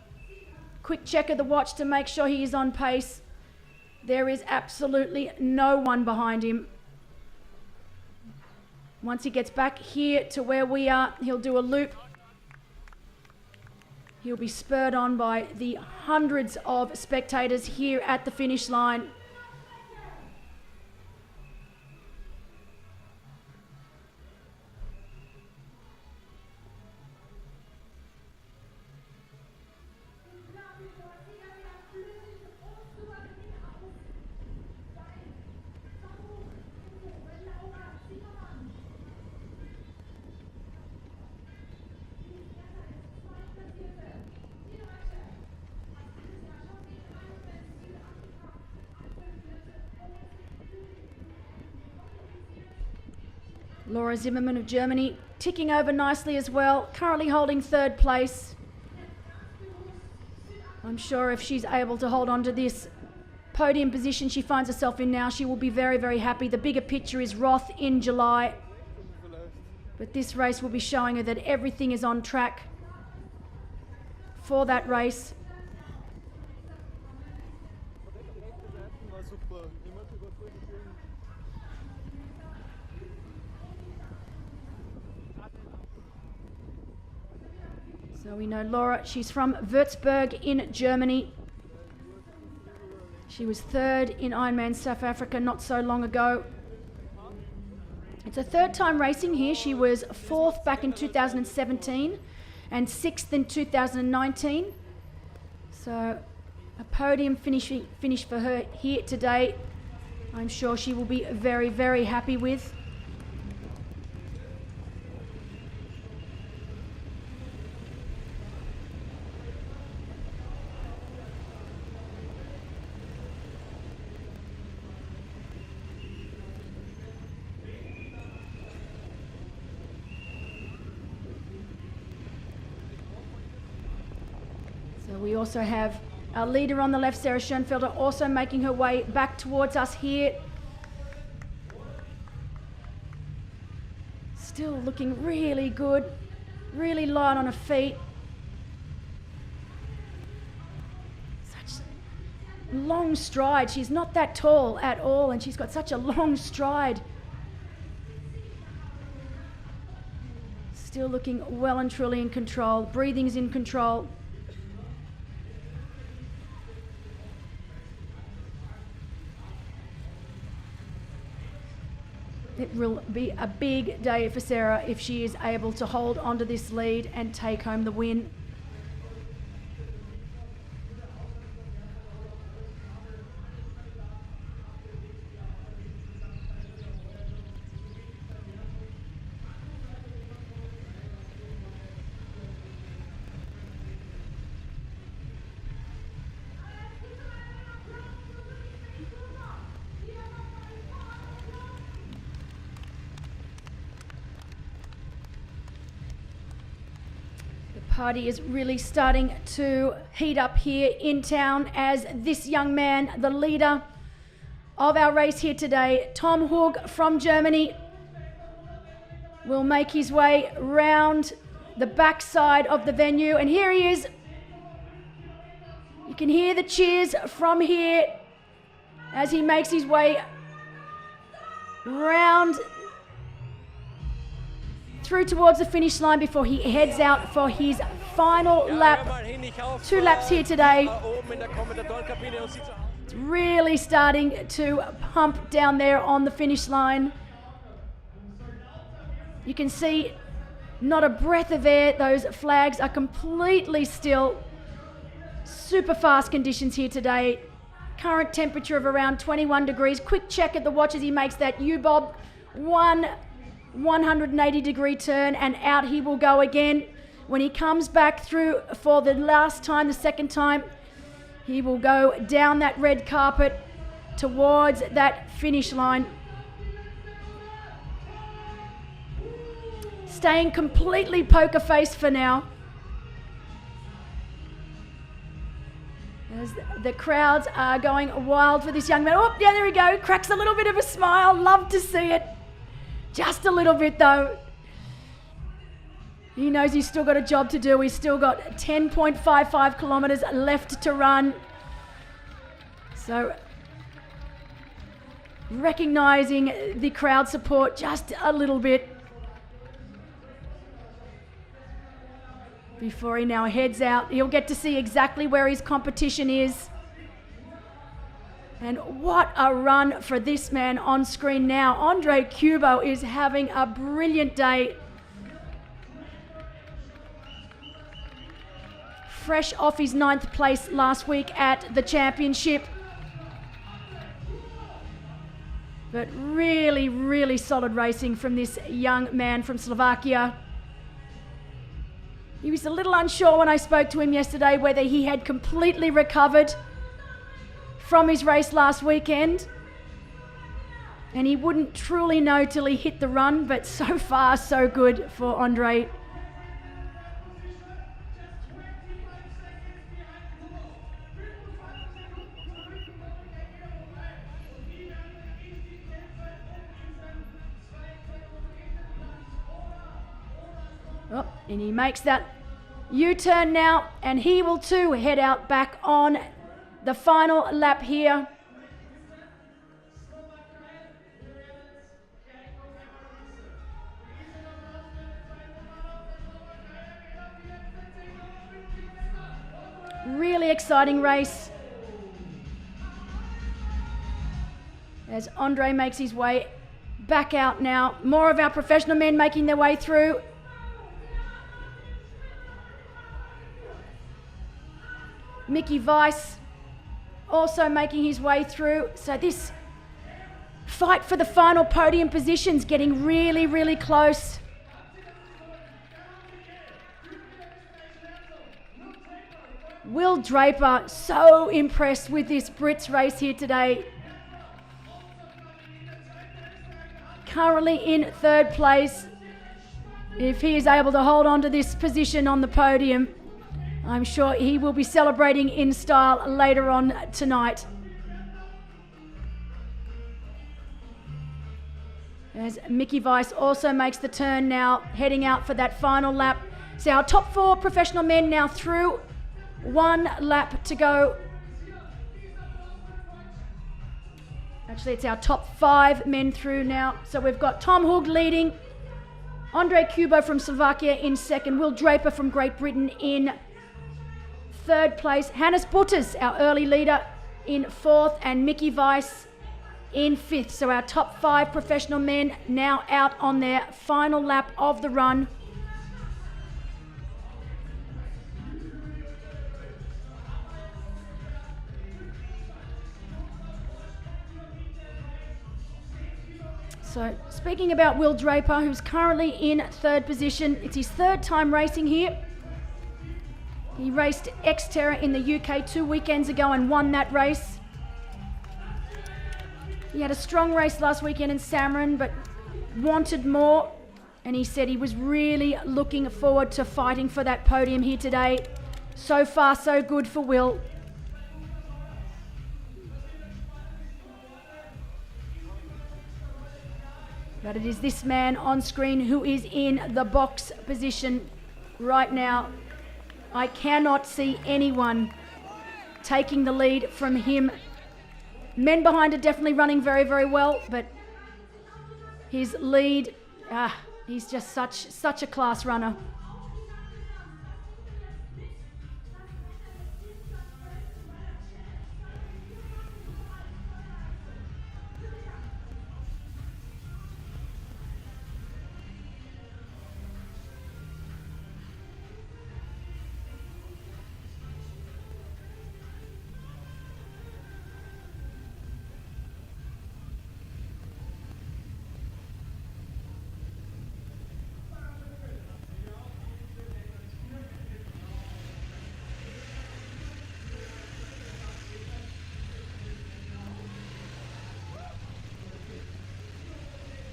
Quick check of the watch to make sure he is on pace. There is absolutely no one behind him. Once he gets back here to where we are, he'll do a loop. He'll be spurred on by the hundreds of spectators here at the finish line. Laura Zimmermann of Germany ticking over nicely as well, currently holding third place. I'm sure if she's able to hold on to this podium position she finds herself in now, she will be very, very happy. The bigger picture is Roth in July, but this race will be showing her that everything is on track for that race. So we know Laura, she's from Würzburg in Germany. She was third in Ironman South Africa not so long ago. It's her third time racing here. She was fourth back in 2017 and sixth in 2019. So a podium finish for her here today. I'm sure she will be very, very happy with. We also have our leader on the left, Sarah Schoenfelder, also making her way back towards us here. Still looking really good, really light on her feet. Such long stride. She's not that tall at all, and she's got such a long stride. Still looking well and truly in control. Breathing's in control. It will be a big day for Sarah if she is able to hold onto this lead and take home the win. Party is really starting to heat up here in town as this young man, the leader of our race here today, Tom Hogg from Germany, will make his way round the backside of the venue. And here he is. You can hear the cheers from here as he makes his way round through towards the finish line before he heads out for his final lap. 2 laps here today. It's really starting to pump down there on the finish line. You can see not a breath of air. Those flags are completely still. Super fast conditions here today. Current temperature of around 21 degrees. Quick check at the watch as he makes that U-bob. 180-degree turn, and out he will go again. When he comes back through for the last time, the second time, he will go down that red carpet towards that finish line. Staying completely poker face for now. As the crowds are going wild for this young man. Oh, yeah, there we go. Cracks a little bit of a smile. Love to see it. Just a little bit though. He knows he's still got a job to do. He's still got 10.55 kilometres left to run. So recognising the crowd support just a little bit before he now heads out. He'll get to see exactly where his competition is. And what a run for this man on screen now. Andre Kubo is having a brilliant day. Fresh off his 9th place last week at the championship. But really, really solid racing from this young man from Slovakia. He was a little unsure when I spoke to him yesterday whether he had completely recovered from his race last weekend, and he wouldn't truly know till he hit the run, but so far so good for Andre. Oh, and he makes that U-turn now, and he will too head out back on the final lap here. Really exciting race as Andre makes his way back out now. More of our professional men making their way through. Mickey Weiss also making his way through. So this fight for the final podium position's getting really, really close. Will Draper, so impressed with this Brits race here today. Currently in 3rd place. If he is able to hold on to this position on the podium, I'm sure he will be celebrating in style later on tonight. As Mickey Weiss also makes the turn now, heading out for that final lap. So our top 4 professional men now through. 1 lap to go. Actually, it's our top 5 men through now. So we've got Tom Hoog leading, Andre Kubo from Slovakia in 2nd, Will Draper from Great Britain in 3rd place, Hannes Butters, our early leader, in 4th, and Mickey Weiss in 5th. So our top 5 professional men now out on their final lap of the run. So speaking about Will Draper, who's currently in 3rd position, it's his 3rd time racing here. He raced Xterra in the UK 2 weekends ago and won that race. He had a strong race last weekend in Samarin, but wanted more. And he said he was really looking forward to fighting for that podium here today. So far, so good for Will. But it is this man on screen who is in the box position right now. I cannot see anyone taking the lead from him. Men behind are definitely running very, very well, but his lead, he's just such a class runner.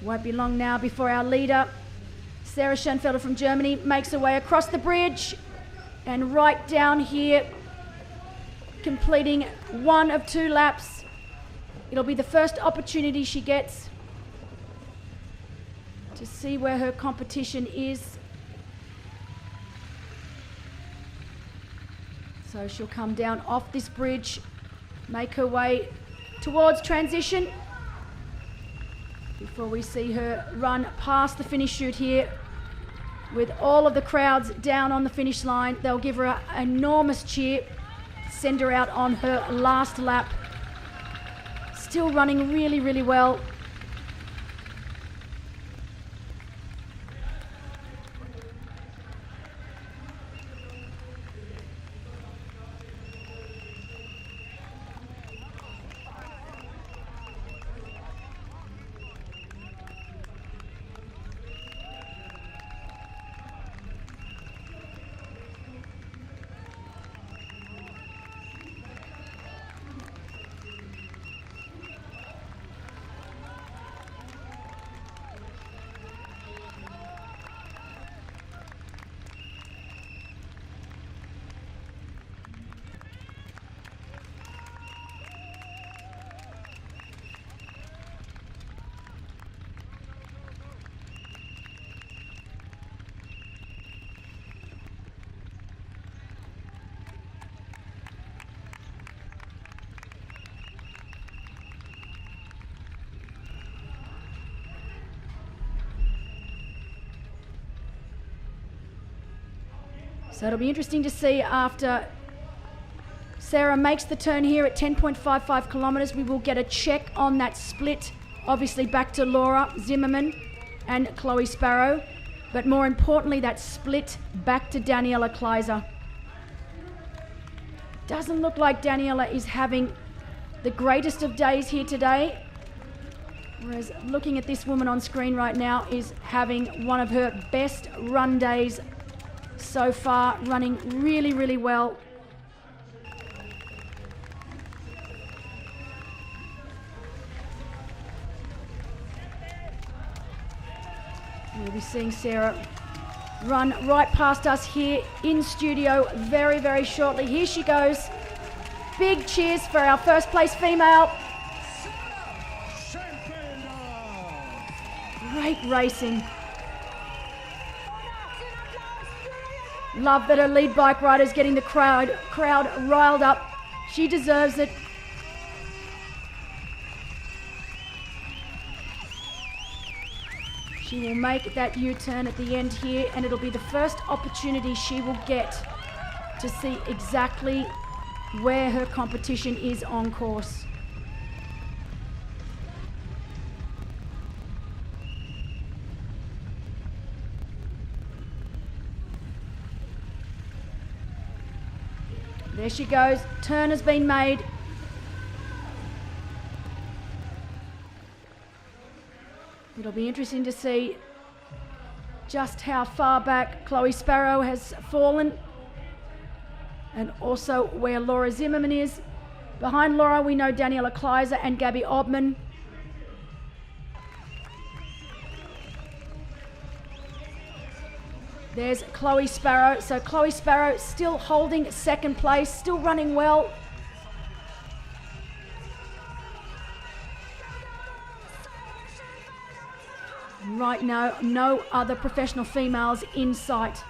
Won't be long now before our leader, Sarah Schoenfelder from Germany, makes her way across the bridge and right down here, completing one of 2 laps. It'll be the first opportunity she gets to see where her competition is. So she'll come down off this bridge, make her way towards transition, before we see her run past the finish chute here with all of the crowds down on the finish line. They'll give her an enormous cheer, send her out on her last lap. Still running really, really well. So it'll be interesting to see after Sarah makes the turn here at 10.55 kilometres. We will get a check on that split, obviously back to Laura Zimmerman and Chloe Sparrow, but more importantly that split back to Daniela Kleiser. Doesn't look like Daniela is having the greatest of days here today, whereas looking at this woman on screen right now is having one of her best run days so far, running really, really well. We'll be seeing Sarah run right past us here in studio very, very shortly. Here she goes. Big cheers for our first place female. Great racing. Love that her lead bike rider is getting the crowd riled up. She deserves it. She will make that U-turn at the end here, and it'll be the first opportunity she will get to see exactly where her competition is on course. There she goes, turn has been made. It'll be interesting to see just how far back Chloe Sparrow has fallen, and also where Laura Zimmerman is. Behind Laura we know Daniela Kleiser and Gabby Obman. There's Chloe Sparrow. So Chloe Sparrow still holding second place, still running well. Right now, no other professional females in sight.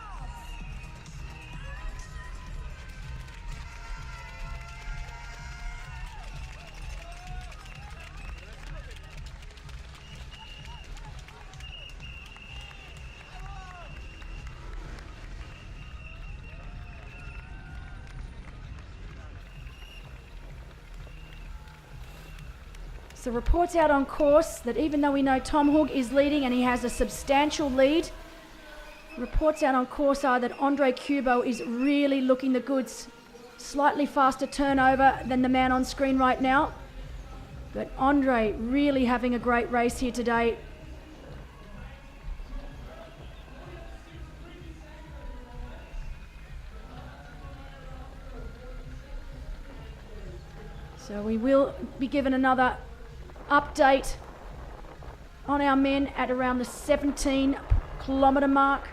So reports out on course that even though we know Tom Hug is leading and he has a substantial lead, reports out on course are that Andre Kubo is really looking the goods. Slightly faster turnover than the man on screen right now. But Andre really having a great race here today. So we will be given another update on our men at around the 17-kilometre mark.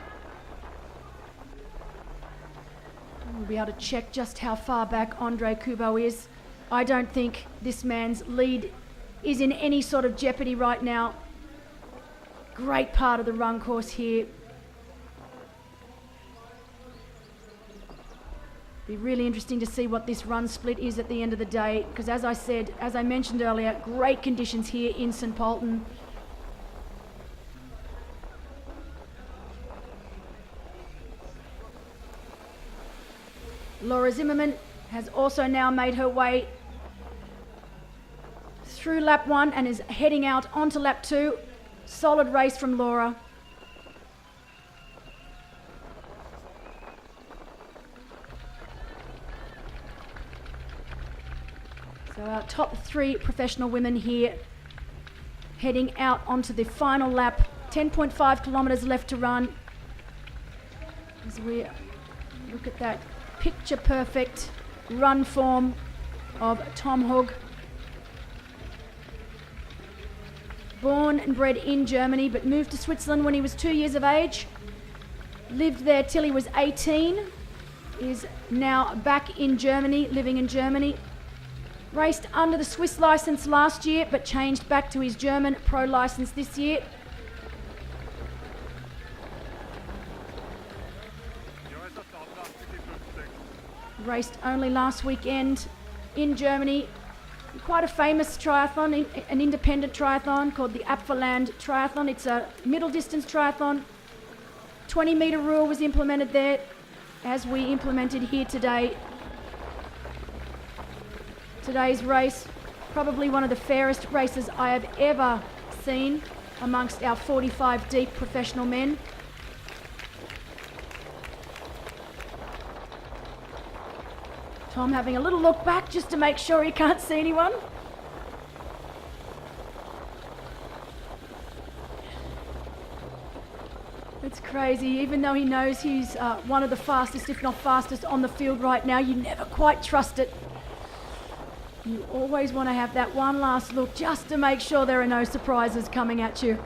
We'll be able to check just how far back Andre Kubo is. I don't think this man's lead is in any sort of jeopardy right now. Great part of the run course here. Be really interesting to see what this run split is at the end of the day, because as I mentioned earlier, great conditions here in St. Pölten. Laura Zimmerman has also now made her way through lap 1 and is heading out onto lap 2. Solid race from Laura. So our top 3 professional women here heading out onto the final lap. 10.5 kilometres left to run. As we look at that picture perfect run form of Tom Hug. Born and bred in Germany, but moved to Switzerland when he was 2 years of age. Lived there till he was 18. Is now back in Germany, living in Germany. Raced under the Swiss licence last year, but changed back to his German pro licence this year. Raced only last weekend in Germany. Quite a famous triathlon, an independent triathlon called the Apfelland Triathlon. It's a middle distance triathlon. 20-metre rule was implemented there, as we implemented here today. Today's race, probably one of the fairest races I have ever seen amongst our 45 deep professional men. Tom having a little look back just to make sure he can't see anyone. It's crazy, even though he knows he's one of the fastest, if not fastest, on the field right now, you never quite trust it. You always want to have that one last look just to make sure there are no surprises coming at you.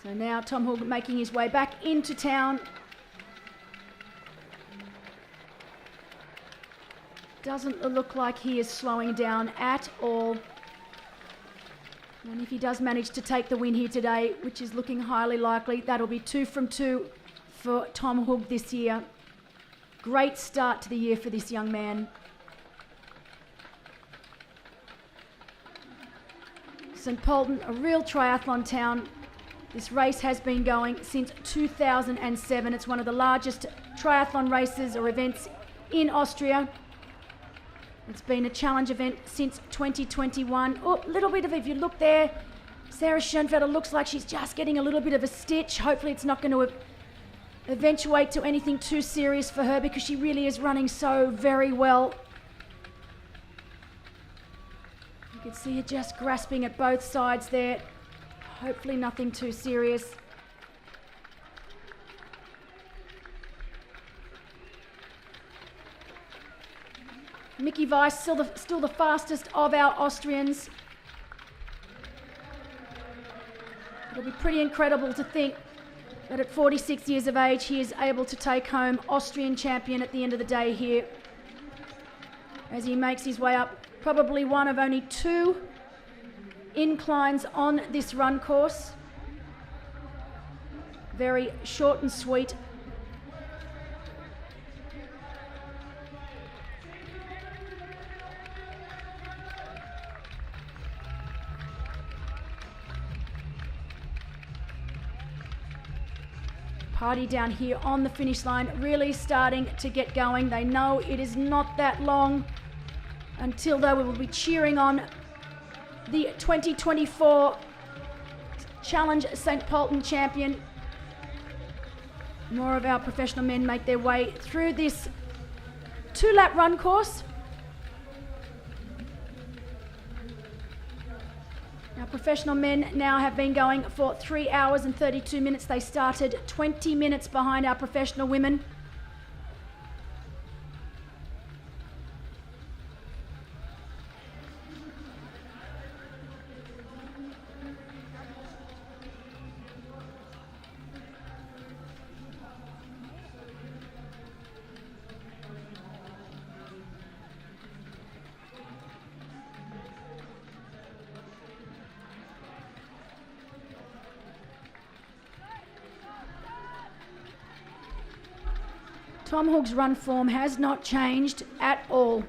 So now Tom Hug making his way back into town. Doesn't look like he is slowing down at all. And if he does manage to take the win here today, which is looking highly likely, that'll be 2 from 2 for Tom Hug this year. Great start to the year for this young man. St. Pölten, a real triathlon town. This race has been going since 2007. It's one of the largest triathlon races or events in Austria. It's been a challenge event since 2021. Oh, a little bit of, if you look there, Sarah Schoenfelder looks like she's just getting a little bit of a stitch. Hopefully it's not going to eventuate to anything too serious for her, because she really is running so very well. You can see her just grasping at both sides there. Hopefully nothing too serious. Mickey Weiss, still the fastest of our Austrians. It'll be pretty incredible to think that at 46 years of age he is able to take home Austrian champion at the end of the day here as he makes his way up. Probably one of only 2 inclines on this run course. Very short and sweet. Party down here on the finish line, really starting to get going. They know it is not that long until they will be cheering on the 2024 Challenge St. Pölten champion. More of our professional men make their way through this 2-lap run course. Our professional men now have been going for 3 hours and 32 minutes. They started 20 minutes behind our professional women. Tom Hoog's run form has not changed at all.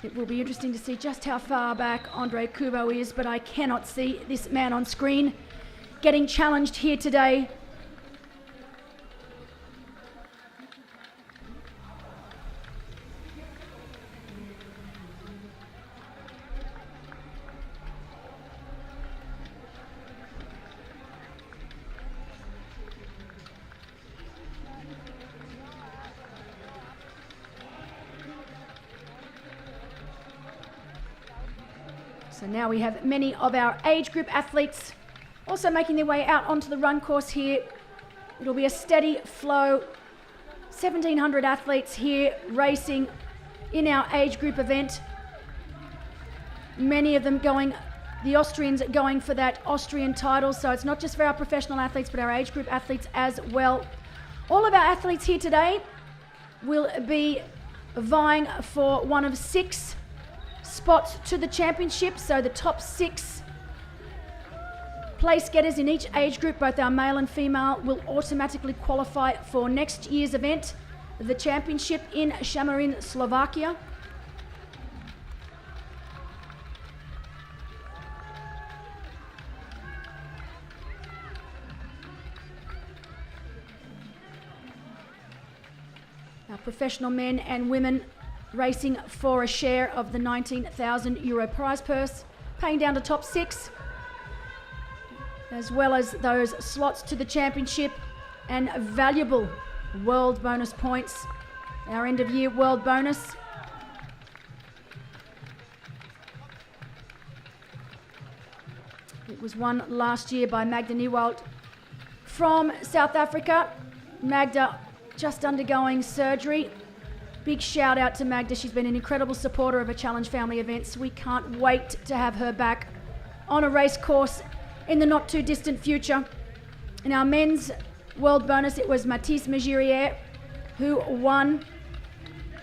It will be interesting to see just how far back Andre Kubo is, but I cannot see this man on screen getting challenged here today. So now we have many of our age group athletes also making their way out onto the run course here. It'll be a steady flow. 1,700 athletes here racing in our age group event. Many of them going, the Austrians going for that Austrian title. So it's not just for our professional athletes, but our age group athletes as well. All of our athletes here today will be vying for one of 6 spots to the championship. So the top 6 place getters in each age group, both our male and female, will automatically qualify for next year's event, the championship in Šamarin, Slovakia. Our professional men and women racing for a share of the €19,000 prize purse, paying down to top 6, as well as those slots to the championship and valuable world bonus points. Our end of year world bonus. It was won last year by Magda Nieuwald from South Africa. Magda just undergoing surgery. Big shout out to Magda. She's been an incredible supporter of a Challenge family events. We can't wait to have her back on a race course in the not too distant future. In our men's world bonus, it was Mathis Megirier who won.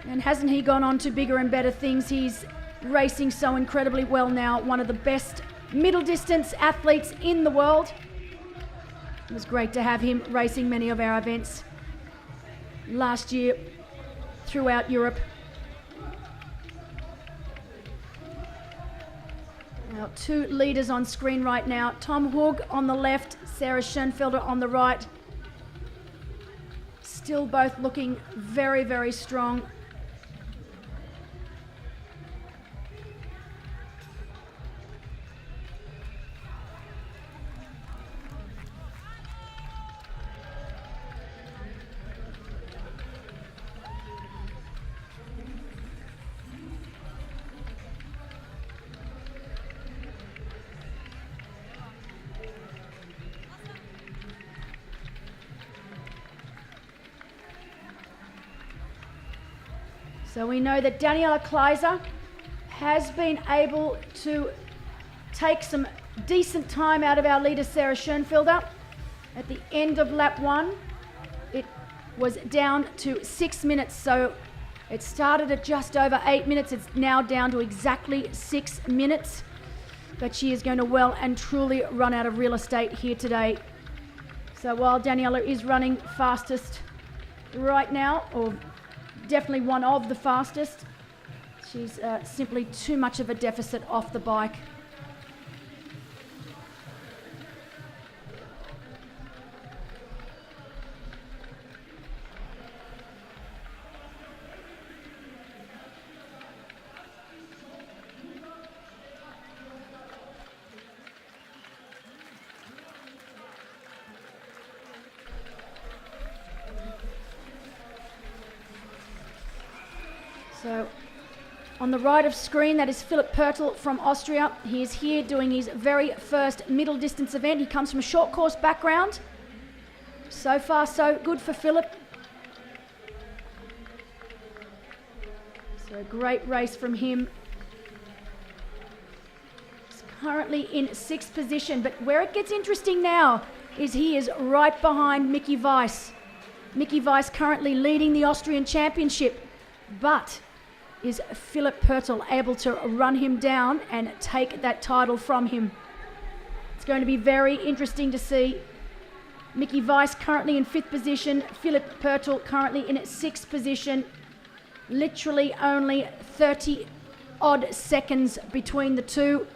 And hasn't he gone on to bigger and better things? He's racing so incredibly well now. One of the best middle distance athletes in the world. It was great to have him racing many of our events last year throughout Europe. Our 2 leaders on screen right now. Tom Hoog on the left, Sarah Schoenfelder on the right. Still both looking very, very strong. So we know that Daniela Kleiser has been able to take some decent time out of our leader Sarah Schoenfelder. At the end of lap 1, it was down to 6 minutes, so it started at just over 8 minutes. It's now down to exactly 6 minutes. But she is going to well and truly run out of real estate here today. So while Daniela is running fastest right now, or definitely one of the fastest, she's simply too much of a deficit off the bike. So on the right of screen, that is Philipp Pölten from Austria. He is here doing his very first middle distance event. He comes from a short course background. So far, so good for Philipp. So a great race from him. He's currently in 6th position, but where it gets interesting now is he is right behind Mickey Weiss. Mickey Weiss currently leading the Austrian Championship, but is Philipp Pölten able to run him down and take that title from him? It's going to be very interesting to see. Mickey Weiss currently in 5th position, Philipp Pölten currently in 6th position. Literally only 30 odd seconds between the two.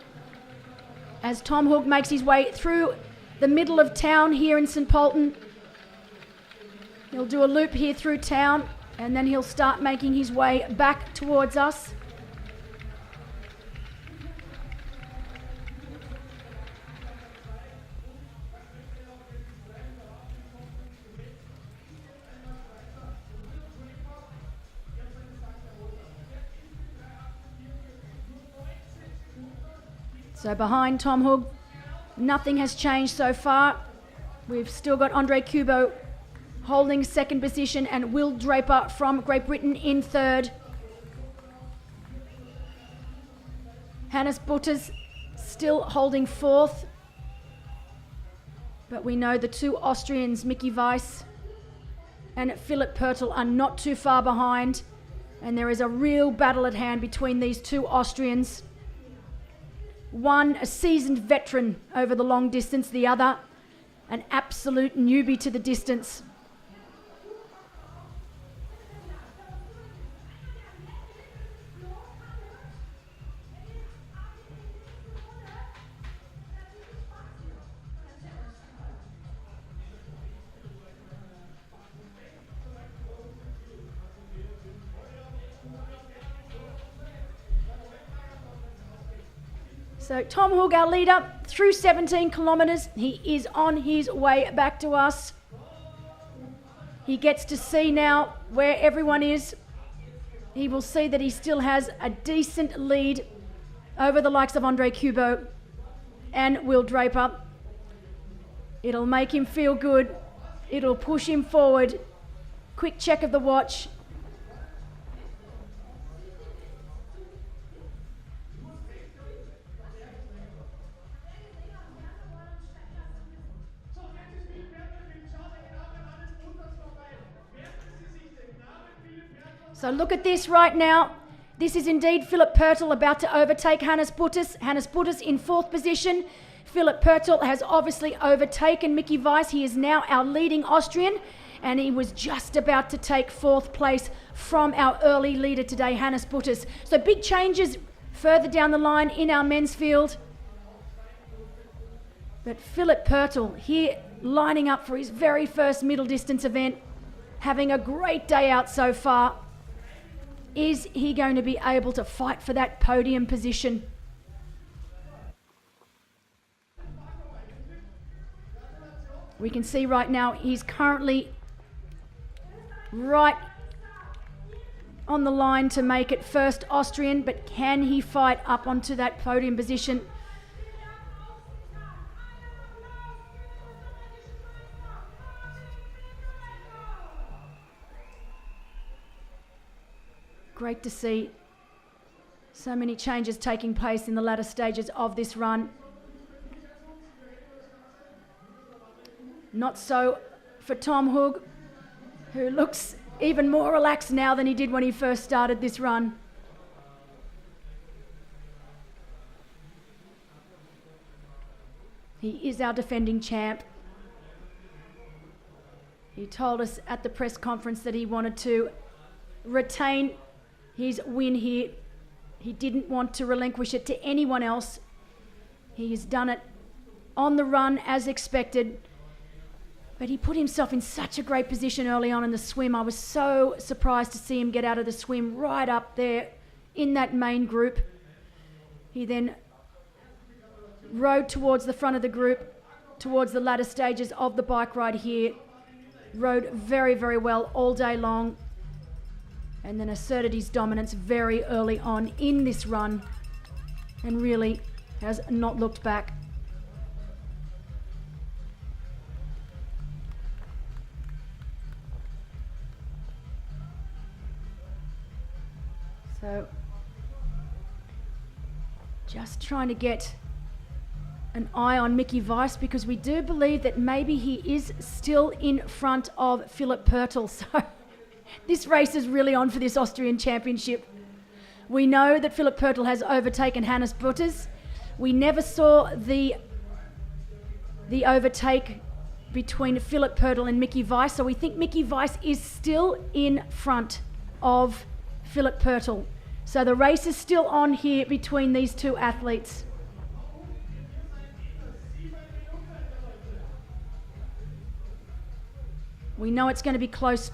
As Tom Hug makes his way through the middle of town here in St. Pölten. He'll do a loop here through town, and then he'll start making his way back towards us. So behind Tom Hug, nothing has changed so far. We've still got Andre Kubo holding 2nd position and Will Draper from Great Britain in 3rd. Hannes Butters still holding 4th. But we know the two Austrians, Mickey Weiss and Philipp Pölten, are not too far behind. And there is a real battle at hand between these two Austrians. One a seasoned veteran over the long distance, the other an absolute newbie to the distance. So Tom Hug, our leader, through 17 kilometres. He is on his way back to us. He gets to see now where everyone is. He will see that he still has a decent lead over the likes of Andre Kubo and Will Draper. It'll make him feel good. It'll push him forward. Quick check of the watch. So look at this right now. This is indeed Philipp Pölten about to overtake Hannes Butters. Hannes Butters in 4th position. Philipp Pölten has obviously overtaken Mickey Weiss. He is now our leading Austrian, and he was just about to take 4th place from our early leader today, Hannes Butters. So big changes further down the line in our men's field. But Philipp Pölten here lining up for his very first middle distance event, having a great day out so far. Is he going to be able to fight for that podium position? We can see right now he's currently right on the line to make it first Austrian, but can he fight up onto that podium position? Great to see so many changes taking place in the latter stages of this run. Not so for Tom Hoog, who looks even more relaxed now than he did when he first started this run. He is our defending champ. He told us at the press conference that he wanted to retain his win here. He didn't want to relinquish it to anyone else. He has done it on the run as expected, but he put himself in such a great position early on in the swim. I was so surprised to see him get out of the swim right up there in that main group. He then rode towards the front of the group, towards the latter stages of the bike ride here. Rode very, very well all day long, and then asserted his dominance very early on in this run, and really has not looked back. So, just trying to get an eye on Mickey Weiss, because we do believe that maybe he is still in front of Philipp Pölten. So this race is really on for this Austrian Championship. We know that Philipp Pölten has overtaken Hannes Butters. We never saw the overtake between Philipp Pölten and Mickey Weiss, so we think Mickey Weiss is still in front of Philipp Pölten. So the race is still on here between these two athletes. We know it's going to be close,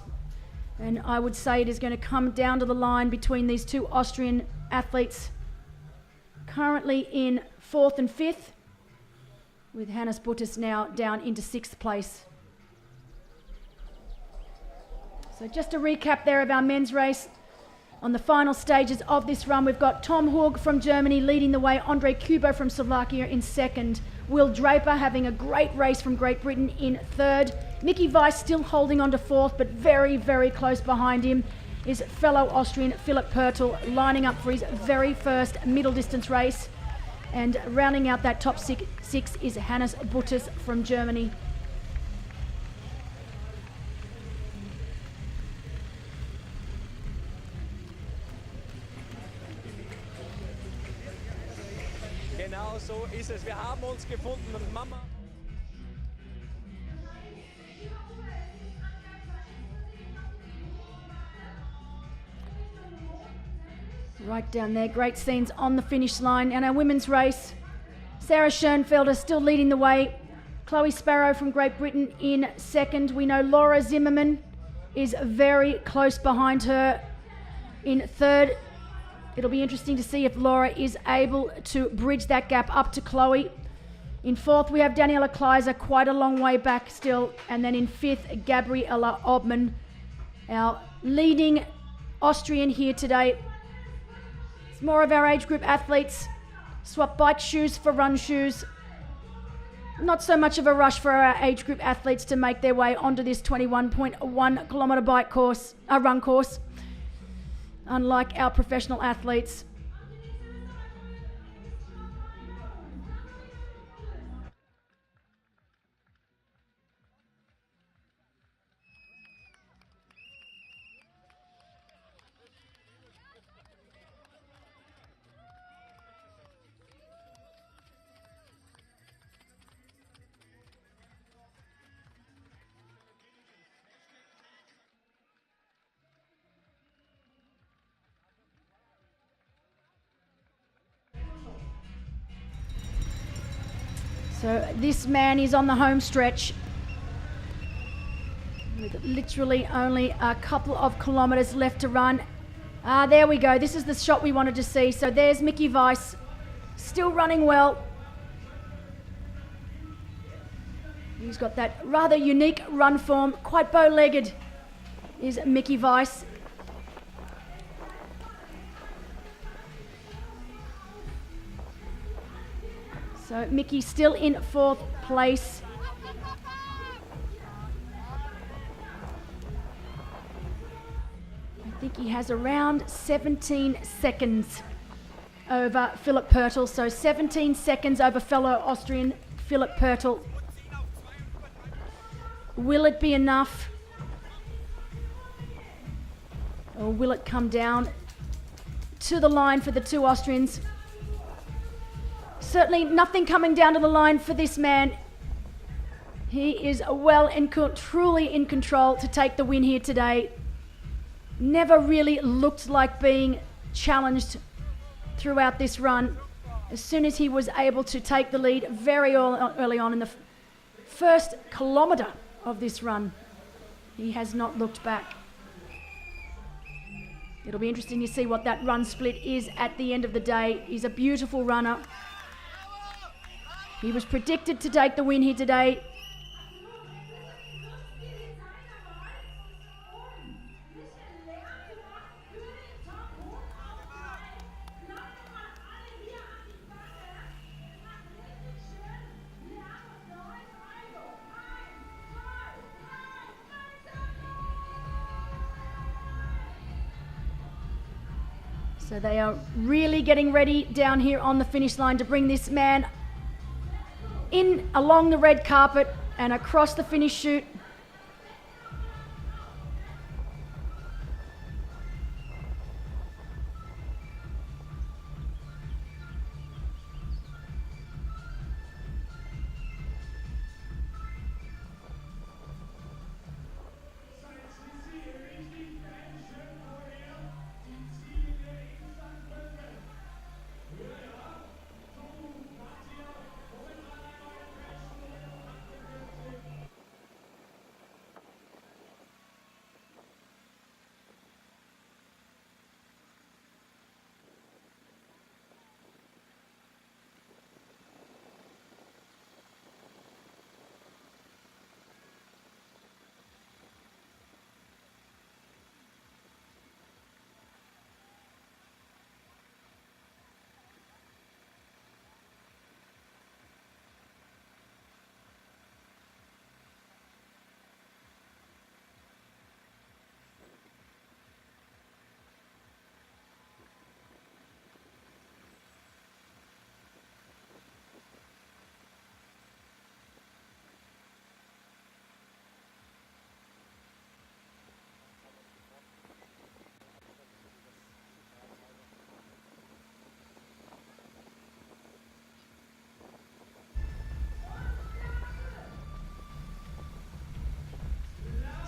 and I would say it is going to come down to the line between these two Austrian athletes, currently in 4th and 5th, with Hannes Butters now down into 6th place. So just a recap there of our men's race. On the final stages of this run, we've got Tom Hoog from Germany leading the way, Andre Kubo from Slovakia in 2nd, Will Draper having a great race from Great Britain in 3rd, Mickey Weiss still holding on to 4th, but very, very close behind him is fellow Austrian Philipp Pölten, lining up for his very first middle distance race. And rounding out that top six is Hannes Butters from Germany. Genau so ist es. Wir haben uns gefunden und Mama. Right down there, great scenes on the finish line. And our women's race, Sarah Schoenfelder still leading the way. Chloe Sparrow from Great Britain in 2nd. We know Laura Zimmerman is very close behind her in 3rd. It'll be interesting to see if Laura is able to bridge that gap up to Chloe. In 4th, we have Daniela Kleiser, quite a long way back still. And then in 5th, Gabriela Obmann, our leading Austrian here today. It's more of our age group athletes. Swap bike shoes for run shoes. Not so much of a rush for our age group athletes to make their way onto this 21.1 kilometre bike course, run course. Unlike our professional athletes. So this man is on the home stretch with literally only a couple of kilometres left to run. There we go. This is the shot we wanted to see. So there's Mickey Weiss, still running well. He's got that rather unique run form, quite bow-legged is Mickey Weiss. So Mickey still in 4th place. I think he has around 17 seconds over Philipp Pölten. So 17 seconds over fellow Austrian Philipp Pölten. Will it be enough? Or will it come down to the line for the two Austrians? Certainly nothing coming down to the line for this man. He is well and truly in control to take the win here today. Never really looked like being challenged throughout this run. As soon as he was able to take the lead very early on in the first kilometre of this run, he has not looked back. It'll be interesting to see what that run split is at the end of the day. He's a beautiful runner. He was predicted to take the win here today. So they are really getting ready down here on the finish line to bring this man in along the red carpet and across the finish chute.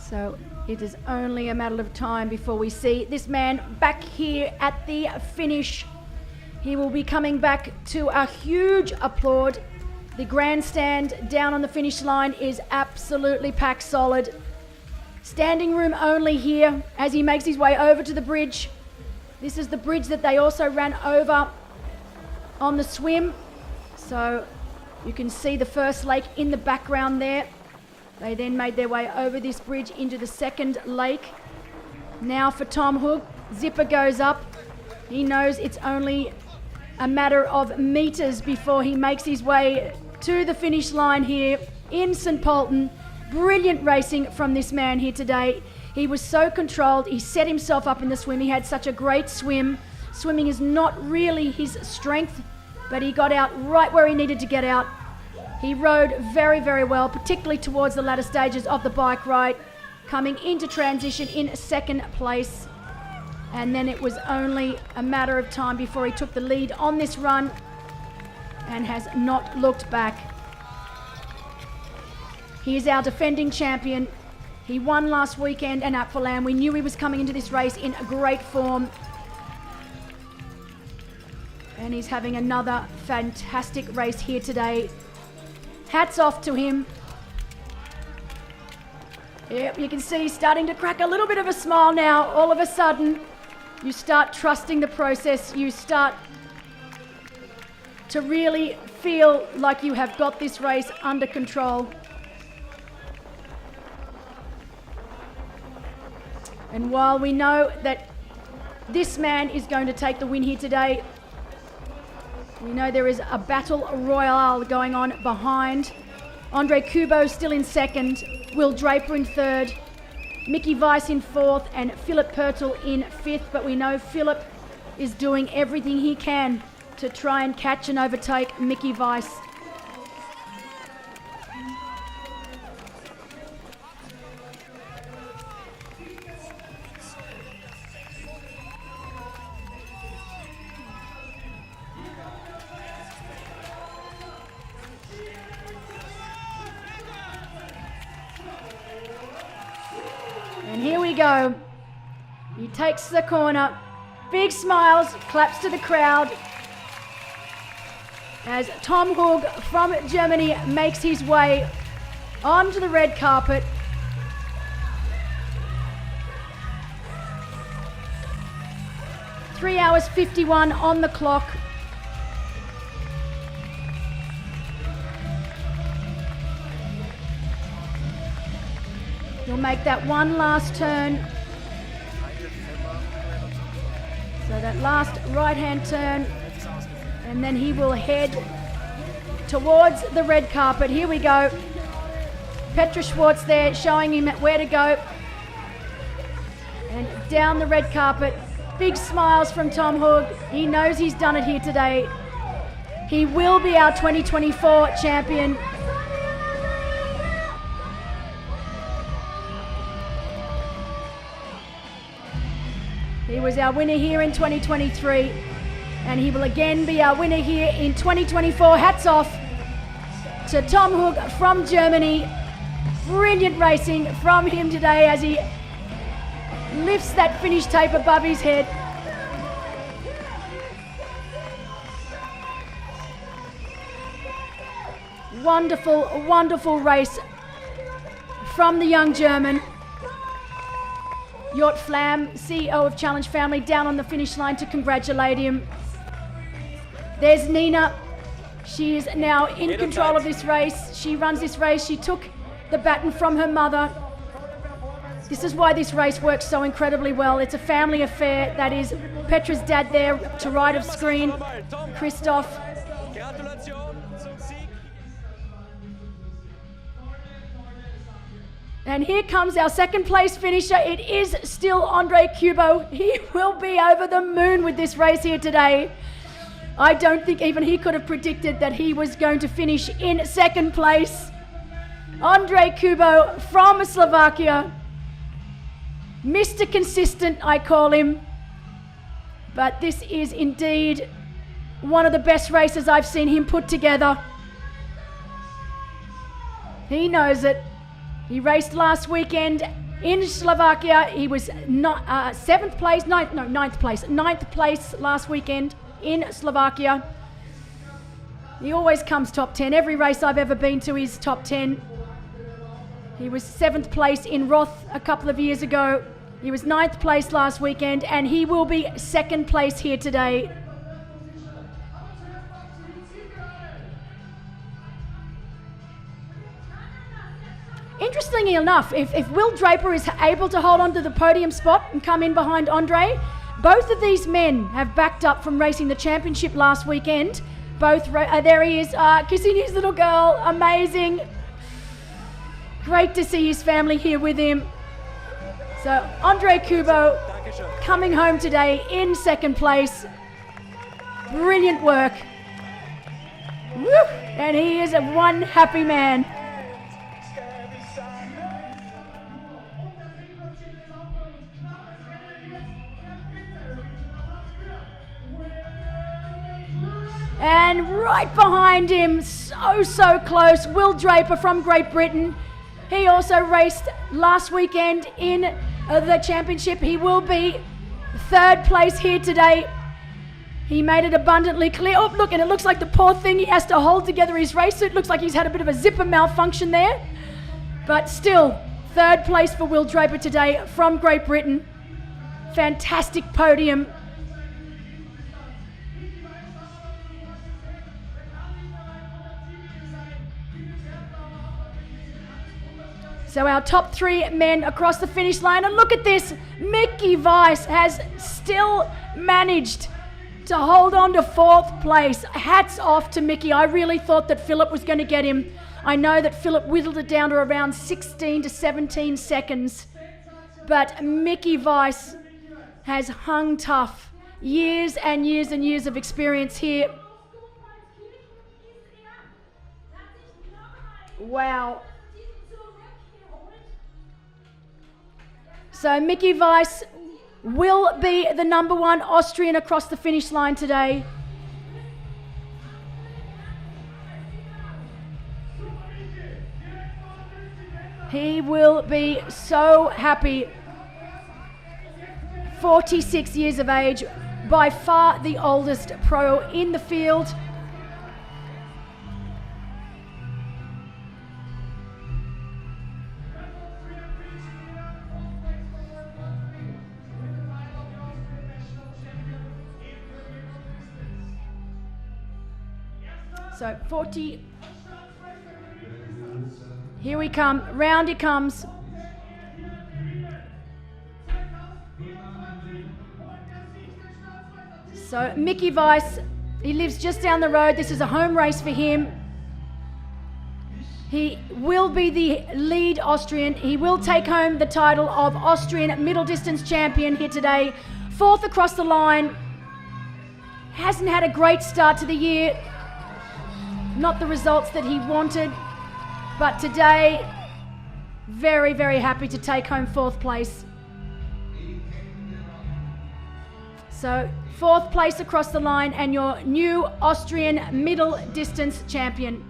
So it is only a matter of time before we see this man back here at the finish. He will be coming back to a huge applaud. The grandstand down on the finish line is absolutely packed solid. Standing room only here as he makes his way over to the bridge. This is the bridge that they also ran over on the swim. So you can see the first lake in the background there. They then made their way over this bridge into the second lake. Now for Tom Hook, zipper goes up. He knows it's only a matter of meters before he makes his way to the finish line here in St. Pölten. Brilliant racing from this man here today. He was so controlled. He set himself up in the swim. He had such a great swim. Swimming is not really his strength, but he got out right where he needed to get out. He rode very, very well, particularly towards the latter stages of the bike ride, coming into transition in second place. And then it was only a matter of time before he took the lead on this run and has not looked back. He is our defending champion. He won last weekend in Apfelland. We knew he was coming into this race in great form. And he's having another fantastic race here today. Hats off to him. Yep, you can see he's starting to crack a little bit of a smile now. All of a sudden, you start trusting the process. You start to really feel like you have got this race under control. And while we know that this man is going to take the win here today, we know there is a battle royale going on behind. Andre Kubo still in second, Will Draper in third, Mickey Weiss in fourth, and Philip Pörtel in fifth. But we know Philip is doing everything he can to try and catch and overtake Mickey Weiss. go. He takes the corner. Big smiles, claps to the crowd as Tom Hug from Germany makes his way onto the red carpet. Three hours 51 on the clock. He'll make that one last turn. So that last right-hand turn, and then he will head towards the red carpet. Here we go. Petra Schwartz there showing him where to go. And down the red carpet. Big smiles from Tom Hug. He knows he's done it here today. He will be our 2024 champion. He was our winner here in 2023, and he will again be our winner here in 2024. Hats off to Tom Hug from Germany. Brilliant racing from him today as he lifts that finish tape above his head. Wonderful, wonderful race from the young German. Jort Flam, CEO of Challenge Family, down on the finish line to congratulate him. There's Nina. She is now in control of this race. She runs this race. She took the baton from her mother. This is why this race works so incredibly well. It's a family affair. That is Petra's dad there to right of screen, Christoph. And here comes our second place finisher. It is still Andre Kubo. He will be over the moon with this race here today. I don't think even he could have predicted that he was going to finish in second place. Andre Kubo from Slovakia. Mr. Consistent, I call him. But this is indeed one of the best races I've seen him put together. He knows it. He raced last weekend in Slovakia. He was ninth place last weekend in Slovakia. He always comes top 10. Every race I've ever been to is top 10. He was 7th place in Roth a couple of years ago. He was 9th place last weekend, and he will be 2nd place here today. Interestingly enough, if Will Draper is able to hold on to the podium spot and come in behind Andre, both of these men have backed up from racing the championship last weekend. There he is, kissing his little girl. Amazing. Great to see his family here with him. So Andre Kubo coming home today in 2nd place. Brilliant work. Woo! And he is one happy man. And right behind him, so close, Will Draper from Great Britain. He also raced last weekend in the championship. He will be 3rd place here today. He made it abundantly clear. Oh, look, and it looks like the poor thing, he has to hold together his race suit. Looks like he's had a bit of a zipper malfunction there. But still, 3rd place for Will Draper today from Great Britain. Fantastic podium. So our top 3 men across the finish line, and look at this, Mickey Weiss has still managed to hold on to 4th place. Hats off to Mickey. I really thought that Philip was going to get him. I know that Philip whittled it down to around 16 to 17 seconds, but Mickey Weiss has hung tough. Years and years and years of experience here. Wow. So Mickey Weiss will be the number 1 Austrian across the finish line today. He will be so happy 46 years of age, by far the oldest pro in the field. So 40. Here we come. Round he comes. So Mickey Weiss, he lives just down the road. This is a home race for him. He will be the lead Austrian. He will take home the title of Austrian middle distance champion here today. 4th across the line. Hasn't had a great start to the year. Not the results that he wanted. But today, very, very happy to take home 4th place. So 4th place across the line and your new Austrian middle distance champion.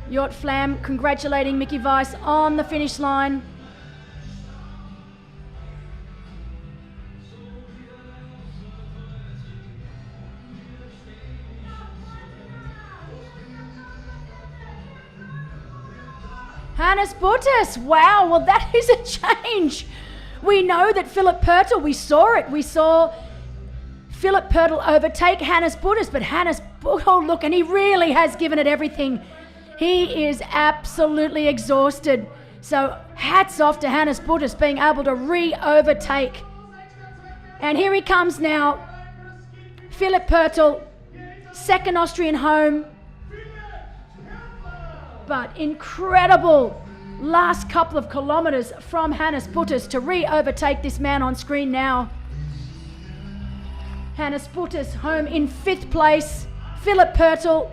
Jort Flam congratulating Mickey Weiss on the finish line. Hannes Butters, wow, well that is a change. We know that Philipp Pölten, we saw it. We saw Philipp Pölten overtake Hannes Butters, but Hannes, oh look, and he really has given it everything. He is absolutely exhausted. So hats off to Hannes Butters being able to re-overtake. And here he comes now. Philipp Pölten, 2nd Austrian home. But incredible last couple of kilometres from Hannes Butters to re-overtake this man on screen now. Hannes Butters home in 5th place. Philipp Pölten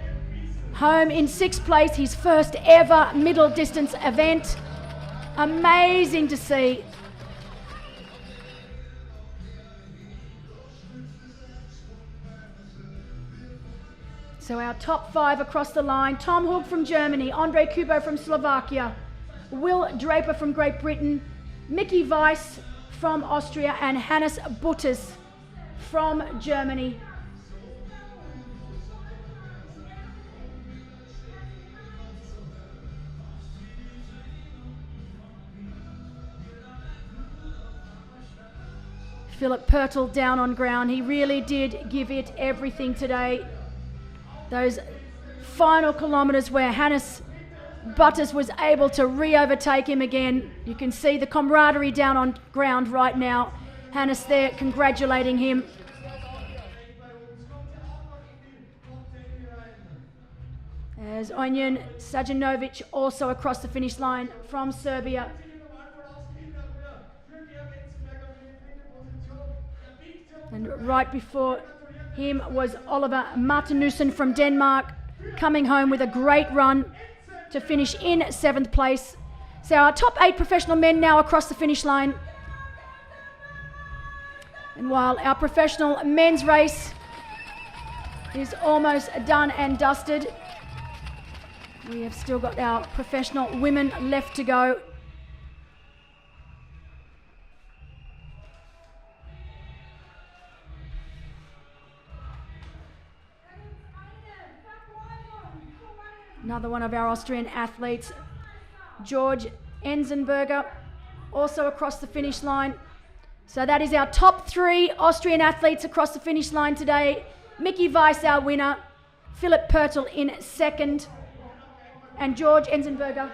home in 6th place, his first ever middle distance event. Amazing to see. So our top 5 across the line: Tom Hug from Germany, Andre Kubo from Slovakia, Will Draper from Great Britain, Mickey Weiss from Austria, and Hannes Butters from Germany. Philipp Pölten down on ground. He really did give it everything today. Those final kilometres where Hannes Butters was able to re-overtake him again. You can see the camaraderie down on ground right now. Hannes there congratulating him. As Onion Sajanovic also across the finish line from Serbia. And right before him was Oliver Martinussen from Denmark, coming home with a great run to finish in 7th place. So our top 8 professional men now across the finish line. And while our professional men's race is almost done and dusted, we have still got our professional women left to go. Another one of our Austrian athletes, George Enzenberger, also across the finish line. So that is our top 3 Austrian athletes across the finish line today. Mickey Weiss, our winner, Philipp Pölten in 2nd, and George Enzenberger.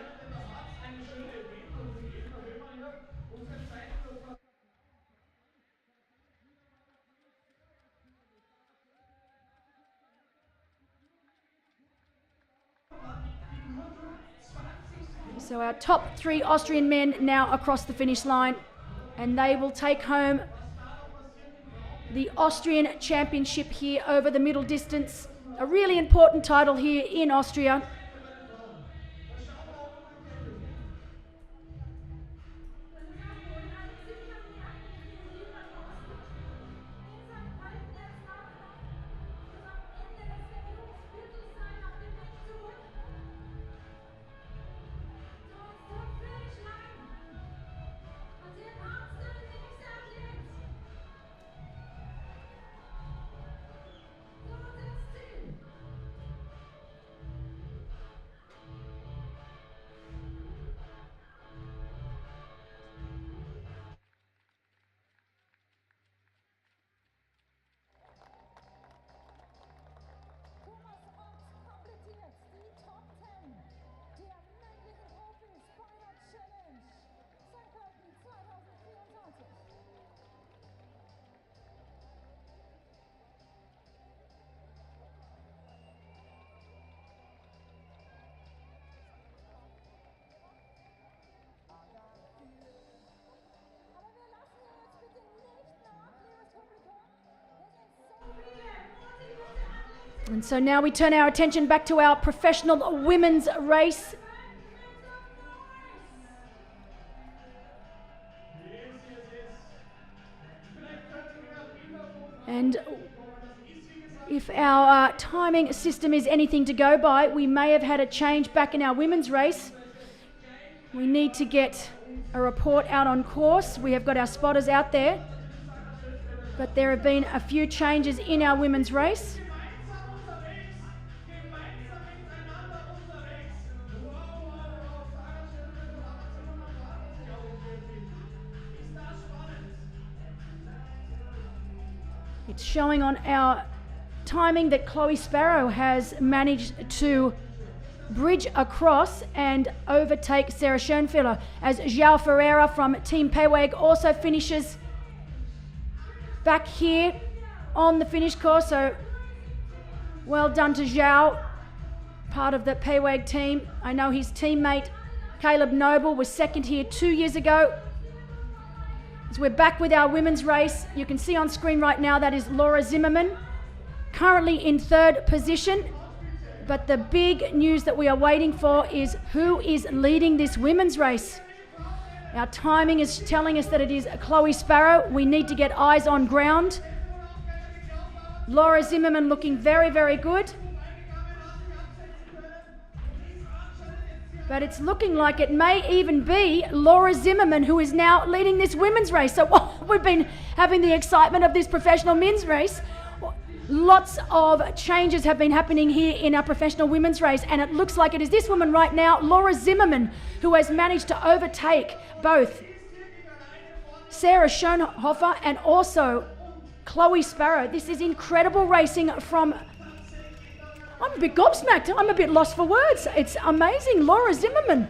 So our top 3 Austrian men now across the finish line, and they will take home the Austrian Championship here over the middle distance. A really important title here in Austria. And so now we turn our attention back to our professional women's race. And if our timing system is anything to go by, we may have had a change back in our women's race. We need to get a report out on course. We have got our spotters out there, but there have been a few changes in our women's race. It's showing on our timing that Chloe Sparrow has managed to bridge across and overtake Sarah Schoenfelder, as João Ferreira from Team Peweg also finishes back here on the finish course. So well done to João, part of the Peweg team. I know his teammate Caleb Noble was second here 2 years ago. So we're back with our women's race. You can see on screen right now that is Laura Zimmerman, currently in third position. But the big news that we are waiting for is who is leading this women's race. Our timing is telling us that it is Chloe Sparrow. We need to get eyes on ground. Laura Zimmerman looking very, very good. But it's looking like it may even be Laura Zimmerman who is now leading this women's race. So we've been having the excitement of this professional men's race. Lots of changes have been happening here in our professional women's race, and it looks like it is this woman right now, Laura Zimmerman, who has managed to overtake both Sarah Schoenhofer and also Chloe Sparrow. This is incredible racing from... I'm a bit gobsmacked. I'm a bit lost for words. It's amazing. Laura Zimmerman.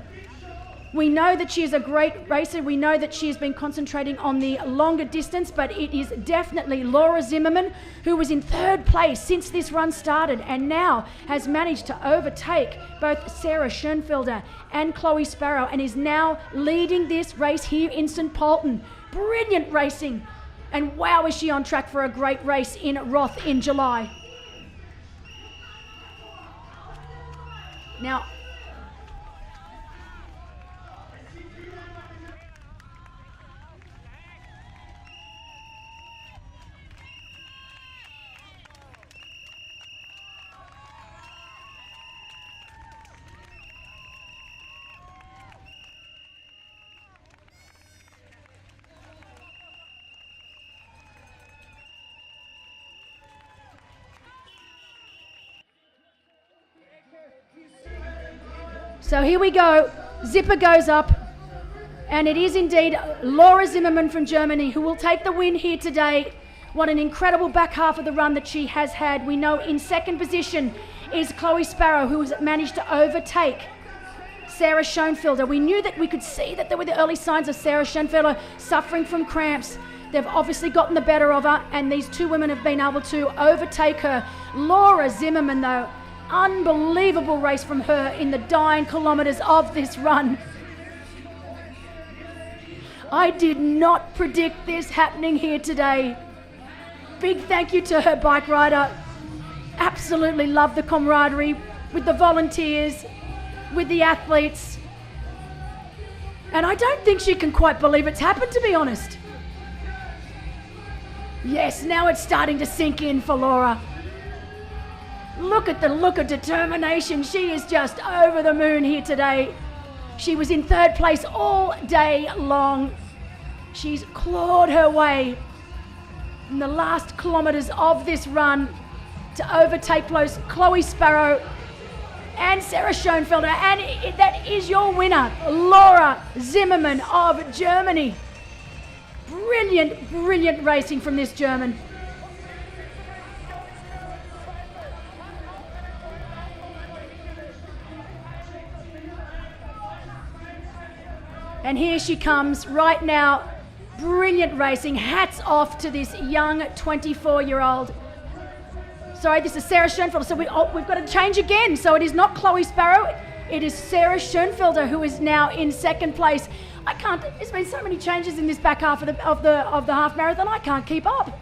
We know that she is a great racer. We know that she has been concentrating on the longer distance, but it is definitely Laura Zimmerman who was in third place since this run started and now has managed to overtake both Sarah Schoenfelder and Chloe Sparrow and is now leading this race here in St. Pölten. Brilliant racing. And wow, is she on track for a great race in Roth in July. Now, so here we go. Zipper goes up, and it is indeed Laura Zimmerman from Germany who will take the win here today. What an incredible back half of the run that she has had. We know in second position is Chloe Sparrow, who has managed to overtake Sarah Schoenfelder. We knew that we could see that there were the early signs of Sarah Schoenfelder suffering from cramps. They've obviously gotten the better of her, and these two women have been able to overtake her. Laura Zimmerman, though, unbelievable race from her in the dying kilometres of this run. I did not predict this happening here today. Big thank you to her bike rider. Absolutely love the camaraderie with the volunteers, with the athletes. And I don't think she can quite believe it's happened, to be honest. Yes, now it's starting to sink in for Laura. Look at the look of determination. She is just over the moon here today. She was in third place all day long. She's clawed her way in the last kilometres of this run to overtake both Chloe Sparrow and Sarah Schoenfelder. And that is your winner, Laura Zimmerman of Germany. Brilliant, brilliant racing from this German. And here she comes right now. Brilliant racing. Hats off to this young 24-year-old. Sorry, this is Sarah Schoenfelder. So we've got to change again. So it is not Chloe Sparrow. It is Sarah Schoenfelder who is now in second place. I can't. There's been so many changes in this back half of the half marathon. I can't keep up.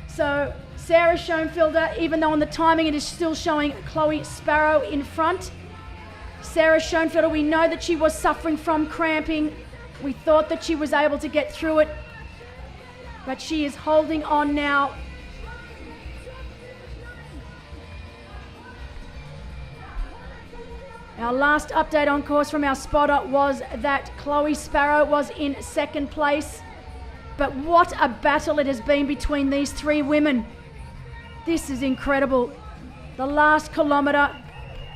So Sarah Schoenfelder, even though on the timing it is still showing Chloe Sparrow in front. Sarah Schoenfelder, we know that she was suffering from cramping. We thought that she was able to get through it, but she is holding on now. Our last update on course from our spotter was that Chloe Sparrow was in second place. But what a battle it has been between these three women. This is incredible. The last kilometre,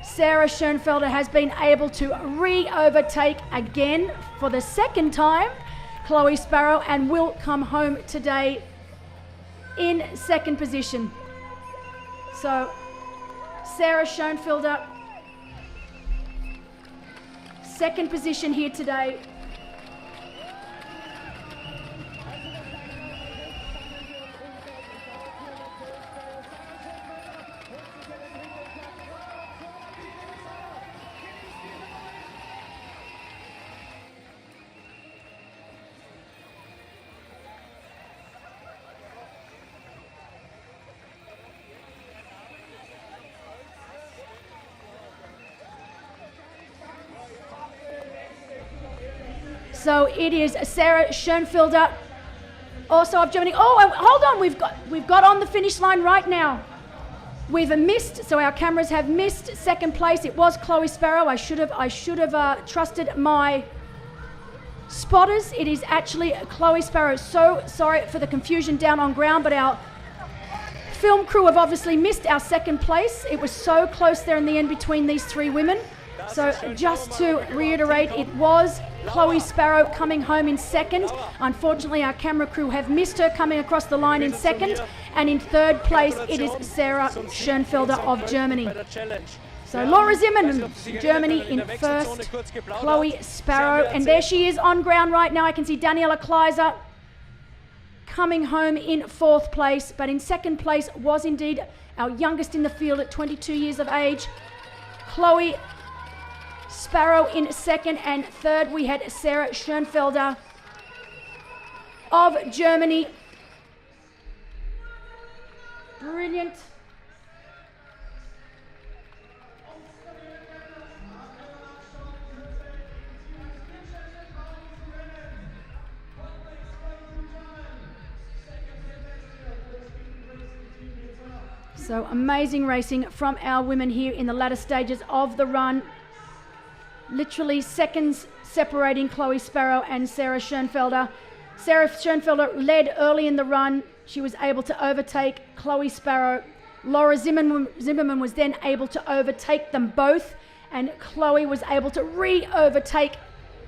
Sarah Schoenfelder has been able to re-overtake again for the second time Chloe Sparrow, and will come home today in second position. So Sarah Schoenfelder, second position here today. So it is Sarah Schoenfelder, also of Germany. Oh, and hold on, we've got on the finish line right now. We've missed, so our cameras have missed second place. It was Chloe Sparrow. I should have trusted my spotters. It is actually Chloe Sparrow. So sorry for the confusion down on ground, but our film crew have obviously missed our second place. It was so close there in the end between these three women. So just to reiterate, it was Chloe Sparrow coming home in second. Unfortunately, our camera crew have missed her coming across the line in second. And in third place, it is Sarah Schoenfelder of Germany. So Laura Zimmermann of Germany in first, Chloe Sparrow. And there she is on ground right now. I can see Daniela Kleiser coming home in fourth place. But in second place was indeed our youngest in the field at 22 years of age, Chloe Sparrow in second, and third we had Sarah Schoenfelder of Germany. Brilliant. So amazing racing from our women here in the latter stages of the run. Literally seconds separating Chloe Sparrow and Sarah Schoenfelder. Sarah Schoenfelder led early in the run. She was able to overtake Chloe Sparrow. Laura Zimmermann was then able to overtake them both, and Chloe was able to re-overtake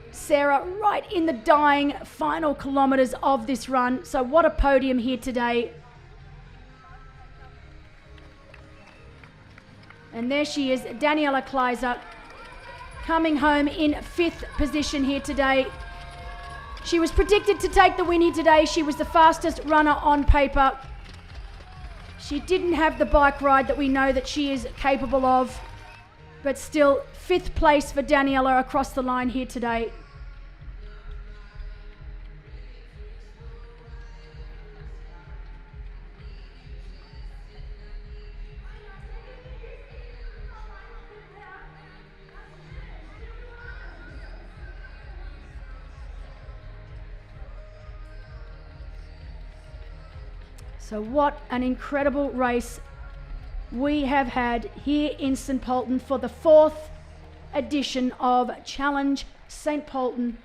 Sarah right in the dying final kilometres of this run. So what a podium here today. And there she is, Daniela Kleiser, coming home in fifth position here today. She was predicted to take the win here today. She was the fastest runner on paper. She didn't have the bike ride that we know that she is capable of, but still fifth place for Daniela across the line here today. So what an incredible race we have had here in St. Pölten for the fourth edition of Challenge St. Pölten.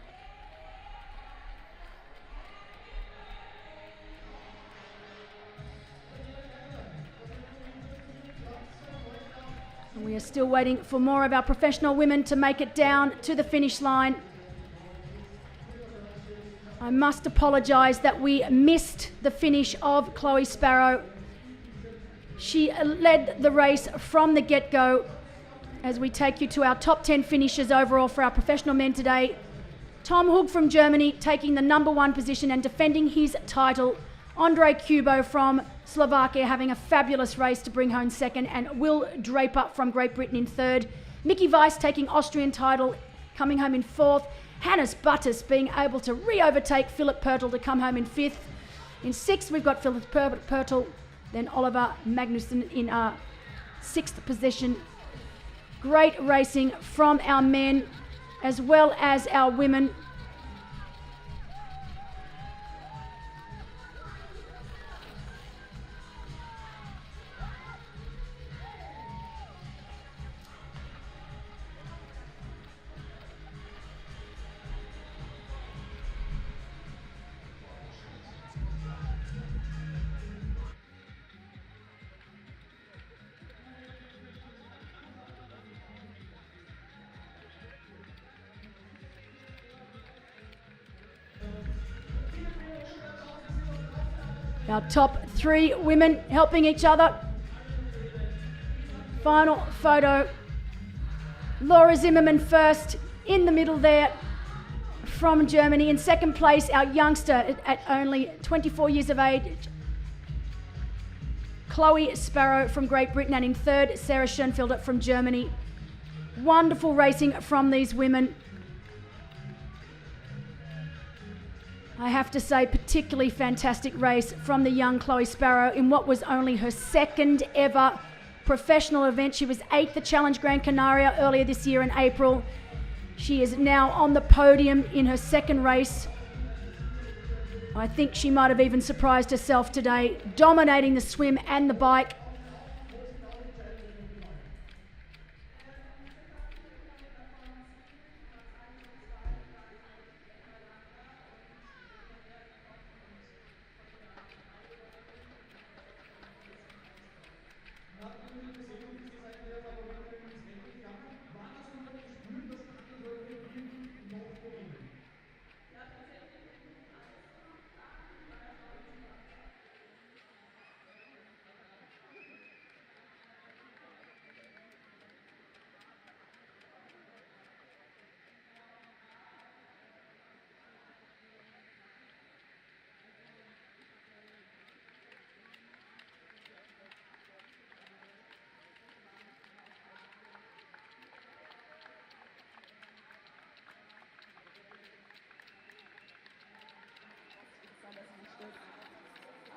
And we are still waiting for more of our professional women to make it down to the finish line. I must apologise that we missed the finish of Chloe Sparrow. She led the race from the get-go. As we take you to our top 10 finishes overall for our professional men today, Tom Hug from Germany taking the number one position and defending his title. Andrej Kubo from Slovakia having a fabulous race to bring home second, and Will Draper from Great Britain in third. Mickey Weiss taking Austrian title, coming home in fourth. Hannes Buttus being able to re-overtake Philip Pörtl to come home in fifth. In sixth, we've got Philip Pörtl Then Oliver Magnussen in 6th position. Great racing from our men as well as our women. Our top 3 women helping each other. Final photo. Laura Zimmermann first in the middle there from Germany. In 2nd place, our youngster at only 24 years of age, Chloe Sparrow from Great Britain. And in 3rd, Sarah Schoenfelder from Germany. Wonderful racing from these women. I have to say, particularly fantastic race from the young Chloe Sparrow in what was only her 2nd ever professional event. She was 8th at Challenge Gran Canaria earlier this year in April. She is now on the podium in her 2nd race. I think she might have even surprised herself today, dominating the swim and the bike.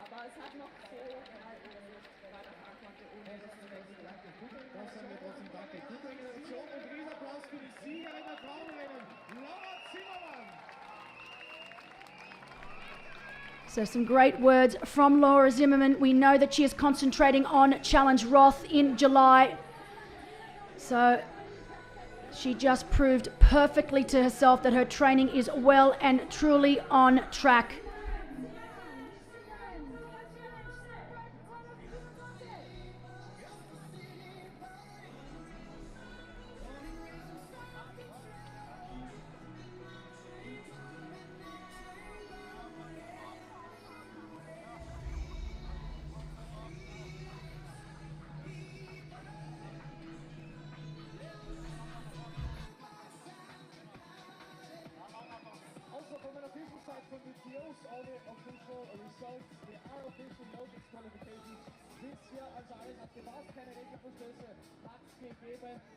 Aber es hat noch so weiterfahren konnte, ohne das zu wechseln. Das sagen wir trotzdem danke. Gute Organisation und Riesenapplaus für die Siegerin der Frauenrennen, Laura Zimmermann. So some great words from Laura Zimmermann. We know that she is concentrating on Challenge Roth in July. So she just proved perfectly to herself that her training is well and truly on track.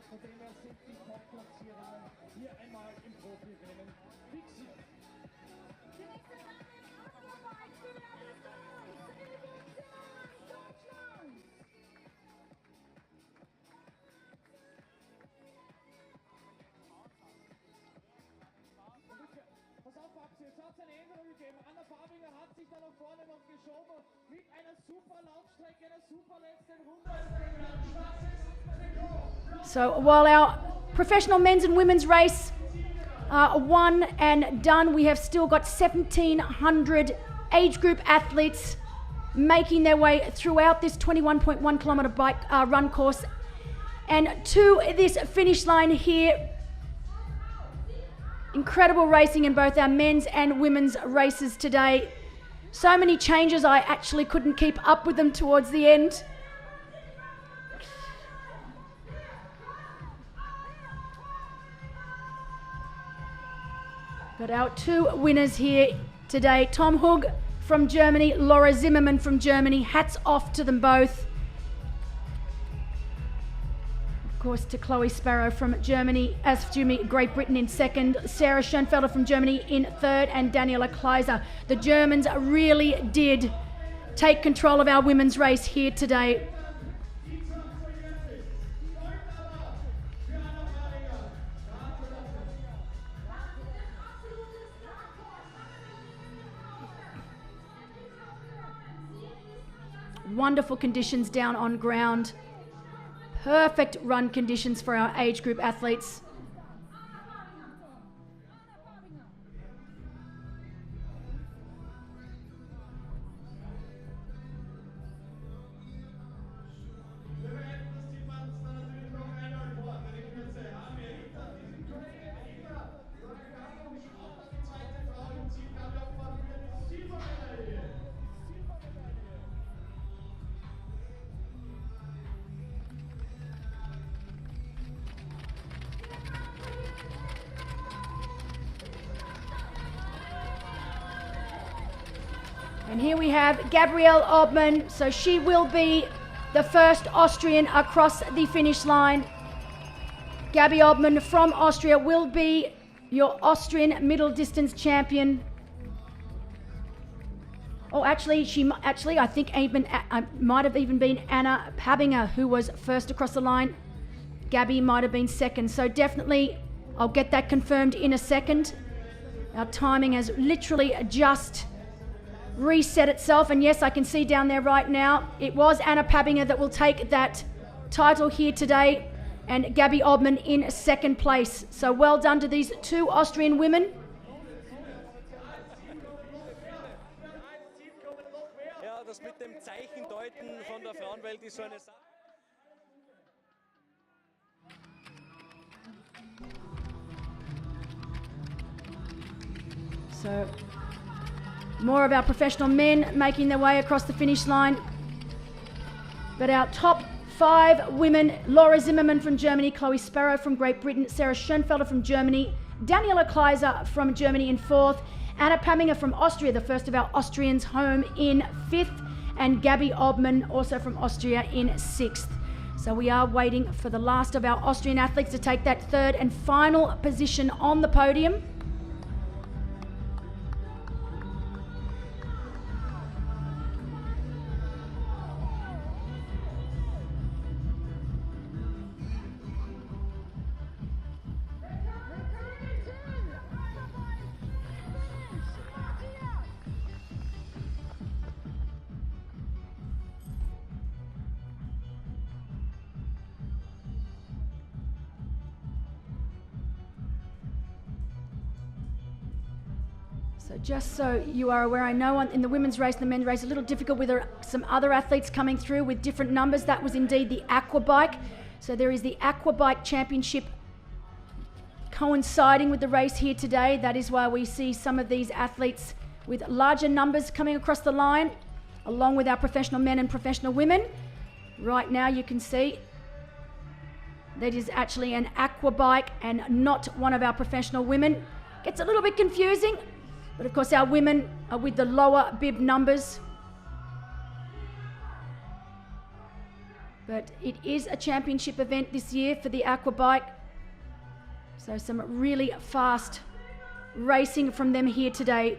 Von dem her sind die Top-Platzierungen hier einmal im Profirennen fixiert. Die nächste Dame in Österreich für Deutschland. Pass auf, Babsi, jetzt hat es eine Änderung gegeben. Anna Fabinger hat sich da nach vorne noch geschoben mit einer super Laufstrecke, einer super letzten Runde. So while our professional men's and women's race are won and done, we have still got 1,700 age group athletes making their way throughout this 21.1 kilometre bike run course and to this finish line here. Incredible racing in both our men's and women's races today. So many changes, I actually couldn't keep up with them towards the end. But our 2 winners here today, Tom Hug from Germany, Laura Zimmermann from Germany. Hats off to them both. Of course, to Chloe Sparrow from Germany, Great Britain in 2nd, Sarah Schoenfelder from Germany in 3rd, and Daniela Kleiser. The Germans really did take control of our women's race here today. Wonderful conditions down on ground. Perfect run conditions for our age group athletes. And here we have Gabrielle Obmann, so she will be the first Austrian across the finish line. Gabby Obmann from Austria will be your Austrian middle distance champion. Oh, actually, I think might have even been Anna Pabinger who was first across the line. Gabby might have been second, so definitely I'll get that confirmed in a second. Our timing has literally just reset itself, and yes, I can see down there right now it was Anna Pabinger that will take that title here today, and Gabby Obmann in second place. So well done to these two Austrian women. Ja, das mit dem Zeichen deuten von der Frauenwelt ist so eine Sache. So more of our professional men making their way across the finish line. But our top 5 women: Laura Zimmermann from Germany, Chloe Sparrow from Great Britain, Sarah Schoenfelder from Germany, Daniela Kleiser from Germany in 4th, Anna Pabinger from Austria, the first of our Austrians home, in 5th, and Gabby Obmann also from Austria in 6th. So we are waiting for the last of our Austrian athletes to take that third and final position on the podium. So just so you are aware, I know in the women's race and the men's race, a little difficult with some other athletes coming through with different numbers. That was indeed the aqua bike. So there is the aqua bike championship coinciding with the race here today. That is why we see some of these athletes with larger numbers coming across the line, along with our professional men and professional women. Right now you can see that is actually an aqua bike and not one of our professional women. Gets a little bit confusing. But of course our women are with the lower bib numbers. But it is a championship event this year for the aqua bike. So some really fast racing from them here today.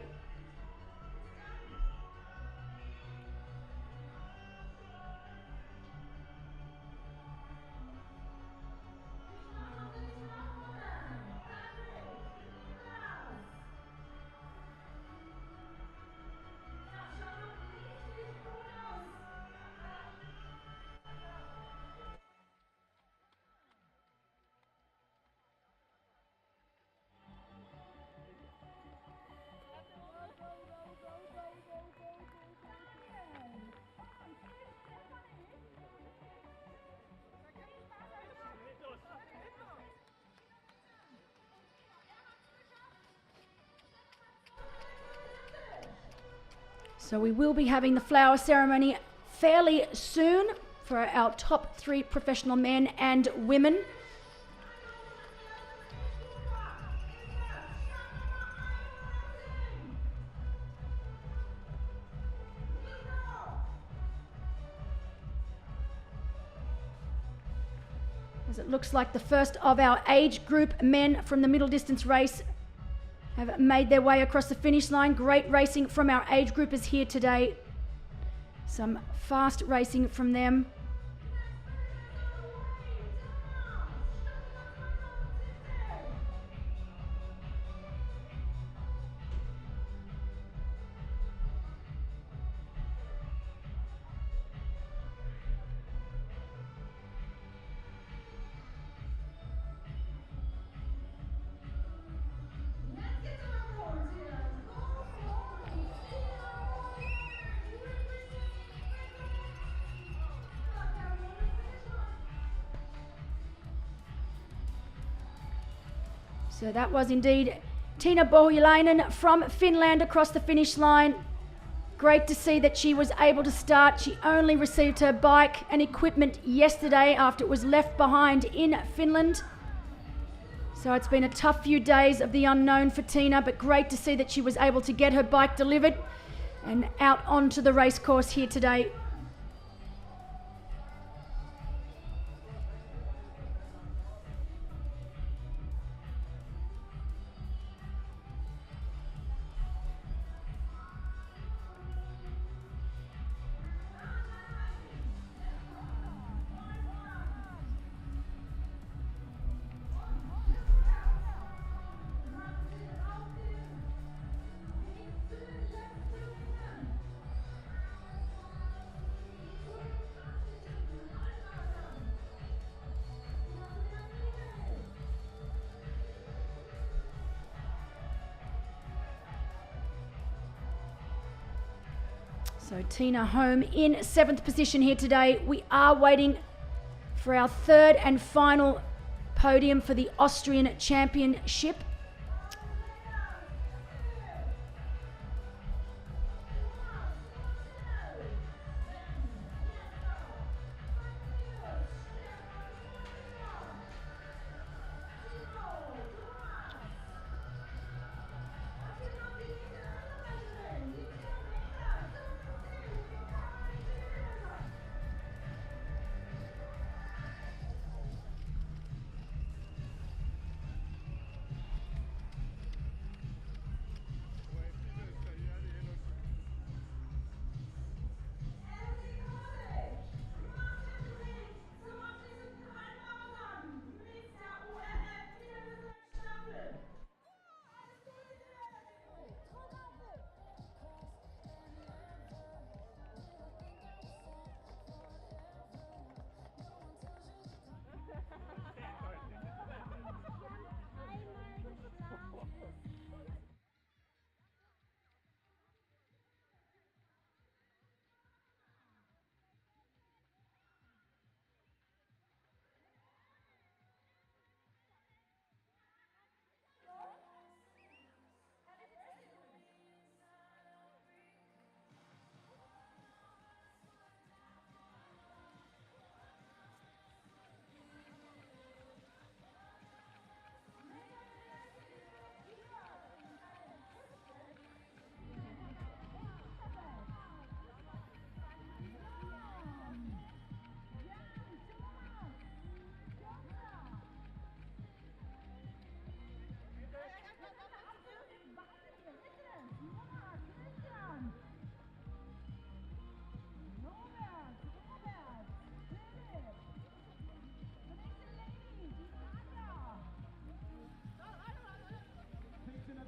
So we will be having the flower ceremony fairly soon for our top 3 professional men and women. As it looks like the first of our age group men from the middle distance race have made their way across the finish line. Great racing from our age groupers here today. Some fast racing from them. So that was indeed Tiina Pohjalainen from Finland across the finish line. Great to see that she was able to start. She only received her bike and equipment yesterday after it was left behind in Finland. So it's been a tough few days of the unknown for Tiina, but great to see that she was able to get her bike delivered and out onto the race course here today. So Tiina home in 7th position here today. We are waiting for our third and final podium for the Austrian Championship.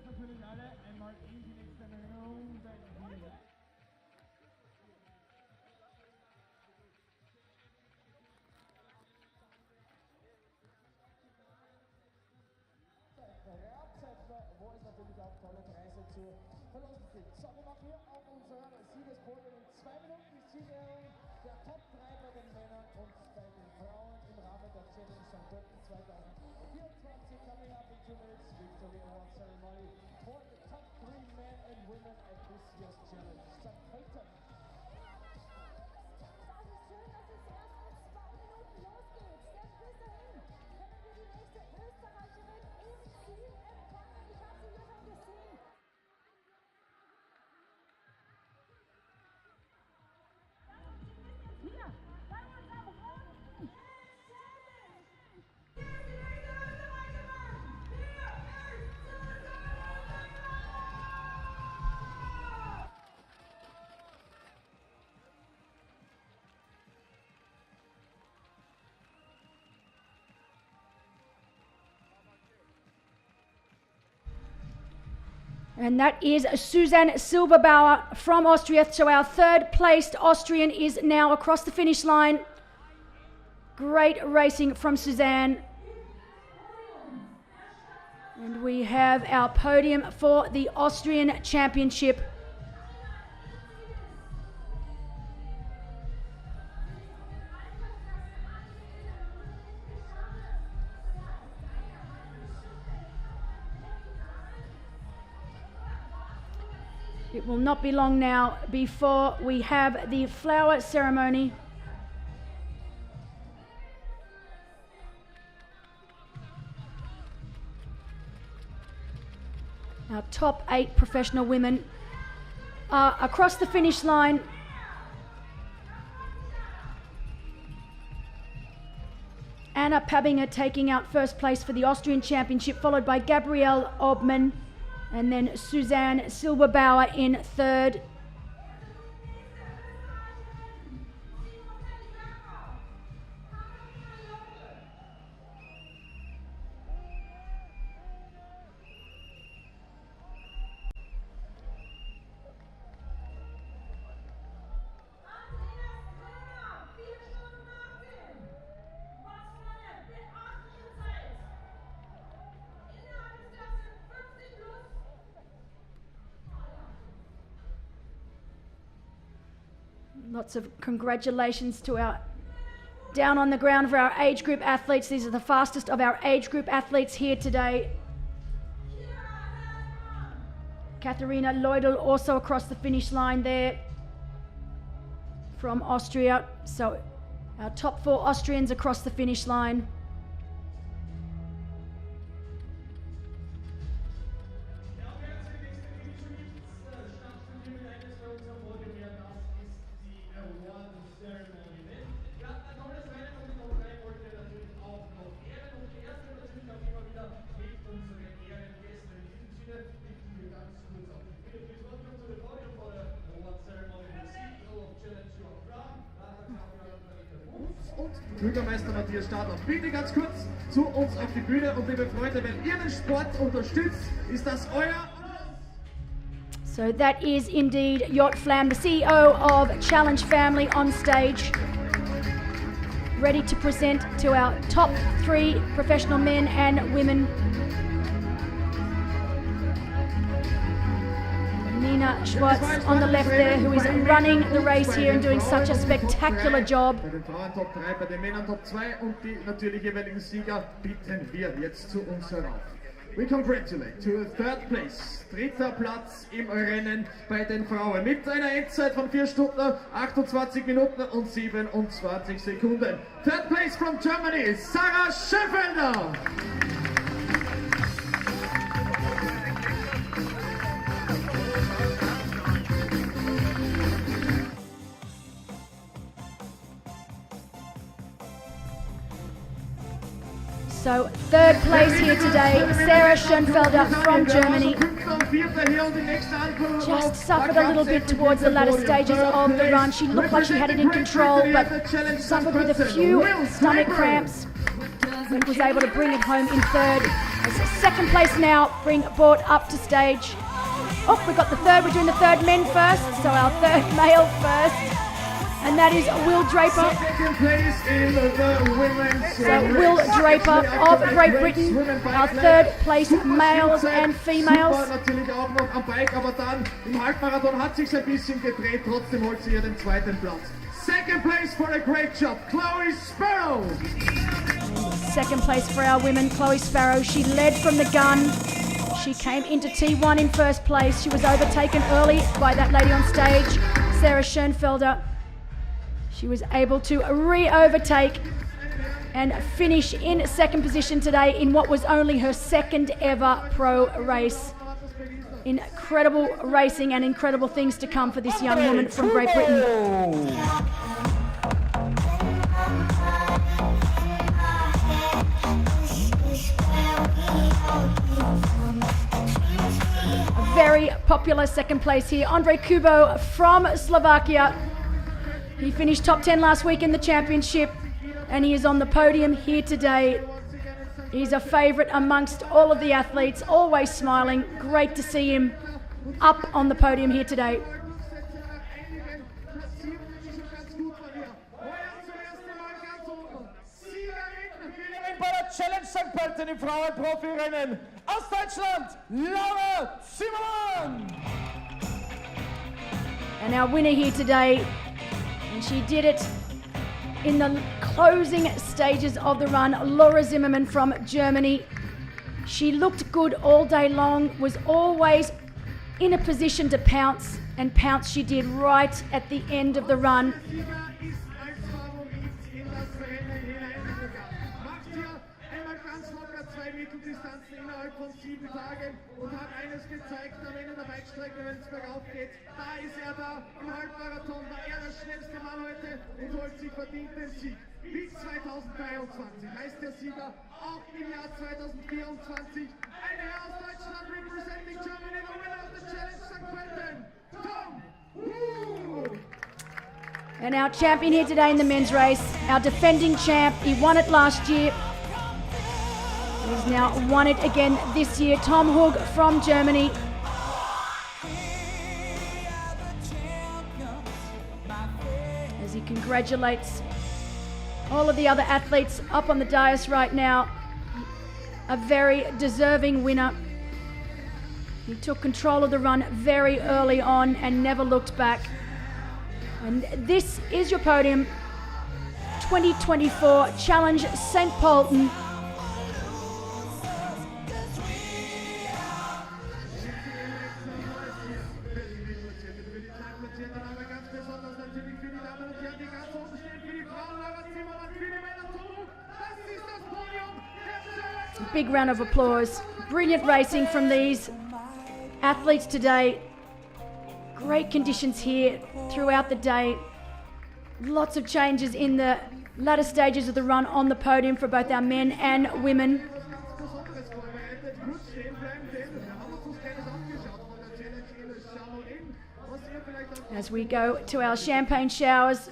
Natürlich alle einmal in die nächste Runde hinein. Wo es natürlich auch tolle Preise zu verlosen gibt. So, wir machen hier auf unser Siegespodium in 2 Minuten die Siegerehrung der Top 3 bei den Männern und bei den Frauen im Rahmen der Challenge St. Pölten 2024. Coming up in 2 minutes, victory award ceremony for the top 3 men and women at this year's Challenge St. Pölten. Das ist schön, dass es erst in 2 Minuten losgeht. Denn bis dahin können wir die nächste Österreicherin im Ziel empfangen. Ich habe sie hier schon gesehen. Hier, bei uns am Roten. Hier ist die nächste Österreicherin. Hier ist Susanne. And that is Susanne Silberbauer from Austria. So our third placed Austrian is now across the finish line. Great racing from Susanne. And we have our podium for the Austrian Championship. It will not be long now before we have the flower ceremony. Our top 8 professional women are across the finish line. Anna Pabinger taking out first place for the Austrian Championship, followed by Gabrielle Obmann, and then Susanne Silberbauer in third. Lots of congratulations to our down on the ground for our age group athletes. These are the fastest of our age group athletes here today. Katharina Leudel also across the finish line there from Austria. So our top 4 Austrians across the finish line. Bürgermeister Matthias Stadler, bitte ganz kurz zu uns auf die Bühne. Und liebe Freunde, wenn ihr den Sport unterstützt, ist das euer... So that is indeed Jort Flam, the CEO of Challenge Family, on stage, ready to present to our top 3 professional men and women. Nina Schwartz on the left there, who is running the race here and doing such a spectacular job. Bei den Frauen Top 3, bei den Männern Top 2 und die natürlich jeweiligen Sieger bitten wir jetzt zu uns herauf. We congratulate to third place, 3. Platz im Rennen bei den Frauen mit einer Endzeit von 4 Stunden, 28 Minuten und 27 Sekunden. Third place from Germany, Sarah Schönfelder. So third place here today, Sarah Schönfelder from Germany. Just suffered a little bit towards the latter stages of the run. She looked like she had it in control, but suffered with a few stomach cramps and was able to bring it home in third. Second place now, brought up to stage. Oh, we got the third. We're doing the third men first, so our third male first. And that is Will Draper. So Will Draper of Great Britain, our third place males and females. Natürlich auch noch am Bike, aber dann im Halbmarathon hat sich's ein bisschen gedreht, trotzdem holt sie hier den 2. Platz. Second place for a great job, Chloe Sparrow. Second place for our women, Chloe Sparrow. She led from the gun. She came into T1 in first place. She was overtaken early by that lady on stage, Sarah Schönfelder. She was able to re-overtake and finish in second position today in what was only her second ever pro race. Incredible racing and incredible things to come for this young woman from Great Britain. A very popular second place here, Andrej Kubo from Slovakia. He finished top 10 last week in the championship, and he is on the podium here today. He's a favourite amongst all of the athletes, always smiling. Great to see him up on the podium here today. Bei der Challenge St. Pölten im Frauenprofirennen aus Deutschland, Laura Zimmermann. And our winner here today, and she did it in the closing stages of the run, Laura Zimmermann from Germany. She looked good all day long, was always in a position to pounce, and pounce she did right at the end of the run. Innerhalb von 7 Tagen und hat eines gezeigt, am Ende der Weitstrecke, wenn es bergauf geht, da ist er da, im Halbmarathon war er der schnellste Mann heute und holt sich verdient den Sieg. Bis 2023 heißt der Sieger auch im Jahr 2024 ein Herr aus Deutschland representing Germany, the winner of the Challenge St. Pölten, Tom Hug. And our champion here today in the men's race, our defending champ, he won it last year. He's now won it again this year. Tom Hug from Germany. As he congratulates all of the other athletes up on the dais right now. A very deserving winner. He took control of the run very early on and never looked back. And this is your podium. 2024 Challenge St. Pölten. Big round of applause. Brilliant racing from these athletes today. Great conditions here throughout the day. Lots of changes in the latter stages of the run on the podium for both our men and women. As we go to our champagne showers.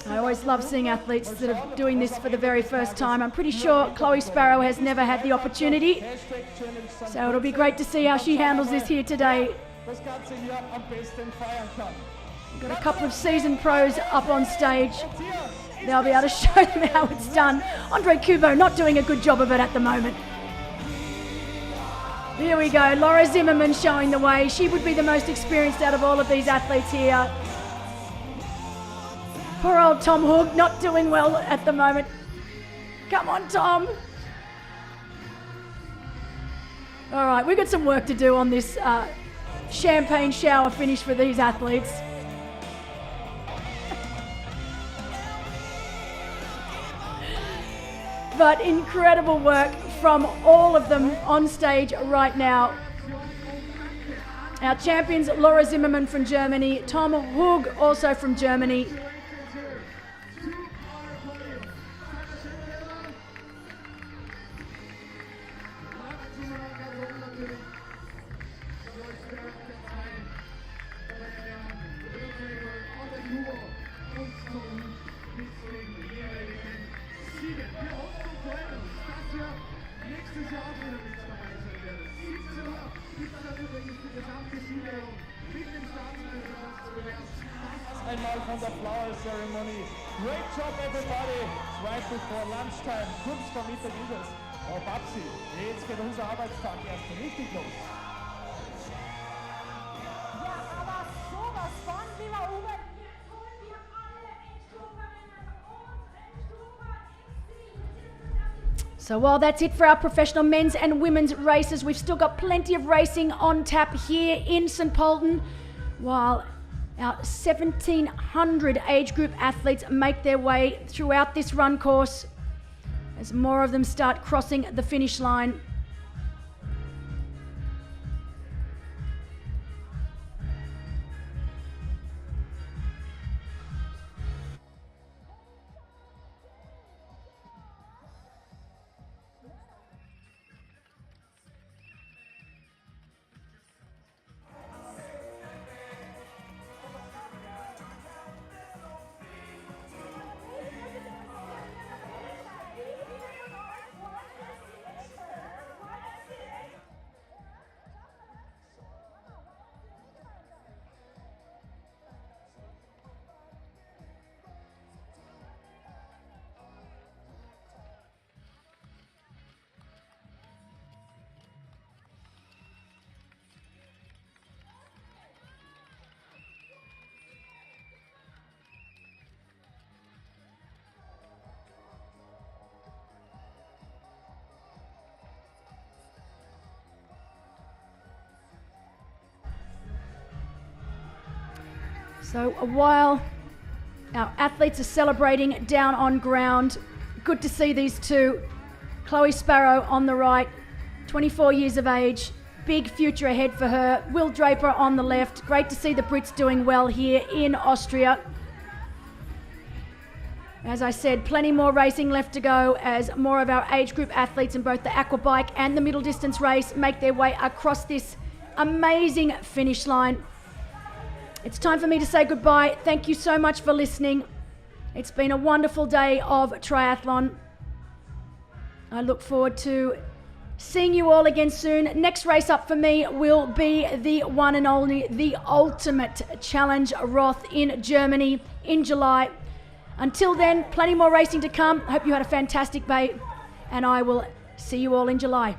I always love seeing athletes that are doing this for the very first time. I'm pretty sure Chloe Sparrow has never had the opportunity. So it'll be great to see how she handles this here today. We've got a couple of seasoned pros up on stage. They'll be able to show them how it's done. Andre Kubo not doing a good job of it at the moment. Here we go, Laura Zimmermann showing the way. She would be the most experienced out of all of these athletes here. Poor old Tom Hug not doing well at the moment. Come on, Tom. All right, we've got some work to do on this champagne shower finish for these athletes. But incredible work from all of them on stage right now. Our champions, Laura Zimmermann from Germany, Tom Hug also from Germany. Einmal von der Flower Ceremony. Great job, everybody. Right before lunchtime. Kurz vor Mittag ist es. Oh, Babsi, jetzt geht unser Arbeitstag erst richtig los. Ja, aber sowas von, lieber Uwe. Jetzt holen wir alle Endstufen und So while that's it for our professional men's and women's races, we've still got plenty of racing on tap here in St. Pölten, while our 1,700 age group athletes make their way throughout this run course as more of them start crossing the finish line. So while our athletes are celebrating down on ground, good to see these two. Chloe Sparrow on the right, 24 years of age, big future ahead for her. Will Draper on the left. Great to see the Brits doing well here in Austria. As I said, plenty more racing left to go as more of our age group athletes in both the aquabike and the middle distance race make their way across this amazing finish line. It's time for me to say goodbye. Thank you so much for listening. It's been a wonderful day of triathlon. I look forward to seeing you all again soon. Next race up for me will be the one and only, the ultimate challenge Roth in Germany in July. Until then, plenty more racing to come. Hope you had a fantastic day, and I will see you all in July.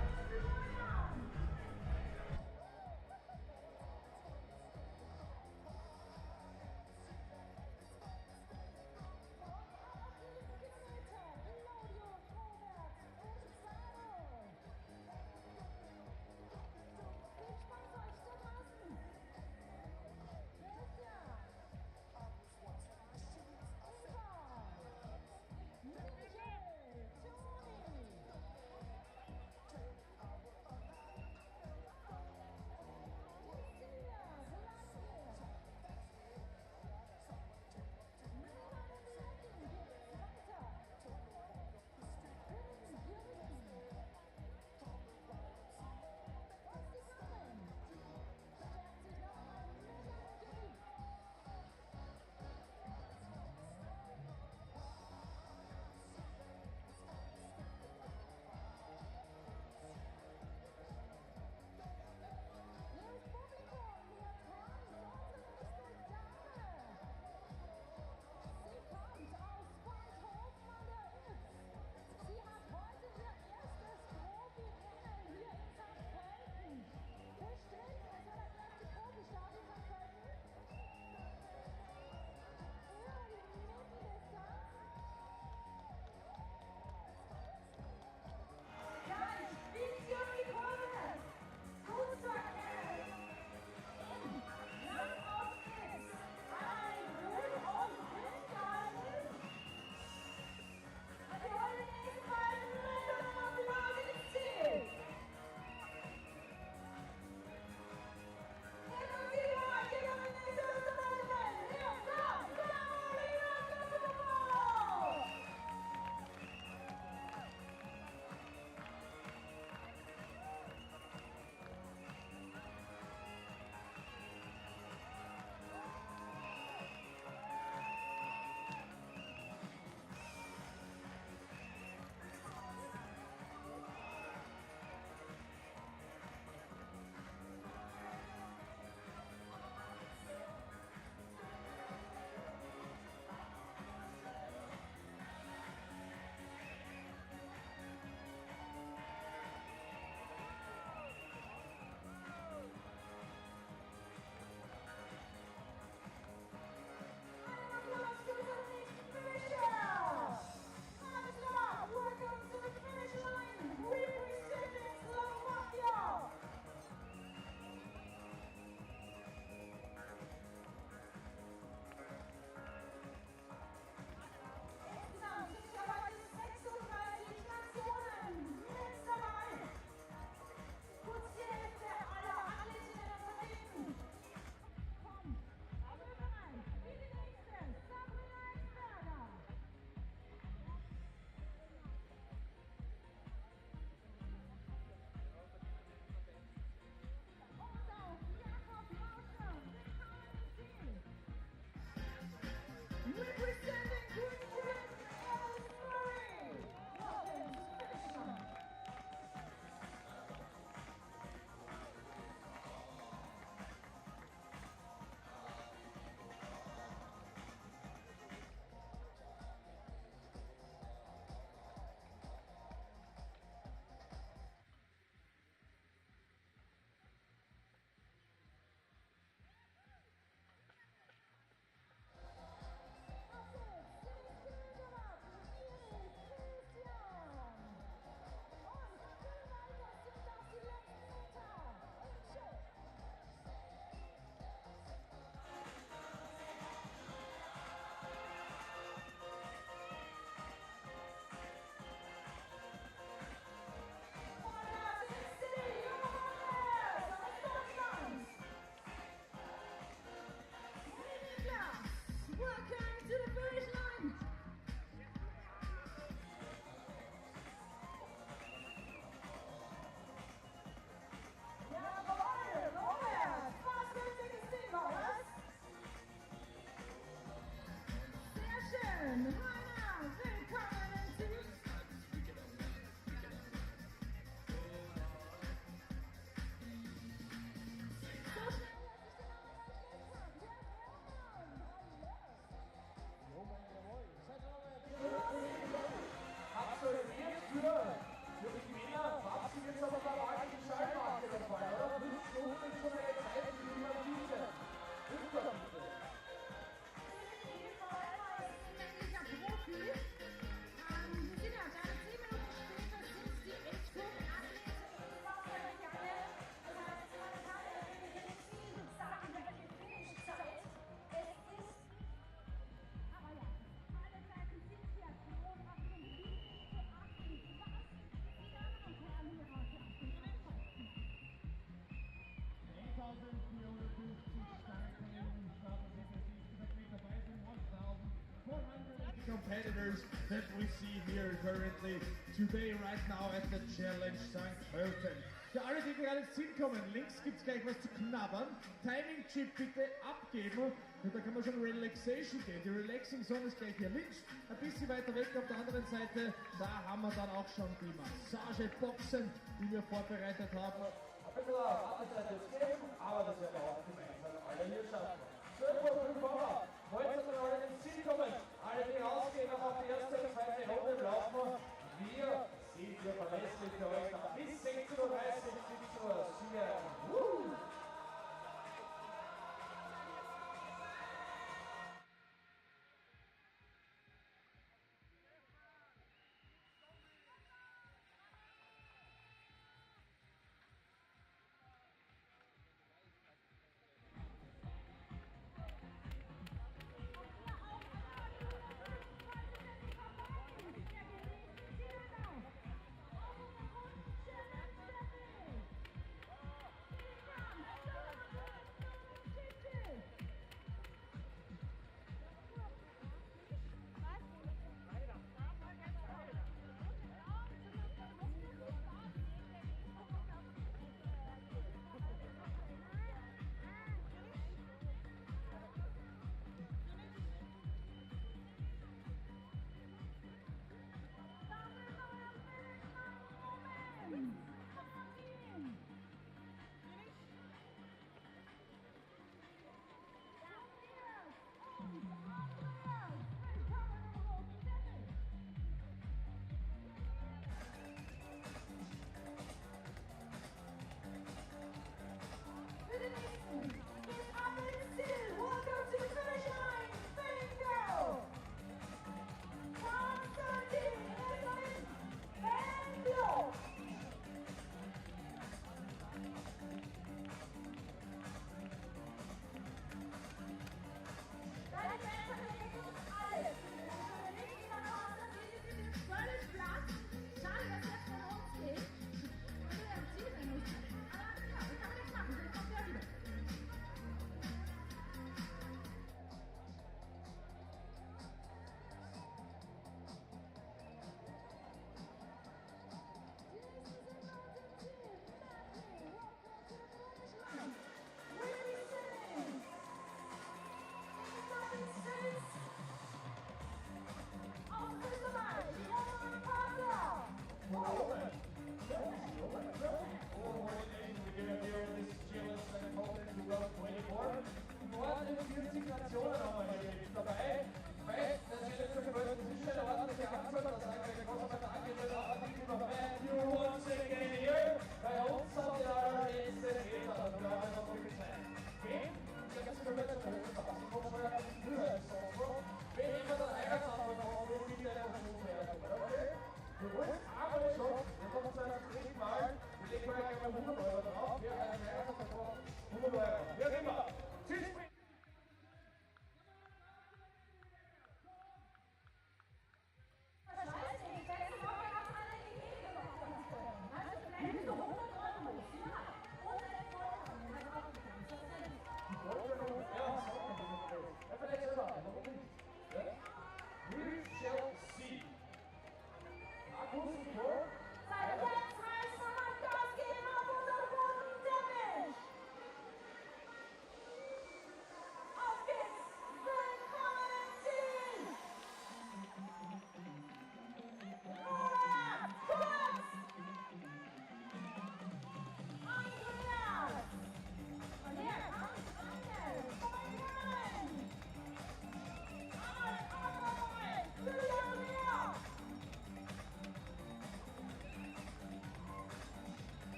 competitors that we see here currently today, right now at the Challenge St. Pölten. Für alle, die gerade ins Ziel kommen, links gibt es gleich was zu knabbern. Timing Chip bitte abgeben. Und da kann man schon Relaxation gehen. Die Relaxing Zone ist gleich hier links. Ein bisschen weiter weg auf der anderen Seite, da haben wir dann auch schon die Massageboxen, die wir vorbereitet haben. Ein bisschen Wartezeit jetzt geben, aber das werden wir auch gemeinsam alle hier schaffen. 12:05 wollt ihr dann alle ins Ziel kommen? Alle, die rausgehen, noch auf die erste und zweite Runde laufen. Wir sind hier verlässlich für euch da bis 16:30 Uhr, 17 Uhr.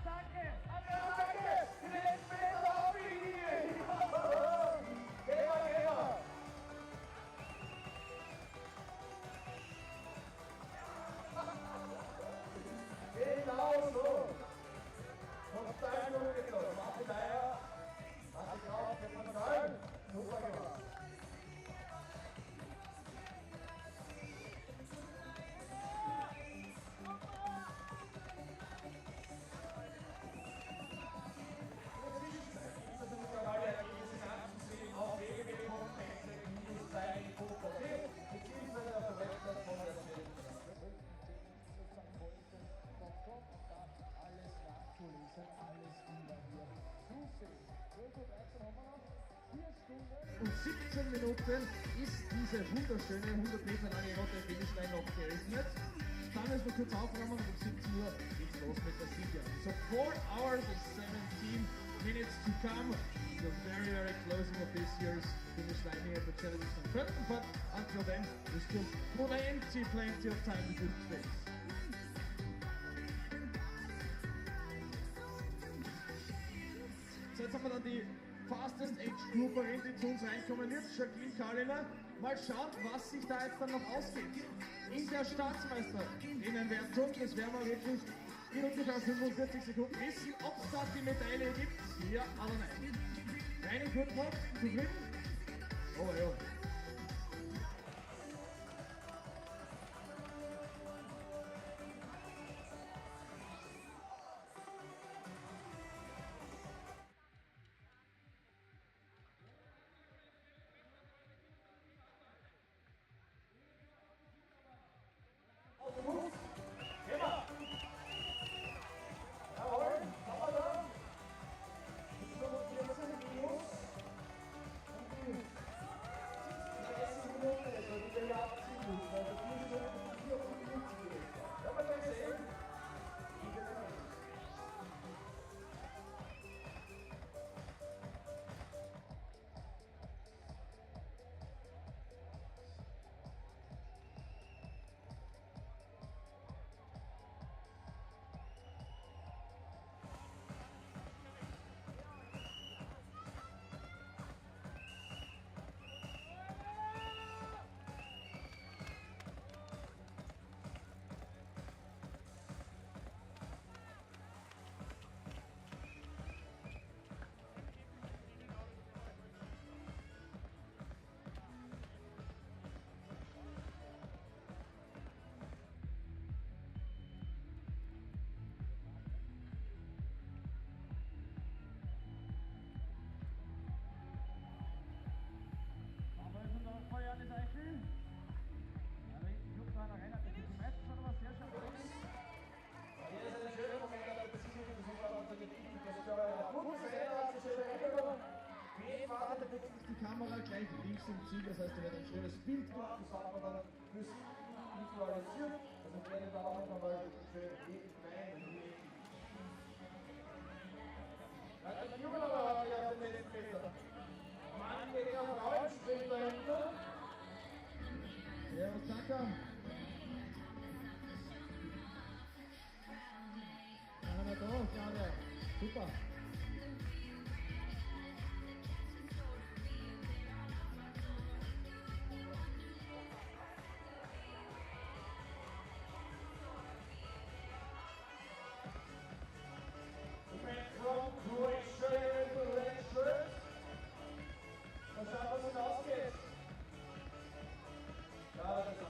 Attacke! Attacke! Die letzten Meter auf die Linie! Geh mal! Genau so! Total gut geklappt. Martin Meyer, Martin drauf, geht man rein. Super gemacht. Auf www.pölten-triathlon.de beziehungsweise auf der Website von der alles nachzulesen, alles wieder hier zu sehen. 12:13 haben wir noch 4 Stunden und 17 Minuten ist diese wunderschöne 100 Meter lange rote Finish-Line noch geöffnet. Dann ist noch kurz aufgenommen und um 17 Uhr geht's los mit der Sieger. So 4 hours and 17 minutes to come. The very, very closing of this year's finish line here at the Challenges from Pölten, but until then, there's still plenty of time to do things. So, jetzt haben wir dann die Fastest Age Grouperin, die zu uns reinkommen wird, Jacqueline Karliner. Mal schauen, was sich da jetzt dann noch ausgeht. In der Staatsmeisterinnenwertung, das werden wir wirklich in ungefähr 45 Sekunden wissen, ob es da die Medaille gibt, ja oder nein. Einen guten Tag, zufrieden? Oh ja. Die Kamera gleich links im Ziel, das heißt, da wird ein schönes Bild gemacht, das haben wir dann müssen visualisieren. Also wir werden da auch noch einmal schön rein. Der Junge aber hat ja den letzten Meter. Mann gegen Frauen springt da hinten. Ja, danke. Ja, da, gerade. Super. Mal schauen, was es ausgeht. Ja, das ist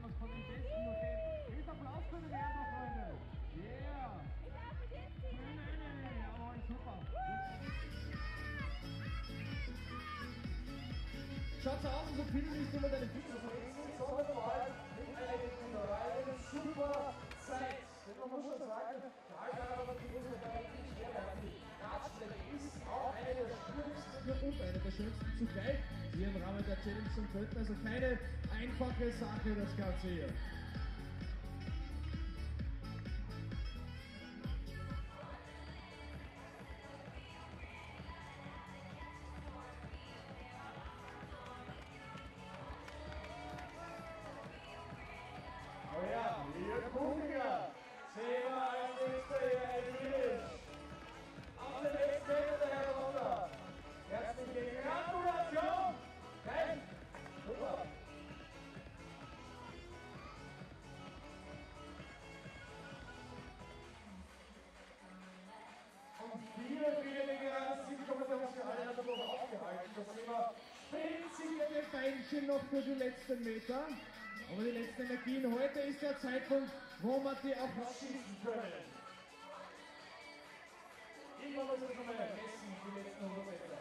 was von den Besten noch geht. Gebt Applaus für die Werder, Freunde. Yeah. Nee, jawohl, super. Schaut's aus, so viel nicht über deine Füße zu reden, sondern vor allem mit einer super Zeit. Denn man muss schon sagen, der Allgäuer die muss man nicht schwer. Die Radstrecke ist auch eine der schönsten und eine der schönsten zugleich hier im Rahmen der Challenge zum Pölten. Also keine einfache Sache, das Ganze hier. Oh ja, hier Kundiger, 10 mal 1 nächste fehlen noch für die letzten Meter. Aber die letzten Energien, heute ist der Zeitpunkt, wo wir die auch rausschießen können. Irgendwann muss es nochmal messen, die letzten 100 Meter.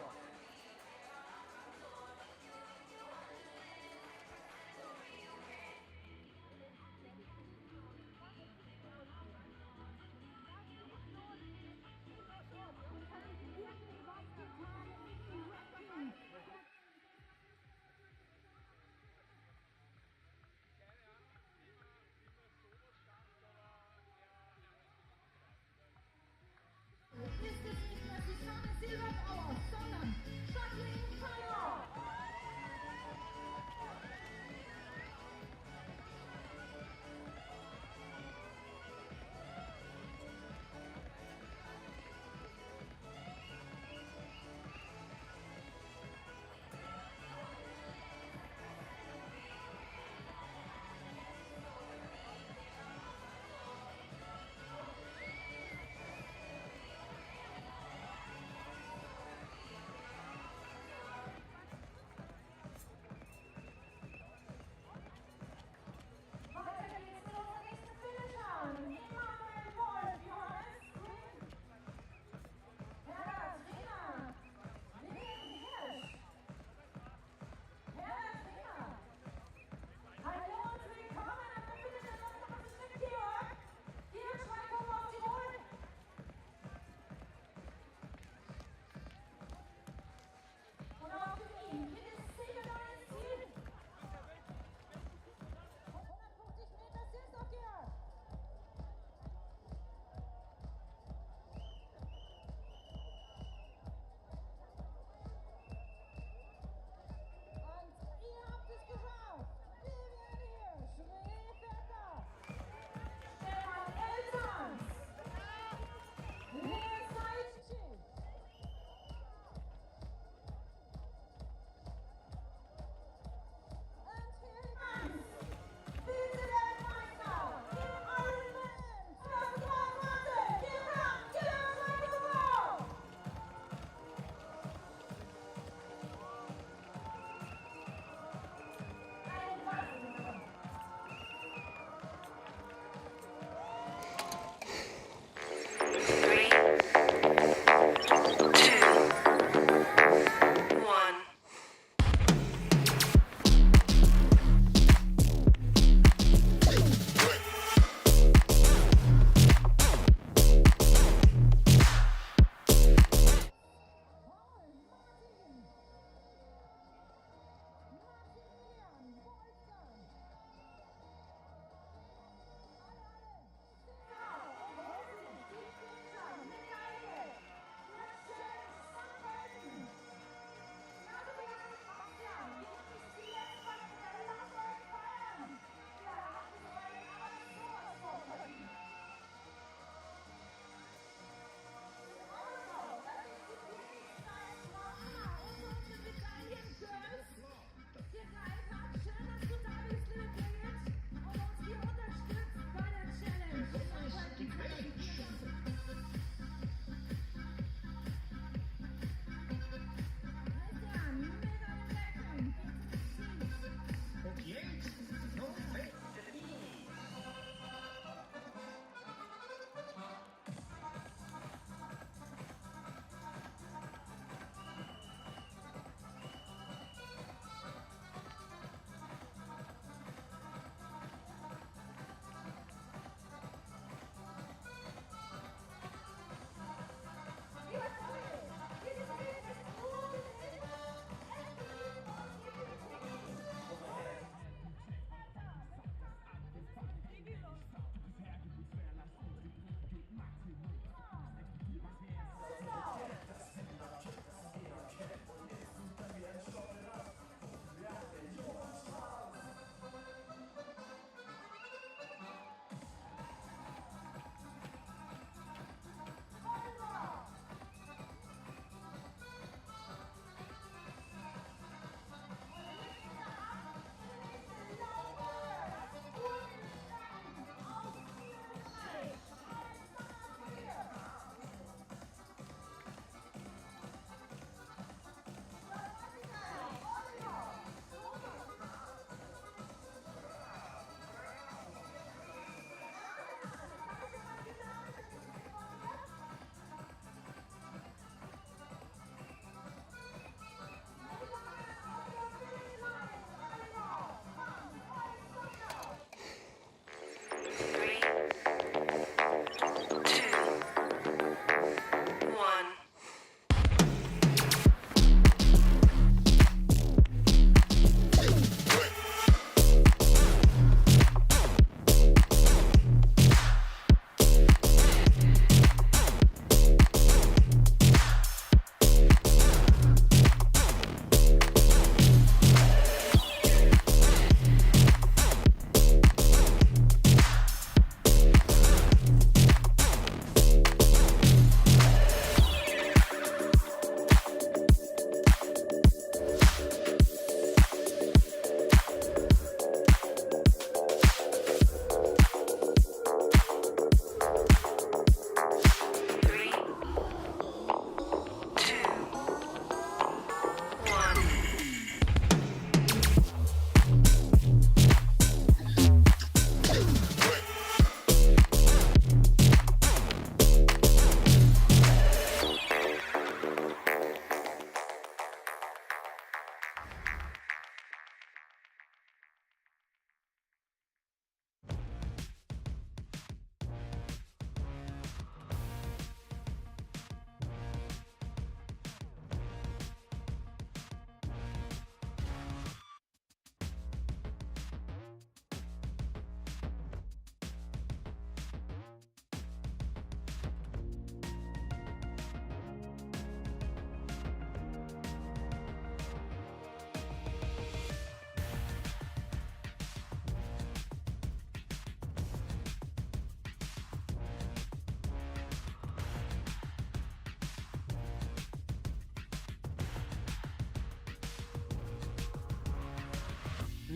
Ist es nicht mehr Susanne Silberbauer, sondern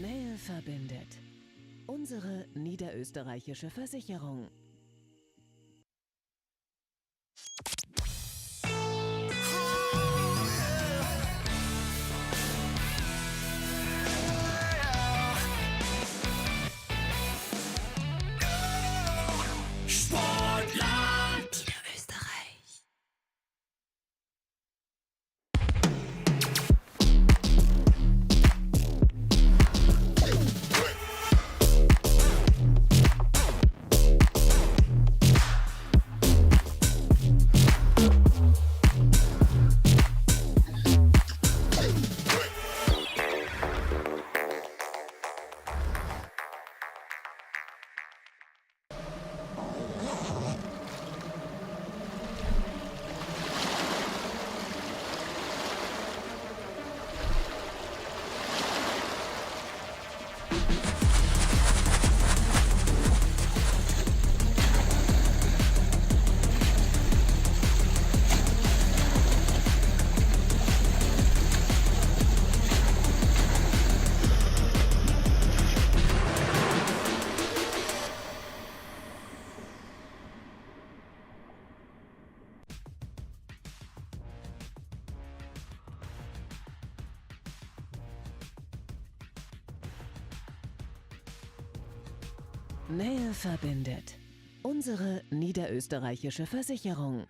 Nähe verbindet. Unsere niederösterreichische Versicherung. Sportland Niederösterreich. Nähe verbindet. Unsere niederösterreichische Versicherung.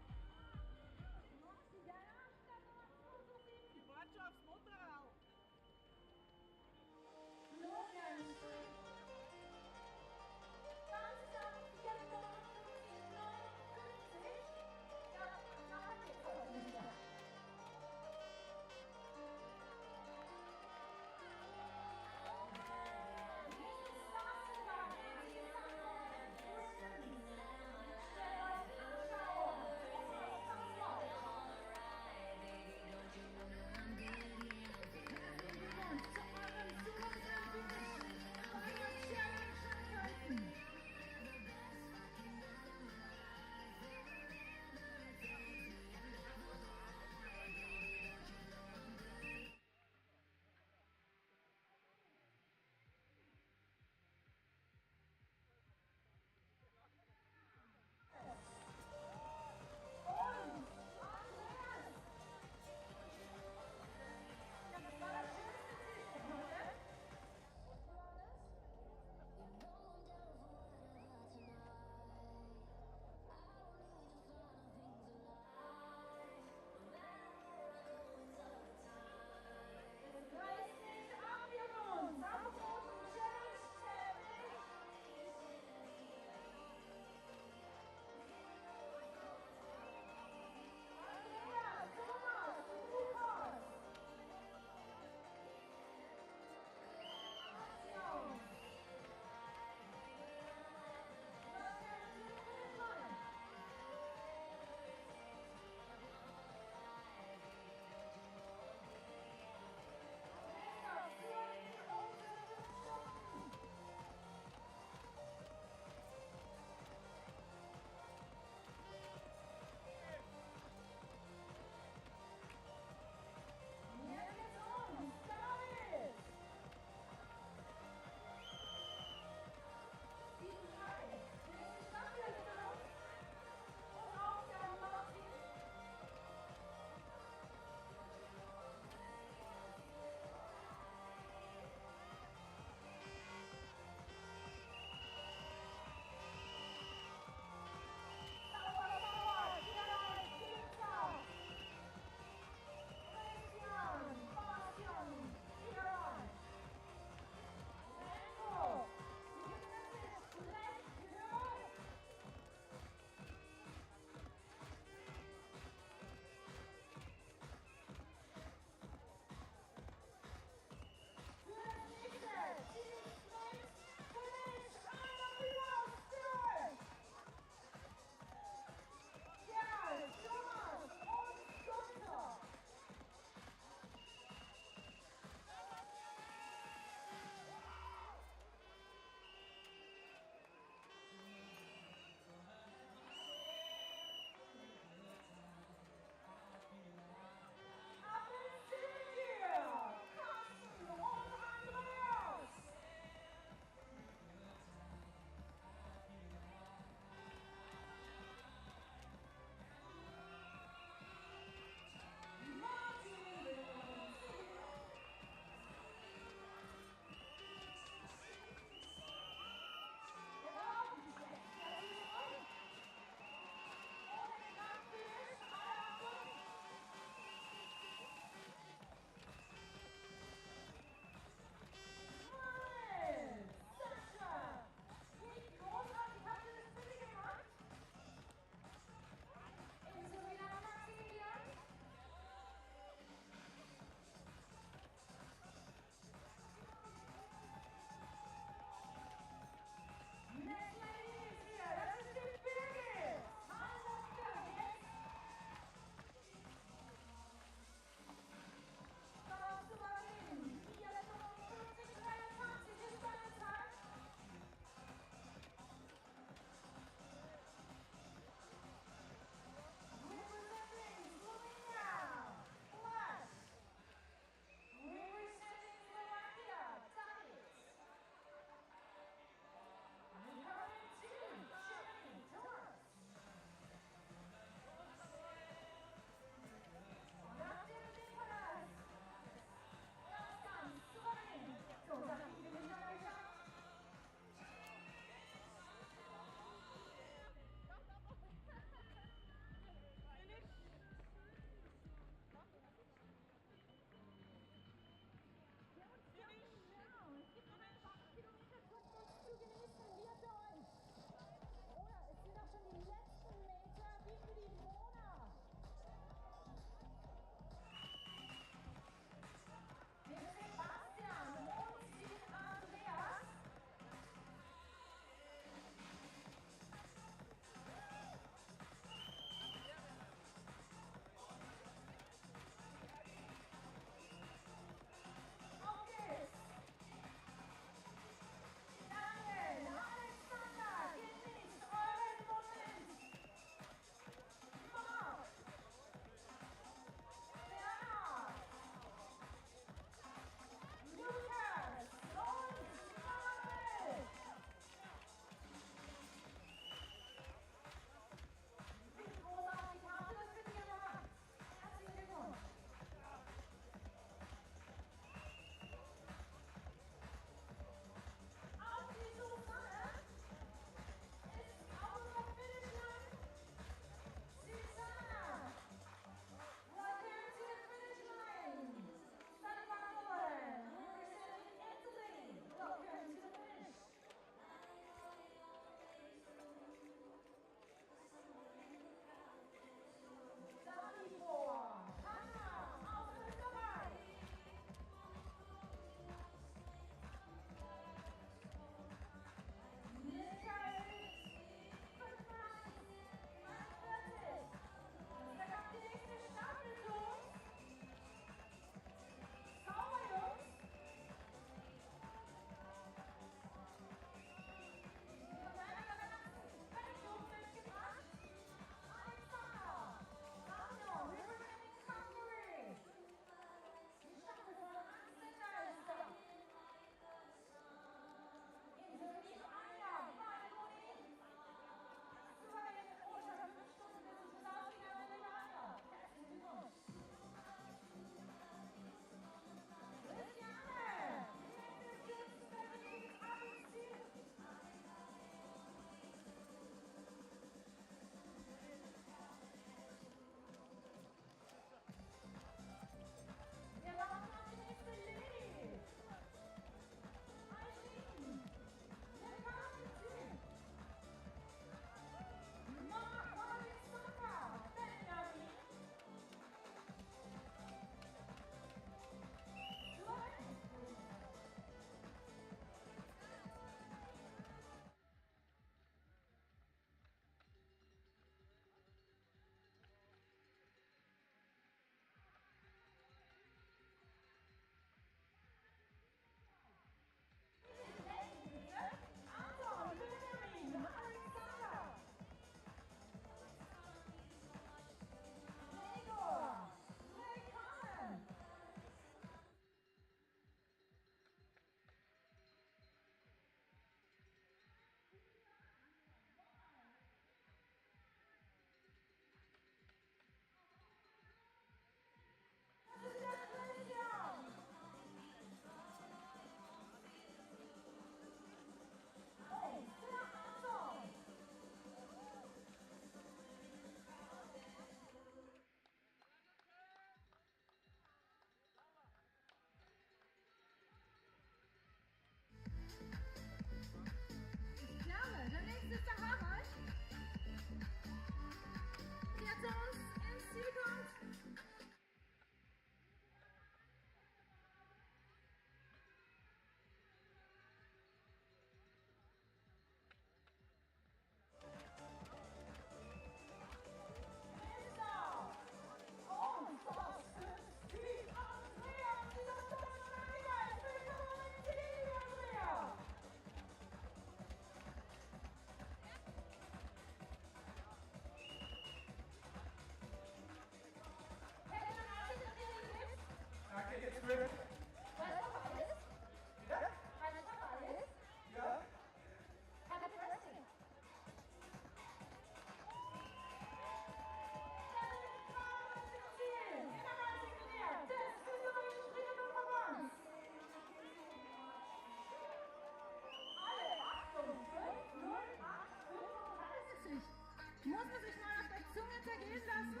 muss man sich mal auf der Zunge zergehen lassen.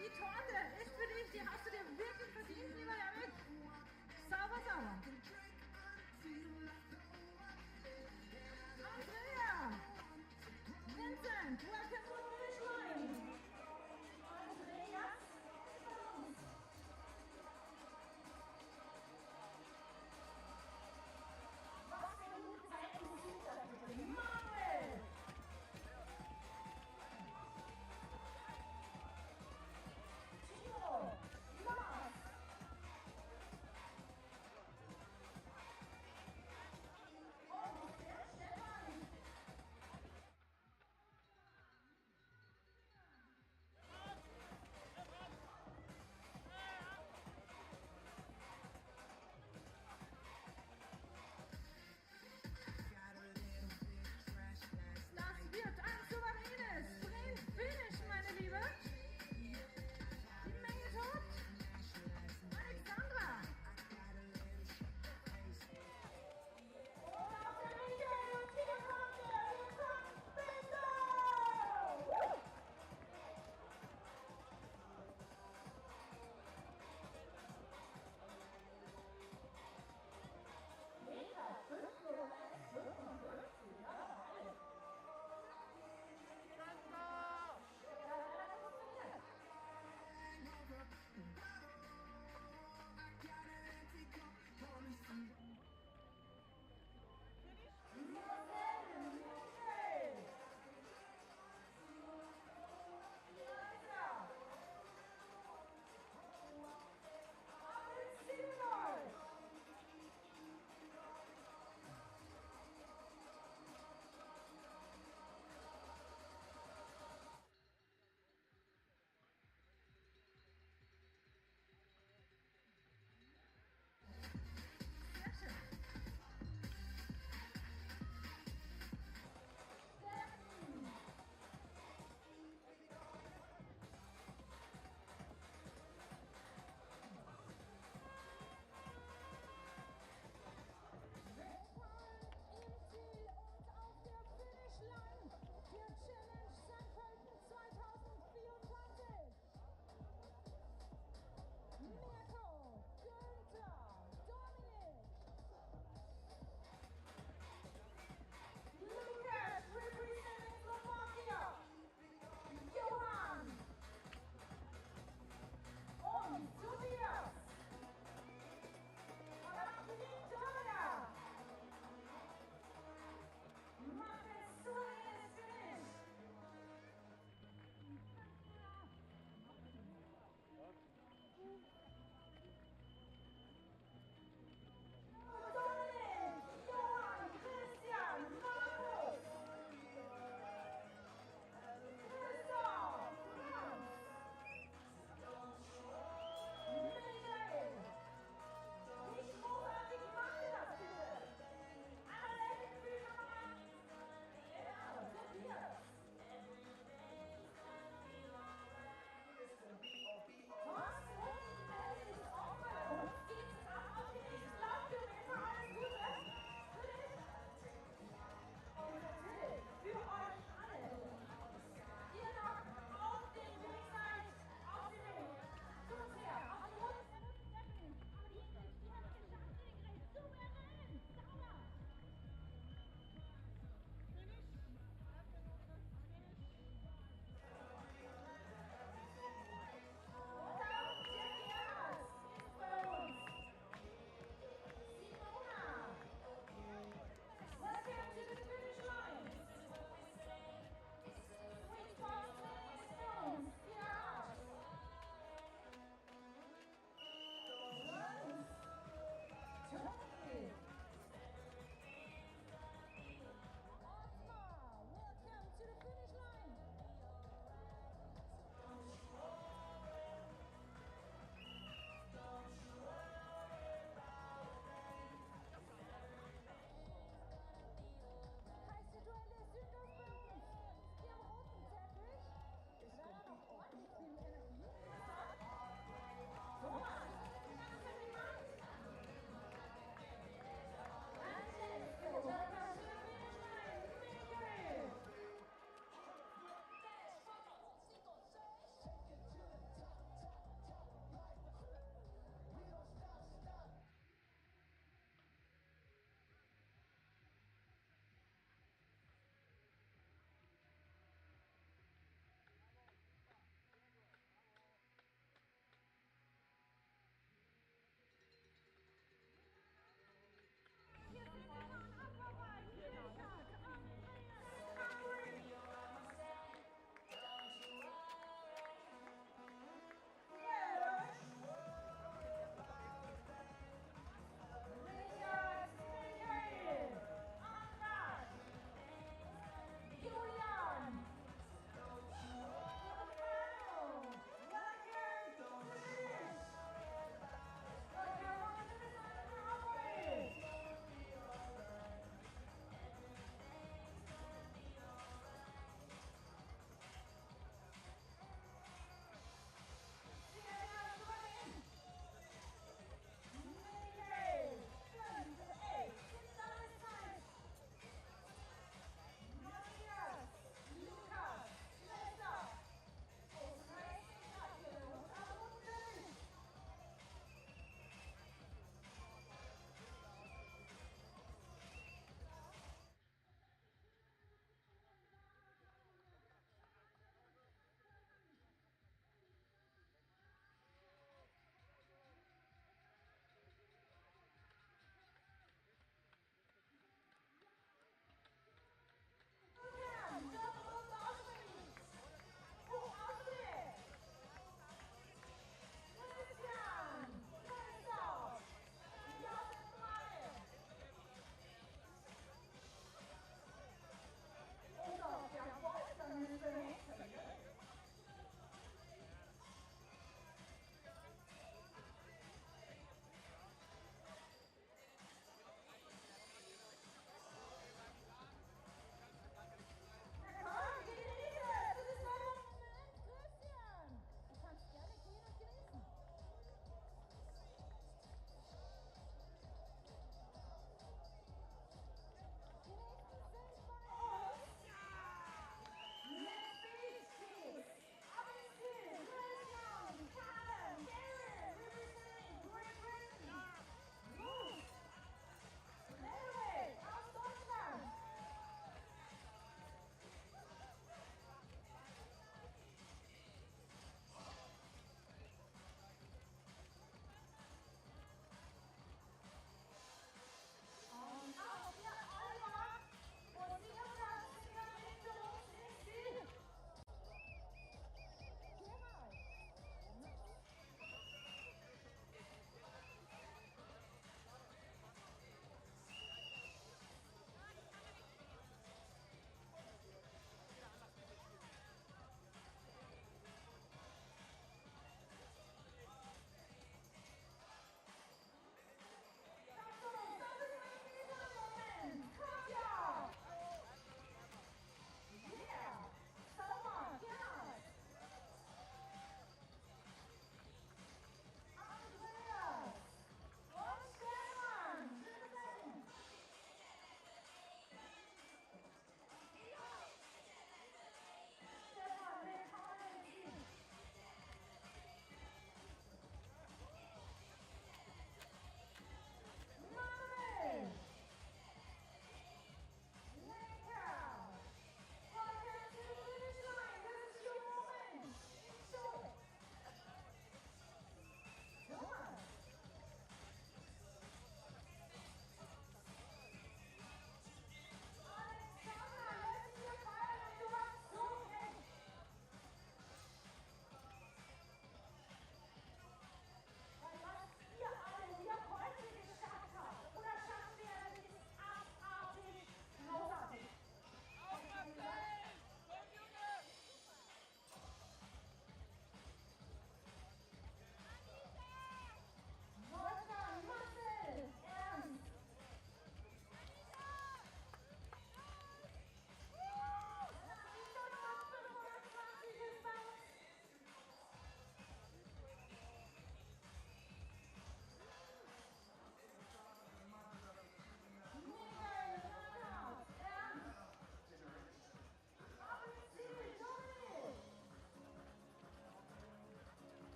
Die Torte ist für dich, die hast du dir wirklich verdient, lieber Janik. Sauber, sauber. Andrea! Vincent, welcome to the finish line. Andrea? Was für eine gute Zeit im Sieg, Manuel! Timo! Lars!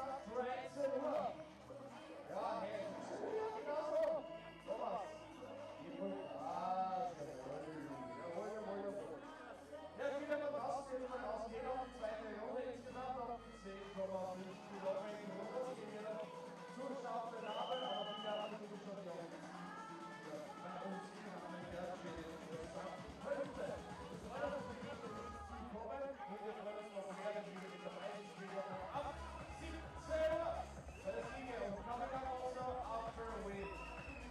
13 Uhr. Ja, hey, genau so. Thomas. Jawohl, jawohl, jawohl. Ja, wieder mal draußen, wir mal raus. Jeder auf die zweite Runde insgesamt auf die 10,5 Kilometer. Wir noch zuschauen den Abend, aber die haben natürlich schon die Augen. Bei uns haben wir ja Pölten. Das war das, was wir kommen. Und wir freuen uns noch mehr, wenn wir mit dabei sind. Ab 17 Uhr. Bei der Sieger und coming up also after we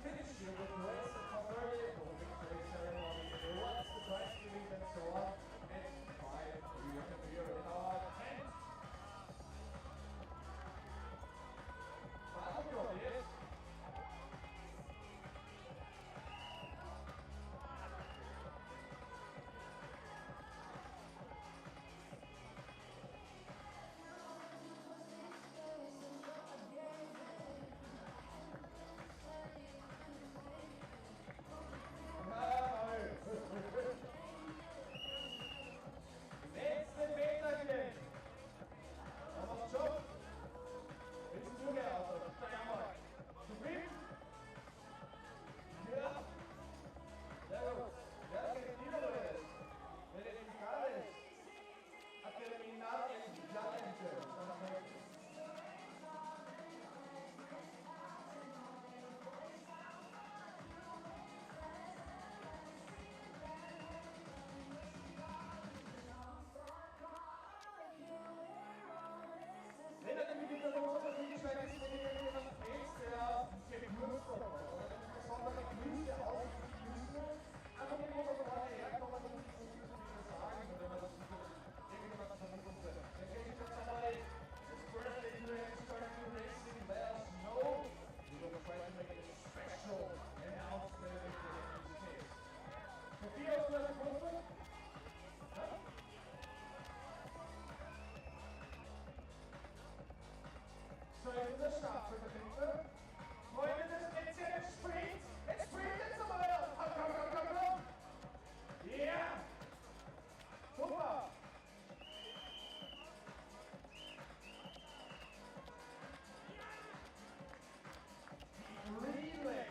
finish here with the race at 4:30 for the victory ceremony, the awards, the prize giving and so on. At 5 we are here in our tent. Wow, yes. Letzte Meterchen. Aber schon. Willst du mir aus? Zu viel? Ja. Sehr gut. Ja, geht wieder los. Verificales. A terminar el challenge. Wenn er nämlich wieder los ist, dann steigt es in den Text, der gekürzt hat. Besondere Grüße aus die Füße. Einfach nur mal vorne herkommen und nicht so viel sagen, wenn man das irgendjemand versucht. Dann can you tell somebody, it's birthday today, starting to racing, let us know. We're going to try to make it special and outstanding for the case. Sophia, hast du eine Gruppe? Ja? So in the start for the picture. Freunde, das ist jetzt ein Sprint. Jetzt springt jetzt nochmal weiter. Komm. Yeah. Super. Relays.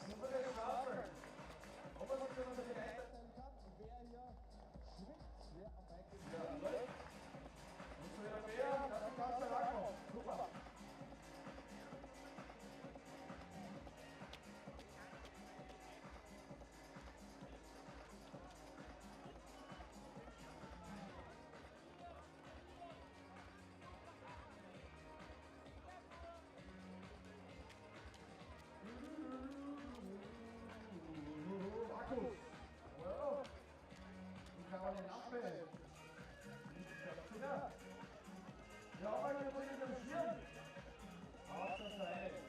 Super der Starter. Ob man sich das begeistert sein kann, wer hier schwingt, wer am Bike ist. Ja, läuft. Und so wer, das kannst du rankommen. Super. Markus. Wow. Die graue Lampe. Ja, aber wir bringen den Schirm. Auf der Seite.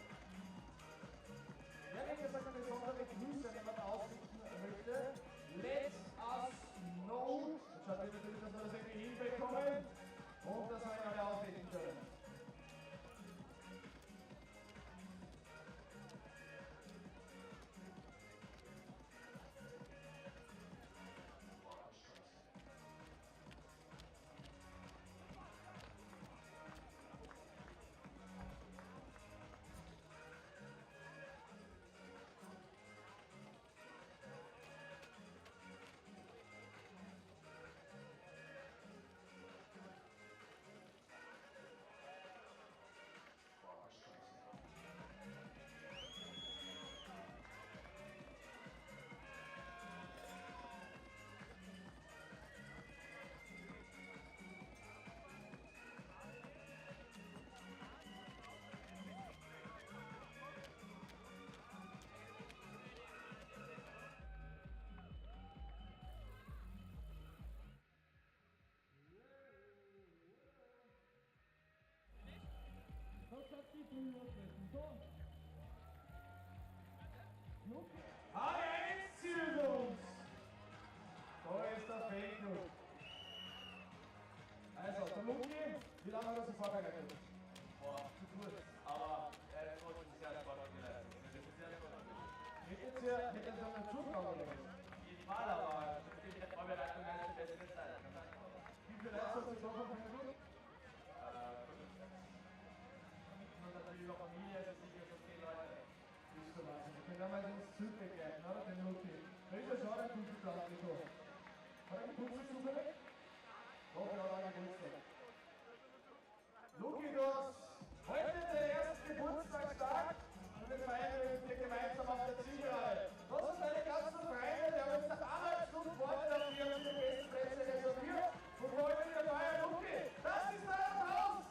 Ja, wie gesagt, eine besondere Grüße, wenn man ausrichten möchte. Let us know. Jetzt schaut ihr natürlich, dass wir das irgendwie hinbekommen. Und dass wir alle ausrichten können. H1 Zündung! Da ist der Fake News. Also, der Luki, wie lange hat er sich vorbereitet? Boah, zu kurz, aber er ist trotzdem sehr sportlich geleistet. Hätten Sie einen Zugang oder was? Jeden Fall, aber in der Vorbereitung eine bessere Zeit. Wie viel Leistung hast du da von den werden wir ins Zug begleiten, oder? Den Luki. Da ist er schon ein Kugelplan gekommen. Hat er geputzt zufällig? Doch, er hat auch Geburtstag. Luki, du hast heute den ersten Geburtstagstag und wir feiern mit dir gemeinsam auf der Zielgerade. Das sind deine ganzen Freunde, die haben jetzt nach 1,5 Stunden warten auf die haben die besten Plätze reserviert und wollen mit dir feiern. Luki, das ist dein Applaus!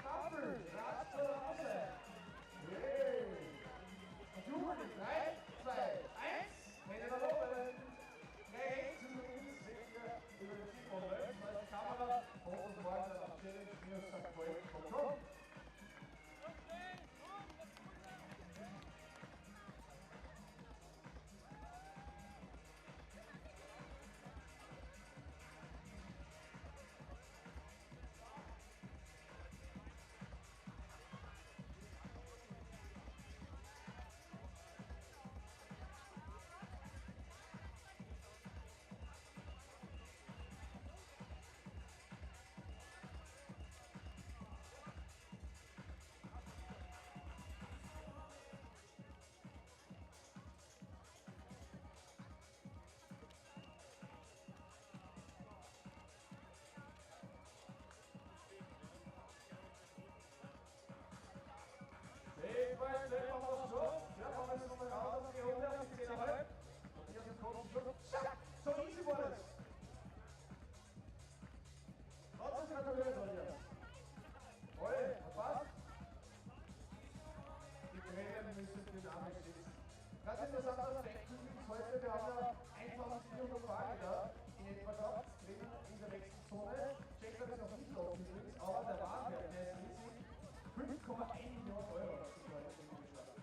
Kaffel, Rast zur Hause. Hey. Und du, 3, 2, 1. Hände nach oben. Rechts und links seht ihr über den Zielbogen rechts als Kamera. Und morgen dann auf challenge-st.com. Jedenfalls, machen wir es so. Ja, machen wir es nochmal raus auf die Runde, auf die 10,5. Und hier auf den Kopf. So easy war das. Trotzdem gratulieren soll ihr. Jawohl, hat passt. Die Tränen müssen dynamisch sitzen. Ganz interessanter Aspekt ist heute, wir haben ja 1400 Fahrräder in etwa gehabt, drin in der nächsten Zone. Checkt das noch nicht offen übrigens, aber der Warenwert, der ist riesig. 5,1 Millionen Euro ist heute in die Stadt.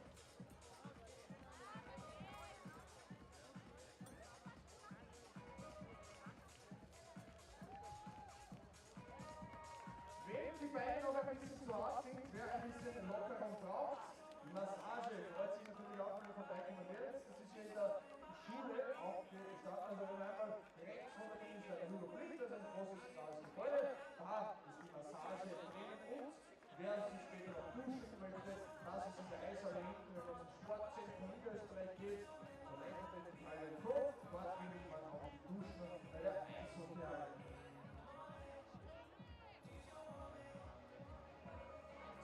Wenn die Beine noch ein bisschen zu hart sind, wer ein bisschen Lockerung braucht, die Massage freut sich natürlich auch, wenn ihr vorbeikommen werdet. Das ist hier in der Schule auch gestartet. Also wenn man einmal rechts von der Linie ist der Überblick, das ist ein großes Gebäude. Da ist die Massage drin und wer sich später noch duschen möchte, das ist in der Eishalle hinten, wenn man zum Sportzentrum in Niederösterreich geht, dann leitet den Teil vor, dort findet man auch die Duschen bei der Eishockeyhalle.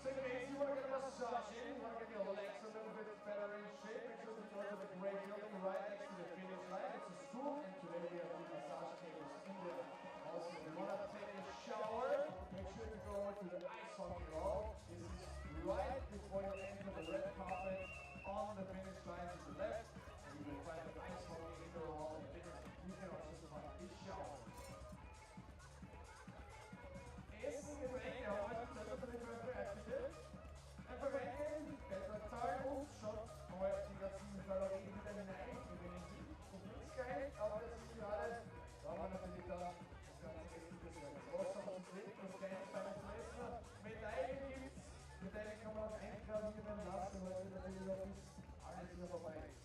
So guys, you want to get a massage in, you want to get your legs a little bit better in shape, make sure to go to the great building right next to the finish line. It's a school, and today we have two massage tables in there. Also, if you want to take a shower, make sure to go to the ice hockey hall. This is right before you enter the red carpet on the finish line to the left, and you will find the ice hockey indoor hall. You can also find a shower. Essen, Getränke haben wir selbstverständlich bereitet. Ein Verwenden, besser zahlen und schon mal die ganzen Kalorien wieder hinein. Wir werden nichts geil, aber das ist gerade, da haben wir natürlich dann das ganze Essen das Wasser und Trinken, das kleine feines Essen. Medaillen gibt es, Medaillen kann man auch eingravieren lassen, weil wir natürlich noch bis alles wieder vorbei ist.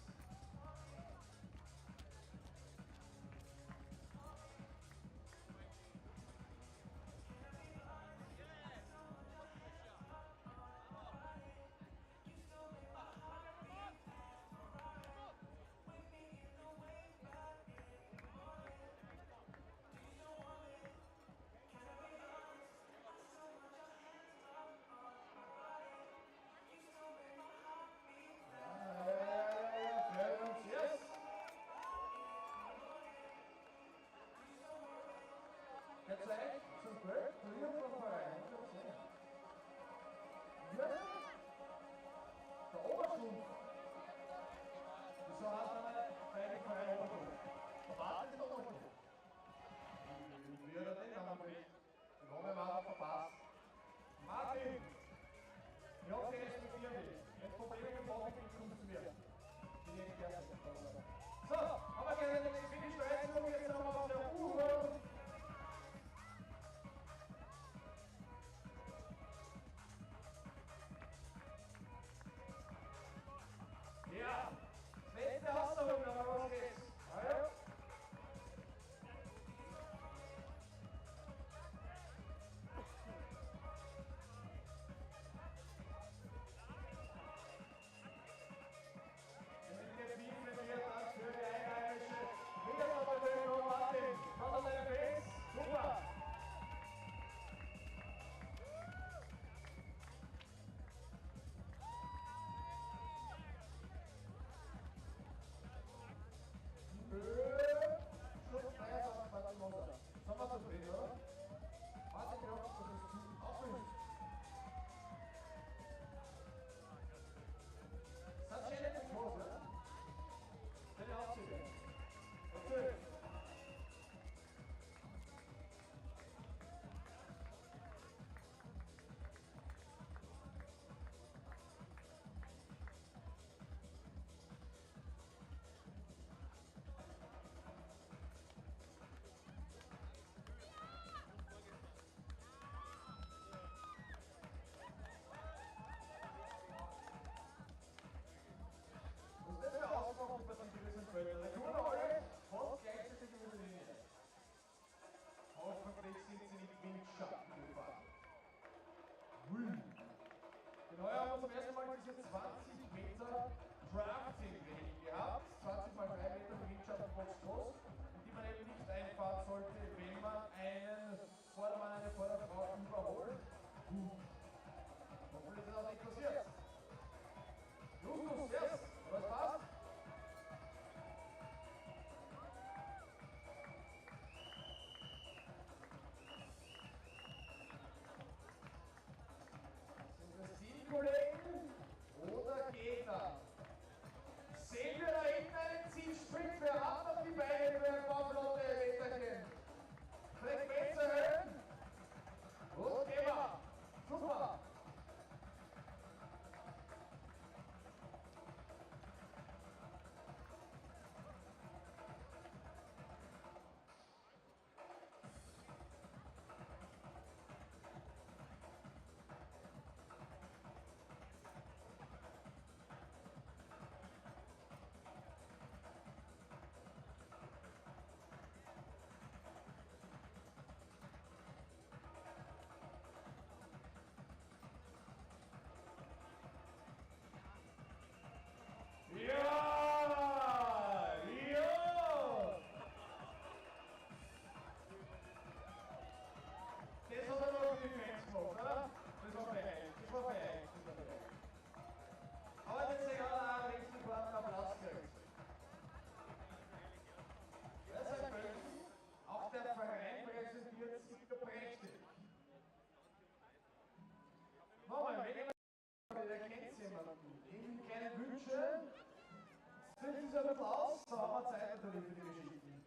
sich so ein bisschen aus, so haben wir Zeit natürlich für die Geschichten.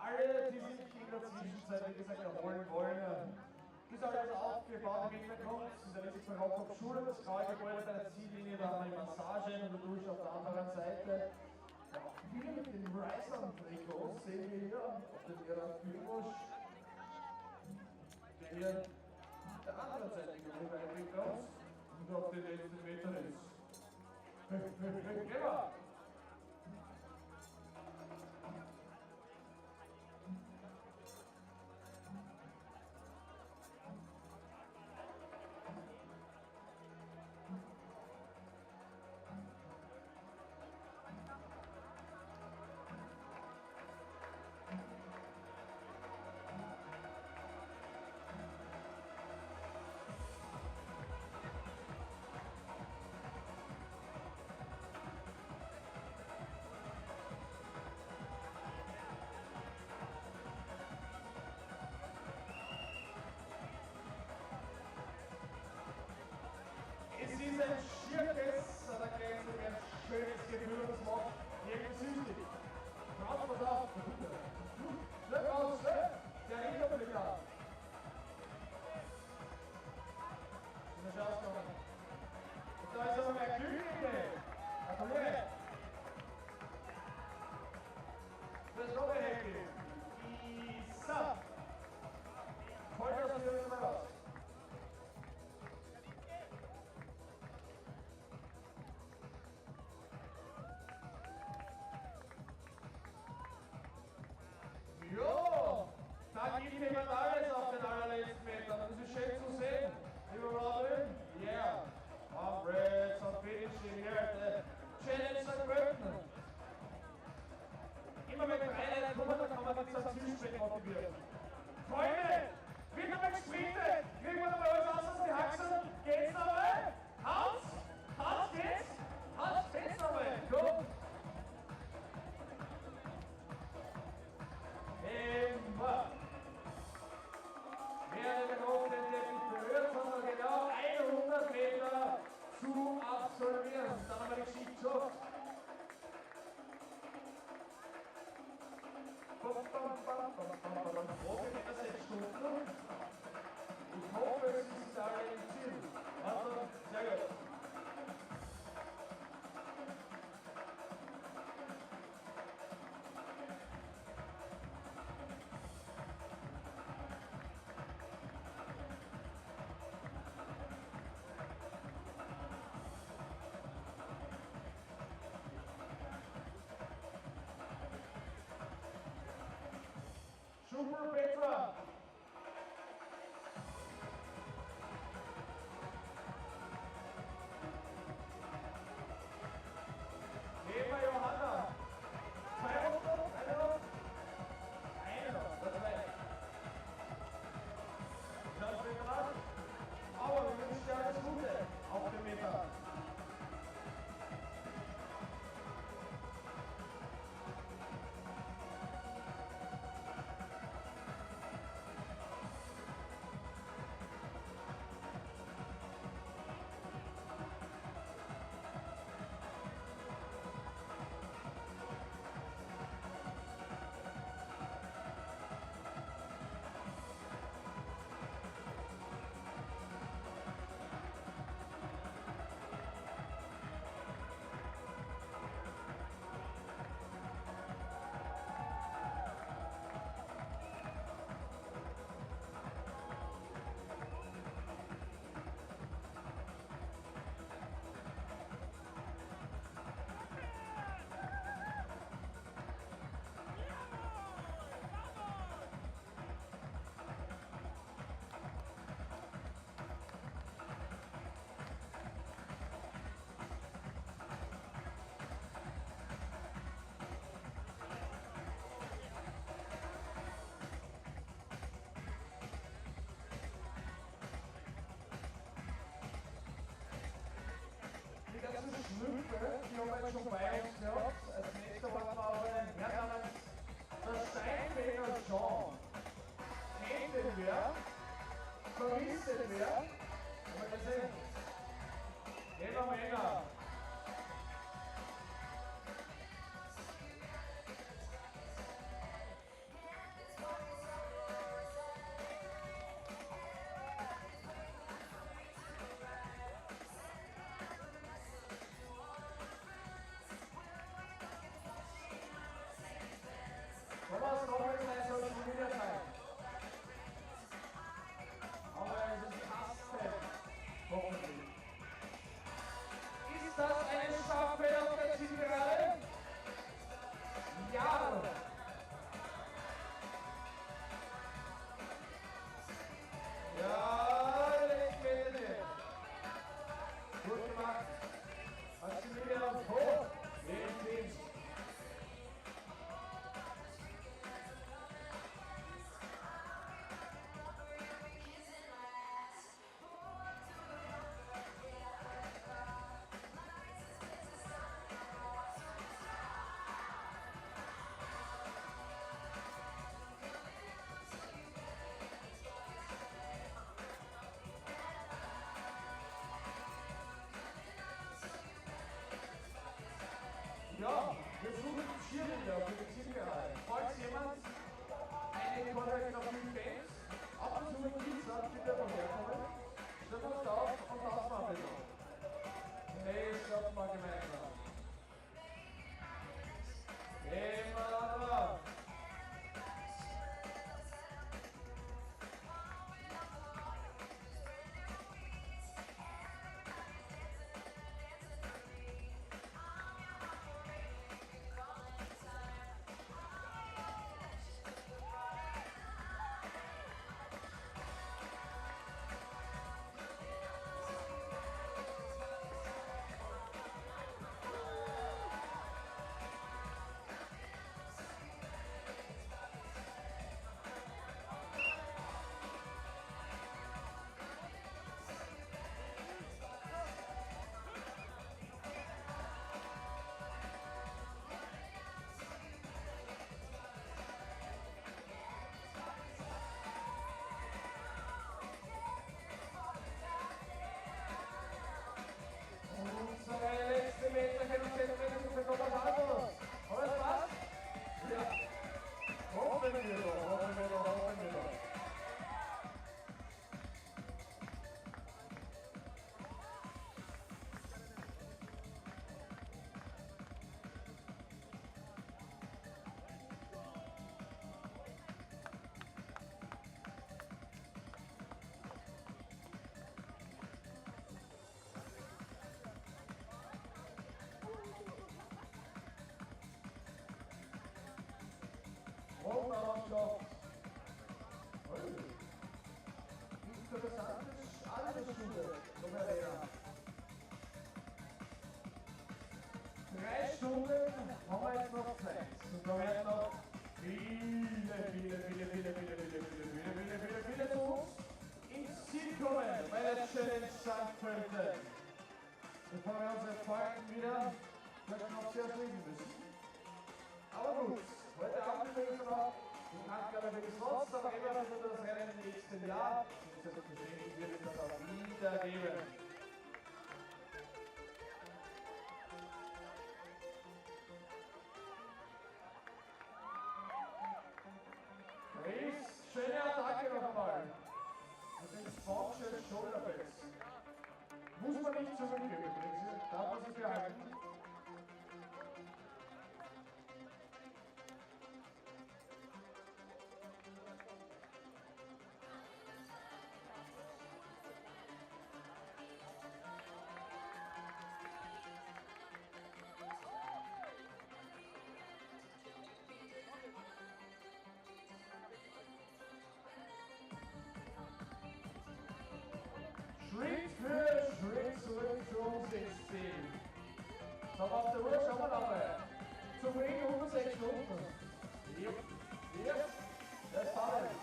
Alle, die sich in der Zwischenzeit, wie gesagt, erholen wollen, ist alles aufgebaut im Hintergrund. Das ist ja nicht von Rock auf Schule, das graue Gebäude bei der Ziellinie, da haben wir die Massage und der Dusche auf der anderen Seite. Ja, viele mit den Rise-On-Trikots sehen wir hier auf dem Führbusch, der hier auf der anderen Seite gegenüber und auf den letzten Metern ist. Gehen wir! Es ist ein schieres an der Grenze, ein schönes Gefühl, das macht jeden süchtig. Schaut was auf! Schnell raus, schnell! Der Hinterblicker! Ist er rausgekommen? Und da ist aber mehr Glück in dir! Gratuliere! Das ist noch ein Heckel! Isa! Voll das hier wieder raus! Jo, da gibt jemand alles auf den allerletzten Metern. Das ist schön zu sehen. Lieber Robin, yeah. Comrades of finishing here at the Challenge St. Pölten. Immer mit Reinheit kommen, da kann man mit dieser Zielstrecke motivieren. Freunde, wird noch gesprintet. Kriegen wir nochmal alles aus die Haxen. Geht's nochmal? Hans? Hans geht's? Hans geht's nochmal? Komm. Immer. Während der Hoch den nicht berührt, sondern genau 100 Meter zu absolvieren. Dann haben wir die Geschichte geschafft. Wo geht das 6 Stunden? Ich hoffe, es ist alle im Ziel. Also, sehr gut. Super Petra! Eva Johanna! 200, eine noch, das reicht. Schaut mir nach. Aber wir wünschen dir alles Gute auf dem Meter. bisschen mehr. Haben wir gesehen? Immer Männer. Thomas, noch ein kleines Social Media sein. Aber es ist Kasten. Hoffentlich. Ist das eine Staffel auf der Zielgerade? Ja! Ja, jetzt geht es. Gut gemacht. Maximilian hoch. Im Team. Ja, wir suchen Cheerleader für die Zielgerade. Falls jemand eine Choreografie kennt, ab und zu mit Kids hat, bitte herkommen. Stellen wir uns da auf und tanzen wir bitte. Hey, schaut mal gemeinsam. Immer drauf. Unsere letzte Meterchen und Zentimeter sind für Thomas Adler. Aber es passt? Ja. Hoffen wir doch, hoffen wir doch, hoffen wir doch. Rollmannschaft. Interessantes Altersschule, Verena. 3 Stunden haben wir jetzt noch Zeit. Und da werden noch viele zu uns ins Ziel kommen bei der Challenge St. Pölten. Bevor wir uns entfalten wieder, vielleicht noch sehr fliegen müssen. Aber gut, heute Abend übrigens noch die Handgabe für die Slots, aber immer für das Rennen im nächsten Jahr. Und selbstverständlich wird es das auch wieder geben. Chris, schöne Attacke nochmal. Das sind Sponsored Shoulder Pads. Muss man nicht zurückgeben, darf man sich behalten. Schritt für Schritt zurück zu uns ins Ziel. So, auf der Uhr schauen wir nochmal. Zum Ring unter 6 Stunden. Yep. Das passt.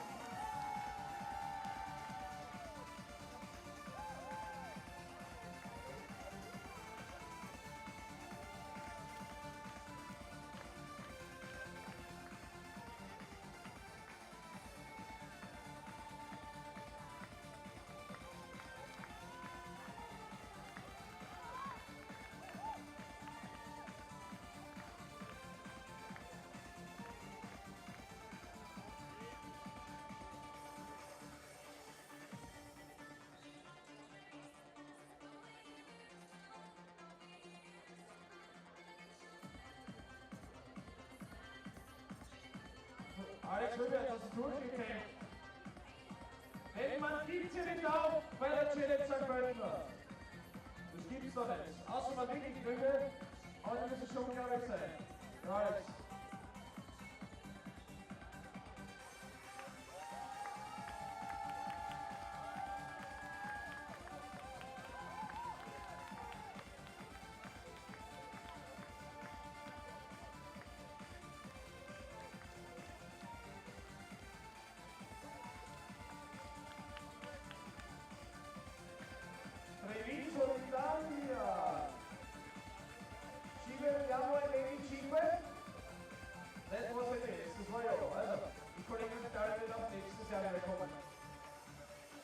durchgekämpft. Denn man gibt sie nicht auf bei der Challenge St. Pölten. Das gibt's doch nicht. Außer man wirklich Gründe, aber dann muss es schon unglaublich sein. Ja, Alex. Treviso d'Italia! Ci vediamo ai 25. That was it, das war ja auch. Also, die Kollegen aus Italien werden auch nächstes Jahr wieder kommen.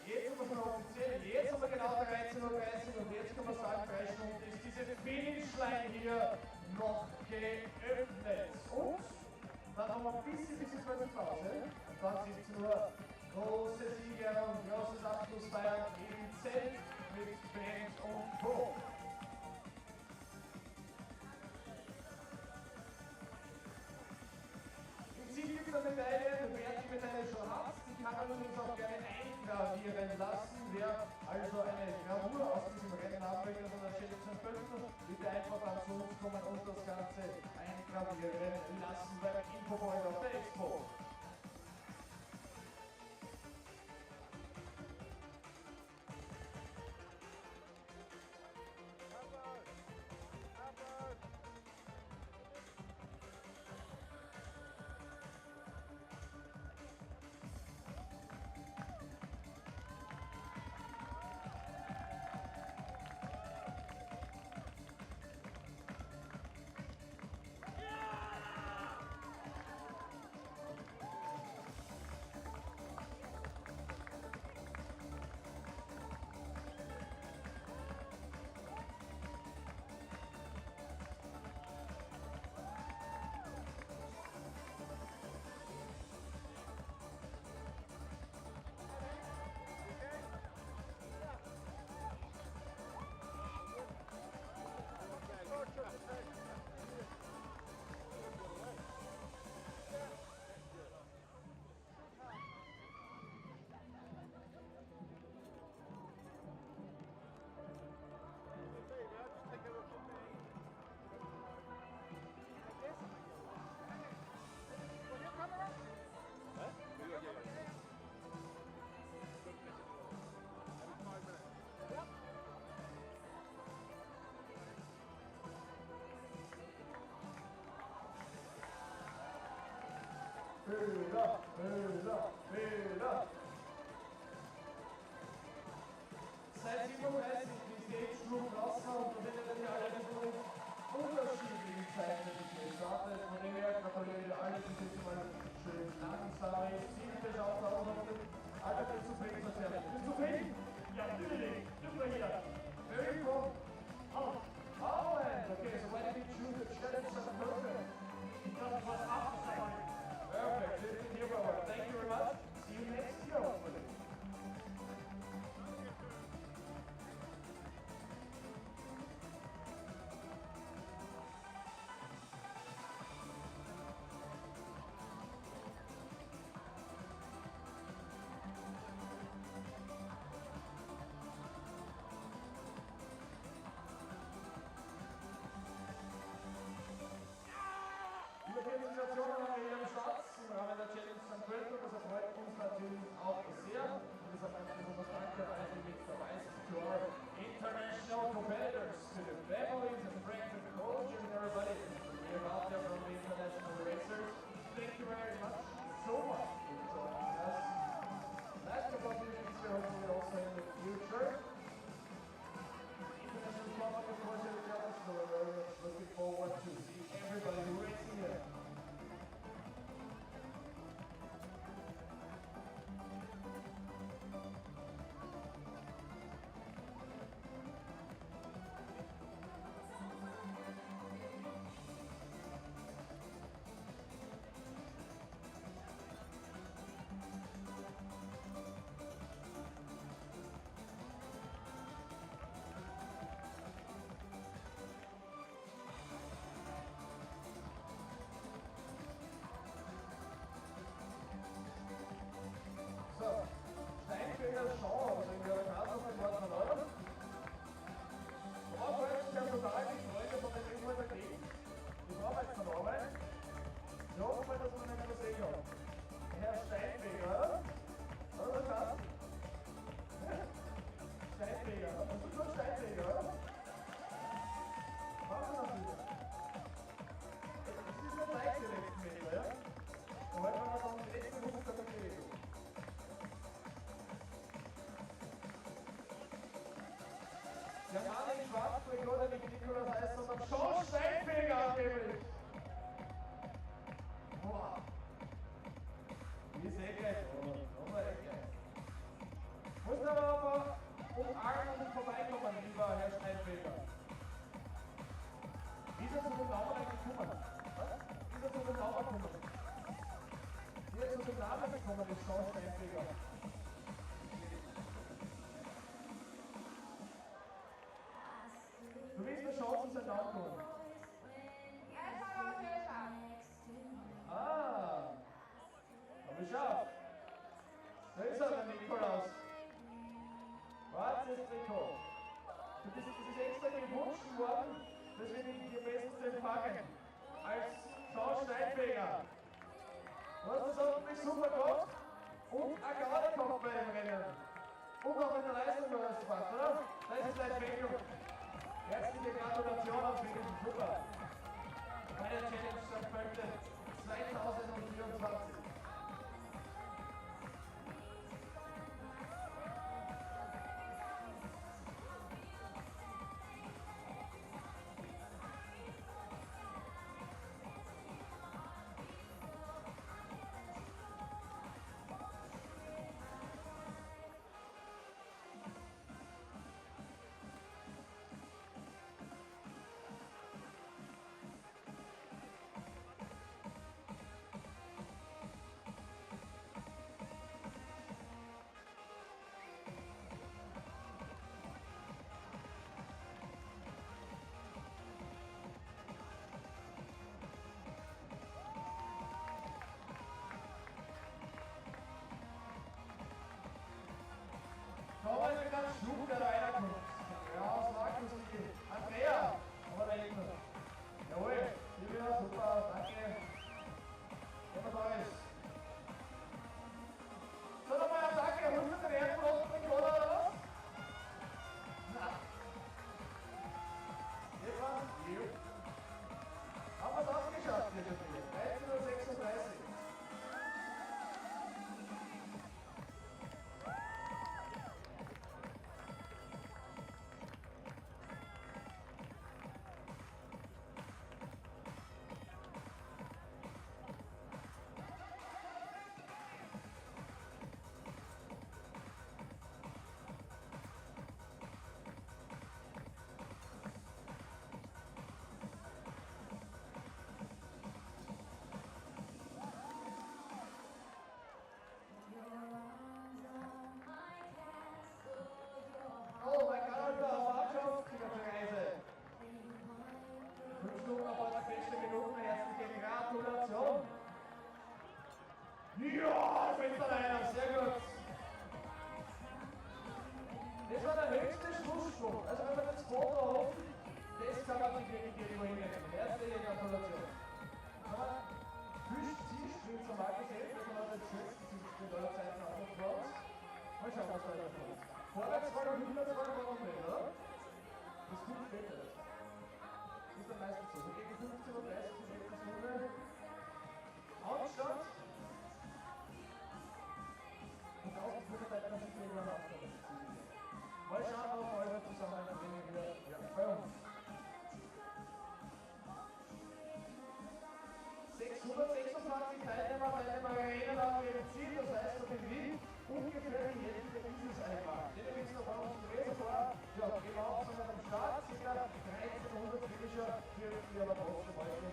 Jetzt haben wir schon offiziell, jetzt haben wir genau 13:13 Uhr und jetzt kann man sagen, 3 Stunden ist diese Finishline hier noch geöffnet. Und dann haben wir ein bisschen kurze Pause. Und dann 17 Uhr große Sieger und großes Abschlussfeiern im Zelt mit Band und Co. Im Ziel gibt es eine Medaille, wer die Medaille schon hat, die kann man übrigens auch gerne eingravieren lassen. Wer also eine Gravur aus diesem Rennen haben möchte, von der Challenge St. Pölten, bitte einfach dann zu uns kommen und das Ganze eingravieren lassen beim Infoboard auf der Expo. Buildup, buildup, buildup. Seit 37 die Stage Group draußen und verwendet ihr alle mit unterschiedlichen Zeiten gestartet. Von dem her gratuliere ich alle, die sind mal schön langsam ins Ziel geschaut haben und alle sind zufrieden. Bist du zufrieden? Ja, natürlich. Super hier. Very cool. Oh, Holland. Okay, so why did you choose the challenge of the program? Because it was after. Perfect. Listen here, brother. Thank you very much. See you next year, hopefully. das schon, aber irgendwie habe ich keinen auf den Wort von euch. Aber ich habe total die Freude von den Jungen dagegen. Ich brauche jetzt von Arbeit. Ich hoffe mal, dass man nicht so sehen kann. Herr Steinfeger, oder? Oder was heißt? Steinfeger, hast du schon Steinfeger, oder? Machen wir das wieder. Das ist nicht leicht, die letzten Meter, ja? Da wollen wir noch den letzten 100 Bewegung. Der Mann in Schwarz bringt oder nicht Nikolaus heißt, sondern schon Steinfeger angeblich. Boah. Ich sehe gleich, oder? Aber echt gleich. Muss aber um allen vorbeikommen, lieber Herr Steinfeger. Ist er zu den Lauern eigentlich gekommen? Was? Ist er zu den Lauern gekommen? Wie er zu den Namen gekommen ist, Sean Steinfeger. Du willst eine Chance, sein Namen holen. Ah, aber schau. Da ist er, der Nikolaus. Schwarzes Trikot. Das ist extra gewünscht worden, dass wir dich hier bestens empfangen. Als Sean Steinfeger. Du hast das ordentlich super gemacht und auch gerade gehabt bei dem Rennen. Und auch in der Leistung war das passt, oder? Das ist dein Entwicklung. Herzliche Gratulation auf jeden Super. Bei der Challenge St. Pölten 2024. Schau mal, wie der Schluck der reinkommt. Ja, aus Markus, die Andrea. Aber da hinten. Jawohl, Silvia, super, danke. Wenn man da ist. So, nochmal ein Danke, holst du den ersten Rosten oder was? Nein. Jetzt war's. Jo. Haben wir es ausgeschafft, hier schon 13:36 Uhr. Oh mein Gott, Mannschaft, die Reise. 5 Stunden auf 16 Minuten, herzliche Gratulation. Ja, Fensterleiner, sehr gut. Das war der höchste Schlusssprung. Also wenn wir das Foto hoffen, das kann man sich wirklich irgendwo hinnehmen. Herzliche Gratulation. Zielsprints am Markt gesehen, das war das schönste Zielsprint aller Zeiten auch noch vor uns. Mal schauen, was da kommt. Vorwärts war und hinwärts war noch nicht, oder? Das ist viel später. Das ist dann meistens so. So gegen 15:30 Uhr die letzte Stunde. Aufstand. Und ausgeführte Zeit, dass ich irgendwann aufstelle. Mal schauen, ob eure Zusammenhänge wieder bei uns. 626 Teilnehmerinnen haben wir im Ziel, das heißt, so wie wir ungefähr die Hälfte ist es einfach. Den gibt es noch bei uns gewesen, war ja genau so am Start, ca. 1300 Finisher für aber trotzdem heute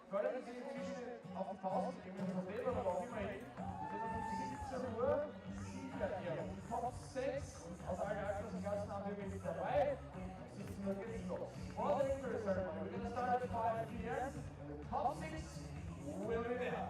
fördern Sie inzwischen auf die Pause zu gehen, wenn das Hotel oder wo auch immer hin. Das ist um 17 Uhr Siegerehrung. Top 6 aus allen Altersklassen haben wir mit dabei. 17 Uhr geht's los. For the victory ceremony, we're gonna start at 5 p.m. The top 6 will be there.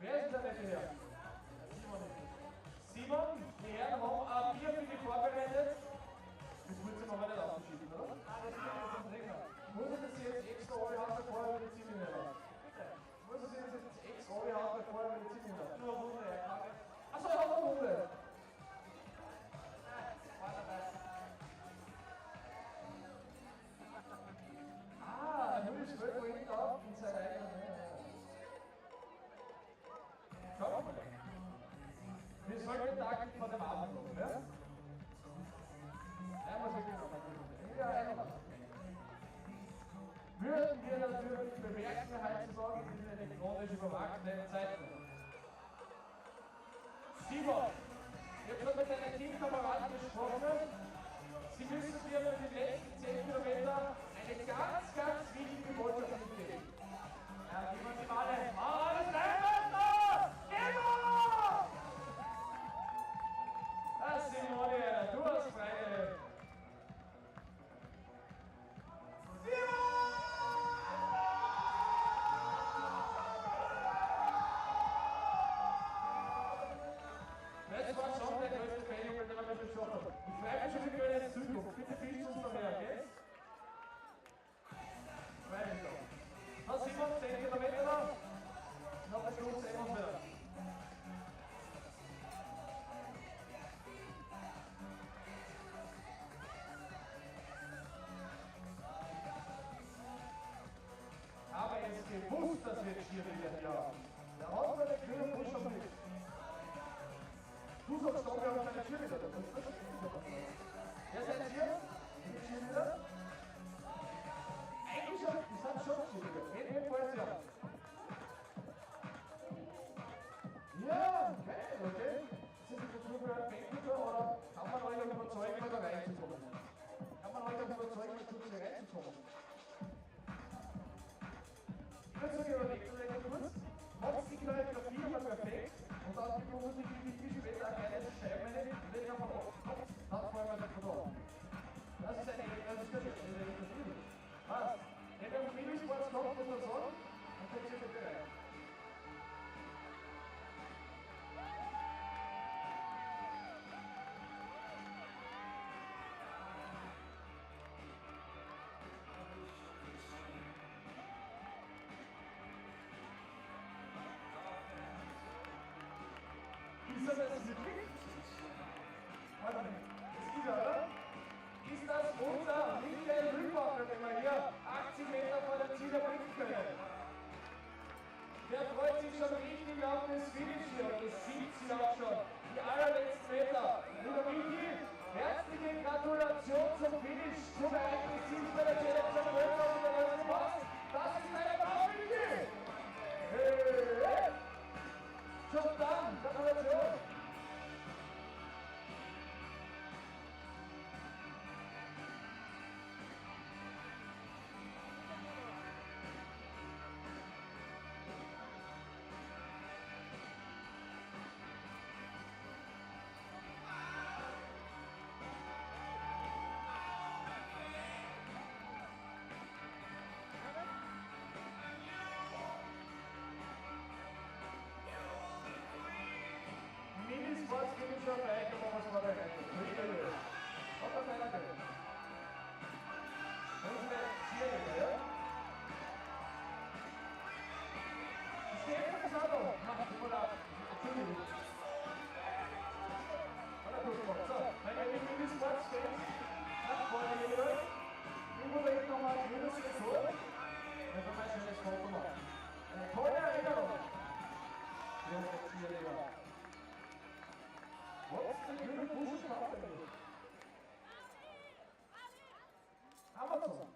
Wer ist der nette Herr? Simon, die Herren haben Bier für dich vorbereitet. Das wird sie aber nicht aufgeschieden, oder? Ah, das ist jetzt ein Träger. Muss ich das jetzt extra anhauen, bevor er mit Ziehen hat? Muss ich das jetzt extra anhauen, bevor er mit Ziehen hat? Nur eine Runde, ja. Achso, er hat eine Runde. Ah, nur das Schwert vorhin drauf in seiner eigenen. Schau mal. Wir sollten den Tag nicht von dem Abend kommen, ja? Einmal so genau. Ja, einmal. Würden wir natürlich bemerken, heutzutage in diesen elektronisch überwachenen Zeiten. Simon, ich habe schon mit deinen Teamkameraden gesprochen. Sie müssen dir für die letzten 10 Kilometer eine ganz, ganz wichtige Botschaft mitgeben. Ja, geben wir sie mal alle. Alles Leibwänder! Immer! Das Simone, du hast Freude. Das war schon der größte Fehler, den wir besprochen haben. Ich freue mich schon für deine Zukunft. Bitte fischt uns noch her, okay? Freue mich doch. Dann sind wir 10 Kilometer noch. Noch eine Stunde sehen wir uns wieder. Aber es ist gewusst, dass wir Cheerleader hier haben. Der hat bei der grünen Busch schon nicht. Du sagst doch, wir haben keine Cheerleader. Wer seid ihr? Die Cheerleader? Eigentlich schon, die sind schon Cheerleader. Jedenfalls ja. Ja, okay. Ist das jetzt nur für einen Banker oder kann man euch auch überzeugen, da reinzukommen? Kann man euch auch überzeugen, da reinzukommen? Ich würde sagen, überlegt euch kurz, macht die Choreografie aber perfekt und dann bekommen Sie viel später eine kleine Scheibe und legen einfach auf. Dann fallen wir nicht von an. Das ist der Spiel. Passt. Wenn ihr auf Minisports kommt, muss man sagen, dann kommt ihr bitte rein. Ist das wirklich? Warte mal, das ist er, oder? Ist das unser Michael Rübacher, den wir hier 80 Meter vor dem Ziel erbringen können? Der freut sich schon richtig auf das Finish hier und das sieht sie auch schon. Die allerletzten Meter. Lieber Michi, herzliche Gratulation zum Finish, zum eigenen Ziel bei der Challenge der Welt und der Leute passt. Das ist ein Applaus, Michi! Hey! Schon dann, Gratulation! Minisports bin ich schon weit, aber was war da rein? Uiuiui. Was hat einer gehört? Das ist der Cheerleader, ja? Stefan ist auch noch. Mach mal ab. Entschuldigung. So, meine lieben Minisports-Fans, nach vorne hier. Ich überlege nochmal ein grünes Ressort. Dann können wir ein schönes Foto machen. Eine tolle Erinnerung. Hier ist der Cheerleader. What's the good push company? Amazon.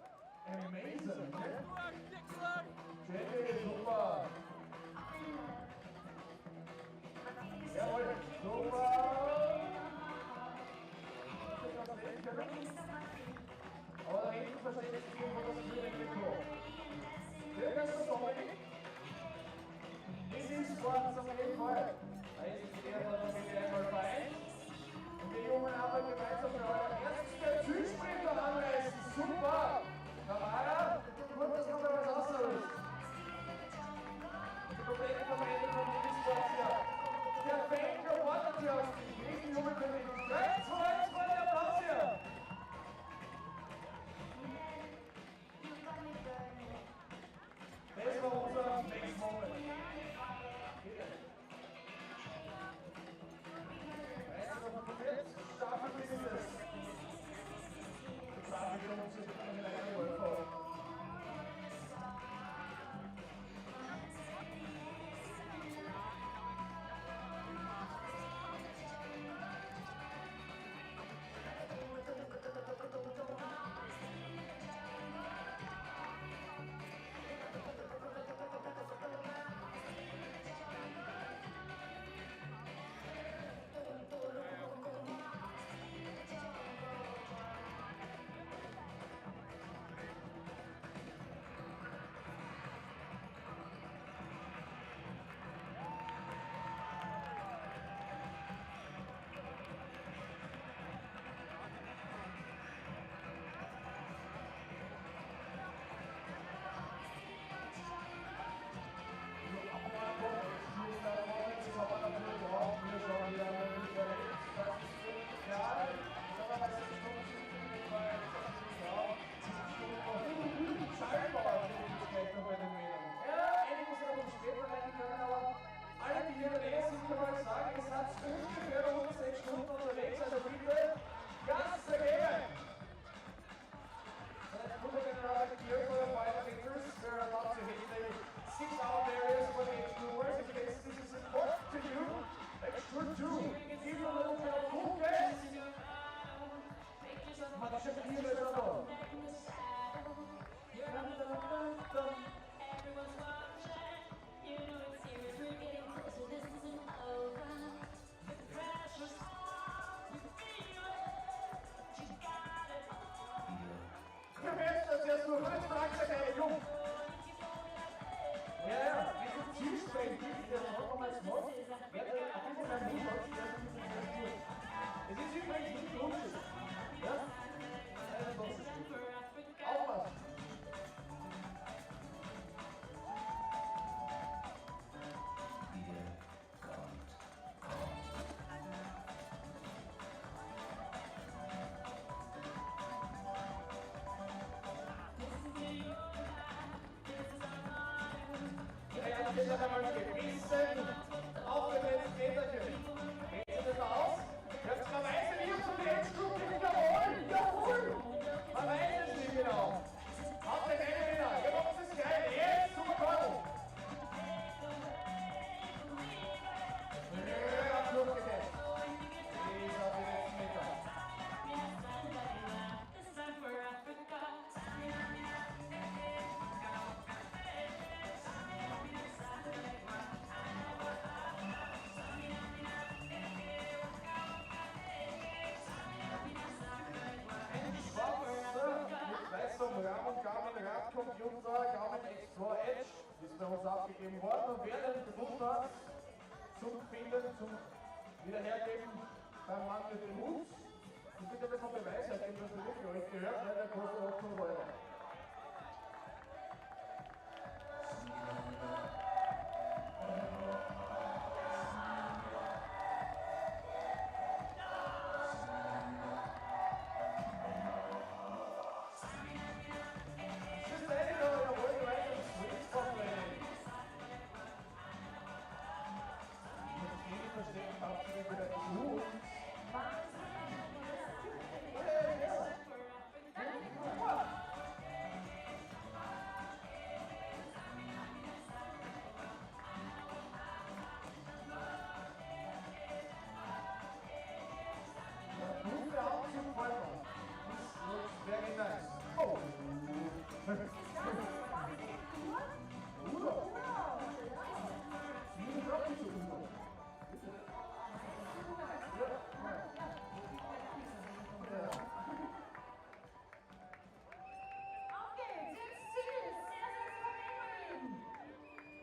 das jetzt einmal gebissen auf den letzten Meterchen. Geht sich das aus? Jetzt man weiß nicht, wie zum Endstück wiederholen. Jawohl! Man weiß es nicht genau. Auf den einen wieder. Wir machen das geil. Jetzt zum Kochen. Ja, durchgesetzt. Bis auf die letzten Meter. Garmin Radcomputer, Garmin Explore Edge ist bei uns abgegeben worden und wer den gefunden hat, zum Finden, zum Wiederhergeben beim Mann mit dem Hut. Und bitte das noch Beweis hergeben, dass ihr wirklich euch gehört, weil der kostet 800 €. Very nice. Oh! Auf geht's, jetzt Ziel. Sehr, sehr souverän, meine Lieben.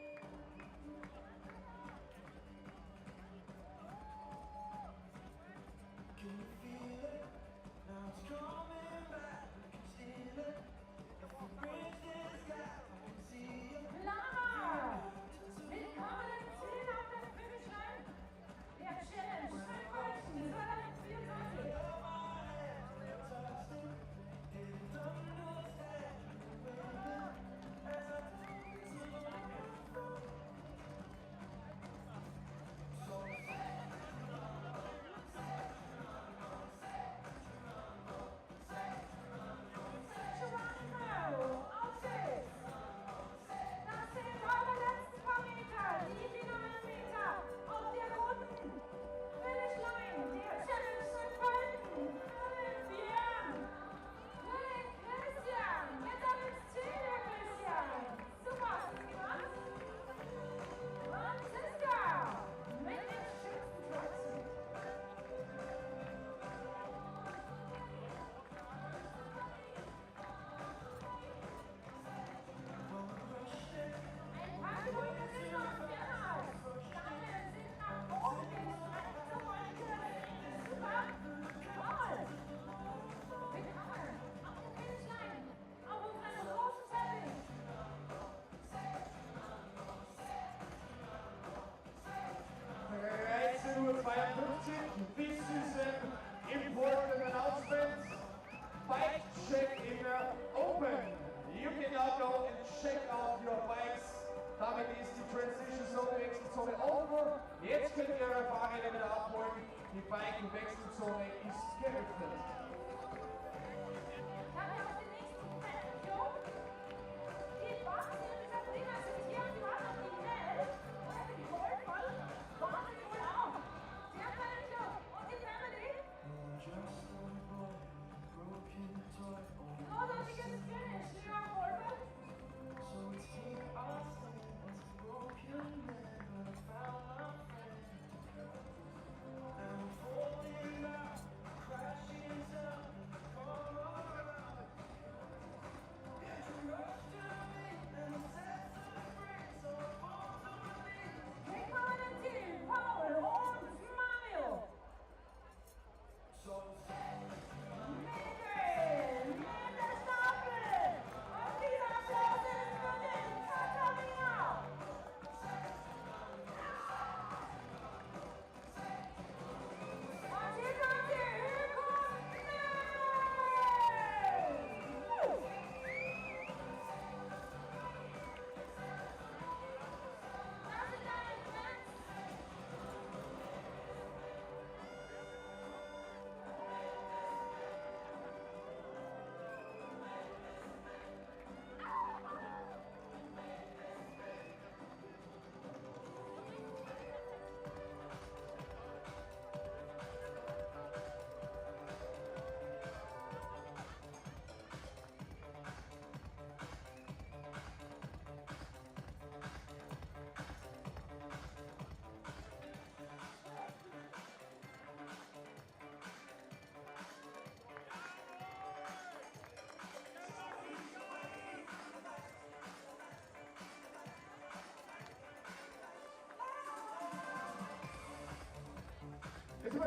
Lara, willkommen im Ziel auf der Finish-Line der Challenge St. Pölten 2024. Auf geht's! Das sind eure letzten paar Meter, die finalen Meter auf der roten Finishline der Challenge St. Pölten. Für den Christian! Jetzt ab ins Ziel, der Christian! Super, hast du gemacht? Franziska! Mit dem schönsten Tracksuit. Ein paar Minuten sind noch genau. Daumen sind nach oben gestreckt zum Wolken. Super. Jawohl. Willkommen auf der Finishline. Auf unserem großen Teppich. 13:52 Uhr, this is an important announcement. Bike check in open. You can now go and check out your bikes. Damit ist die Transition Zone, die Wechselzone over. Jetzt könnt ihr eure Fahrräder wieder abholen. Die Bike-Wechselzone ist geöffnet. Dann auf den nächsten Feld. Die Boxen und die Dinger sind hier und die warten auf die Welt. Und die Golfer warten wohl auch. Sie haben einen Club und die Family. Großartiges Finish, lieber Golfer.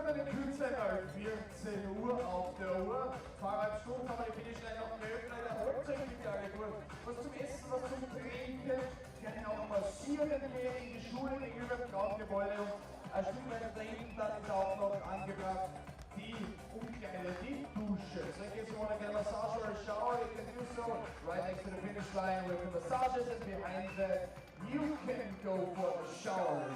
wird eine kürzere, weil 14 Uhr auf der Uhr. 2,5 Stunden haben wir die Finishline noch möglich. Erholt euch bitte alle gut. Was zum Essen, was zum Trinken. Können auch massieren gehen in die Schule gegenüber dem Traumgebäude. Und ein Stück weiter da hinten, dann ist auch noch angebracht die Umkleide, die Dusche. So in case you want to get a massage or a shower, you can do so right next to the finish line with the massages, and behind that you can go for the shower.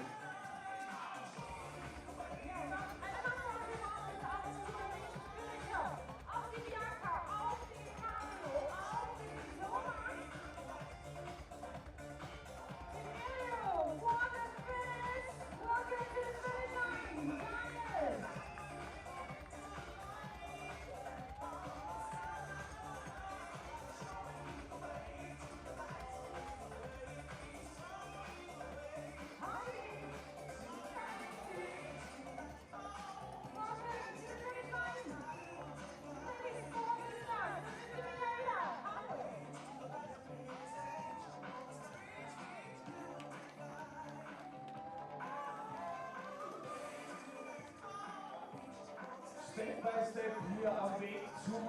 Step by Step hier am Weg zum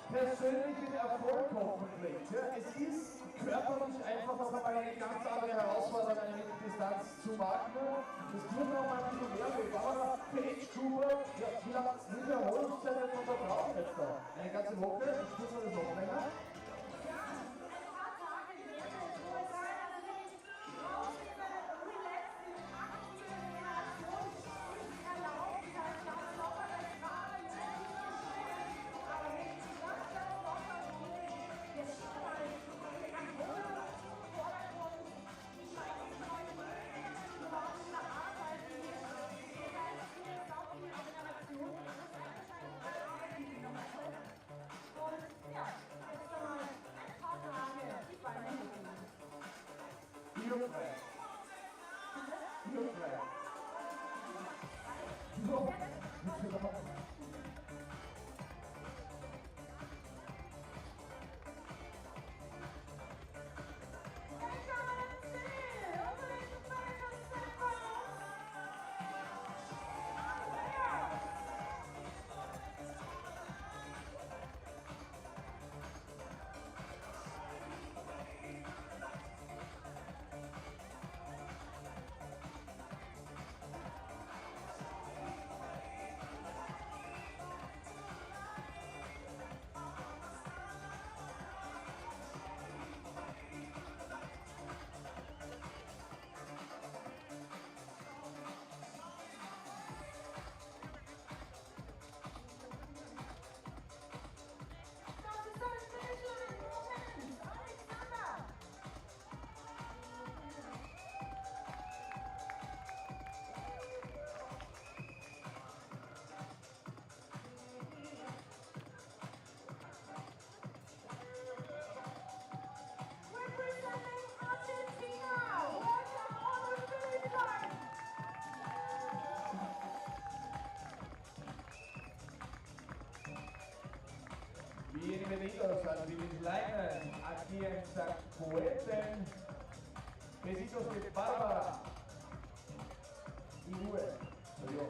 persönlichen Erfolg hoffentlich. Ja, es ist körperlich einfach noch einmal eine ganz andere Herausforderung, eine Mitteldistanz zu machen. Das tut noch mal ein bisschen mehr weh. Aber für Age-Grouper, ja, wie lange Wiederholungszeit wird man da brauchen jetzt da? Eine ganze Woche? Tut man das noch länger? Bienvenidos al finish line, aquí en Pölten. Besitos de Bárbara y Uwe, soy yo.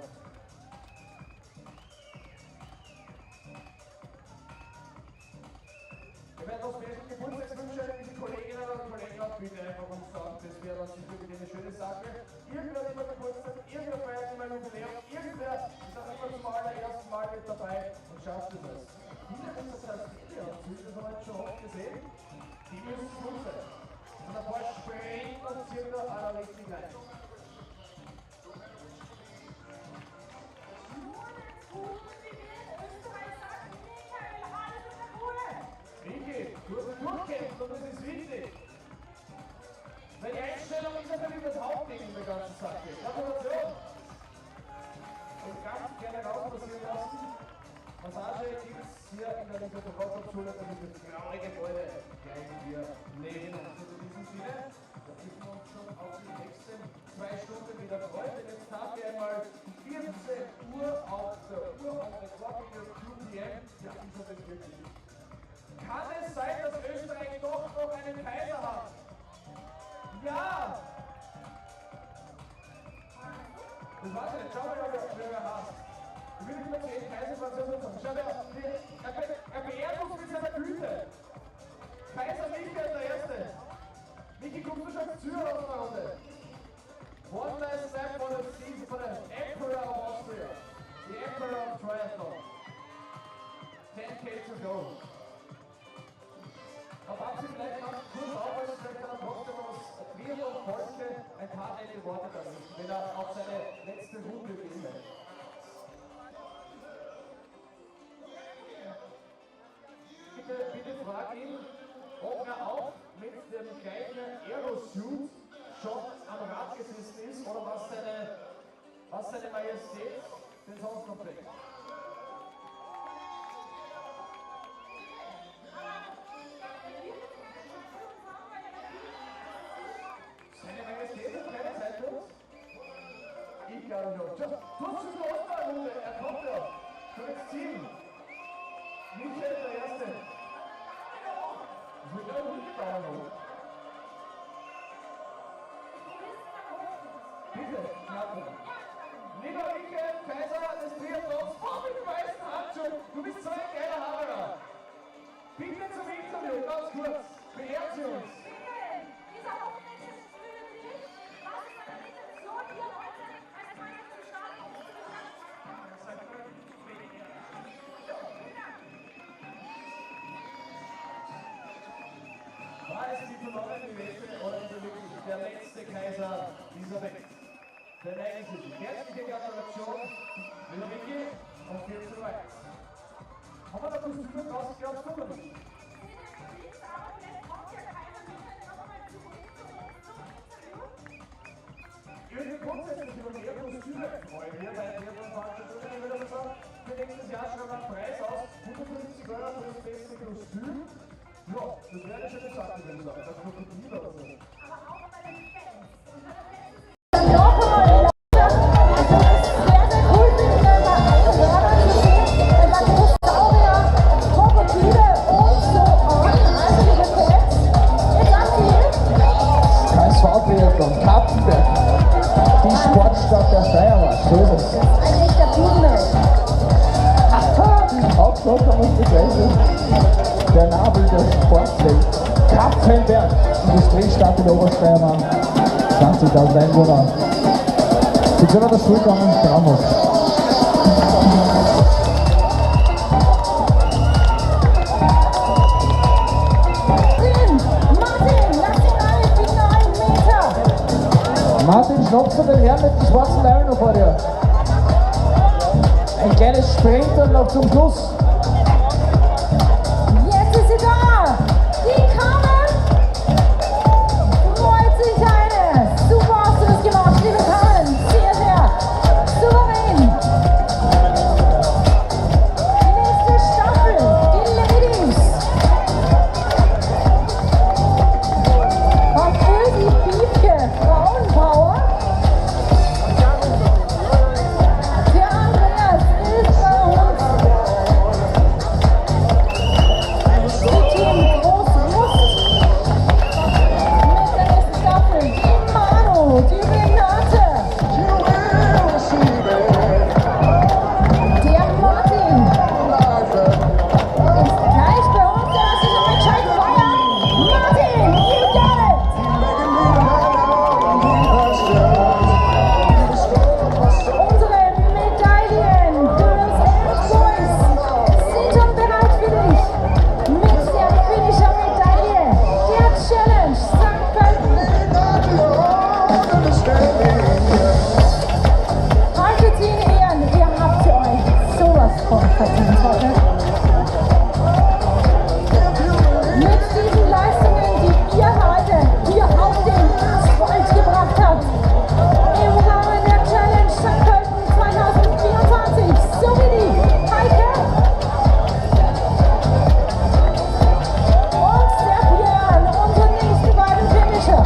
Wir werden noch welche Geburtstagswünsche an diese Kolleginnen und Kollegen auch bitte einfach uns sagen, das wäre was wirklich eine schöne Sache. Irgendwer hat immer Geburtstag, irgendwer feiert immer ein Jubiläum, irgendwer ist auch immer zum allerersten Mal mit dabei und schafft es. Viele unserer Stadtfilme, das haben wir jetzt schon oft gesehen, die müssen gut sein. Und ein paar springen uns circa aller richtig rein. Vicky, du hast durchkämpft und das ist wichtig. Weil die Einstellung ist natürlich das Hauptding in der ganzen Sache. Gratulation! Und ganz gerne raus passieren lassen. Massage gibt es hier in der Linkerschule, das ist das graue Gebäude gleich hier neben uns. Und in diesem Sinne, da müssen wir uns schon auf die nächsten 2 Stunden wieder freuen. Denn jetzt haben wir einmal 14 Uhr auf der Uhr und the clock is 2 p.m. Ja, ist das wirklich? Kann es sein, dass Österreich doch noch einen Kaiser hat? Ja! Das war's nicht. Schau mal, wer wir haben. Ich will nicht mehr 10 Kaiser Franzosen sagen. Schau dir, er beehrt uns mit seiner Güte. Kaiser Michael der Erste. Michi, kommst du schon zu aus der Runde? One last step for the season for the Emperor of Austria. The Emperor of Triathlon. 10K to go. Auf Abschied vielleicht noch kurz aufhalten, vielleicht kann er trotzdem was Triathlon Pölten ein paar nette Worte da richten, wenn er auf seine letzte Runde gehen will. Bitte frag ihn, ob er auch mit dem gleichen Aerosuit schon am Rad gesessen ist oder was seine Majestät denn sonst noch trägt. Seine Majestät hat keine Zeit für uns? Ich glaube nicht. Du hast schon die Ostballrunde, er kommt ja. Schon ins Ziel. Michael der Erste. Ich will ja nicht dauern hoch. Bitte, Knappen. Lieber Michael, Kaiser des Triathlons, mit dem weißen Handschuh, du bist so ein geiler Hammerer. Bitte zum Interview, ganz kurz, beehrt Sie uns. Michael, dieser Wochenende ist für dich. Was ist deine Intention, hier heute als Meister zu starten? War es die verlorene Wette oder wirklich der letzte Kaiser dieser Welt? Verneigen Sie sich. Herzliche Gratulation, lieber Michi, und 4:1. Haben wir da Kostüme draußen gehabt, oder nicht? Irgendwie grundsätzlich über mehr Kostüme freuen wir bei Triathlon-Veranstaltungen. Ich würde aber sagen, für nächstes Jahr schreiben wir einen Preis aus, 150 € für das beste Kostüm. Ja, das wäre eine schöne Sache, wenn du sagst, das Krokodil oder so. Triathlon, Kapfenberg, die Sportstadt der Steiermark, so ist es. Ein echter Buildup. Hauptsache muss begleichen, der Nabel der Sportwelt. Kapfenberg, Industriestadt in der Obersteiermark, 20.000 Einwohner. Sie können das Schulgang Traumhaus. Martin, schnappst du den Herrn mit dem schwarzen Leibel noch vor dir? Ein kleines Sprint und noch zum Schluss. Jetzt ist sie da! Die Carmen freut sich eine! Super hast du das gemacht, liebe Carmen! Sehr, sehr souverän! Die nächste Staffel, die Ladies! Kommt für die Biebke, Frauenpower! Der Andreas ist bei uns! Die Team Großrust mit der nächsten Staffel, die Manu, die Renate! Der Martin ist gleich bei uns, der ist sich entscheidend feiern. Martin, you got it! Unsere Medaillen, Girls and Boys, sind schon bereit für dich. Mit der Finisher-Medaille der Challenge St. Pölten. Haltet sie in Ehren, ihr habt euch sowas von verdient heute. Mit diesen Leistungen, die ihr heute hier auf den Asphalt gebracht habt, im Rahmen der Challenge St. Pölten 2024, so wie die Heike und der Björn, unsere nächsten beiden Finisher.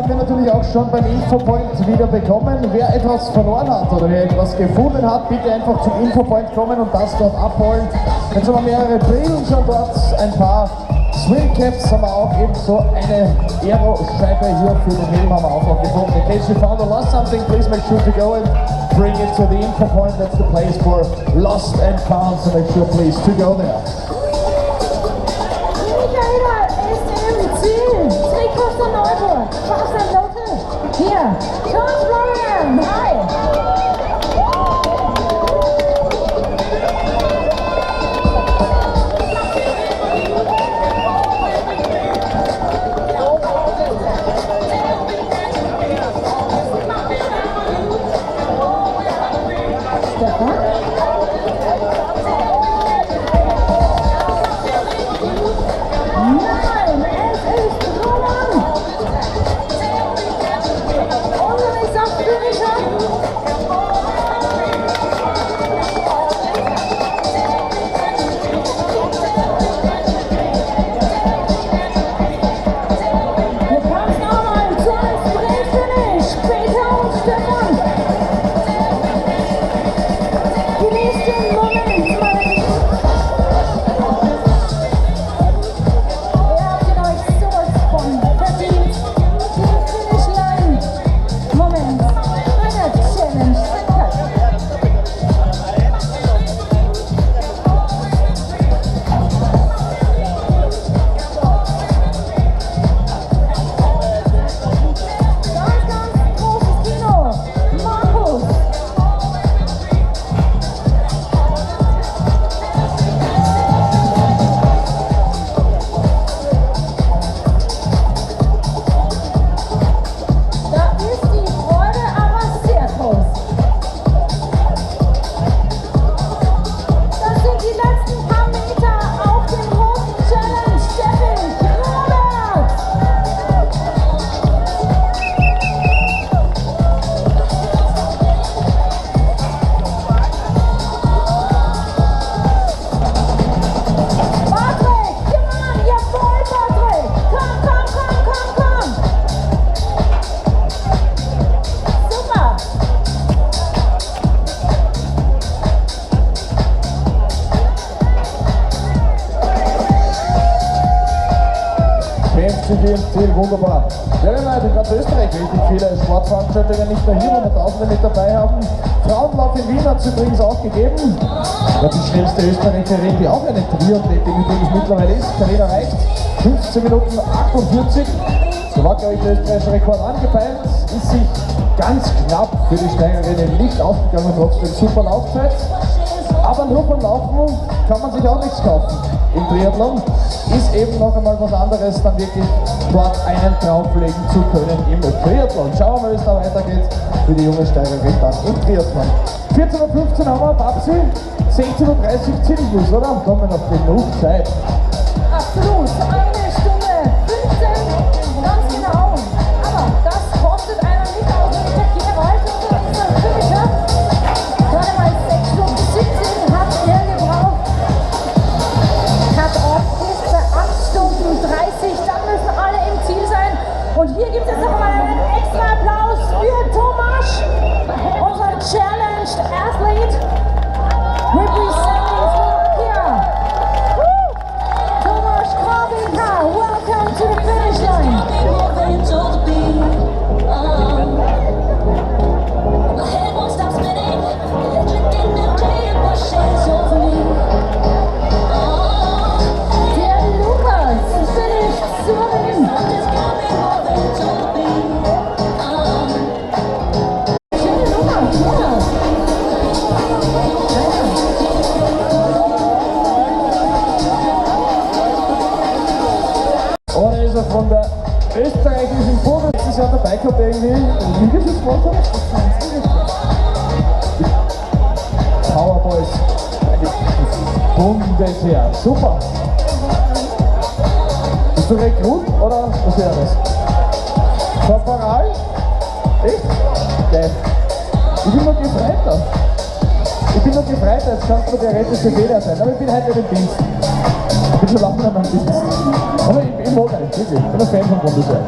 haben wir natürlich auch schon beim Infopoint wieder bekommen. Wer etwas verloren hat oder wer etwas gefunden hat, bitte einfach zum Infopoint kommen und das dort abholen. Jetzt haben wir mehrere Brillen schon dort, ein paar Swimcaps haben wir auch, ebenso eine Aero-Scheibe hier für den Helm haben wir auch noch gefunden. In case you found or lost something, please make sure to go and bring it to the Infopoint. That's the place for lost and found, so make sure please to go there. Michaela ist im Ziel. Trikots der Neuburg. Fast ein Local. Hier. George Florian. Hi. Wunderbar. Ja, wir haben in ganz Österreich richtig viele Sportveranstaltungen, nicht nur hier, wo wir Tausende mit dabei haben. Frauenlauf in Wien hat es übrigens auch gegeben. Ja, die schnellste Österreicherin, die auch eine Triathletin übrigens mittlerweile ist. Karina reicht 15 Minuten 48. So war, glaube ich, der österreichische Rekord angepeilt. Ist sich ganz knapp für die Steigerinnen nicht aufgegangen, trotzdem super Laufzeit. Aber nur vom Laufen kann man sich auch nichts kaufen. Im Triathlon ist eben noch einmal was anderes, dann wirklich dort einen drauflegen zu können im Triathlon. Schauen wir mal, wie es da weitergeht für die junge Steigerin dann im Triathlon. 14:15 Uhr haben wir, Babsi, 16:30 Uhr Zielschluss, oder? Da haben wir noch genug Zeit. Absolut, 1 Stunde 15, ganz genau. Aber das kostet einer nicht aus, wenn ich der Gewalt und der Fischer. Gerade mal 6 Stunden 17 hat er gebraucht. Cut-off ist bei 8 Stunden 30, dann müssen alle im Ziel sein. Und hier gibt es noch mal einen extra Applaus für Tomasz, unseren Challenged Athlete, representing Slovakia. Tomasz Krawinka, welcome to the finish line. Der Lukas finished swimming. Schöne Nummer, ja. Und er ist er von der österreichischen Bundes letztes Jahr dabei gehabt, irgendwie Liegestützsport. Powerboys Bundesheer. Super. Bist du Rekrut oder was wäre das? Korporal? Echt? Geil. Ich bin nur Gefreiter. Jetzt kannst du theoretische Fehler sein, aber ich bin heute im Dienst. Ich bin schon lange an meinem Dienst. Aber ich mag eigentlich, wirklich. Ich bin ein Fan von Bundesheer.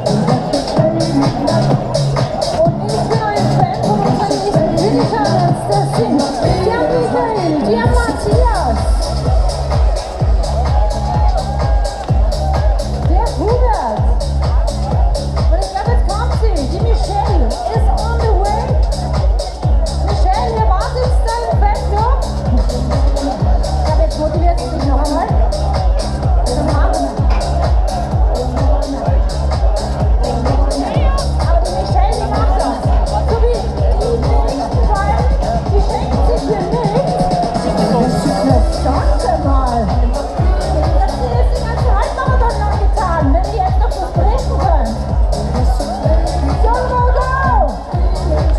Und ich bin ein Fan von unseren nächsten Finishern. Das sind der Michael, der Matthias, der Hubert. Und ich glaube, jetzt kommt sie. Die Michelle is on the way. Michelle, ihr wartet dein Fanclub. Ich glaube, jetzt motiviert sie sich noch einmal. Dann machen wir. Aber die Michelle, die macht das. So wie die nächsten beiden, die schenken sich hier nicht. Verdammt mal. Das ist jetzt die ganze Halbmarathon lang getan, wenn ihr jetzt noch so sprechen könnt. Go, go, go!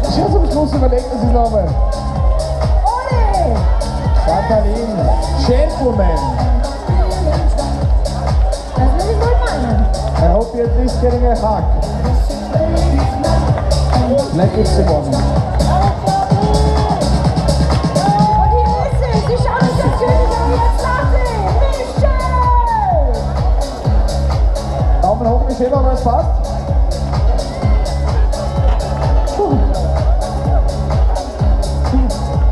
Ich habe zum Schluss überlegt, das ist nochmal. Ole! Katalin, Gentleman. Das will ich wohl meinen. I hope you're at least getting a hug. Like it's the one. Und hier ist sie. Sie schaut nicht das König, aber jetzt sagt sie. Michelle! Daumen hoch, Michelle, wenn es passt.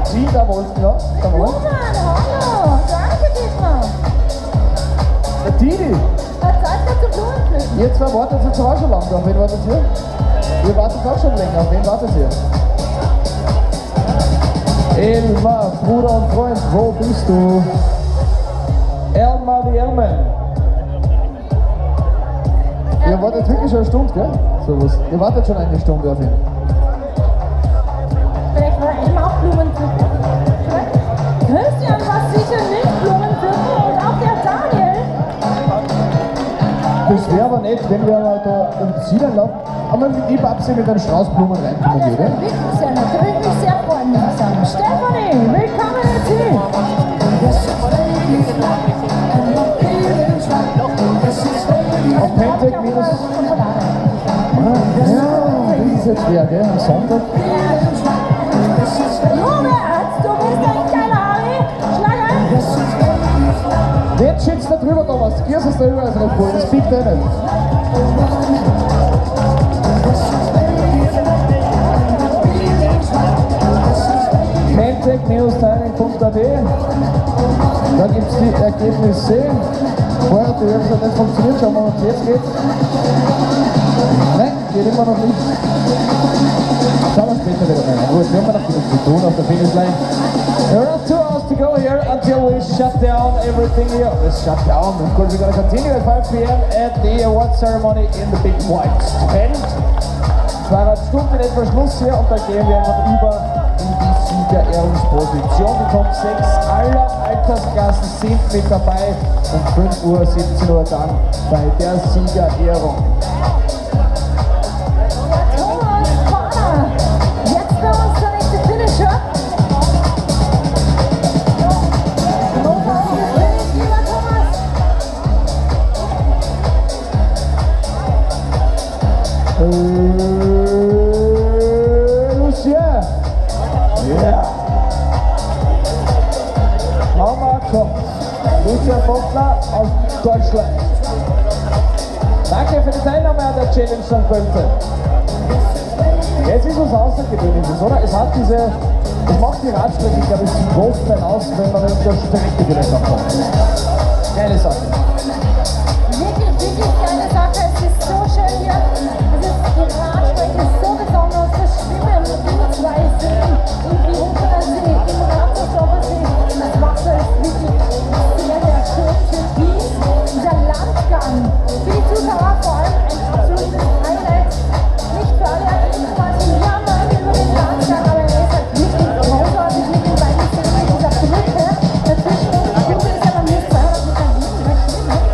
Sie, da wollten wir. Da wollten Roman, hallo. Danke, Dietmar. wir. Didi, Hat Zeit gehabt zum Blumenpflücken. ihr zwei wartet jetzt auch schon lange. Auf wen wartet ihr? Ihr wartet auch schon länger. Auf wen wartet ihr? Elmar, Bruder und Freund, wo bist du? Elmar die Elmen. Ihr wartet wirklich schon eine Stunde, gell? So was. Ihr wartet schon eine Stunde auf ihn. Vielleicht war er immer auch Blumenpflücken. Christian war sicher nicht Blumenpflücken und auch der Daniel. Das wäre aber nett, wenn wir mal da um Zielen laufen. Aber ich Babsi mit einem Strauß Blumen reinkommen Das würde. wird wirklich sehr nett. Da würde ich mich sehr freuen, muss ich sagen. Stefanie, willkommen im Team. Auf Pentec minus. Ja, das ist jetzt wer, gell? Am Sonntag. Robert, du bist ein geiler Harry. Schlag ein. Jetzt schützt da drüber, Thomas. Gehst es da drüber als Red Bull, das biegt er nicht. Pentec-timing.at. Da gibt es die Ergebnisse. Vorher hat die Website nicht funktioniert, schauen wir mal, was jetzt geht. Nein, geht immer noch nicht. Schauen wir später wieder rein. Gut, wir haben noch genug zu tun auf der Finishline. There are 2 hours to go here until we shut down everything here. Let's shut down. Of course, we're going to continue at 5 p.m. at the award ceremony in the big white tent. 2,5 Stunden in etwa Schluss hier und dann gehen wir einfach über in die Siegerehrungsposition. Die Top 6 aller Altersklassen sind mit dabei. Um 5 Uhr, 17 Uhr dann bei der Siegerehrung. Thomas Fahner. Jetzt bei uns der nächste Finisher. Lieber Thomas. Lucien! Ja! Marco, Lucien Fochtler aus Deutschland. Danke für die Teilnahme an der Challenge St. Pölten. Jetzt ist was Außergewöhnliches, oder? Es macht die Radstrecke, glaube ich, zum Großteil aus, wenn man in der Strecke vielleicht auch kommt. Geile Sache. Wirklich, wirklich geile Sache. Es ist so schön hier. Die Radstrecke ist so besonders. Das Schwimmen in 2 Seen, im Viruchener See, im Ratzersdorfer See. Das Wasser ist wirklich sehr, sehr schön, türkis. Dieser Landgang für die Zuschauer vor allem ein absolutes Highlight. Nicht für alle Informationen. Wir haben mal über den Landgang, aber er ist halt wirklich großartig mit den beiden Seen, mit dieser Brücke. Dazwischen, ich finde, ist ja noch nicht 200 Meter liegen, das Schwimmen.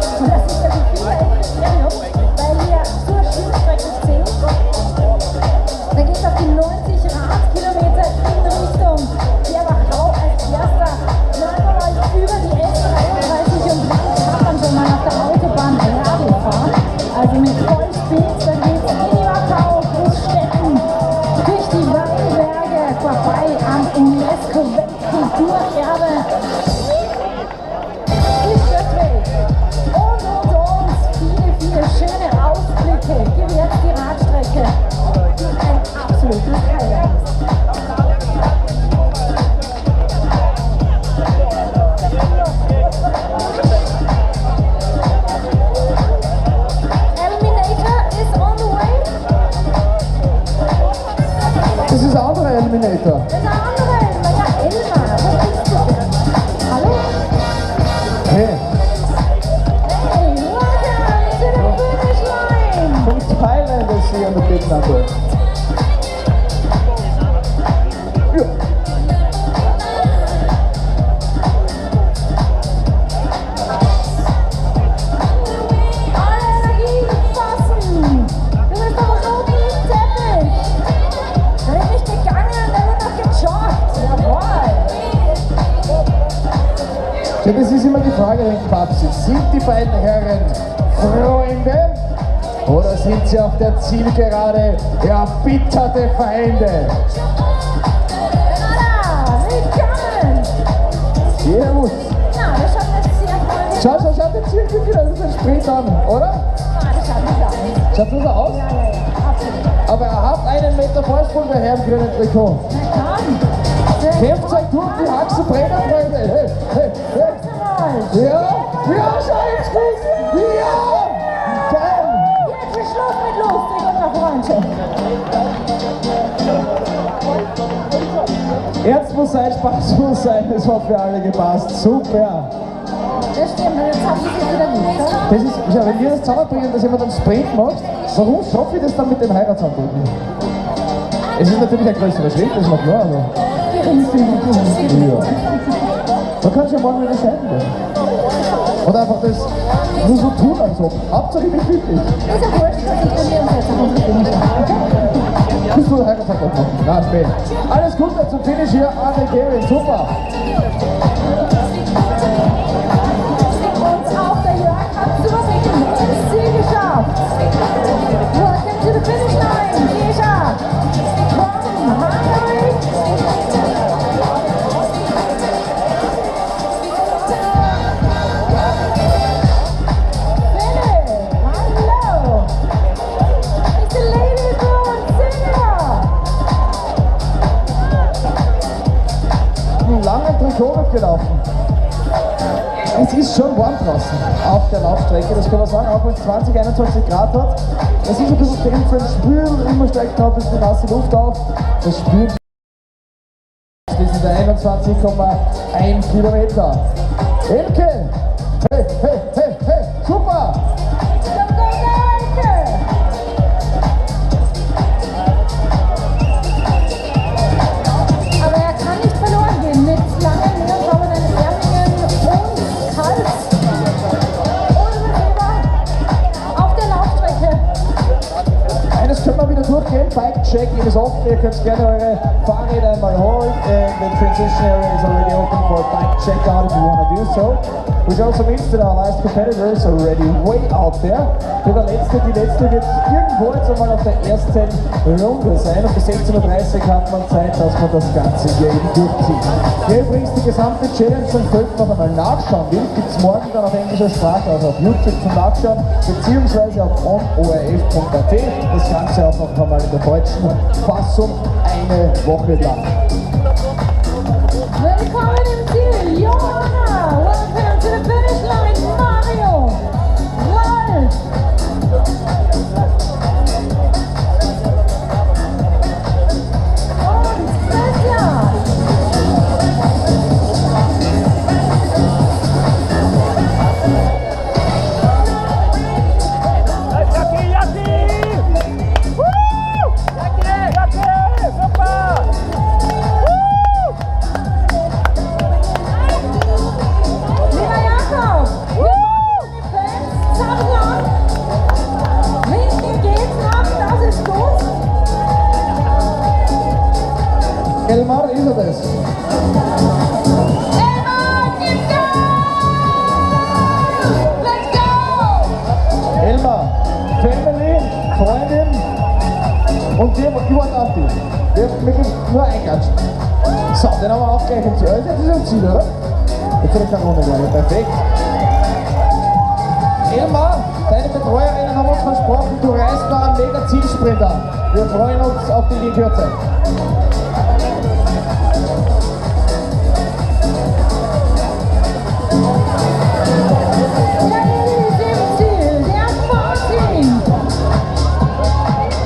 Terminator. Das ist der andere. Ja, Elmar. Wo bist du denn? Hallo? Hey. Hey, welcome to the finish line. From Thailand is here on the big number. Ja. Alle Energie fassen. Du bist auf dem roten Teppich. Der wird nicht gegangen, der wird noch gejoggt. Jawohl. Ja, das ist immer die Frage, den Papsi. Sind die beiden Herren Freunde oder sind sie auf der Zielgerade erbitterte Feinde? Renata, willkommen. Servus. Ja, das schaut jetzt sehr freundlich. Schau den Zielgerade, das ist ein Sprint an, oder? Nein, das schaut nicht aus. Schaut so aus? Ja, absolut. Aber er hat einen Meter Vorsprung, der Herr im grünen Trikot. Na komm. Kämpft euch durch die Haxen, Freunde. Hey, hey, hey. Ja, ja, schau jetzt gut. Ja, geil. Jetzt ist Schluss mit lustig und nach Freundschaft. Ernst muss sein, Spaß muss sein, das hat für alle gepasst. Super. Das stimmt, und jetzt haben sie sich wieder nicht, oder? Das ist, ja, wenn wir das zusammenbringen, dass jemand einen Sprint macht, warum schaffe ich das dann mit dem Heiratsantreten? Es ist natürlich ein größerer Schritt, das ist noch klar, aber... Ja. Man kann sich ja morgen wieder scheiden werden. Oder einfach das nur so tun, als ob. Hauptsache ich bin glücklich. Ist ja wurscht, dass ich trainieren setze auf unsere Finish. Bist du Heiratsantrag machen? Na, spät. Alles Gute zum Finish hier, Arne Gehring, super. Und auch der Jörg hat zuversichtlich ins Ziel geschafft. Welcome to the finish line, Misha. From Hungary. Hallo. It's the ladies born singer. Einen langen Trikot wird gelaufen. Es ist schon warm draußen auf der Laufstrecke, das kann man sagen, auch wenn es 20, 21 Grad hat. Es ist ein bisschen dämpfend, spüren, immer steigt noch ein bisschen die nasse Luft auf. Das spürt schließlich der 21,1 Kilometer. Elke! Hey, hey, hey, hey, super! Aber er kann nicht verloren gehen mit langen, mehrsauberen Ärmeln und Hals. Unbedingt auf der Laufstrecke. Eines können wir wieder durchgehen, Bike-Check ist offen, ihr könnt gerne eure Fahrräder einmal holen. The transition area is already open for bike check out if you want to do so. Which also means that our last competitors are already way out there. Die letzte wird irgendwo jetzt einmal auf der ersten Runde sein. Und bis 16:30 Uhr hat man Zeit, dass man das Ganze hier eben durchzieht. Wer übrigens die gesamte Challenge St. Pölten noch einmal nachschauen will, gibt es morgen dann auf englischer Sprache, also auf YouTube zum Nachschauen, beziehungsweise auf onorf.at. Das Ganze auch noch einmal in der deutschen Fassung eine Woche lang. Willkommen im Ziel, Johanna. Welcome to the finish line, Mario. Ralf. Und Christian. Lieber Jakob, die Fans zappeln an. Winken geht's noch, das ist gut. Elmar, ist er das? Elmar, gib Gas! Let's go! Elmar, Family, Freundin und wir warten auf dich. Wir müssen nur einklatschen. So, den haben wir auch gleich im Ziel. Also, das ist im Ziel, oder? Jetzt hat er keine Runde mehr. Perfekt. Elmar, deine Betreuerinnen haben uns versprochen, du reißt noch einen mega Zielsprint an. Wir freuen uns auf die in Kürze. Ladies im Ziel, der Martin.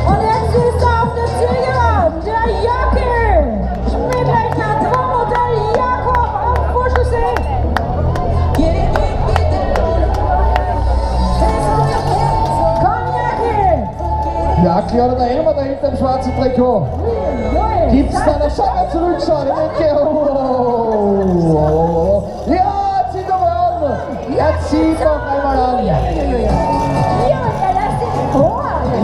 Und jetzt ist auf der Zielgeraden der Jockel. Der Akli oder der Elmer da hinter dem schwarzen Trikot. Gibt's da eine Schau zurückschauen in den Kehr. Oh. Ja, zieht er mal an. Er zieht noch einmal an.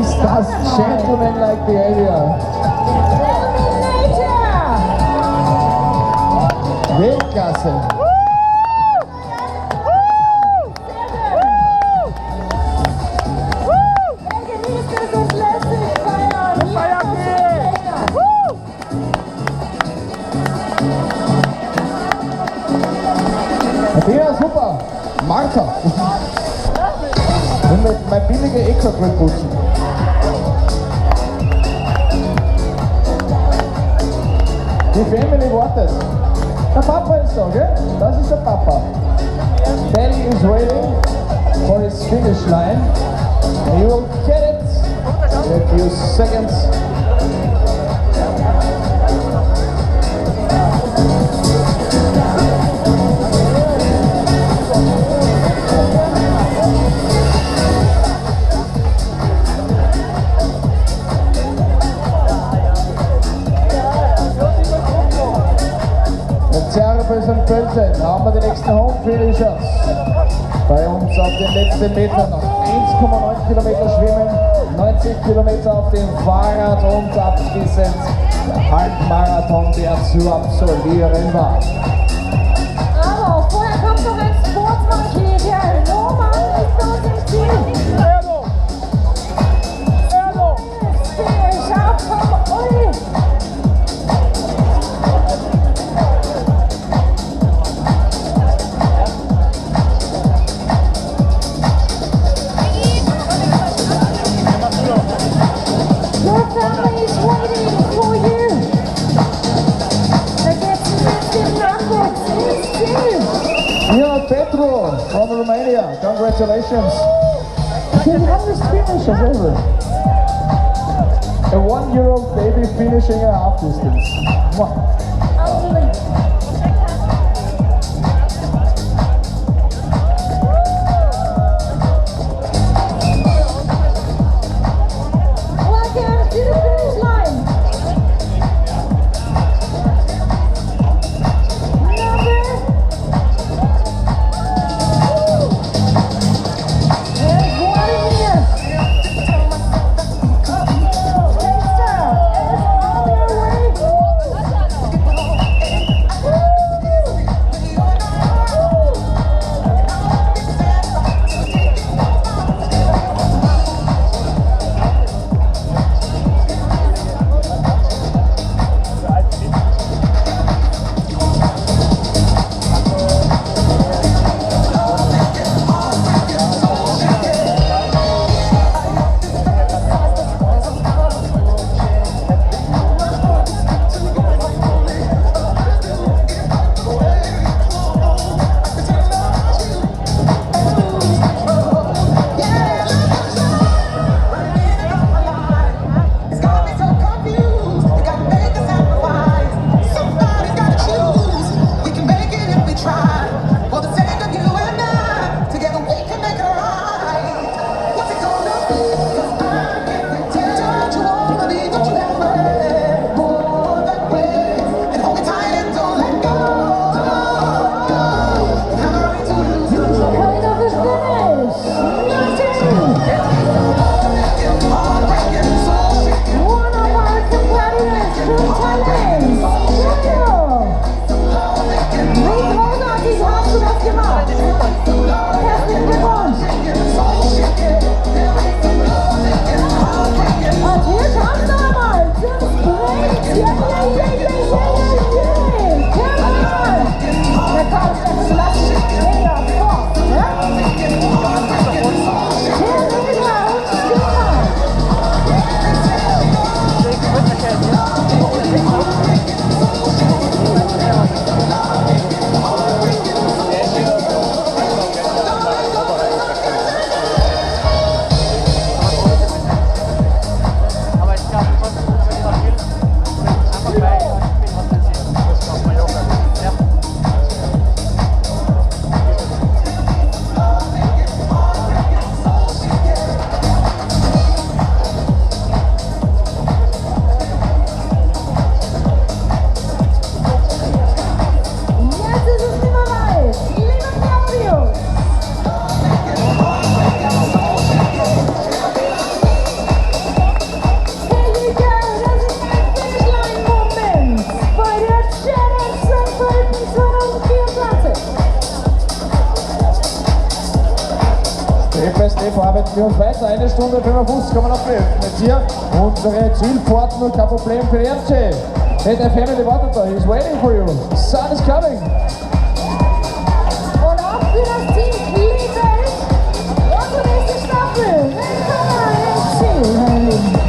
Ist das gentleman-like behavior? Weltklasse. Ja, super. Martha. Und mein billiger Eco-Grillputzen. Die Family wartet. Der Papa ist da, gell? Das ist der Papa. Daddy is waiting for his finish line. And he will get it in a few seconds. Und Pölten haben wir die nächsten Home-Finishers. Bei uns auf den letzten Metern noch 1,9 Kilometer schwimmen, 90 Kilometer auf dem Fahrrad und abschließend der Halbmarathon, der zu absolvieren war. Aber vorher kommt noch ein Sportsmann-Käse. Roman ist bei uns im Ziel. Scharf vom Uli. From Romania, congratulations. The youngest finishers ever. A 1-year-old baby finishing a half distance. Welcome to the finish line. machen wir uns weiter. 1 Stunde 55 kommen auf 11. Jetzt hier unsere Zielpforten und kein Problem für Erce. Hey, der Family wartet da. He's waiting for you. Sun is coming. Und auch für das Team Liebelt, unsere nächste Staffel. Willkommen im Ziel.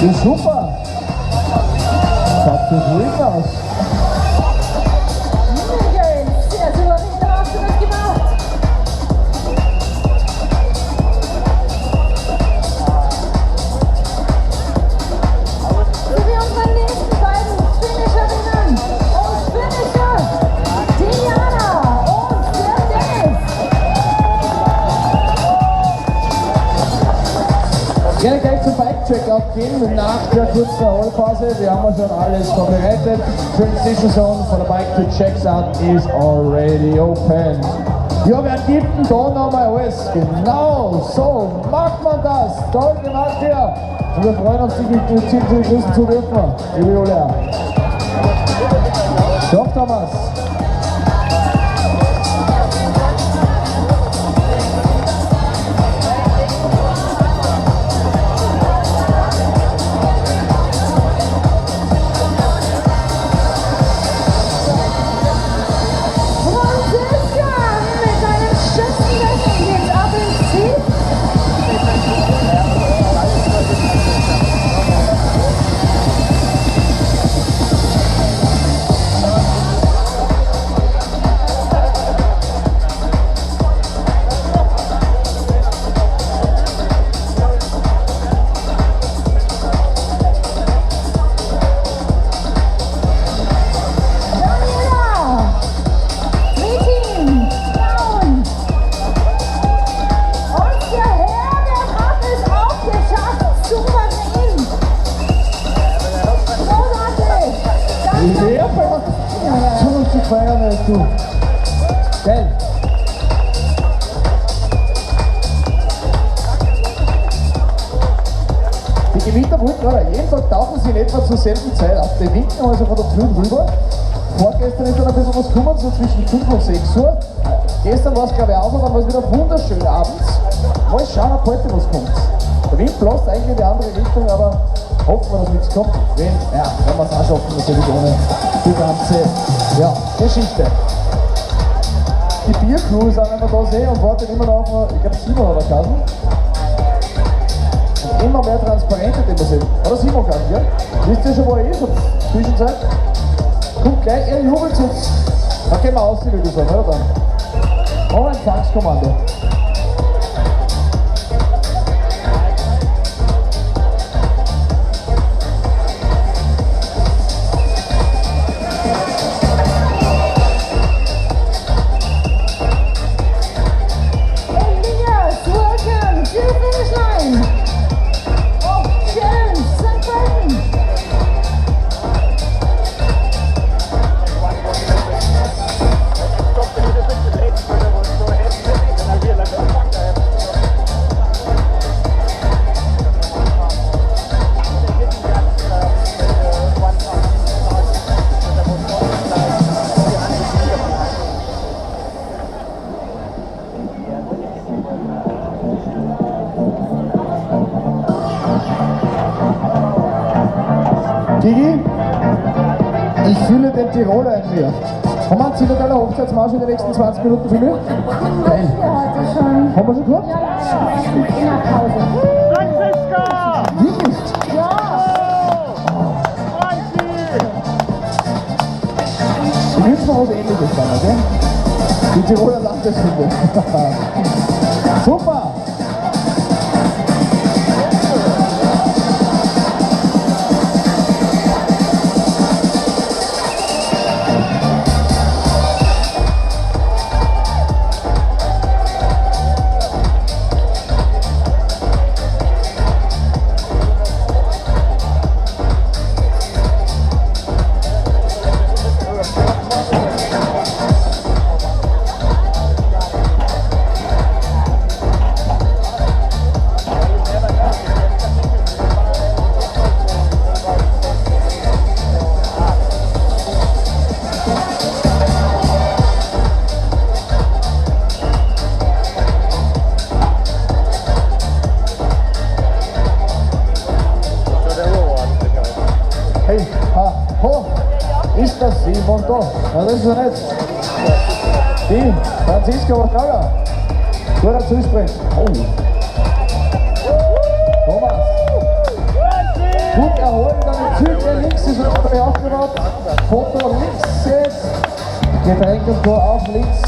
Das ist super. Schaut so ruhig aus. Michael, sehr souverän hast du das gemacht. Sowie unsere nächsten beiden Finisherinnen und Finisher, Diana und der Dennis. Gerne gleich zum Bike-Checkout gehen, nach der kurzen Erholpause. Wir haben schon alles vorbereitet. Transition Zone for the bike to checks out is already open. Ja, wer gibt denn da nochmal alles? Genau, so macht man das. Toll gemacht hier. Und wir freuen uns, dich mit dem Team zu begrüßen zu dürfen. Liebe Julia. Doch, Thomas. Du. Geil. Die Gewitter wollten gerade jeden Tag tauchen sie in etwa zur selben Zeit ab. Die winken also von der Früh rüber. Vorgestern ist dann ein bisschen was gekommen, so zwischen 5 und 6 Uhr. Gestern war es glaube ich auch, dann war es wieder wunderschön abends. Mal schauen, ob heute was kommt. Der Wind bläst eigentlich in die andere Richtung, aber hoffen wir, dass nichts kommt. Wenn wir es auch schaffen, natürlich ohne die ganze Geschichte. Die Biercrew ist auch immer da sehen und wartet immer noch auf, ich glaube Simon oder Kassen. Und immer mehr Transparente, die wir sehen. Oder Simon kann, ja? Wisst ihr schon, wo er ist? Zwischenzeit? Kommt gleich, er jubelt uns. Dann gehen wir aus, würde ich sagen, oder dann? Oh, ein Faxkommando. Ich fühle den Tiroler in mir. Haben wir einen ziemlich geiler Hochzeitsmarsch in den nächsten 20 Minuten für mich? Nein. Heute schon. Haben wir schon gehabt? Ja, in der Pause. Franziska! Wirklich? Ja. Ich wünsche mir was Ähnliches dann, okay? Die Tiroler Landesfinde. Super! Hey, ho, ist das Simon da? Na, das ist er nicht. Die, Franziska Waschnager. Guter Zuspringt. Oh. Thomas. Gut erholen, dann die Züge links, ist noch aufgebaut. Foto links jetzt. Getränk und Tor auch links.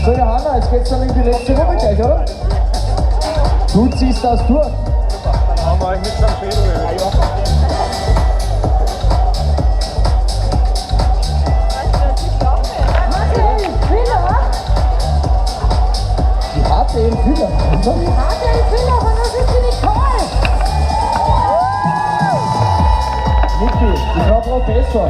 So, Johanna, jetzt geht's dann in die letzte Runde gleich, oder? Du ziehst das durch. Dann haben wir euch mit St. Pedro. Die harte Füller. Die harte Füller, aber das ist die Nicole. Niki, die Frau Professor.